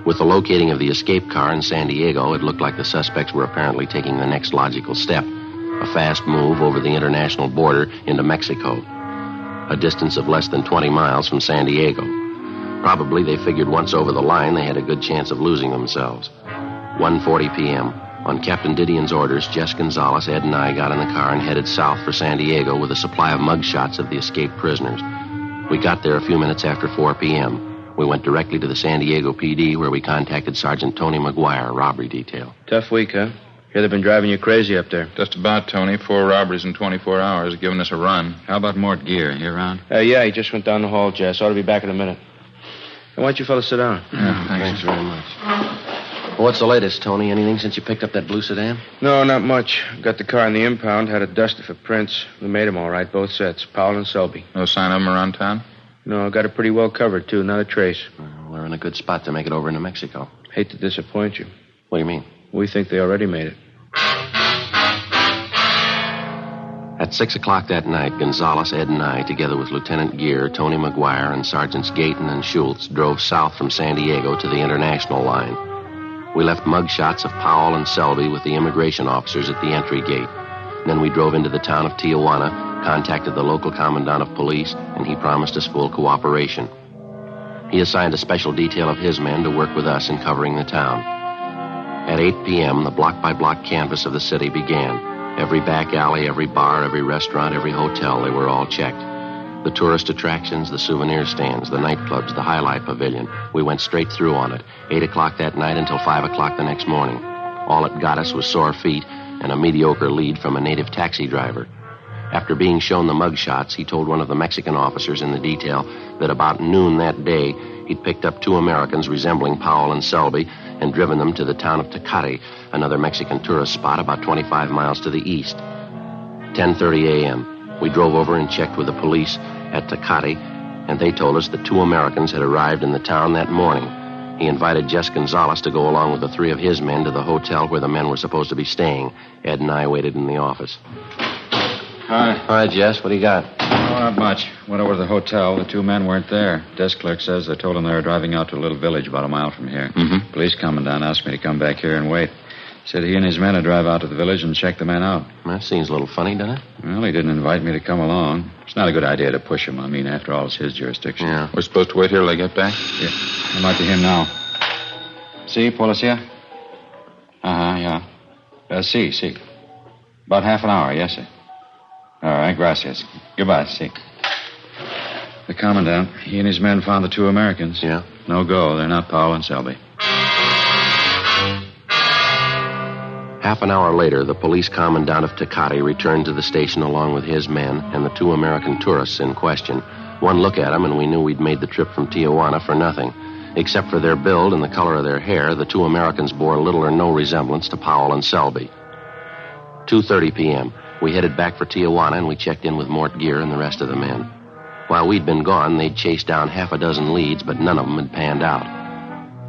With the locating of the escape car in San Diego, it looked like the suspects were apparently taking the next logical step, a fast move over the international border into Mexico, a distance of less than 20 miles from San Diego. Probably they figured once over the line they had a good chance of losing themselves. 1:40 p.m., on Captain Didion's orders, Jess Gonzalez, Ed, and I got in the car and headed south for San Diego with a supply of mugshots of the escaped prisoners. We got there a few minutes after 4 p.m. We went directly to the San Diego PD, where we contacted Sergeant Tony McGuire, robbery detail. Tough week, huh? Hear they've been driving you crazy up there. Just about, Tony. 4 robberies in 24 hours, giving us a run. How about Mort Gear? He around? Yeah, he just went down the hall, Jess. Ought to be back in a minute. Why don't you fellas sit down? Thanks very much. What's the latest, Tony? Anything since you picked up that blue sedan? No, not much. Got the car in the impound, had it dusted for prints. We made them all right, both sets, Powell and Selby. No sign of them around town? No, got it pretty well covered, too. Not a trace. We're in a good spot to make it over into Mexico. Hate to disappoint you. What do you mean? We think they already made it. At 6 o'clock that night, Gonzalez, Ed, and I, together with Lieutenant Gear, Tony McGuire, and Sergeants Gayton and Schultz, drove south from San Diego to the international line. We left mugshots of Powell and Selby with the immigration officers at the entry gate. Then we drove into the town of Tijuana, contacted the local commandant of police, and he promised us full cooperation. He assigned a special detail of his men to work with us in covering the town. At 8 p.m., the block-by-block canvass of the city began. Every back alley, every bar, every restaurant, every hotel, they were all checked. The tourist attractions, the souvenir stands, the nightclubs, the highlight pavilion. We went straight through on it, 8 o'clock that night until 5 o'clock the next morning. All it got us was sore feet and a mediocre lead from a native taxi driver. After being shown the mugshots, he told one of the Mexican officers in the detail that about noon that day, he'd picked up 2 Americans resembling Powell and Selby and driven them to the town of Tecate, another Mexican tourist spot about 25 miles to the east. 10:30 a.m., we drove over and checked with the police at Tecate, and they told us that 2 Americans had arrived in the town that morning. He invited Jess Gonzalez to go along with the 3 of his men to the hotel where the men were supposed to be staying. Ed and I waited in the office. Hi. Hi, Jess. What do you got? Oh, not much. Went over to the hotel. The 2 men weren't there. Desk clerk says they told them they were driving out to a little village about a mile from here. Mm-hmm. Police commandant asked me to come back here and wait. Said he and his men would drive out to the village and check the men out. That seems a little funny, doesn't it? Well, he didn't invite me to come along. It's not a good idea to push him. I mean, after all, it's his jurisdiction. Yeah. We're supposed to wait here till they get back? Yeah. It might be him now. See, policia? Yeah. See. About half an hour, yes, sir. All right, gracias. Goodbye, see. The commandant, he and his men found the 2 Americans. Yeah? No go. They're not Powell and Selby. Half an hour later, the police commandant of Tecate returned to the station along with his men and the 2 American tourists in question. One look at them, and we knew we'd made the trip from Tijuana for nothing. Except for their build and the color of their hair, the 2 Americans bore little or no resemblance to Powell and Selby. 2:30 p.m. We headed back for Tijuana, and we checked in with Mort Gear and the rest of the men. While we'd been gone, they'd chased down half a dozen leads, but none of them had panned out.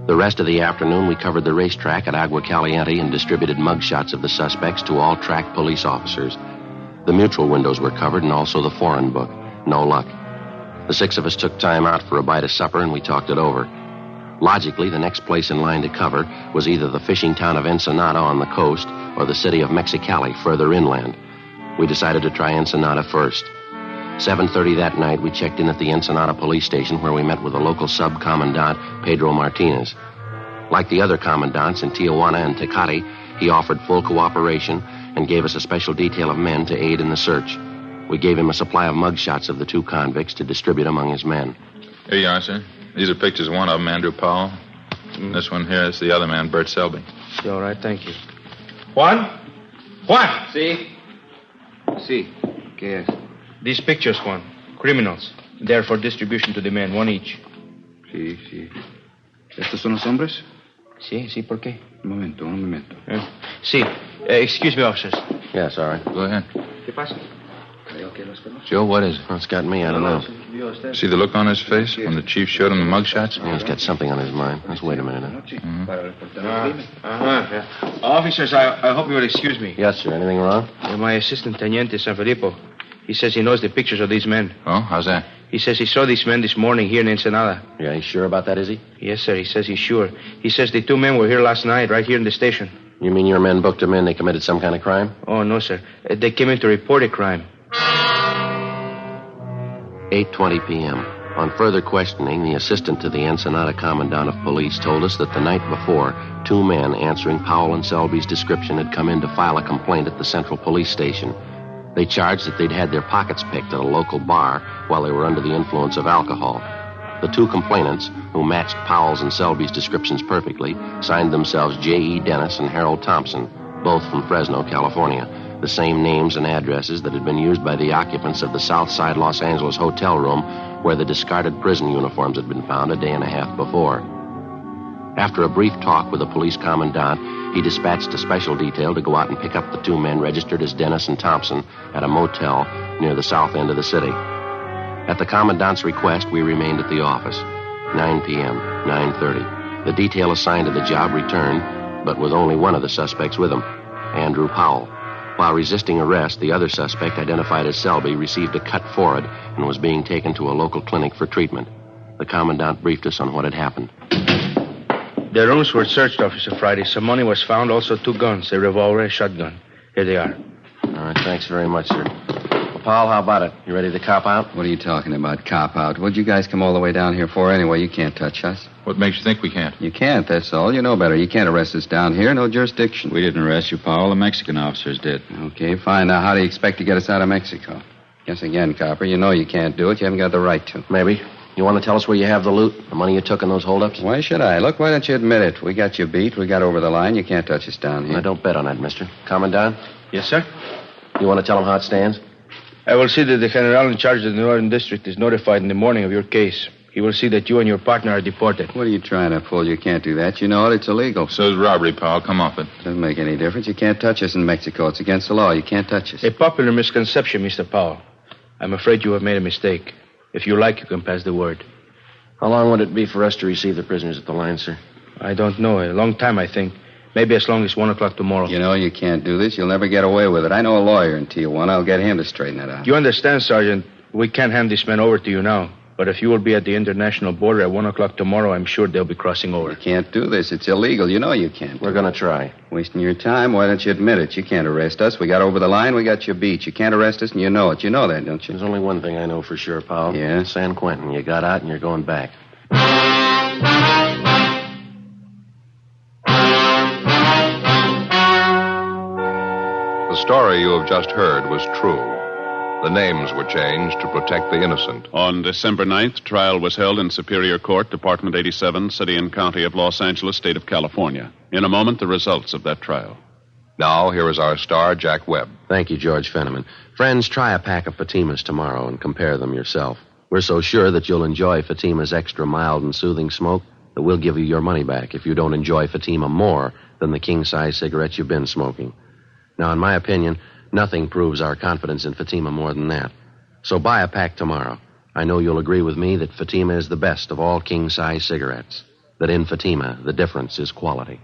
The rest of the afternoon, we covered the racetrack at Agua Caliente and distributed mugshots of the suspects to all track police officers. The mutual windows were covered, and also the foreign book. No luck. The 6 of us took time out for a bite of supper, and we talked it over. Logically, the next place in line to cover was either the fishing town of Ensenada on the coast or the city of Mexicali further inland. We decided to try Ensenada first. 7:30 that night, we checked in at the Ensenada police station where we met with the local sub-commandant, Pedro Martinez. Like the other commandants in Tijuana and Tecate, he offered full cooperation and gave us a special detail of men to aid in the search. We gave him a supply of mugshots of the 2 convicts to distribute among his men. Here you are, sir. These are pictures of one of them, Andrew Powell. This one here is the other man, Bert Selby. All right, thank you. Juan? See? ¿Qué es? These pictures, Juan. Criminals. They're for distribution to the men, 1 each. Sí. ¿Estos son los hombres? Sí, ¿por qué? Un momento. Sí. Excuse me, officers. Yeah, sorry. Go ahead. ¿Qué pasa? Joe, what is it? Well, it's got me, I don't know. See the look on his face when the chief showed him the mugshots? Yeah, he's got something on his mind. Let's wait a minute. Officers, I hope you will excuse me. Yes, sir. Anything wrong? My assistant, Teniente San Filippo. He says he knows the pictures of these men. Oh, how's that? He says he saw these men this morning here in Ensenada. Yeah, he's sure about that, is he? Yes, sir. He says he's sure. He says the 2 men were here last night, right here in the station. You mean your men booked them in? They committed some kind of crime? Oh, no, sir. They came in to report a crime. 8:20 p.m. On further questioning, the assistant to the Ensenada commandant of police told us that the night before, 2 men answering Powell and Selby's description had come in to file a complaint at the central police station. They charged that they'd had their pockets picked at a local bar while they were under the influence of alcohol. The 2 complainants, who matched Powell's and Selby's descriptions perfectly, signed themselves J.E. Dennis and Harold Thompson, both from Fresno, California, the same names and addresses that had been used by the occupants of the Southside Los Angeles hotel room where the discarded prison uniforms had been found a day and a half before. After a brief talk with the police commandant, he dispatched a special detail to go out and pick up the 2 men registered as Dennis and Thompson at a motel near the south end of the city. At the commandant's request, we remained at the office. 9 p.m., 9:30. The detail assigned to the job returned, but with only one of the suspects with him, Andrew Powell. While resisting arrest, the other suspect, identified as Selby, received a cut forehead and was being taken to a local clinic for treatment. The commandant briefed us on what had happened. Their rooms were searched, Officer Friday. Some money was found, also 2 guns, a revolver, a shotgun. Here they are. All right, thanks very much, sir. Well, Powell, how about it? You ready to cop out? What are you talking about, cop out? What'd you guys come all the way down here for anyway? You can't touch us. What makes you think we can't? You can't, that's all. You know better. You can't arrest us down here. No jurisdiction. We didn't arrest you, Powell. The Mexican officers did. Okay, fine. Now, how do you expect to get us out of Mexico? Guess again, copper. You know you can't do it. You haven't got the right to. Maybe. You want to tell us where you have the loot? The money you took in those holdups? Why should I? Look, why don't you admit it? We got you beat. We got over the line. You can't touch us down here. I don't bet on that, mister. Commandant? Yes, sir? You want to tell him how it stands? I will see that the general in charge of the Northern District is notified in the morning of your case. He will see that you and your partner are deported. What are you trying to pull? You can't do that. You know it. It's illegal. So is robbery, Powell. Come off it. Doesn't make any difference. You can't touch us in Mexico. It's against the law. You can't touch us. A popular misconception, Mr. Powell. I'm afraid you have made a mistake. If you like, you can pass the word. How long would it be for us to receive the prisoners at the line, sir? I don't know. A long time, I think. Maybe as long as 1 o'clock tomorrow. You know you can't do this. You'll never get away with it. I know a lawyer in Tijuana. I'll get him to straighten it out. You understand, Sergeant, we can't hand this man over to you now. But if you will be at the international border at 1 o'clock tomorrow, I'm sure they'll be crossing over. You can't do this. It's illegal. You know you can't. We're going to try. Wasting your time? Why don't you admit it? You can't arrest us. We got over the line. We got you beat. You can't arrest us, and you know it. You know that, don't you? There's only one thing I know for sure, Powell. Yeah? San Quentin. You got out and you're going back. The story you have just heard was true. The names were changed to protect the innocent. On December 9th, trial was held in Superior Court, Department 87, City and County of Los Angeles, State of California. In a moment, the results of that trial. Now, here is our star, Jack Webb. Thank you, George Fenneman. Friends, try a pack of Fatimas tomorrow and compare them yourself. We're so sure that you'll enjoy Fatima's extra mild and soothing smoke that we'll give you your money back if you don't enjoy Fatima more than the king-size cigarettes you've been smoking. Now, in my opinion, nothing proves our confidence in Fatima more than that. So buy a pack tomorrow. I know you'll agree with me that Fatima is the best of all king-size cigarettes. That in Fatima, the difference is quality.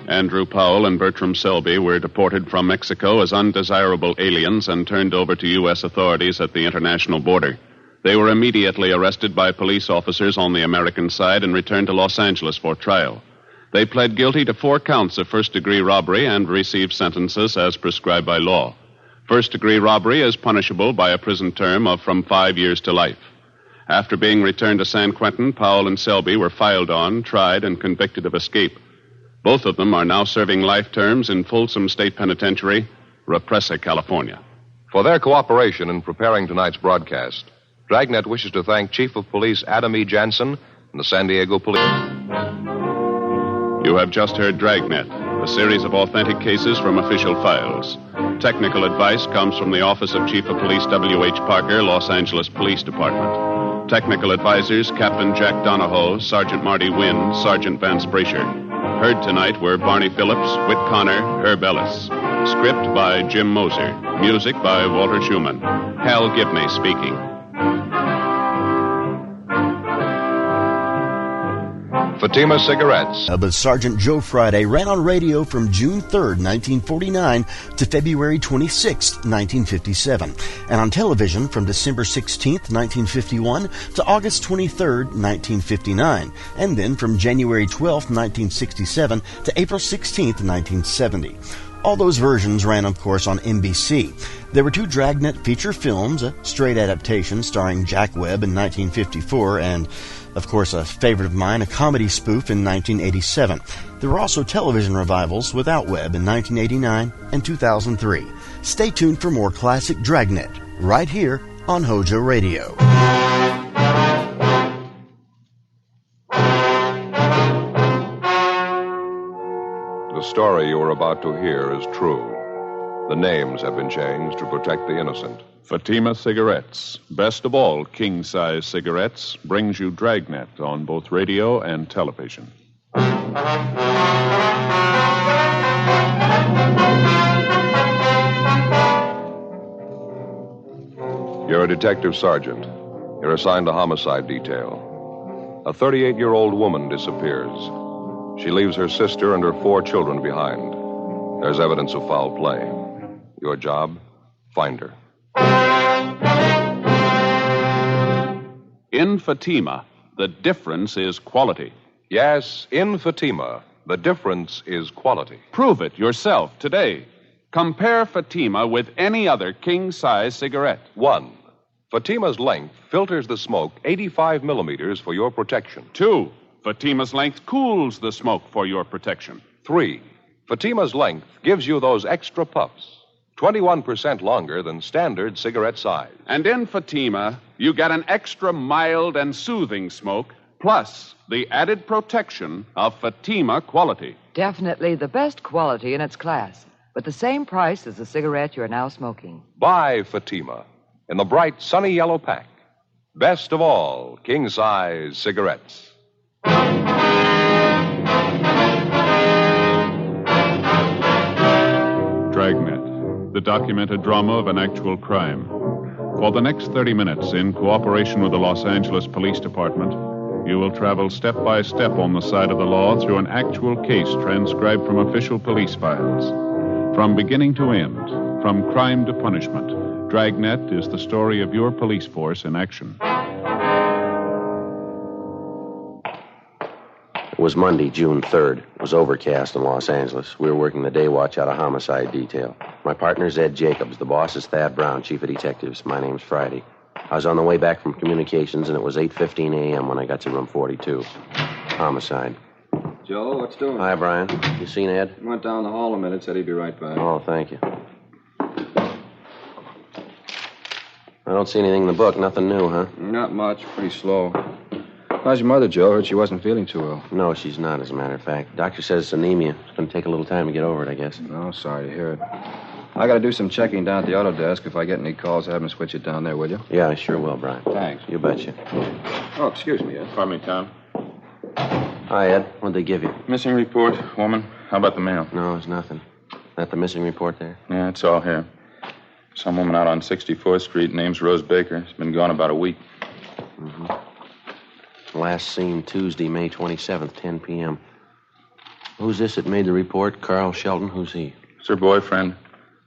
Andrew Powell and Bertram Selby were deported from Mexico as undesirable aliens and turned over to U.S. authorities at the international border. They were immediately arrested by police officers on the American side and returned to Los Angeles for trial. They pled guilty to 4 counts of first-degree robbery and received sentences as prescribed by law. First-degree robbery is punishable by a prison term of from 5 years to life. After being returned to San Quentin, Powell and Selby were filed on, tried, and convicted of escape. Both of them are now serving life terms in Folsom State Penitentiary, Represa, California. For their cooperation in preparing tonight's broadcast, Dragnet wishes to thank Chief of Police Adam E. Jansen and the San Diego Police. You have just heard Dragnet, a series of authentic cases from official files. Technical advice comes from the Office of Chief of Police W.H. Parker, Los Angeles Police Department. Technical advisors Captain Jack Donahoe, Sergeant Marty Wynn, Sergeant Vance Brasher. Heard tonight were Barney Phillips, Whit Connor, Herb Ellis. Script by Jim Moser. Music by Walter Schumann. Hal Gibney speaking. Fatima Cigarettes. But Sergeant Joe Friday ran on radio from June 3rd, 1949 to February 26th, 1957, and on television from December 16th, 1951 to August 23rd, 1959, and then from January 12th, 1967 to April 16th, 1970. All those versions ran, of course, on NBC. There were 2 Dragnet feature films, a straight adaptation starring Jack Webb in 1954, and, of course, a favorite of mine, a comedy spoof in 1987. There were also television revivals without Webb in 1989 and 2003. Stay tuned for more classic Dragnet, right here on HOJO Radio. The story you are about to hear is true. The names have been changed to protect the innocent. Fatima Cigarettes, best of all king-size cigarettes, brings you Dragnet on both radio and television. You're a detective sergeant. You're assigned to homicide detail. A 38-year-old woman disappears. She leaves her sister and her 4 children behind. There's evidence of foul play. Your job, find her. In Fatima, the difference is quality. Yes, in Fatima, the difference is quality. Prove it yourself today. Compare Fatima with any other king-size cigarette. 1. Fatima's length filters the smoke 85 millimeters for your protection. 2. Fatima's length cools the smoke for your protection. 3. Fatima's length gives you those extra puffs, 21% longer than standard cigarette size. And in Fatima, you get an extra mild and soothing smoke, plus the added protection of Fatima quality. Definitely the best quality in its class, but the same price as the cigarette you're now smoking. Buy Fatima in the bright sunny yellow pack. Best of all, king-size cigarettes. Dragnet, the documented drama of an actual crime. For the next 30 minutes, in cooperation with the Los Angeles Police Department, You will travel step by step on the side of the law through an actual case transcribed from official police files. From beginning to end, from crime to punishment, Dragnet is the story of your police force in action. It was Monday, June 3rd. It was overcast in Los Angeles. We were working the day watch out of homicide detail. My partner's Ed Jacobs. The boss is Thad Brown, chief of detectives. My name's Friday. I was on the way back from communications, and it was 8:15 a.m. when I got to room 42. Homicide. Joe, what's doing? Hi, Brian. You seen Ed? Went down the hall a minute, said he'd be right back. Oh, thank you. I don't see anything in the book. Nothing new, huh? Not much. Pretty slow. How's your mother, Joe? Heard she wasn't feeling too well. No, she's not, as a matter of fact. Doctor says it's anemia. It's going to take a little time to get over it, I guess. No, sorry to hear it. I got to do some checking down at the auto desk. If I get any calls, have them switch it down there, will you? Yeah, I sure will, Brian. Thanks. You betcha. Oh, excuse me, Ed. Pardon me, Tom. Hi, Ed. What'd they give you? Missing report, woman. How about the mail? No, it's nothing. That the missing report there? Yeah, it's all here. Some woman out on 64th Street, name's Rose Baker. She's been gone about a week. Mm-hmm. Last seen Tuesday, May 27th, 10 p.m. Who's this that made the report? Carl Shelton? Who's he? It's her boyfriend.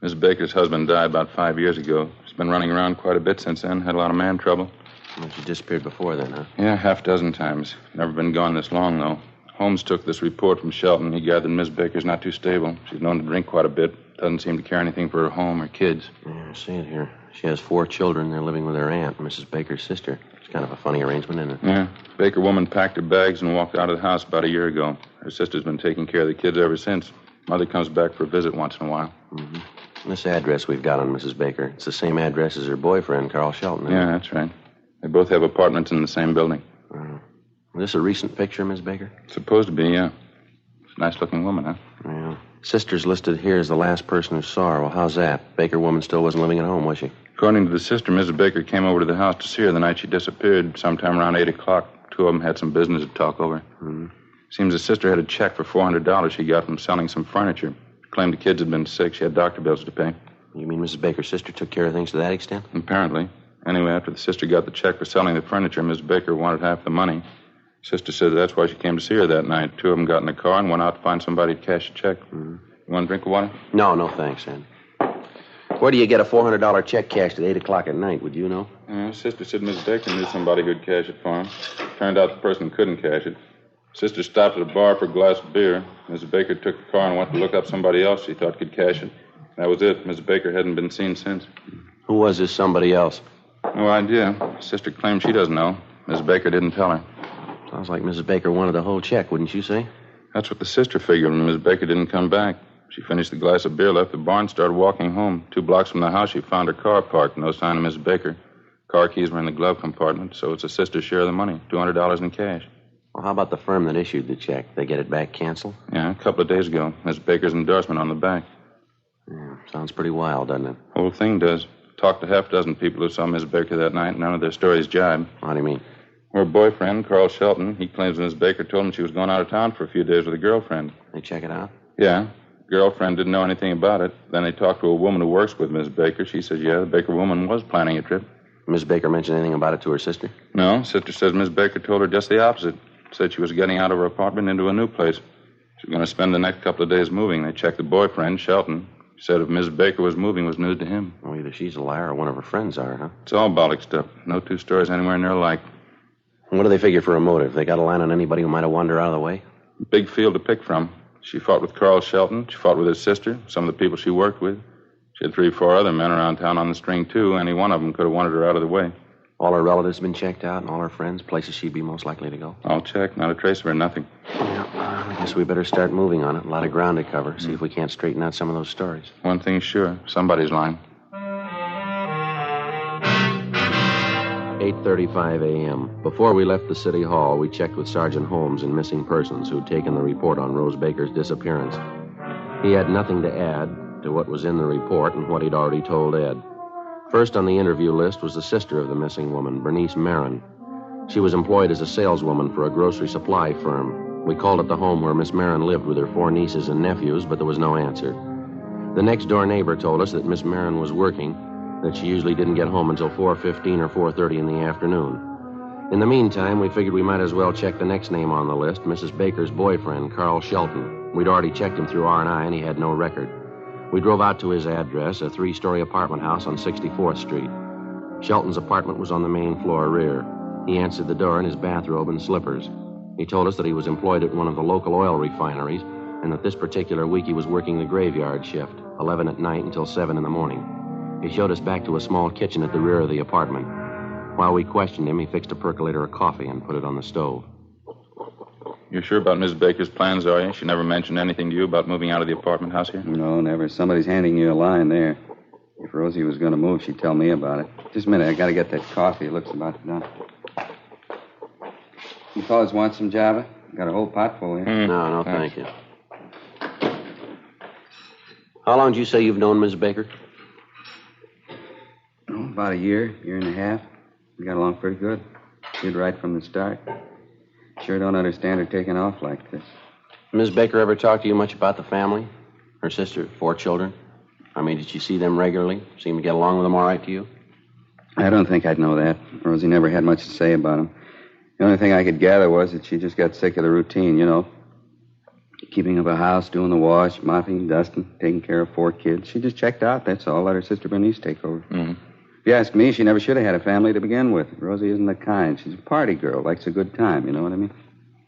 Miss Baker's husband died about 5 years ago. She's been running around quite a bit since then. Had a lot of man trouble. Well, she disappeared before then, huh? Yeah, half dozen times. Never been gone this long, though. Holmes took this report from Shelton. He gathered Miss Baker's not too stable. She's known to drink quite a bit. Doesn't seem to care anything for her home or kids. Yeah, I see it here. She has 4 children. They're living with her aunt, Mrs. Baker's sister. It's kind of a funny arrangement, isn't it? Yeah. Baker woman packed her bags and walked out of the house about a year ago. Her sister's been taking care of the kids ever since. Mother comes back for a visit once in a while. Mm-hmm. This address we've got on Mrs. Baker, it's the same address as her boyfriend, Carl Shelton. Isn't Yeah, that's right. They both have apartments in the same building. Is this a recent picture, Miss Baker? Supposed to be, yeah. It's a nice-looking woman, huh? Yeah. Sister's listed here as the last person who saw her. Well, how's that? Baker woman still wasn't living at home, was she? According to the sister, Mrs. Baker came over to the house to see her the night she disappeared, sometime around 8 o'clock. 2 of them had some business to talk over. Mm-hmm. Seems the sister had a check for $400 she got from selling some furniture. Claimed the kids had been sick. She had doctor bills to pay. You mean Mrs. Baker's sister took care of things to that extent? Apparently. Anyway, after the sister got the check for selling the furniture, Miss Baker wanted half the money. Sister said that's why she came to see her that night. 2 of them got in the car and went out to find somebody to cash the check. Mm-hmm. You want a drink of water? No, thanks, Andy. Where do you get a $400 check cashed at 8 o'clock at night? Would you know? Sister said Miss Baker knew somebody who'd cash it for him. Turned out the person couldn't cash it. Sister stopped at a bar for a glass of beer. Mrs. Baker took the car and went to look up somebody else she thought could cash it. That was it. Mrs. Baker hadn't been seen since. Who was this somebody else? No idea. Sister claims she doesn't know. Mrs. Baker didn't tell her. Sounds like Mrs. Baker wanted the whole check, wouldn't you say? That's what the sister figured when Mrs. Baker didn't come back. She finished the glass of beer, left the bar, and started walking home. 2 blocks from the house, she found her car parked. No sign of Mrs. Baker. Car keys were in the glove compartment, so it's the sister's share of the money, $200 in cash. Well, how about the firm that issued the check? They get it back canceled? Yeah, a couple of days ago. Miss Baker's endorsement on the back. Yeah, sounds pretty wild, doesn't it? Whole thing does. Talked to half a dozen people who saw Miss Baker that night, and none of their stories jibe. How do you mean? Her boyfriend, Carl Shelton, he claims Miss Baker told him she was going out of town for a few days with a girlfriend. They check it out? Yeah. Girlfriend didn't know anything about it. Then they talked to a woman who works with Miss Baker. She says, yeah, the Baker woman was planning a trip. Miss Baker mentioned anything about it to her sister? No. Sister says Miss Baker told her just the opposite. Said she was getting out of her apartment into a new place. She was going to spend the next couple of days moving. They checked the boyfriend, Shelton. Said if Miss Baker was moving, was news to him. Well, either she's a liar or one of her friends are, huh? It's all bollock stuff. No 2 stories anywhere near alike. What do they figure for a motive? They got a line on anybody who might have wandered out of the way? Big field to pick from. She fought with Carl Shelton. She fought with his sister, some of the people she worked with. She had 3 or 4 other men around town on the string, too. Any one of them could have wanted her out of the way. All her relatives been checked out, and all her friends, places she'd be most likely to go? All checked. Not a trace of her, nothing. Yeah, I guess we better start moving on it. A lot of ground to cover. See if we can't straighten out some of those stories. One thing's sure. Somebody's lying. 8:35 a.m. Before we left the city hall, we checked with Sergeant Holmes in Missing Persons, who'd taken the report on Rose Baker's disappearance. He had nothing to add to what was in the report and what he'd already told Ed. First on the interview list was the sister of the missing woman, Bernice Marin. She was employed as a saleswoman for a grocery supply firm. We called at the home where Miss Marin lived with her 4 nieces and nephews, but there was no answer. The next-door neighbor told us that Miss Marin was working, that she usually didn't get home until 4:15 or 4:30 in the afternoon. In the meantime, we figured we might as well check the next name on the list, Mrs. Baker's boyfriend, Carl Shelton. We'd already checked him through R&I, and he had no record. We drove out to his address, a 3-story apartment house on 64th Street. Shelton's apartment was on the main floor rear. He answered the door in his bathrobe and slippers. He told us that he was employed at one of the local oil refineries, and that this particular week he was working the graveyard shift, 11 at night until 7 in the morning. He showed us back to a small kitchen at the rear of the apartment. While we questioned him, he fixed a percolator of coffee and put it on the stove. You're sure about Miss Baker's plans, are you? She never mentioned anything to you about moving out of the apartment house here? No, never. Somebody's handing you a line there. If Rosie was going to move, she'd tell me about it. Just a minute, I got to get that coffee. It looks about done. You fellas want some Java? Got a whole pot full here. No, thank you. How long did you say you've known Miss Baker? Oh, about a year and a half. We got along pretty good. Did right from the start. Sure don't understand her taking off like this. Miss Baker ever talk to you much about the family? Her sister, 4 children? I mean, did you see them regularly? Seem to get along with them all right to you? I don't think I'd know that. Rosie never had much to say about them. The only thing I could gather was that she just got sick of the routine, you know. Keeping of a house, doing the wash, mopping, dusting, taking care of 4 kids. She just checked out, that's all. Let her sister Bernice take over. Mm-hmm. If you ask me, she never should have had a family to begin with. Rosie isn't the kind. She's a party girl, likes a good time, you know what I mean?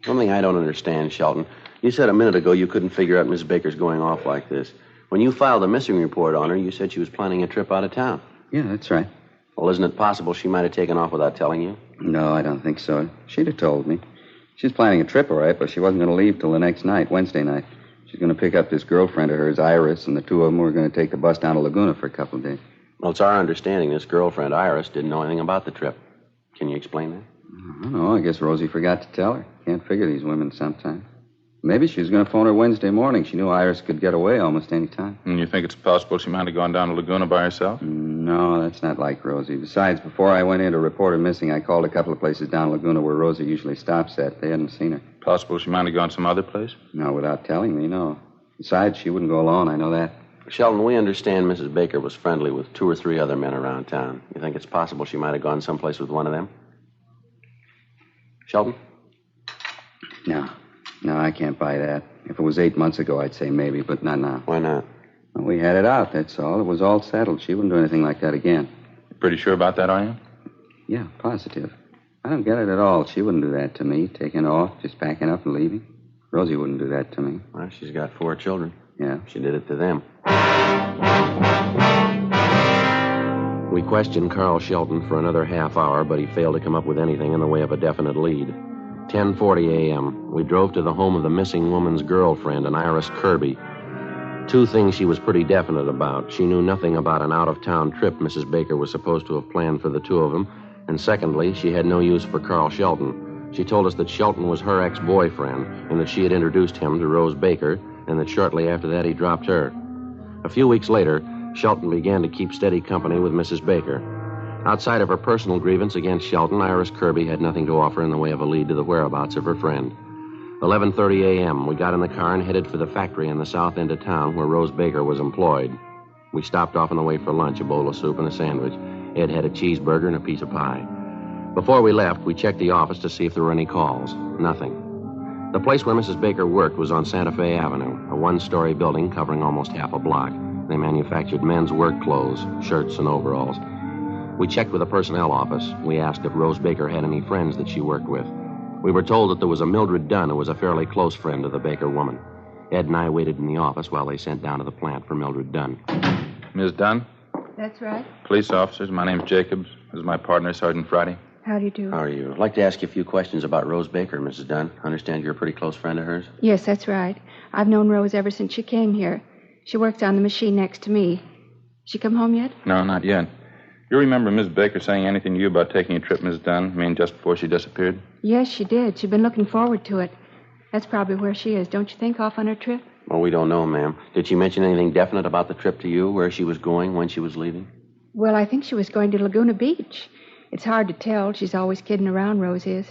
One thing I don't understand, Shelton. You said a minute ago you couldn't figure out Miss Baker's going off like this. When you filed a missing report on her, you said she was planning a trip out of town. Yeah, that's right. Well, isn't it possible she might have taken off without telling you? No, I don't think so. She'd have told me. She's planning a trip, all right, but she wasn't going to leave till the next night, Wednesday night. She's going to pick up this girlfriend of hers, Iris, and the 2 of them were going to take the bus down to Laguna for a couple of days. Well, it's our understanding this girlfriend, Iris, didn't know anything about the trip. Can you explain that? I don't know. I guess Rosie forgot to tell her. Can't figure these women sometimes. Maybe she was going to phone her Wednesday morning. She knew Iris could get away almost any time. And you think it's possible she might have gone down to Laguna by herself? No, that's not like Rosie. Besides, before I went in to report her missing, I called a couple of places down Laguna where Rosie usually stops at. They hadn't seen her. Possible she might have gone some other place? No, without telling me, no. Besides, she wouldn't go alone. I know that. Sheldon, we understand Mrs. Baker was friendly with 2 or 3 other men around town. You think it's possible she might have gone someplace with one of them? Sheldon? No, I can't buy that. If it was 8 months ago, I'd say maybe, but not now. Why not? Well, we had it out, that's all. It was all settled. She wouldn't do anything like that again. Pretty sure about that, are you? Yeah, positive. I don't get it at all. She wouldn't do that to me, taking off, just packing up and leaving. Rosie wouldn't do that to me. Well, she's got 4 children. Yeah. She did it to them. We questioned Carl Shelton for another half hour, but he failed to come up with anything in the way of a definite lead. 10:40 a.m., we drove to the home of the missing woman's girlfriend, an Iris Kirby. 2 things she was pretty definite about. She knew nothing about an out-of-town trip Mrs. Baker was supposed to have planned for the 2 of them. And secondly, she had no use for Carl Shelton. She told us that Shelton was her ex-boyfriend and that she had introduced him to Rose Baker and that shortly after that he dropped her. A few weeks later, Shelton began to keep steady company with Mrs. Baker. Outside of her personal grievance against Shelton, Iris Kirby had nothing to offer in the way of a lead to the whereabouts of her friend. 11:30 a.m., we got in the car and headed for the factory in the south end of town where Rose Baker was employed. We stopped off on the way for lunch, a bowl of soup and a sandwich. Ed had a cheeseburger and a piece of pie. Before we left, we checked the office to see if there were any calls. Nothing. The place where Mrs. Baker worked was on Santa Fe Avenue, a 1-story building covering almost half a block. They manufactured men's work clothes, shirts and overalls. We checked with the personnel office. We asked if Rose Baker had any friends that she worked with. We were told that there was a Mildred Dunn who was a fairly close friend of the Baker woman. Ed and I waited in the office while they sent down to the plant for Mildred Dunn. Ms. Dunn? That's right. Police officers, my name's Jacobs. This is my partner, Sergeant Friday. How do you do? How are you? I'd like to ask you a few questions about Rose Baker, Mrs. Dunn. I understand you're a pretty close friend of hers? Yes, that's right. I've known Rose ever since she came here. She works on the machine next to me. She come home yet? No, not yet. You remember Miss Baker saying anything to you about taking a trip, Miss Dunn? I mean, just before she disappeared? Yes, she did. She'd been looking forward to it. That's probably where she is, don't you think, off on her trip? Well, we don't know, ma'am. Did she mention anything definite about the trip to you, where she was going, when she was leaving? Well, I think she was going to Laguna Beach. It's hard to tell. She's always kidding around, Rose is.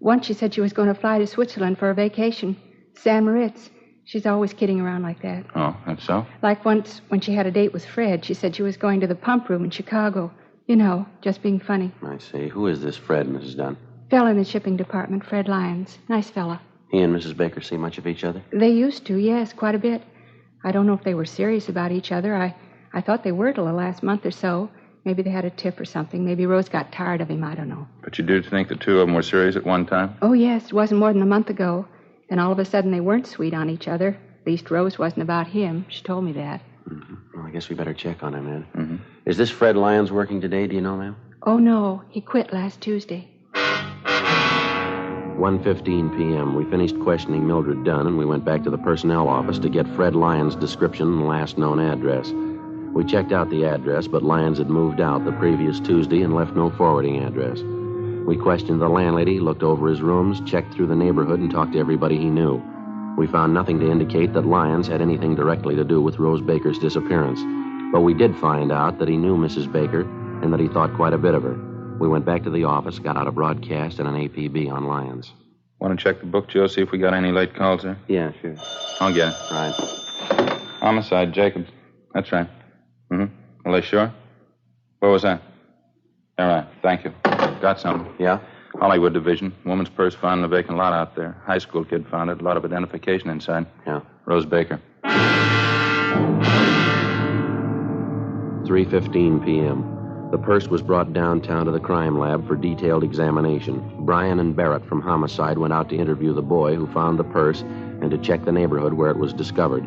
Once she said she was going to fly to Switzerland for a vacation. San Moritz. She's always kidding around like that. Oh, that's so? Like once when she had a date with Fred, she said she was going to the pump room in Chicago. You know, just being funny. I see. Who is this Fred, Mrs. Dunn? Fella in the shipping department, Fred Lyons. Nice fella. He and Mrs. Baker see much of each other? They used to, yes, quite a bit. I don't know if they were serious about each other. I thought they were till the last month or so. Maybe they had a tiff or something. Maybe Rose got tired of him. I don't know. But you do think the two of them were serious at one time? Oh, yes. It wasn't more than a month ago. Then all of a sudden they weren't sweet on each other. At least Rose wasn't about him. She told me that. Mm-hmm. Well, I guess we better check on him, then. Mm-hmm. Is this Fred Lyons working today, do you know, ma'am? Oh, no. He quit last Tuesday. 1:15 p.m. We finished questioning Mildred Dunn, and we went back to the personnel office to get Fred Lyons' description and last known address. We checked out the address, but Lyons had moved out the previous Tuesday and left no forwarding address. We questioned the landlady, looked over his rooms, checked through the neighborhood, and talked to everybody he knew. We found nothing to indicate that Lyons had anything directly to do with Rose Baker's disappearance. But we did find out that he knew Mrs. Baker and that he thought quite a bit of her. We went back to the office, got out a broadcast and an APB on Lyons. Want to check the book, Joe, see if we got any late calls there? Yeah, sure. I'll get it. Right. Homicide, Jacobs. That's right. Mm-hmm. Are they sure? Where was that? All right, thank you. Got something. Yeah? Hollywood Division. Woman's purse found in a vacant lot out there. High school kid found it. A lot of identification inside. Yeah. Rose Baker. 3:15 p.m. The purse was brought downtown to the crime lab for detailed examination. Bryan and Barrett from Homicide went out to interview the boy who found the purse and to check the neighborhood where it was discovered.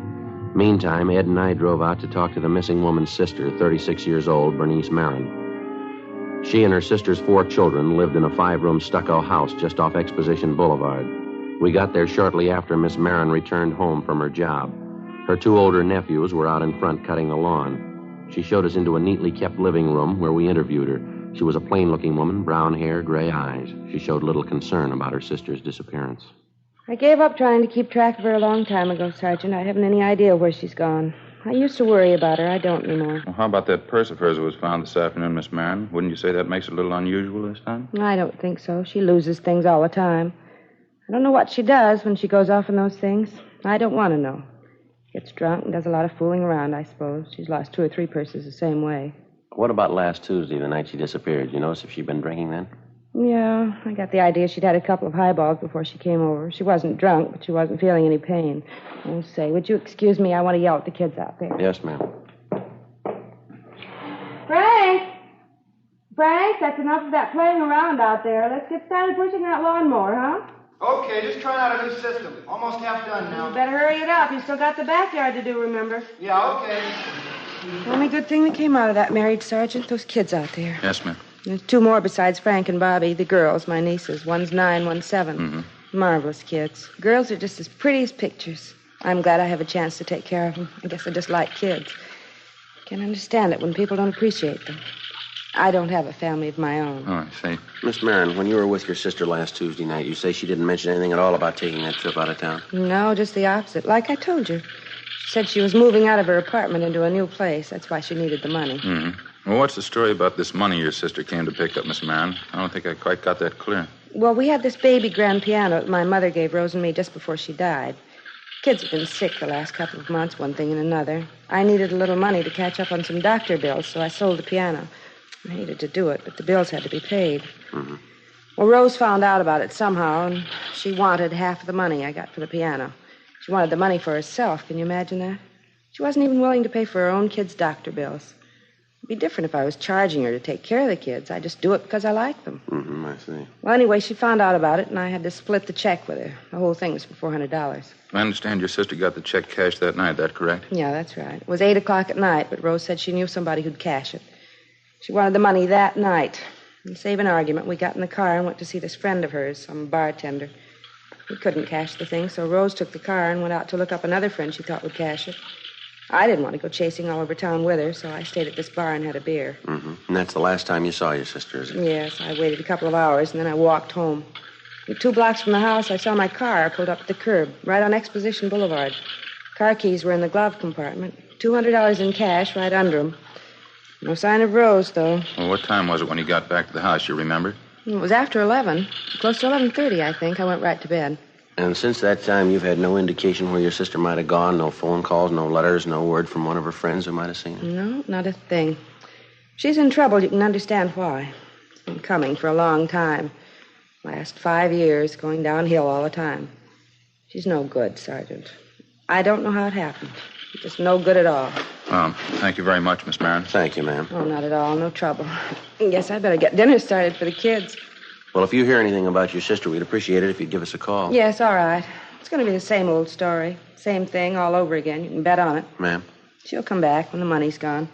Meantime, Ed and I drove out to talk to the missing woman's sister, 36 years old, Bernice Marin. She and her sister's 4 children lived in a 5-room stucco house just off Exposition Boulevard. We got there shortly after Miss Marin returned home from her job. Her 2 older nephews were out in front cutting the lawn. She showed us into a neatly kept living room where we interviewed her. She was a plain-looking woman, brown hair, gray eyes. She showed little concern about her sister's disappearance. I gave up trying to keep track of her a long time ago, Sergeant. I haven't any idea where she's gone. I used to worry about her. I don't anymore. Well, how about that purse of hers that was found this afternoon, Miss Marin? Wouldn't you say that makes it a little unusual this time? I don't think so. She loses things all the time. I don't know what she does when she goes off on those things. I don't want to know. Gets drunk and does a lot of fooling around, I suppose. She's lost 2 or 3 purses the same way. What about last Tuesday, the night she disappeared? You notice if she'd been drinking then? Yeah, I got the idea she'd had a couple of highballs before she came over. She wasn't drunk, but she wasn't feeling any pain. Oh, say, would you excuse me? I want to yell at the kids out there. Yes, ma'am. Frank, that's enough of that playing around out there. Let's get started pushing that lawnmower, huh? Okay, just trying out a new system. Almost half done now. You better hurry it up. You still got the backyard to do, remember? Yeah, okay. The only good thing that came out of that marriage, Sergeant, those kids out there. Yes, ma'am. There's 2 more besides Frank and Bobby, the girls, my nieces. One's 9, one's 7. Mm-hmm. Marvelous kids. Girls are just as pretty as pictures. I'm glad I have a chance to take care of them. I guess I just like kids. Can't understand it when people don't appreciate them. I don't have a family of my own. Oh, I see. Miss Marin, when you were with your sister last Tuesday night, you say she didn't mention anything at all about taking that trip out of town? No, just the opposite. Like I told you. She said she was moving out of her apartment into a new place. That's why she needed the money. Mm-hmm. Well, what's the story about this money your sister came to pick up, Miss Marin? I don't think I quite got that clear. Well, we had this baby grand piano that my mother gave Rose and me just before she died. Kids have been sick the last couple of months, one thing and another. I needed a little money to catch up on some doctor bills, so I sold the piano. I hated to do it, but the bills had to be paid. Mm-hmm. Well, Rose found out about it somehow, and she wanted half of the money I got for the piano. She wanted the money for herself. Can you imagine that? She wasn't even willing to pay for her own kids' doctor bills. It'd be different if I was charging her to take care of the kids. I just do it because I like them. Mm-hmm, I see. Well, anyway, she found out about it, and I had to split the check with her. The whole thing was for $400. I understand your sister got the check cashed that night. That correct? Yeah, that's right. It was 8 o'clock at night, but Rose said she knew somebody who'd cash it. She wanted the money that night. And to save an argument, we got in the car and went to see this friend of hers, some bartender. He couldn't cash the thing, so Rose took the car and went out to look up another friend she thought would cash it. I didn't want to go chasing all over town with her, so I stayed at this bar and had a beer. Mm-hmm. And that's the last time you saw your sister, is it? Yes, I waited a couple of hours, and then I walked home. And 2 blocks from the house, I saw my car pulled up at the curb, right on Exposition Boulevard. Car keys were in the glove compartment. $200 in cash right under them. No sign of Rose, though. Well, what time was it when you got back to the house, you remember? It was after 11. Close to 11:30, I think. I went right to bed. And since that time, you've had no indication where your sister might have gone? No phone calls, no letters, no word from one of her friends who might have seen her? No, not a thing. If she's in trouble, you can understand why. It's been coming for a long time. Last 5 years, going downhill all the time. She's no good, Sergeant. I don't know how it happened. Just no good at all. Thank you very much, Miss Marin. Thank you, ma'am. Oh, not at all. No trouble. Guess I better get dinner started for the kids. Well, if you hear anything about your sister, we'd appreciate it if you'd give us a call. Yes, all right. It's going to be the same old story. Same thing all over again. You can bet on it. Ma'am? She'll come back when the money's gone.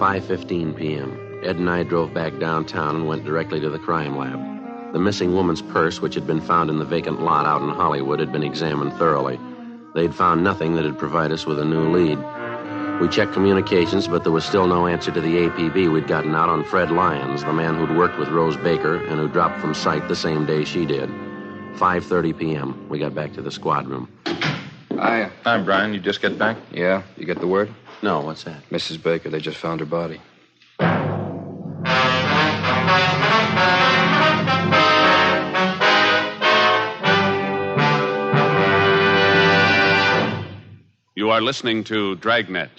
5:15 p.m. Ed and I drove back downtown and went directly to the crime lab. The missing woman's purse, which had been found in the vacant lot out in Hollywood, had been examined thoroughly. They'd found nothing that would provide us with a new lead. We checked communications, but there was still no answer to the APB we'd gotten out on Fred Lyons, the man who'd worked with Rose Baker and who dropped from sight the same day she did. 5:30 p.m. We got back to the squad room. Hi, Brian. You just get back? Yeah, you get the word? No, what's that? Mrs. Baker, they just found her body. You are listening to Dragnet,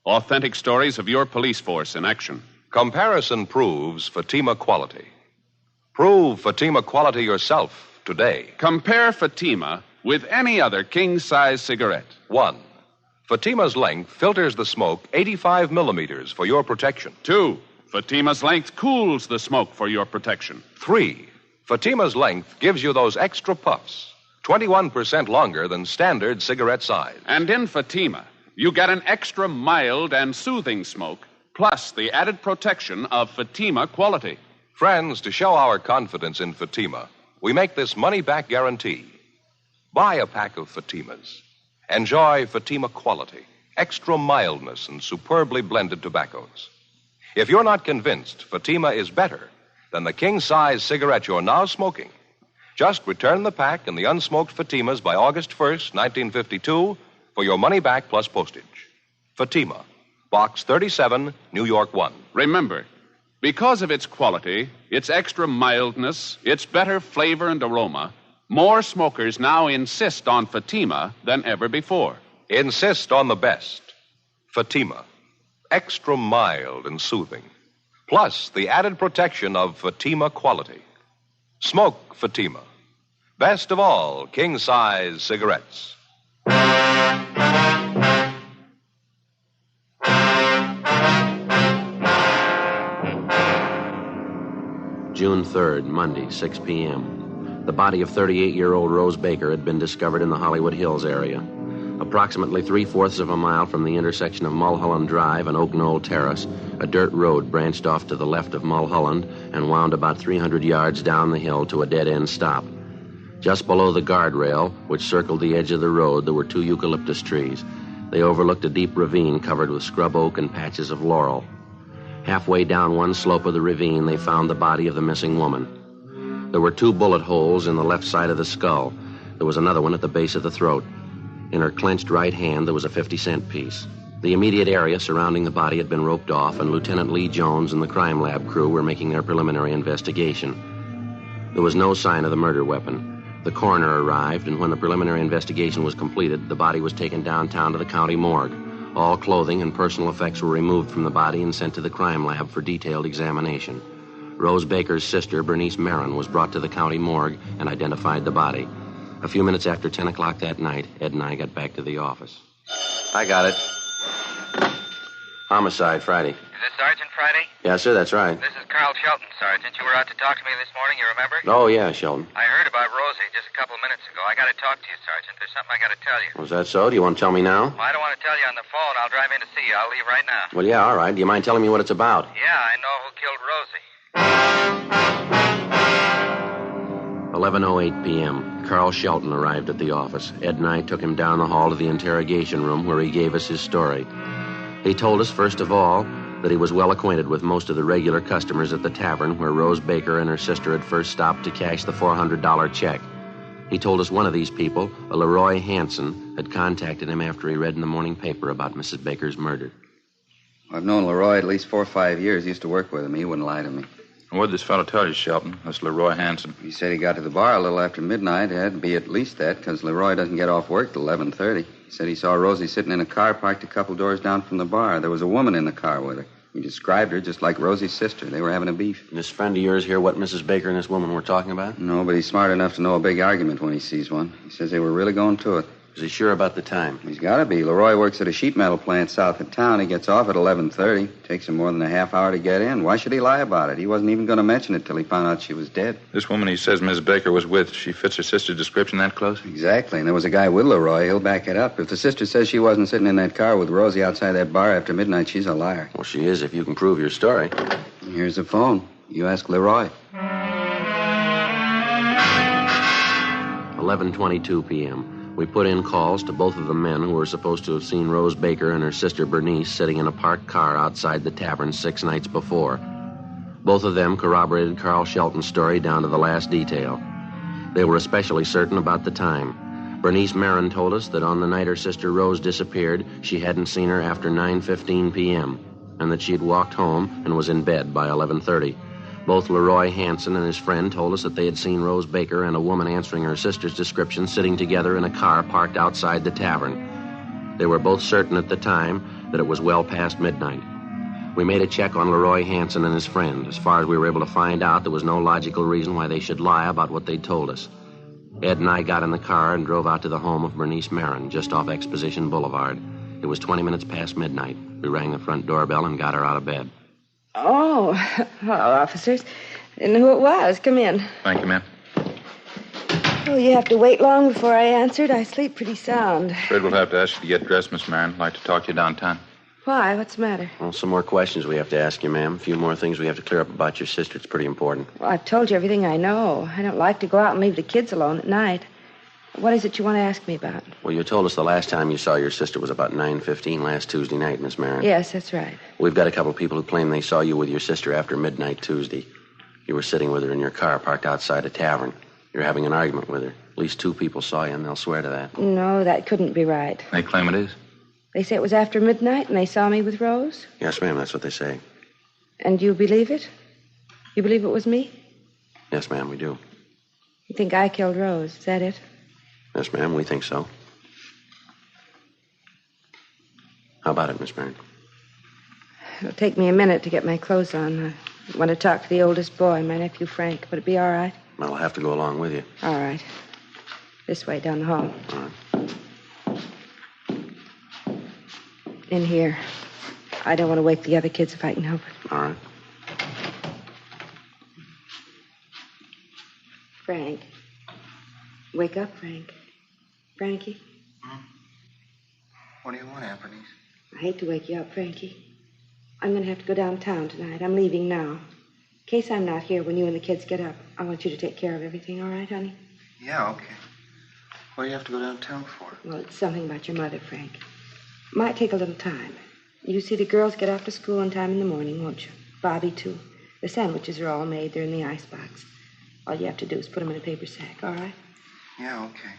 authentic stories of your police force in action. Comparison proves Fatima quality. Prove Fatima quality yourself today. Compare Fatima with any other king-size cigarette. 1. Fatima's length filters the smoke 85 millimeters for your protection. 2. Fatima's length cools the smoke for your protection. 3. Fatima's length gives you those extra puffs, 21% longer than standard cigarette size. And in Fatima, you get an extra mild and soothing smoke, plus the added protection of Fatima quality. Friends, to show our confidence in Fatima, we make this money-back guarantee. Buy a pack of Fatimas. Enjoy Fatima quality, extra mildness, and superbly blended tobaccos. If you're not convinced Fatima is better than the king-size cigarette you're now smoking, just return the pack and the unsmoked Fatimas by August 1st, 1952, for your money back plus postage. Fatima, Box 37, New York 1. Remember, because of its quality, its extra mildness, its better flavor and aroma, more smokers now insist on Fatima than ever before. Insist on the best. Fatima, extra mild and soothing, plus the added protection of Fatima quality. Smoke Fatima. Best of all, king-size cigarettes. June 3rd, Monday, 6 p.m. The body of 38-year-old Rose Baker had been discovered in the Hollywood Hills area. Approximately 3/4 of a mile from the intersection of Mulholland Drive and Oak Knoll Terrace, a dirt road branched off to the left of Mulholland and wound about 300 yards down the hill to a dead-end stop. Just below the guardrail, which circled the edge of the road, there were 2 eucalyptus trees. They overlooked a deep ravine covered with scrub oak and patches of laurel. Halfway down one slope of the ravine, they found the body of the missing woman. There were 2 bullet holes in the left side of the skull. There was another one at the base of the throat. In her clenched right hand, there was a 50-cent piece. The immediate area surrounding the body had been roped off, and Lieutenant Lee Jones and the crime lab crew were making their preliminary investigation. There was no sign of the murder weapon. The coroner arrived, and when the preliminary investigation was completed, the body was taken downtown to the county morgue. All clothing and personal effects were removed from the body and sent to the crime lab for detailed examination. Rose Baker's sister, Bernice Marin, was brought to the county morgue and identified the body. A few minutes after 10 o'clock that night, Ed and I got back to the office. I got it. Homicide, Friday. Is this Sergeant Friday? Yes, sir, that's right. This is Carl Shelton, Sergeant. You were out to talk to me this morning, you remember? Oh, yeah, Sheldon. I heard about Rosie just a couple minutes ago. I got to talk to you, Sergeant. There's something I got to tell you. Was that so? Do you want to tell me now? Well, I don't want to tell you on the phone. I'll drive in to see you. I'll leave right now. Well, yeah, all right. Do you mind telling me what it's about? Yeah, I know who killed Rosie. 11:08 p.m. Carl Shelton arrived at the office. Ed and I took him down the hall to the interrogation room where he gave us his story. He told us, first of all, that he was well acquainted with most of the regular customers at the tavern where Rose Baker and her sister had first stopped to cash the $400 check. He told us one of these people, a Leroy Hansen, had contacted him after he read in the morning paper about Mrs. Baker's murder. I've known Leroy at least 4 or 5 years. Used to work with him. He wouldn't lie to me. What did this fellow tell you, Shelton? That's Leroy Hansen. He said he got to the bar a little after midnight. It had to be at least that, because Leroy doesn't get off work till 11:30. He said he saw Rosie sitting in a car parked a couple doors down from the bar. There was a woman in the car with her. He described her just like Rosie's sister. They were having a beef. This friend of yours hear what Mrs. Baker and this woman were talking about? No, but he's smart enough to know a big argument when he sees one. He says they were really going to it. Is he sure about the time? He's got to be. Leroy works at a sheet metal plant south of town. He gets off at 11:30. Takes him more than a half hour to get in. Why should he lie about it? He wasn't even going to mention it till he found out she was dead. This woman he says Miss Baker was with, she fits her sister's description that close? Exactly. And there was a guy with Leroy. He'll back it up. If the sister says she wasn't sitting in that car with Rosie outside that bar after midnight, she's a liar. Well, she is if you can prove your story. Here's the phone. You ask Leroy. 11:22 p.m. We put in calls to both of the men who were supposed to have seen Rose Baker and her sister Bernice sitting in a parked car outside the tavern 6 nights before. Both of them corroborated Carl Shelton's story down to the last detail. They were especially certain about the time. Bernice Marin told us that on the night her sister Rose disappeared, she hadn't seen her after 9:15 p.m., and that she had walked home and was in bed by 11:30. Both Leroy Hansen and his friend told us that they had seen Rose Baker and a woman answering her sister's description sitting together in a car parked outside the tavern. They were both certain at the time that it was well past midnight. We made a check on Leroy Hansen and his friend. As far as we were able to find out, there was no logical reason why they should lie about what they'd told us. Ed and I got in the car and drove out to the home of Bernice Marin, just off Exposition Boulevard. It was 20 minutes past midnight. We rang the front doorbell and got her out of bed. Oh, hello, officers. Didn't know who it was. Come in. Thank you, ma'am. Oh, you have to wait long before I answered. I sleep pretty sound. Afraid we'll have to ask you to get dressed, Miss Marin. I'd like to talk to you downtown. Why? What's the matter? Well, some more questions we have to ask you, ma'am. A few more things we have to clear up about your sister. It's pretty important. Well, I've told you everything I know. I don't like to go out and leave the kids alone at night. What is it you want to ask me about? Well, you told us the last time you saw your sister was about 9:15 last Tuesday night, Miss Marin. Yes, that's right. We've got a couple of people who claim they saw you with your sister after midnight Tuesday. You were sitting with her in your car parked outside a tavern. You're having an argument with her. At least 2 people saw you, and they'll swear to that. No, that couldn't be right. They claim it is. They say it was after midnight and they saw me with Rose? Yes, ma'am, that's what they say. And you believe it? You believe it was me? Yes, ma'am, we do. You think I killed Rose, is that it? Yes, ma'am, we think so. How about it, Miss Marin? It'll take me a minute to get my clothes on. I want to talk to the oldest boy, my nephew Frank. Would it be all right? Well, I'll have to go along with you. All right. This way, down the hall. All right. In here. I don't want to wake the other kids if I can help it. All right. Frank. Wake up, Frank. Frankie? What do you want, Aunt Bernice? I hate to wake you up, Frankie. I'm going to have to go downtown tonight. I'm leaving now. In case I'm not here when you and the kids get up, I want you to take care of everything, all right, honey? Yeah, okay. What do you have to go downtown for? Well, it's something about your mother, Frank. Might take a little time. You see the girls get off to school on time in the morning, won't you? Bobby, too. The sandwiches are all made. They're in the icebox. All you have to do is put them in a paper sack, all right? Yeah, okay.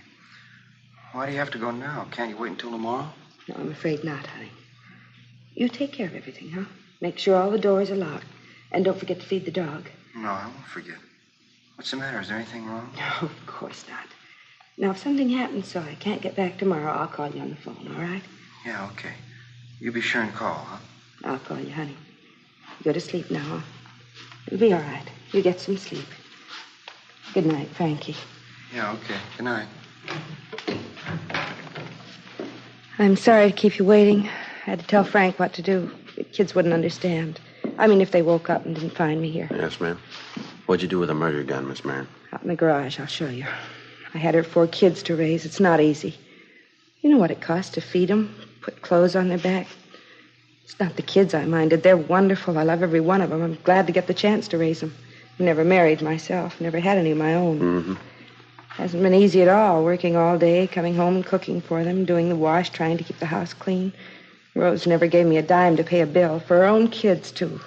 Why do you have to go now? Can't you wait until tomorrow? No, I'm afraid not, honey. You take care of everything, huh? Make sure all the doors are locked. And don't forget to feed the dog. No, I won't forget. What's the matter? Is there anything wrong? No, of course not. Now, if something happens so I can't get back tomorrow, I'll call you on the phone, all right? Yeah, okay. You be sure and call, huh? I'll call you, honey. Go to sleep now, huh? It'll be all right. You get some sleep. Good night, Frankie. Yeah, okay. Good night. I'm sorry to keep you waiting. I had to tell Frank what to do. The kids wouldn't understand. I mean, if they woke up and didn't find me here. Yes, ma'am. What'd you do with the murder gun, Miss Marin? Out in the garage, I'll show you. I had her 4 kids to raise. It's not easy. You know what it costs to feed them, put clothes on their back? It's not the kids I minded. They're wonderful. I love every one of them. I'm glad to get the chance to raise them. I'm never married myself. Never had any of my own. Mm-hmm. Hasn't been easy at all, working all day, coming home and cooking for them, doing the wash, trying to keep the house clean. Rose never gave me a dime to pay a bill, for her own kids, too.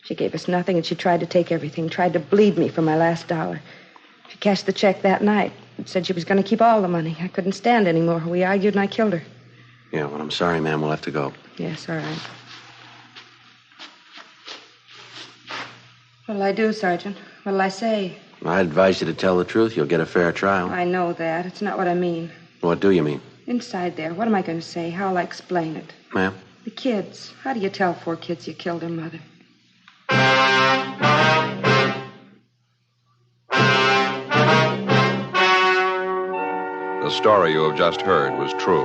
She gave us nothing, and she tried to take everything, tried to bleed me for my last dollar. She cashed the check that night and said she was going to keep all the money. I couldn't stand anymore. We argued, and I killed her. Yeah, well, I'm sorry, ma'am. We'll have to go. Yes, all right. What'll I do, Sergeant? What'll I say? I advise you to tell the truth. You'll get a fair trial. I know that. It's not what I mean. What do you mean? Inside there, what am I going to say? How'll I explain it? Ma'am? The kids. How do you tell 4 kids you killed their mother? The story you have just heard was true.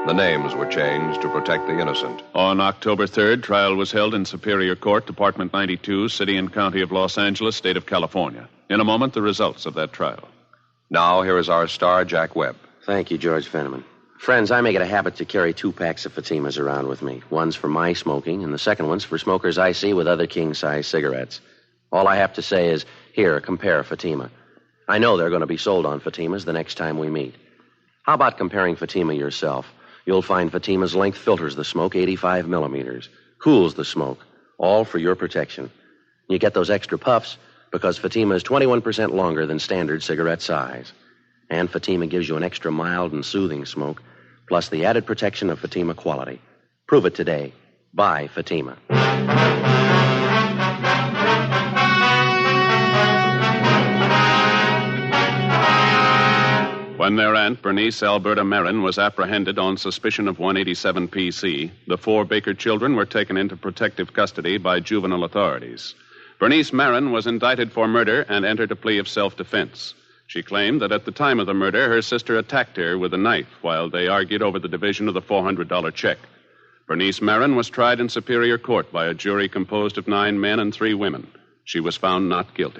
The names were changed to protect the innocent. On October 3rd, trial was held in Superior Court, Department 92, City and County of Los Angeles, State of California. In a moment, the results of that trial. Now, here is our star, Jack Webb. Thank you, George Fenneman. Friends, I make it a habit to carry 2 packs of Fatimas around with me. One's for my smoking, and the second one's for smokers I see with other king-size cigarettes. All I have to say is, here, compare Fatima. I know they're going to be sold on Fatimas the next time we meet. How about comparing Fatima yourself? You'll find Fatima's length filters the smoke 85 millimeters, cools the smoke, all for your protection. You get those extra puffs because Fatima is 21% longer than standard cigarette size. And Fatima gives you an extra mild and soothing smoke, plus the added protection of Fatima quality. Prove it today. Buy Fatima. When their aunt, Bernice Alberta Marin, was apprehended on suspicion of 187 PC, the 4 Baker children were taken into protective custody by juvenile authorities. Bernice Marin was indicted for murder and entered a plea of self-defense. She claimed that at the time of the murder, her sister attacked her with a knife while they argued over the division of the $400 check. Bernice Marin was tried in Superior Court by a jury composed of 9 men and 3 women. She was found not guilty.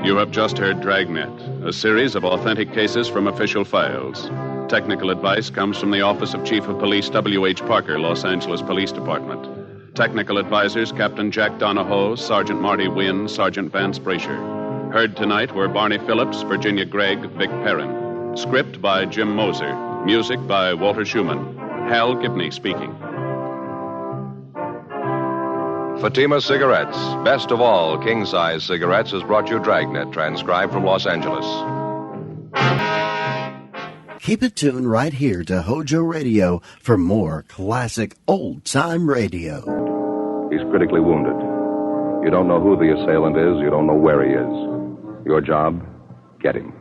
You have just heard Dragnet, a series of authentic cases from official files. Technical advice comes from the Office of Chief of Police W.H. Parker, Los Angeles Police Department. Technical advisors Captain Jack Donahoe, Sergeant Marty Wynn, Sergeant Vance Brasher. Heard tonight were Barney Phillips, Virginia Gregg, Vic Perrin. Script by Jim Moser. Music by Walter Schumann. Hal Gibney speaking. Fatima Cigarettes, best of all king-size cigarettes, has brought you Dragnet, transcribed from Los Angeles. Keep it tuned right here to HOJO Radio for more classic old-time radio. He's critically wounded. You don't know who the assailant is. You don't know where he is. Your job, get him.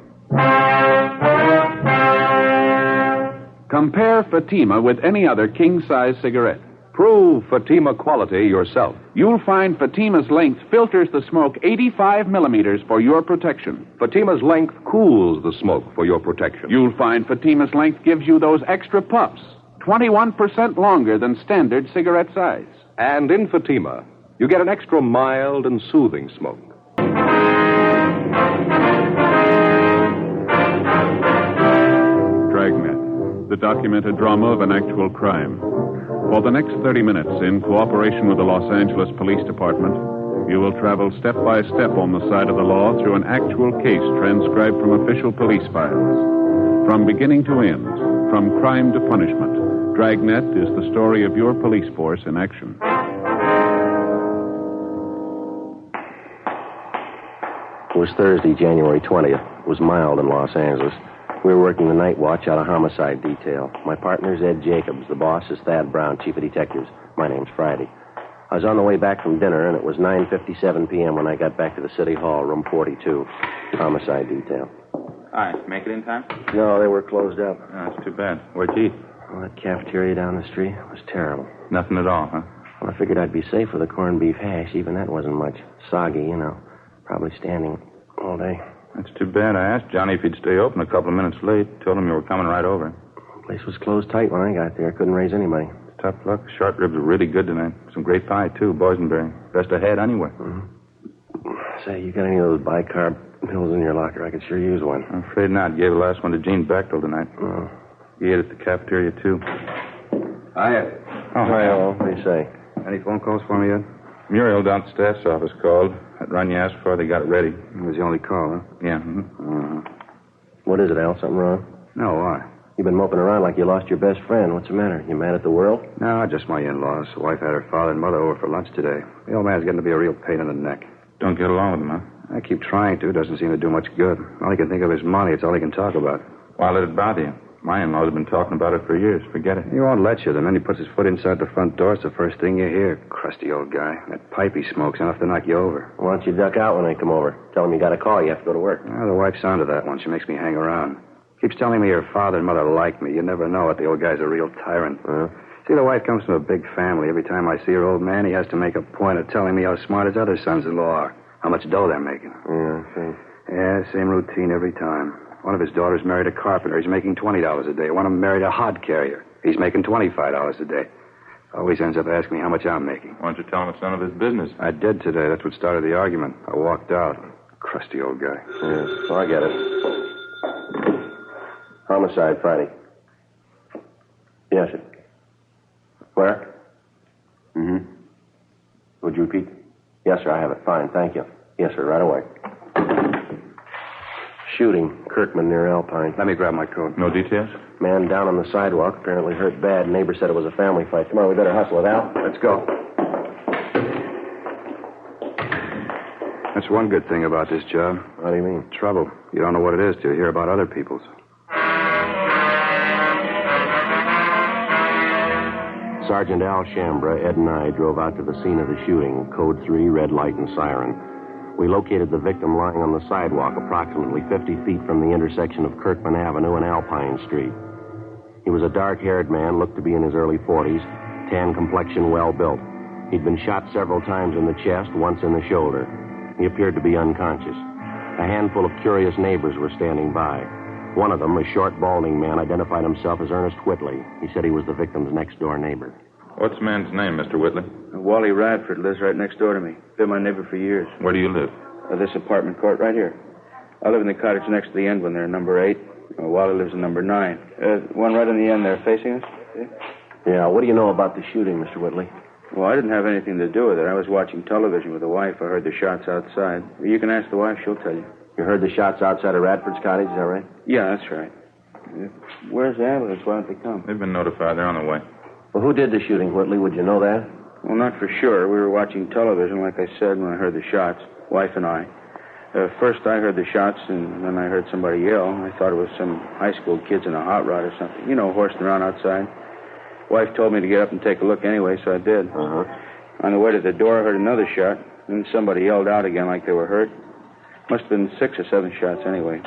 Compare Fatima with any other king-size cigarette. Prove Fatima quality yourself. You'll find Fatima's length filters the smoke 85 millimeters for your protection. Fatima's length cools the smoke for your protection. You'll find Fatima's length gives you those extra puffs, 21% longer than standard cigarette size. And in Fatima, you get an extra mild and soothing smoke. Dragnet, the documented drama of an actual crime. For the next 30 minutes, in cooperation with the Los Angeles Police Department, you will travel step by step on the side of the law through an actual case transcribed from official police files. From beginning to end, from crime to punishment, Dragnet is the story of your police force in action. It was Thursday, January 20th. It was mild in Los Angeles. We were working the night watch out of homicide detail. My partner's Ed Jacobs. The boss is Thad Brown, chief of detectives. My name's Friday. I was on the way back from dinner, and it was 9:57 p.m. when I got back to the city hall, room 42, homicide detail. Hi, make it in time? No, they were closed up. Oh, that's too bad. Where'd you eat? Well, that cafeteria down the street was terrible. Nothing at all, huh? Well, I figured I'd be safe with a corned beef hash. Even that wasn't much. Soggy, you know. Probably standing all day. That's too bad. I asked Johnny if he'd stay open a couple of minutes late. Told him you were coming right over. The place was closed tight when I got there. Couldn't raise anybody. Tough luck. Short ribs were really good tonight. Some great pie, too. Boysenberry. Best I had anyway. Mm-hmm. Say, you got any of those bicarb pills in your locker? I could sure use one. I'm afraid not. Gave the last one to Gene Bechtel tonight. Oh. He ate at the cafeteria, too. Hiya. Oh, hi, Al. What do you say? Any phone calls for me yet? Muriel down at the staff's office called. That run you asked for, they got it ready. It was the only call, huh? Yeah. What is it, Al? Something wrong? No, why? You've been moping around like you lost your best friend. What's the matter? You mad at the world? No, just my in-laws. The wife had her father and mother over for lunch today. The old man's getting to be a real pain in the neck. Don't get along with him, huh? I keep trying to. Doesn't seem to do much good. All he can think of is money. It's all he can talk about. Why let it bother you? My in-laws have been talking about it for years. Forget it. He won't let you. The minute he puts his foot inside the front door, it's the first thing you hear. Crusty old guy. That pipe he smokes enough to knock you over. Why don't you duck out when they come over? Tell them you got a call. You have to go to work. Well, the wife's onto that one. She makes me hang around. Keeps telling me your father and mother like me. You never know it. The old guy's a real tyrant. See, the wife comes from a big family. Every time I see her old man, he has to make a point of telling me how smart his other sons-in-law are, how much dough they're making. Yeah, see. Yeah, same routine every time. One of his daughters married a carpenter. He's making $20 a day. One of them married a hod carrier. He's making $25 a day. Always ends up asking me how much I'm making. Why don't you tell him it's none of his business? I did today. That's what started the argument. I walked out. Crusty old guy. Yeah, so I get it. Homicide, Friday. Yes, sir. Where? Mm-hmm. Would you repeat? Yes, sir, I have it. Fine, thank you. Yes, sir, right away. Shooting, Kirkman near Alpine. Let me grab my coat. No details? Man down on the sidewalk, apparently hurt bad. Neighbor said it was a family fight. Come on, we better hustle it out. Let's go. That's one good thing about this job. What do you mean? Trouble. You don't know what it is till you hear about other people's. Sergeant Al Shambra, Ed and I drove out to the scene of the shooting. Code 3, red light and siren. We located the victim lying on the sidewalk approximately 50 feet from the intersection of Kirkman Avenue and Alpine Street. He was a dark-haired man, looked to be in his early 40s, tan complexion, well-built. He'd been shot several times in the chest, once in the shoulder. He appeared to be unconscious. A handful of curious neighbors were standing by. One of them, a short, balding man, identified himself as Ernest Whitley. He said he was the victim's next-door neighbor. What's the man's name, Mr. Whitley? Wally Radford lives right next door to me. Been my neighbor for years. Where do you live? This apartment court right here. I live in the cottage next to the end when they're number 8. Wally lives in number 9. One right in the end there facing us. See? Yeah, what do you know about the shooting, Mr. Whitley? Well, I didn't have anything to do with it. I was watching television with the wife. I heard the shots outside. You can ask the wife. She'll tell you. You heard the shots outside of Radford's cottage, is that right? Yeah, that's right. Where's the ambulance? Why don't they come? They've been notified. They're on the way. Well, who did the shooting, Whitley? Would you know that? Well, not for sure. We were watching television, like I said, when I heard the shots, wife and I. First, I heard the shots, and then I heard somebody yell. I thought it was some high school kids in a hot rod or something. You know, horsing around outside. Wife told me to get up and take a look anyway, so I did. Uh-huh. On the way to the door, I heard another shot. Then somebody yelled out again like they were hurt. Must have been 6 or 7 shots anyway.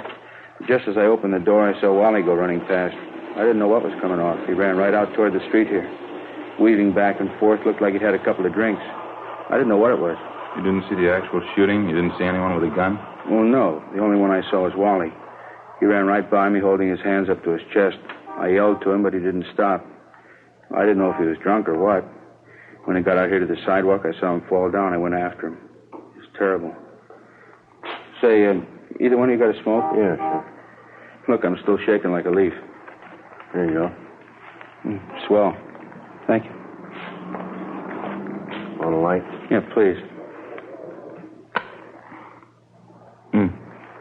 Just as I opened the door, I saw Wally go running past. I didn't know what was coming off. He ran right out toward the street here. Weaving back and forth, looked like he'd had a couple of drinks. I didn't know what it was. You didn't see the actual shooting? You didn't see anyone with a gun? Well, no. The only one I saw was Wally. He ran right by me, holding his hands up to his chest. I yelled to him, but he didn't stop. I didn't know if he was drunk or what. When he got out here to the sidewalk, I saw him fall down. I went after him. It was terrible. Say, either one of you got a smoke? Yeah, sure. Look, I'm still shaking like a leaf. There you go. Swell. Thank you. On the light? Yeah, please.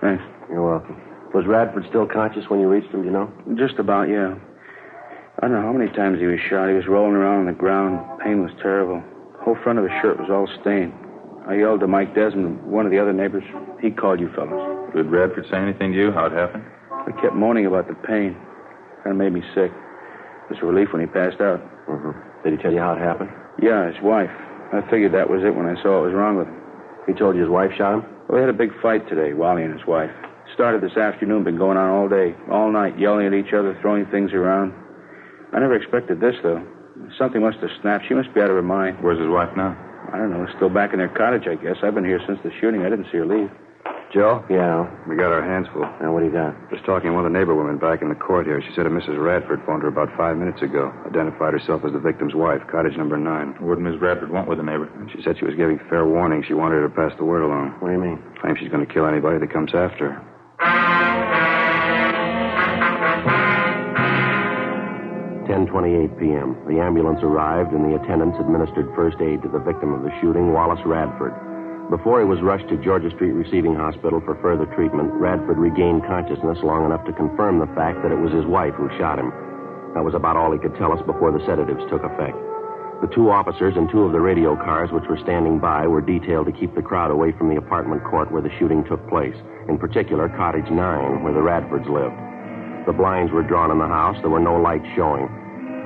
Thanks. You're welcome. Was Radford still conscious when you reached him, do you know? Just about, yeah. I don't know how many times he was shot. He was rolling around on the ground. Pain was terrible. The whole front of his shirt was all stained. I yelled to Mike Desmond, one of the other neighbors. He called you fellas. Did Radford say anything to you? How it happened? He kept moaning about the pain. Kind of made me sick. It was a relief when he passed out. Mm-hmm. Did he tell you how it happened? Yeah, his wife. I figured that was it when I saw what was wrong with him. He told you his wife shot him? Well, they had a big fight today, Wally and his wife. Started this afternoon, been going on all day, all night, yelling at each other, throwing things around. I never expected this, though. Something must have snapped. She must be out of her mind. Where's his wife now? I don't know. Still back in their cottage, I guess. I've been here since the shooting. I didn't see her leave. Joe? Yeah. We got our hands full. Now, what do you got? Just talking to one of the neighbor women back in the court here. She said that Mrs. Radford phoned her about 5 minutes ago. Identified herself as the victim's wife, cottage number 9. What did Miss Radford want with the neighbor? She said she was giving fair warning. She wanted her to pass the word along. What do you mean? Claims she's going to kill anybody that comes after her. 10:28 p.m. The ambulance arrived, and the attendants administered first aid to the victim of the shooting, Wallace Radford. Before he was rushed to Georgia Street Receiving Hospital for further treatment, Radford regained consciousness long enough to confirm the fact that it was his wife who shot him. That was about all he could tell us before the sedatives took effect. The 2 officers and 2 of the radio cars which were standing by were detailed to keep the crowd away from the apartment court where the shooting took place, in particular Cottage 9, where the Radfords lived. The blinds were drawn in the house. There were no lights showing.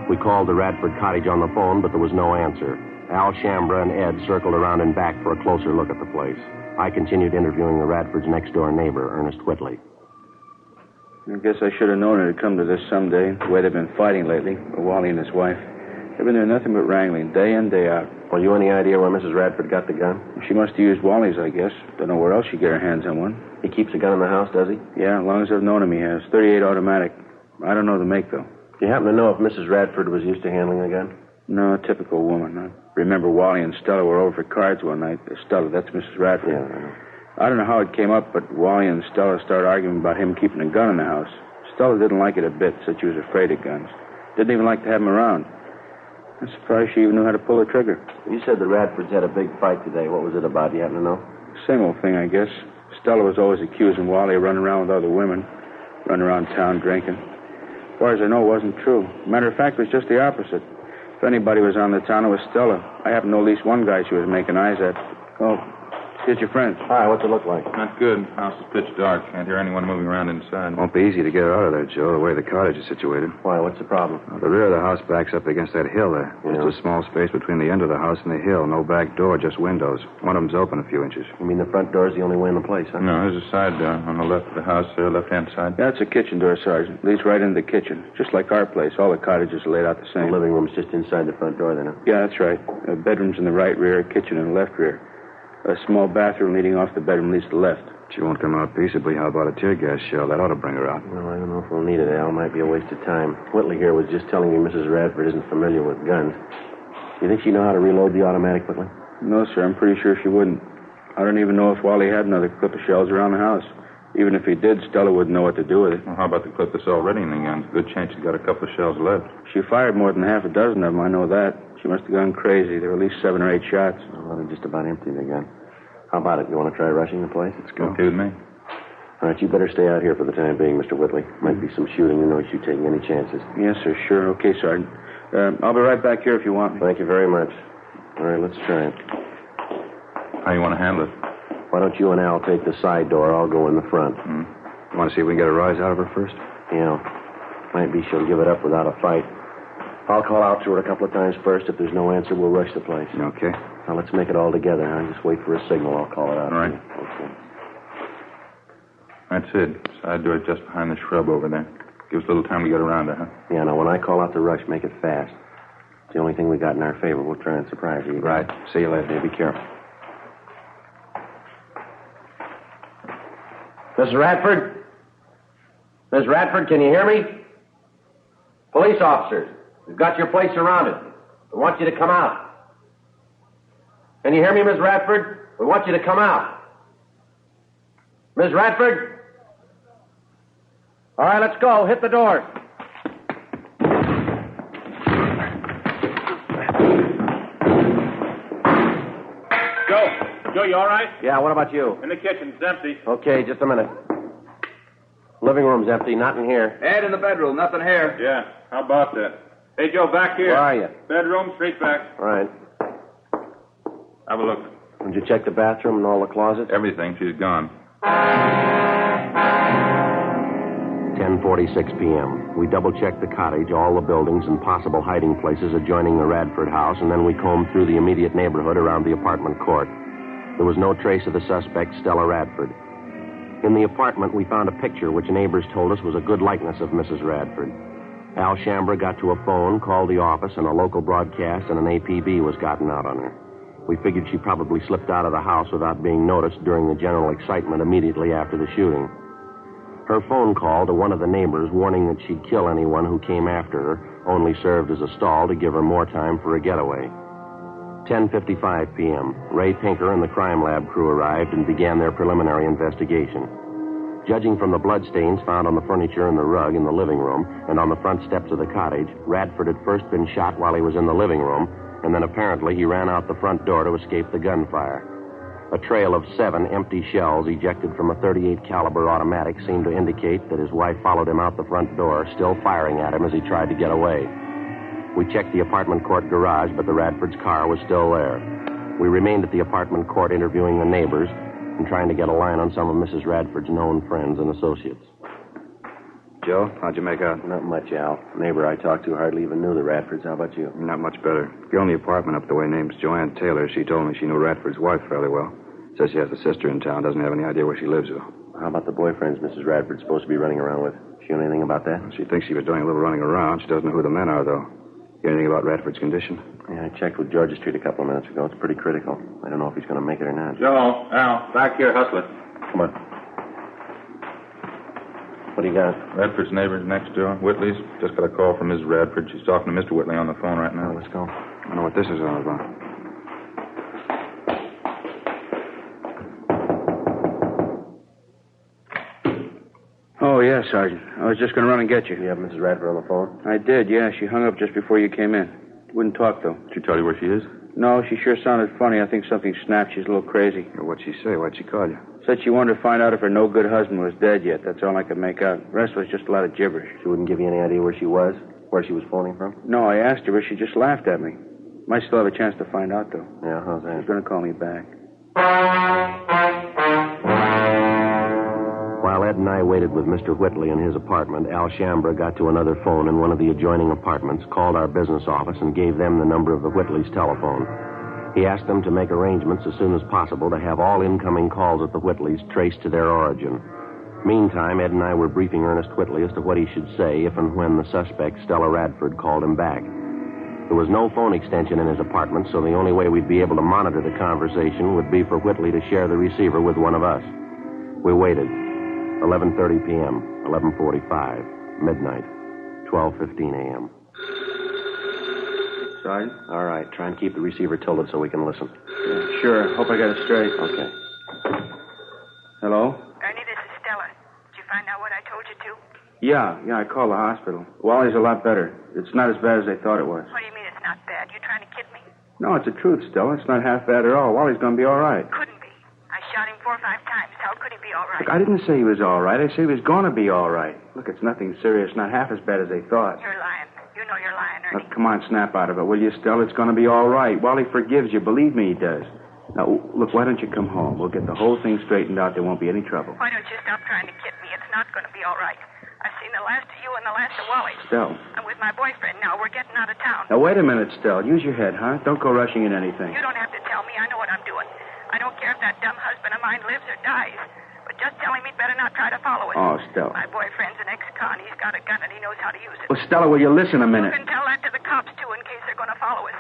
We called the Radford cottage on the phone, but there was no answer. Al Shambra and Ed circled around and back for a closer look at the place. I continued interviewing the Radford's next-door neighbor, Ernest Whitley. I guess I should have known it'd come to this someday, the way they've been fighting lately, Wally and his wife. They've been doing nothing but wrangling, day in, day out. Well, you any idea where Mrs. Radford got the gun? She must have used Wally's, I guess. Don't know where else she'd get her hands on one. He keeps a gun in the house, does he? Yeah, as long as I've known him, he has. 38 automatic. I don't know the make, though. Do you happen to know if Mrs. Radford was used to handling a gun? No, typical woman. I remember Wally and Stella were over for cards one night. Stella, that's Mrs. Radford. Yeah, I know. I don't know how it came up, but Wally and Stella started arguing about him keeping a gun in the house. Stella didn't like it a bit, said she was afraid of guns. Didn't even like to have him around. I'm surprised she even knew how to pull the trigger. You said the Radfords had a big fight today. What was it about? Do you happen to know? Same old thing, I guess. Stella was always accusing Wally of running around with other women, running around town drinking. As far as I know, it wasn't true. Matter of fact, it was just the opposite. If anybody was on the town, it was Stella. I happen to know at least one guy she was making eyes at. Oh, here's your friend. Hi, what's it look like? Not good. House is pitch dark. Can't hear anyone moving around inside. Won't be easy to get her out of there, Joe, the way the cottage is situated. Why, what's the problem? The rear of the house backs up against that hill there. Just a small space between the end of the house and the hill. No back door, just windows. One of them's open a few inches. You mean the front door's the only way in the place, huh? No, there's a side door on the left of the house there, left-hand side. That's a kitchen door, Sergeant. Leads right into the kitchen. Just like our place. All the cottages are laid out the same. The living room's just inside the front door, then, huh? Yeah, that's right. Bedrooms in the right rear, kitchen in the left rear. A small bathroom leading off the bedroom leads to the left. She won't come out peaceably. How about a tear gas shell? That ought to bring her out. Well, I don't know if we'll need it, Al. Might be a waste of time. Whitley here was just telling me Mrs. Radford isn't familiar with guns. Do you think she know how to reload the automatic, Whitley? No, sir. I'm pretty sure she wouldn't. I don't even know if Wally had another clip of shells around the house. Even if he did, Stella wouldn't know what to do with it. Well, how about the clip that's already in the gun? Good chance she's got a couple of shells left. She fired more than half a dozen of them, I know that. She must have gone crazy. There were at least 7 or 8 shots. Well, they're just about empty, the gun. How about it? You want to try rushing the place? Let's go. Okay with me. All right, you better stay out here for the time being, Mr. Whitley. Might be some shooting. You know you taking any chances. Yes, sir. Sure. Okay, Sergeant. I'll be right back here if you want me. Thank you very much. All right, let's try it. How you want to handle it? Why don't you and Al take the side door? I'll go in the front. You want to see if we can get a rise out of her first? Yeah. Might be she'll give it up without a fight. I'll call out to her a couple of times first. If there's no answer, we'll rush the place. Okay. Now, let's make it all together, huh? Just wait for a signal. I'll call it out. All right. Okay. That's it. Side door just behind the shrub over there. Give us a little time to get around her, huh? Yeah, now, when I call out the rush, make it fast. It's the only thing we got in our favor. We'll try and surprise you. Right. See you later. Yeah, be careful. Miss Radford? Miss Radford, can you hear me? Police officers, we've got your place surrounded. We want you to come out. Can you hear me, Miss Radford? We want you to come out. Miss Radford? All right, let's go. Hit the doors. Joe, you all right? Yeah, what about you? In the kitchen. It's empty. Okay, just a minute. Living room's empty. Not in here. Ed, in the bedroom. Nothing here. Yeah, how about that? Hey, Joe, back here. Where are you? Bedroom, straight back. All right. Have a look. Did you check the bathroom and all the closets? Everything. She's gone. 10:46 p.m. We double-checked the cottage, all the buildings, and possible hiding places adjoining the Radford house, and then we combed through the immediate neighborhood around the apartment court. There was no trace of the suspect, Stella Radford. In the apartment, we found a picture which neighbors told us was a good likeness of Mrs. Radford. Al Shambra got to a phone, called the office, and a local broadcast and an APB was gotten out on her. We figured she probably slipped out of the house without being noticed during the general excitement immediately after the shooting. Her phone call to one of the neighbors warning that she'd kill anyone who came after her only served as a stall to give her more time for a getaway. 10:55 p.m. Ray Pinker and the crime lab crew arrived and began their preliminary investigation. Judging from the bloodstains found on the furniture and the rug in the living room and on the front steps of the cottage, Radford had first been shot while he was in the living room, and then apparently he ran out the front door to escape the gunfire. A trail of 7 empty shells ejected from a .38 caliber automatic seemed to indicate that his wife followed him out the front door, still firing at him as he tried to get away. We checked the apartment court garage, but the Radford's car was still there. We remained at the apartment court interviewing the neighbors and trying to get a line on some of Mrs. Radford's known friends and associates. Joe, how'd you make out? Not much, Al. The neighbor I talked to hardly even knew the Radfords. How about you? Not much better. The only apartment up the way name's Joanne Taylor. She told me she knew Radford's wife fairly well. Says she has a sister in town. Doesn't have any idea where she lives, though. How about the boyfriends Mrs. Radford's supposed to be running around with? She know anything about that? She thinks she was doing a little running around. She doesn't know who the men are, though. Hear anything about Radford's condition? Yeah, I checked with Georgia Street a couple of minutes ago. It's pretty critical. I don't know if he's going to make it or not. Joe, Al, back here, hustling. Come on. What do you got? Radford's neighbors next door, Whitley's. Just got a call from Mrs. Radford. She's talking to Mr. Whitley on the phone right now. Let's go. I don't know what this is all about. Oh, yeah, Sergeant. I was just going to run and get you. You have Mrs. Radford on the phone? I did, yeah. She hung up just before you came in. Wouldn't talk, though. Did she tell you where she is? No, she sure sounded funny. I think something snapped. She's a little crazy. What'd she say? Why'd she call you? Said she wanted to find out if her no-good husband was dead yet. That's all I could make out. The rest was just a lot of gibberish. She wouldn't give you any idea where she was? Where she was phoning from? No, I asked her, but she just laughed at me. Might still have a chance to find out, though. Yeah, how's that? She's going to call me back. While Ed and I waited with Mr. Whitley in his apartment, Al Shambra got to another phone in one of the adjoining apartments, called our business office, and gave them the number of the Whitleys' telephone. He asked them to make arrangements as soon as possible to have all incoming calls at the Whitleys traced to their origin. Meantime, Ed and I were briefing Ernest Whitley as to what he should say if and when the suspect, Stella Radford, called him back. There was no phone extension in his apartment, so the only way we'd be able to monitor the conversation would be for Whitley to share the receiver with one of us. We waited. 11:30 p.m., 11:45, midnight, 12:15 a.m. Sergeant? All right, try and keep the receiver tilted so we can listen. Yeah, sure. Hope I got it straight. Okay. Hello? Ernie, this is Stella. Did you find out what I told you to? Yeah, I called the hospital. Wally's a lot better. It's not as bad as they thought it was. What do you mean it's not bad? You trying to kid me? No, it's the truth, Stella. It's not half bad at all. Wally's going to be all right. Couldn't be. I shot him 4 or 5 times. How could he be all right? Look, I didn't say he was all right. I said he was going to be all right. Look, it's nothing serious. Not half as bad as they thought. You're lying. You know you're lying, Ernie. Look, come on, snap out of it, will you, Stella? It's going to be all right. Wally forgives you. Believe me, he does. Now, look, why don't you come home? We'll get the whole thing straightened out. There won't be any trouble. Why don't you stop trying to kid me? It's not going to be all right. I've seen the last of you and the last of Wally. Stella. I'm with my boyfriend now. We're getting out of town. Now, wait a minute, Stella. Use your head, huh? Don't go rushing in anything. You don't have to tell me. I know what I'm doing. I don't care if that dumb husband of mine lives or dies. But just tell him he'd better not try to follow us. Oh, Stella. My boyfriend's an ex-con. He's got a gun and he knows how to use it. Well, Stella, will you listen a minute? You can tell that to the cops, too, in case they're going to follow us.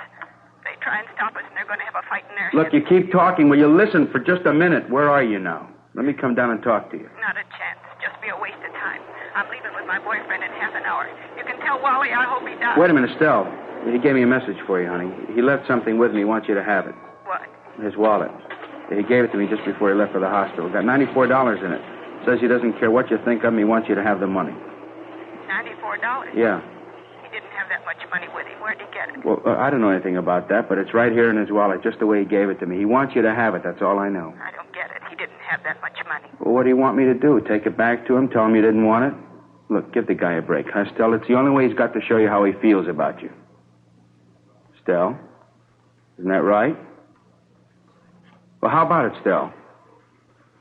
They try and stop us and they're going to have a fight in their Look, heads. you keep talking. Will you listen for just a minute? Where are you now? Let me come down and talk to you. Not a chance. Just be a waste of time. I'm leaving with my boyfriend in half an hour. You can tell Wally I hope he does. Wait a minute, Stella. He gave me a message for you, honey. He left something with me. He wants you to have it. What? His wallet. He gave it to me just before he left for the hospital. Got $94 in it. Says he doesn't care what you think of him. He wants you to have the money. $94? Yeah. He didn't have that much money with him. Where'd he get it? Well, I don't know anything about that, but it's right here in his wallet, just the way he gave it to me. He wants you to have it. That's all I know. I don't get it. He didn't have that much money. Well, what do you want me to do? Take it back to him? Tell him you didn't want it? Look, give the guy a break, huh, Stella? It's the only way he's got to show you how he feels about you. Stella? Isn't that right? Well, how about it, Stella?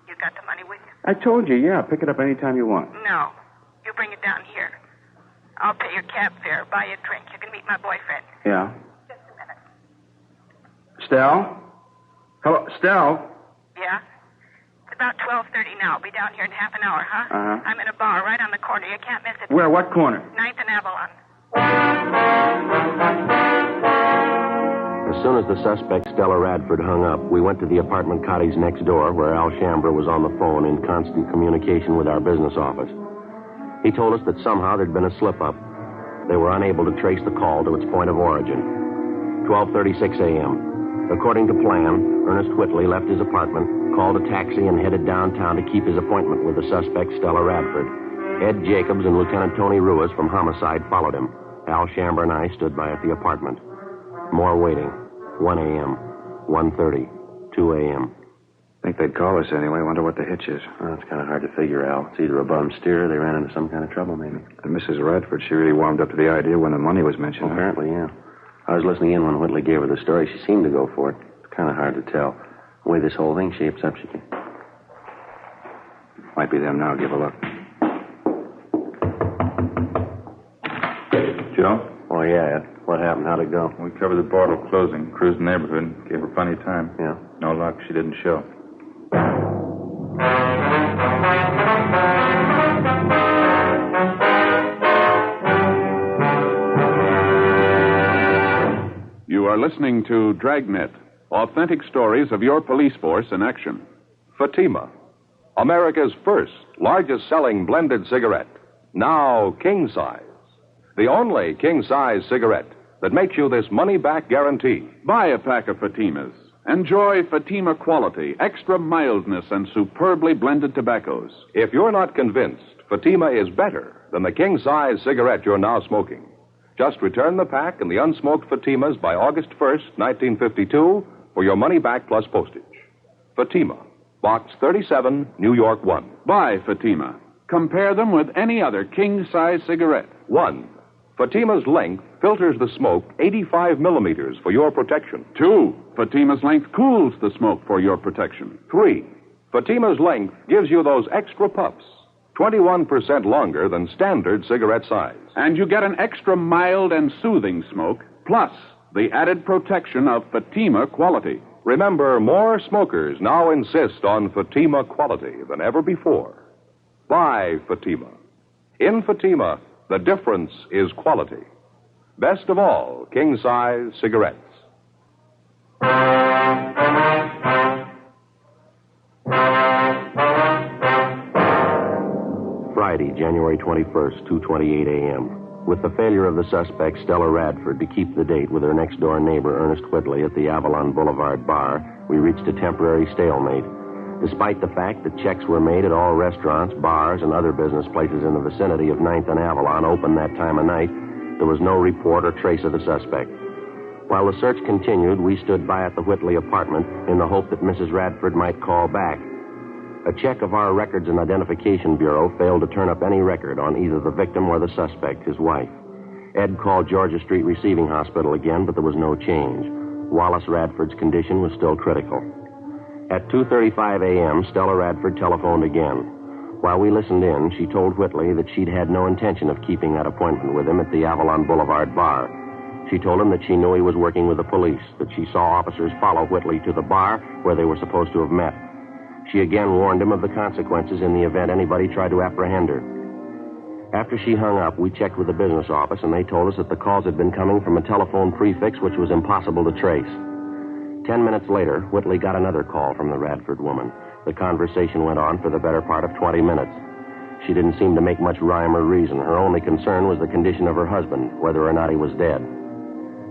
You got the money with you? I told you, yeah. Pick it up any time you want. No. You bring it down here. I'll pay your cab fare, buy you a drink. You can meet my boyfriend. Yeah. Just a minute. Stella? Hello, Stella? Yeah? It's about 12:30 now. I'll be down here in half an hour, huh? Uh-huh. I'm in a bar right on the corner. You can't miss it. Where? What corner? 9th and Avalon. As soon as the suspect, Stella Radford, hung up, we went to the apartment cottage next door where Al Shambra was on the phone in constant communication with our business office. He told us that somehow there'd been a slip-up. They were unable to trace the call to its point of origin. 12:36 a.m. According to plan, Ernest Whitley left his apartment, called a taxi, and headed downtown to keep his appointment with the suspect, Stella Radford. Ed Jacobs and Lieutenant Tony Ruiz from Homicide followed him. Al Shambra and I stood by at the apartment. More waiting. 1 a.m., 1:30, 2 a.m. Think they'd call us anyway. Wonder what the hitch is. Well, it's kind of hard to figure, Al. It's either a bum steer or they ran into some kind of trouble, maybe. And Mrs. Radford, she really warmed up to the idea when the money was mentioned. Well, apparently, yeah. I was listening in when Whitley gave her the story. She seemed to go for it. It's kind of hard to tell. The way this whole thing shapes up, she can... Might be them now. Give a look. Joe? Oh, yeah, Ed. What happened? How'd it go? We covered the bottle closing, cruised the neighborhood, gave her plenty of time. Yeah. No luck. She didn't show. listening to Dragnet, authentic stories of your police force in action. Fatima, America's first, largest-selling blended cigarette. Now king size. The only king-size cigarette that makes you this money-back guarantee. Buy a pack of Fatimas. Enjoy Fatima quality, extra mildness, and superbly blended tobaccos. If you're not convinced Fatima is better than the king-size cigarette you're now smoking, just return the pack and the unsmoked Fatimas by August 1st, 1952, for your money back plus postage. Fatima, Box 37, New York 1. Buy Fatima. Compare them with any other king-size cigarette. 1. Fatima's length filters the smoke 85 millimeters for your protection. 2. Fatima's length cools the smoke for your protection. 3. Fatima's length gives you those extra puffs, 21% longer than standard cigarette size. And you get an extra mild and soothing smoke, plus the added protection of Fatima quality. Remember, more smokers now insist on Fatima quality than ever before. Buy Fatima. In Fatima, the difference is quality. Best of all, king-size cigarettes. Friday, January 21st, 2:28 a.m. With the failure of the suspect, Stella Radford, to keep the date with her next-door neighbor, Ernest Whitley, at the Avalon Boulevard bar, we reached a temporary stalemate. Despite the fact that checks were made at all restaurants, bars, and other business places in the vicinity of 9th and Avalon open that time of night, there was no report or trace of the suspect. While the search continued, we stood by at the Whitley apartment in the hope that Mrs. Radford might call back. A check of our Records and Identification Bureau failed to turn up any record on either the victim or the suspect, his wife. Ed called Georgia Street Receiving Hospital again, but there was no change. Wallace Radford's condition was still critical. At 2:35 a.m., Stella Radford telephoned again. While we listened in, she told Whitley that she'd had no intention of keeping that appointment with him at the Avalon Boulevard bar. She told him that she knew he was working with the police, that she saw officers follow Whitley to the bar where they were supposed to have met. She again warned him of the consequences in the event anybody tried to apprehend her. After she hung up, we checked with the business office, and they told us that the calls had been coming from a telephone prefix which was impossible to trace. 10 minutes later, Whitley got another call from the Radford woman. The conversation went on for the better part of 20 minutes. She didn't seem to make much rhyme or reason. Her only concern was the condition of her husband, whether or not he was dead.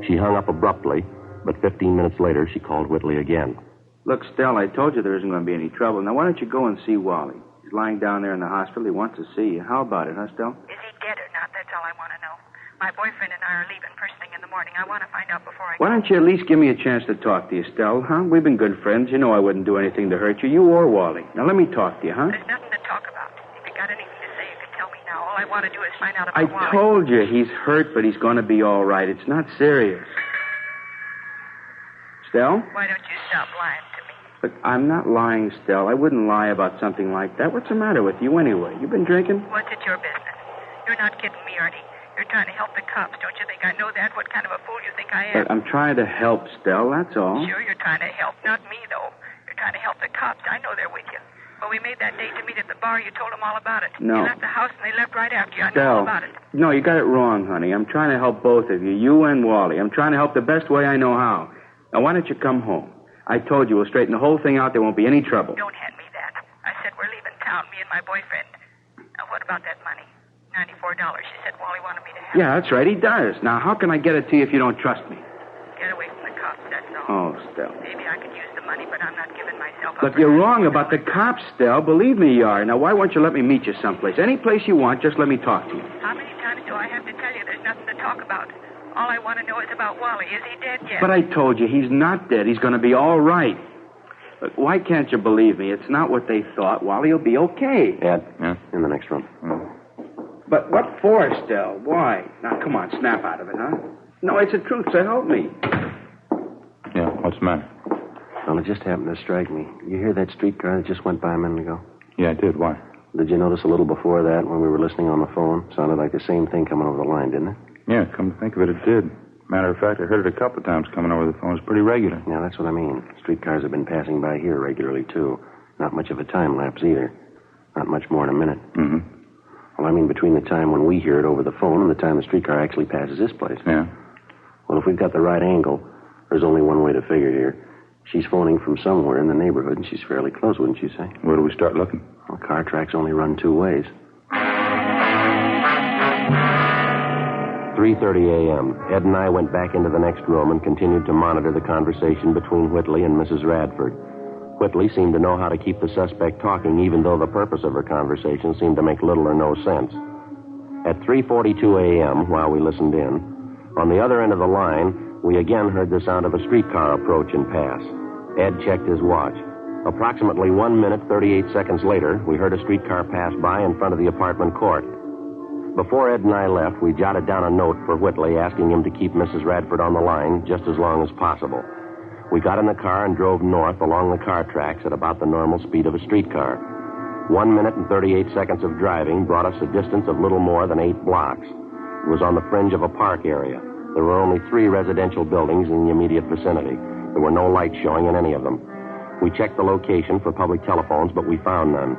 She hung up abruptly, but 15 minutes later, she called Whitley again. Look, Stella, I told you there isn't going to be any trouble. Now, why don't you go and see Wally? He's lying down there in the hospital. He wants to see you. How about it, huh, Stella? Is he dead or not? That's all I want to know. My boyfriend and I are leaving first thing in the morning. I want to find out before I go. Why don't you at least give me a chance to talk to you, Stella, huh? We've been good friends. You know I wouldn't do anything to hurt you, you or Wally. Now, let me talk to you, huh? There's nothing to talk about. If you got anything to say, you can tell me now. All I want to do is find out about I Wally. told you he's hurt, but he's going to be all right. It's not serious. Stella? Why don't you stop lying to me? But I'm not lying, Stella. I wouldn't lie about something like that. What's the matter with you anyway? You been drinking? What's it your business? You're not kidding me, Artie. You're trying to help the cops. Don't you think I know that? What kind of a fool you think I am? But I'm trying to help, Stella, that's all. Sure, you're trying to help. Not me, though. You're trying to help the cops. I know they're with you. When we made that date to meet at the bar, you told them all about it. No. You left the house and they left right after you. I know Stella, all about it. no, you got it wrong, honey. I'm trying to help both of you and Wally. I'm trying to help the best way I know how. Now, why don't you come home? I told you we'll straighten the whole thing out. There won't be any trouble. Don't hand me that. I said we're leaving town, me and my boyfriend. Now, what about that money? $94. You said Wally wanted me to have. Yeah, that's right. He does. Now, how can I get it to you if you don't trust me? Get away from the cops, that's all. Oh, Stella. Maybe I could use the money, but I'm not giving myself up. Look, you're wrong about the cops, Stella. Believe me, you are. Now, why won't you let me meet you someplace? Any place you want, just let me talk to you. How many times do I have to tell you there's nothing to talk about? All I want to know is about Wally. Is he dead yet? But I told you, he's not dead. He's going to be all right. Look, why can't you believe me? It's not what they thought. Wally will be okay. Ed, in the next room. But what for, Stell? Why? Now, come on, snap out of it, huh? No, it's the truth, so help me. Yeah, what's the matter? Well, it just happened to strike me. You hear that streetcar that just went by a minute ago? Yeah, I did. Why? Did you notice a little before that when we were listening on the phone? Sounded like the same thing coming over the line, didn't it? Yeah, come to think of it, it did. Matter of fact, I heard it a couple of times coming over the phone. It's pretty regular. Yeah, that's what I mean. Streetcars have been passing by here regularly, too. Not much of a time lapse, either. Not much more than a minute. Mm-hmm. Well, I mean between the time when we hear it over the phone and the time the streetcar actually passes this place. Yeah. Well, if we've got the right angle, There's only one way to figure here. She's phoning from somewhere in the neighborhood, and she's fairly close, wouldn't you say? Where do we start looking? Well, car tracks only run two ways. 3:30 a.m. Ed and I went back into the next room and continued to monitor the conversation between Whitley and Mrs. Radford. Whitley seemed to know how to keep the suspect talking, even though the purpose of her conversation seemed to make little or no sense. At 3:42 a.m., while we listened in, on the other end of the line, we again heard the sound of a streetcar approach and pass. Ed checked his watch. Approximately 1 minute, 38 seconds later, we heard a streetcar pass by in front of the apartment court. Before Ed and I left, we jotted down a note for Whitley asking him to keep Mrs. Radford on the line just as long as possible. We got in the car and drove north along the car tracks at about the normal speed of a streetcar. 1 minute and 38 seconds of driving brought us a distance of little more than 8 blocks. It was on the fringe of a park area. There were only 3 residential buildings in the immediate vicinity. There were no lights showing in any of them. We checked the location for public telephones, but we found none.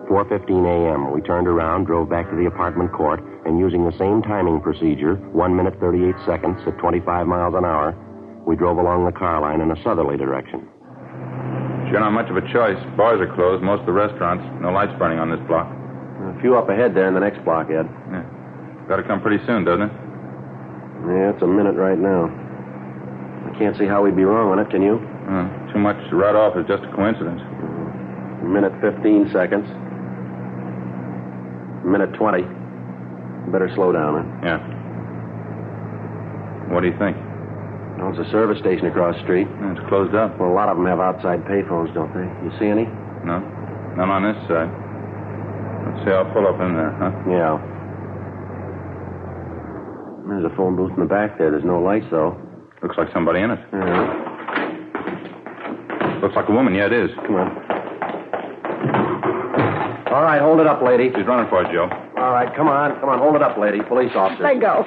4:15 a.m., we turned around, drove back to the apartment court, and using the same timing procedure, 1 minute, 38 seconds at 25 miles an hour, we drove along the car line in a southerly direction. Sure not much of a choice. Bars are closed, most of the restaurants. No lights burning on this block. A few up ahead there in the next block, Ed. Yeah. Got to come pretty soon, doesn't it? Yeah, it's a minute right now. I can't see how we'd be wrong on it, can you? Too much to write off as just a coincidence. Minute 15 seconds. Minute 20. Better slow down, huh? Yeah. What do you think? Well, it's a service station across the street. Yeah, it's closed up. Well, a lot of them have outside payphones, don't they? You see any? No. None on this side. Let's see, I'll pull up in there, huh? Yeah. There's a phone booth in the back there. There's no lights, though. Looks like somebody in it. Yeah. Looks like a woman. Yeah, it is. Come on. All right, hold it up, lady. She's running for it, Joe. All right, come on. Hold it up, lady. Police officer. Let go.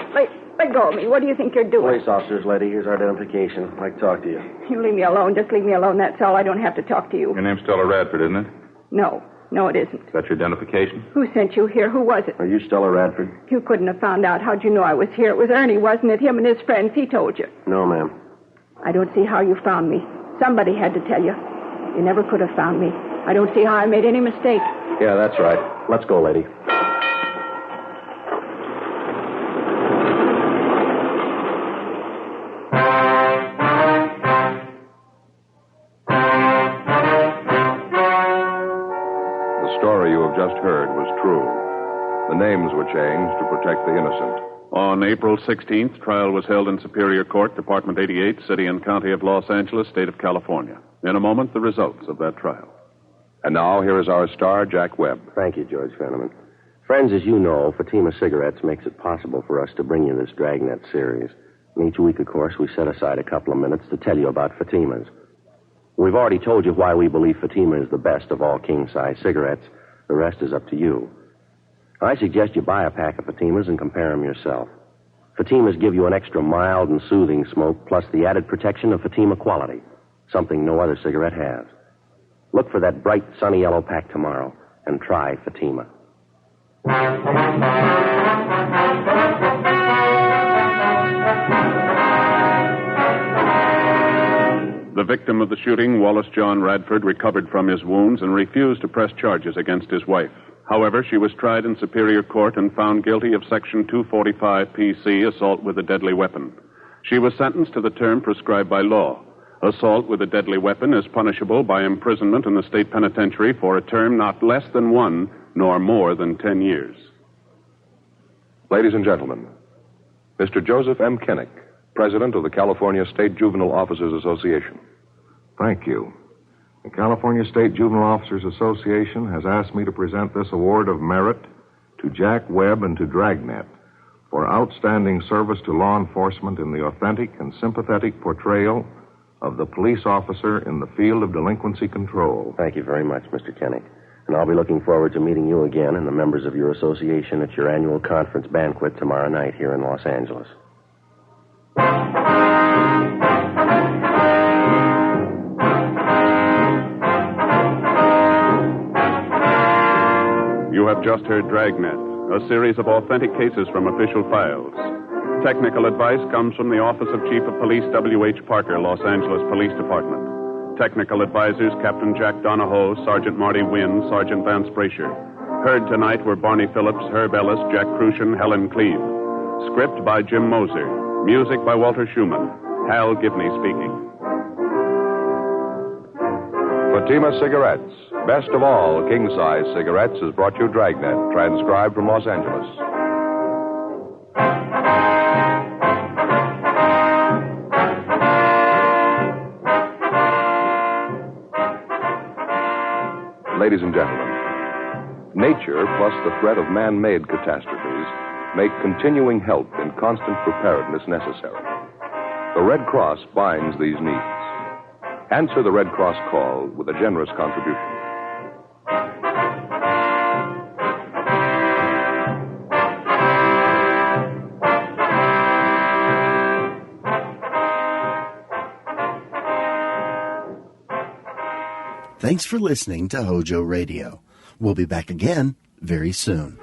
Let go of me. What do you think you're doing? Police officers, lady. Here's our identification. I'd like to talk to you. You leave me alone. Just leave me alone. That's all. I don't have to talk to you. Your name's Stella Radford, isn't it? No, it isn't. Is that your identification? Who sent you here? Who was it? Are you Stella Radford? You couldn't have found out. How'd you know I was here? It was Ernie, wasn't it? Him and his friends. He told you. No, ma'am. I don't see how you found me. Somebody had to tell you. You never could have found me. I don't see how I made any mistake. Yeah, that's right. Let's go, lady. The story you have just heard was true. The names were changed to protect the innocent. On April 16th, trial was held in Superior Court, Department 88, City and County of Los Angeles, State of California. In a moment, the results of that trial. And now, here is our star, Jack Webb. Thank you, George Fenneman. Friends, as you know, Fatima Cigarettes makes it possible for us to bring you this Dragnet series. And each week, of course, we set aside a couple of minutes to tell you about Fatima's. We've already told you why we believe Fatima is the best of all king-size cigarettes. The rest is up to you. I suggest you buy a pack of Fatimas and compare them yourself. Fatimas give you an extra mild and soothing smoke, plus the added protection of Fatima quality, something no other cigarette has. Look for that bright, sunny yellow pack tomorrow and try Fatima. The victim of the shooting, Wallace John Radford, recovered from his wounds and refused to press charges against his wife. However, she was tried in Superior Court and found guilty of Section 245 PC, assault with a deadly weapon. She was sentenced to the term prescribed by law. Assault with a deadly weapon is punishable by imprisonment in the state penitentiary for a term not less than 1 nor more than 10 years. Ladies and gentlemen, Mr. Joseph M. Kinnick, President of the California State Juvenile Officers Association. Thank you. The California State Juvenile Officers Association has asked me to present this award of merit to Jack Webb and to Dragnet for outstanding service to law enforcement in the authentic and sympathetic portrayal of the police officer in the field of delinquency control. Thank you very much, Mr. Kinnick. And I'll be looking forward to meeting you again and the members of your association at your annual conference banquet tomorrow night here in Los Angeles. You have just heard Dragnet, a series of authentic cases from official files. Technical advice comes from the Office of Chief of Police W.H. Parker, Los Angeles Police Department. Technical advisors Captain Jack Donahoe, Sergeant Marty Wynn, Sergeant Vance Brasher. Heard tonight were Barney Phillips, Herb Ellis, Jack Crucian, Helen Cleve. Script by Jim Moser. Music by Walter Schumann. Hal Gibney speaking. Fatima Cigarettes. Best of all, king-size cigarettes has brought you Dragnet, transcribed from Los Angeles. Ladies and gentlemen, nature plus the threat of man-made catastrophes make continuing help and constant preparedness necessary. The Red Cross binds these needs. Answer the Red Cross call with a generous contribution. Thanks for listening to HOJO Radio. We'll be back again very soon.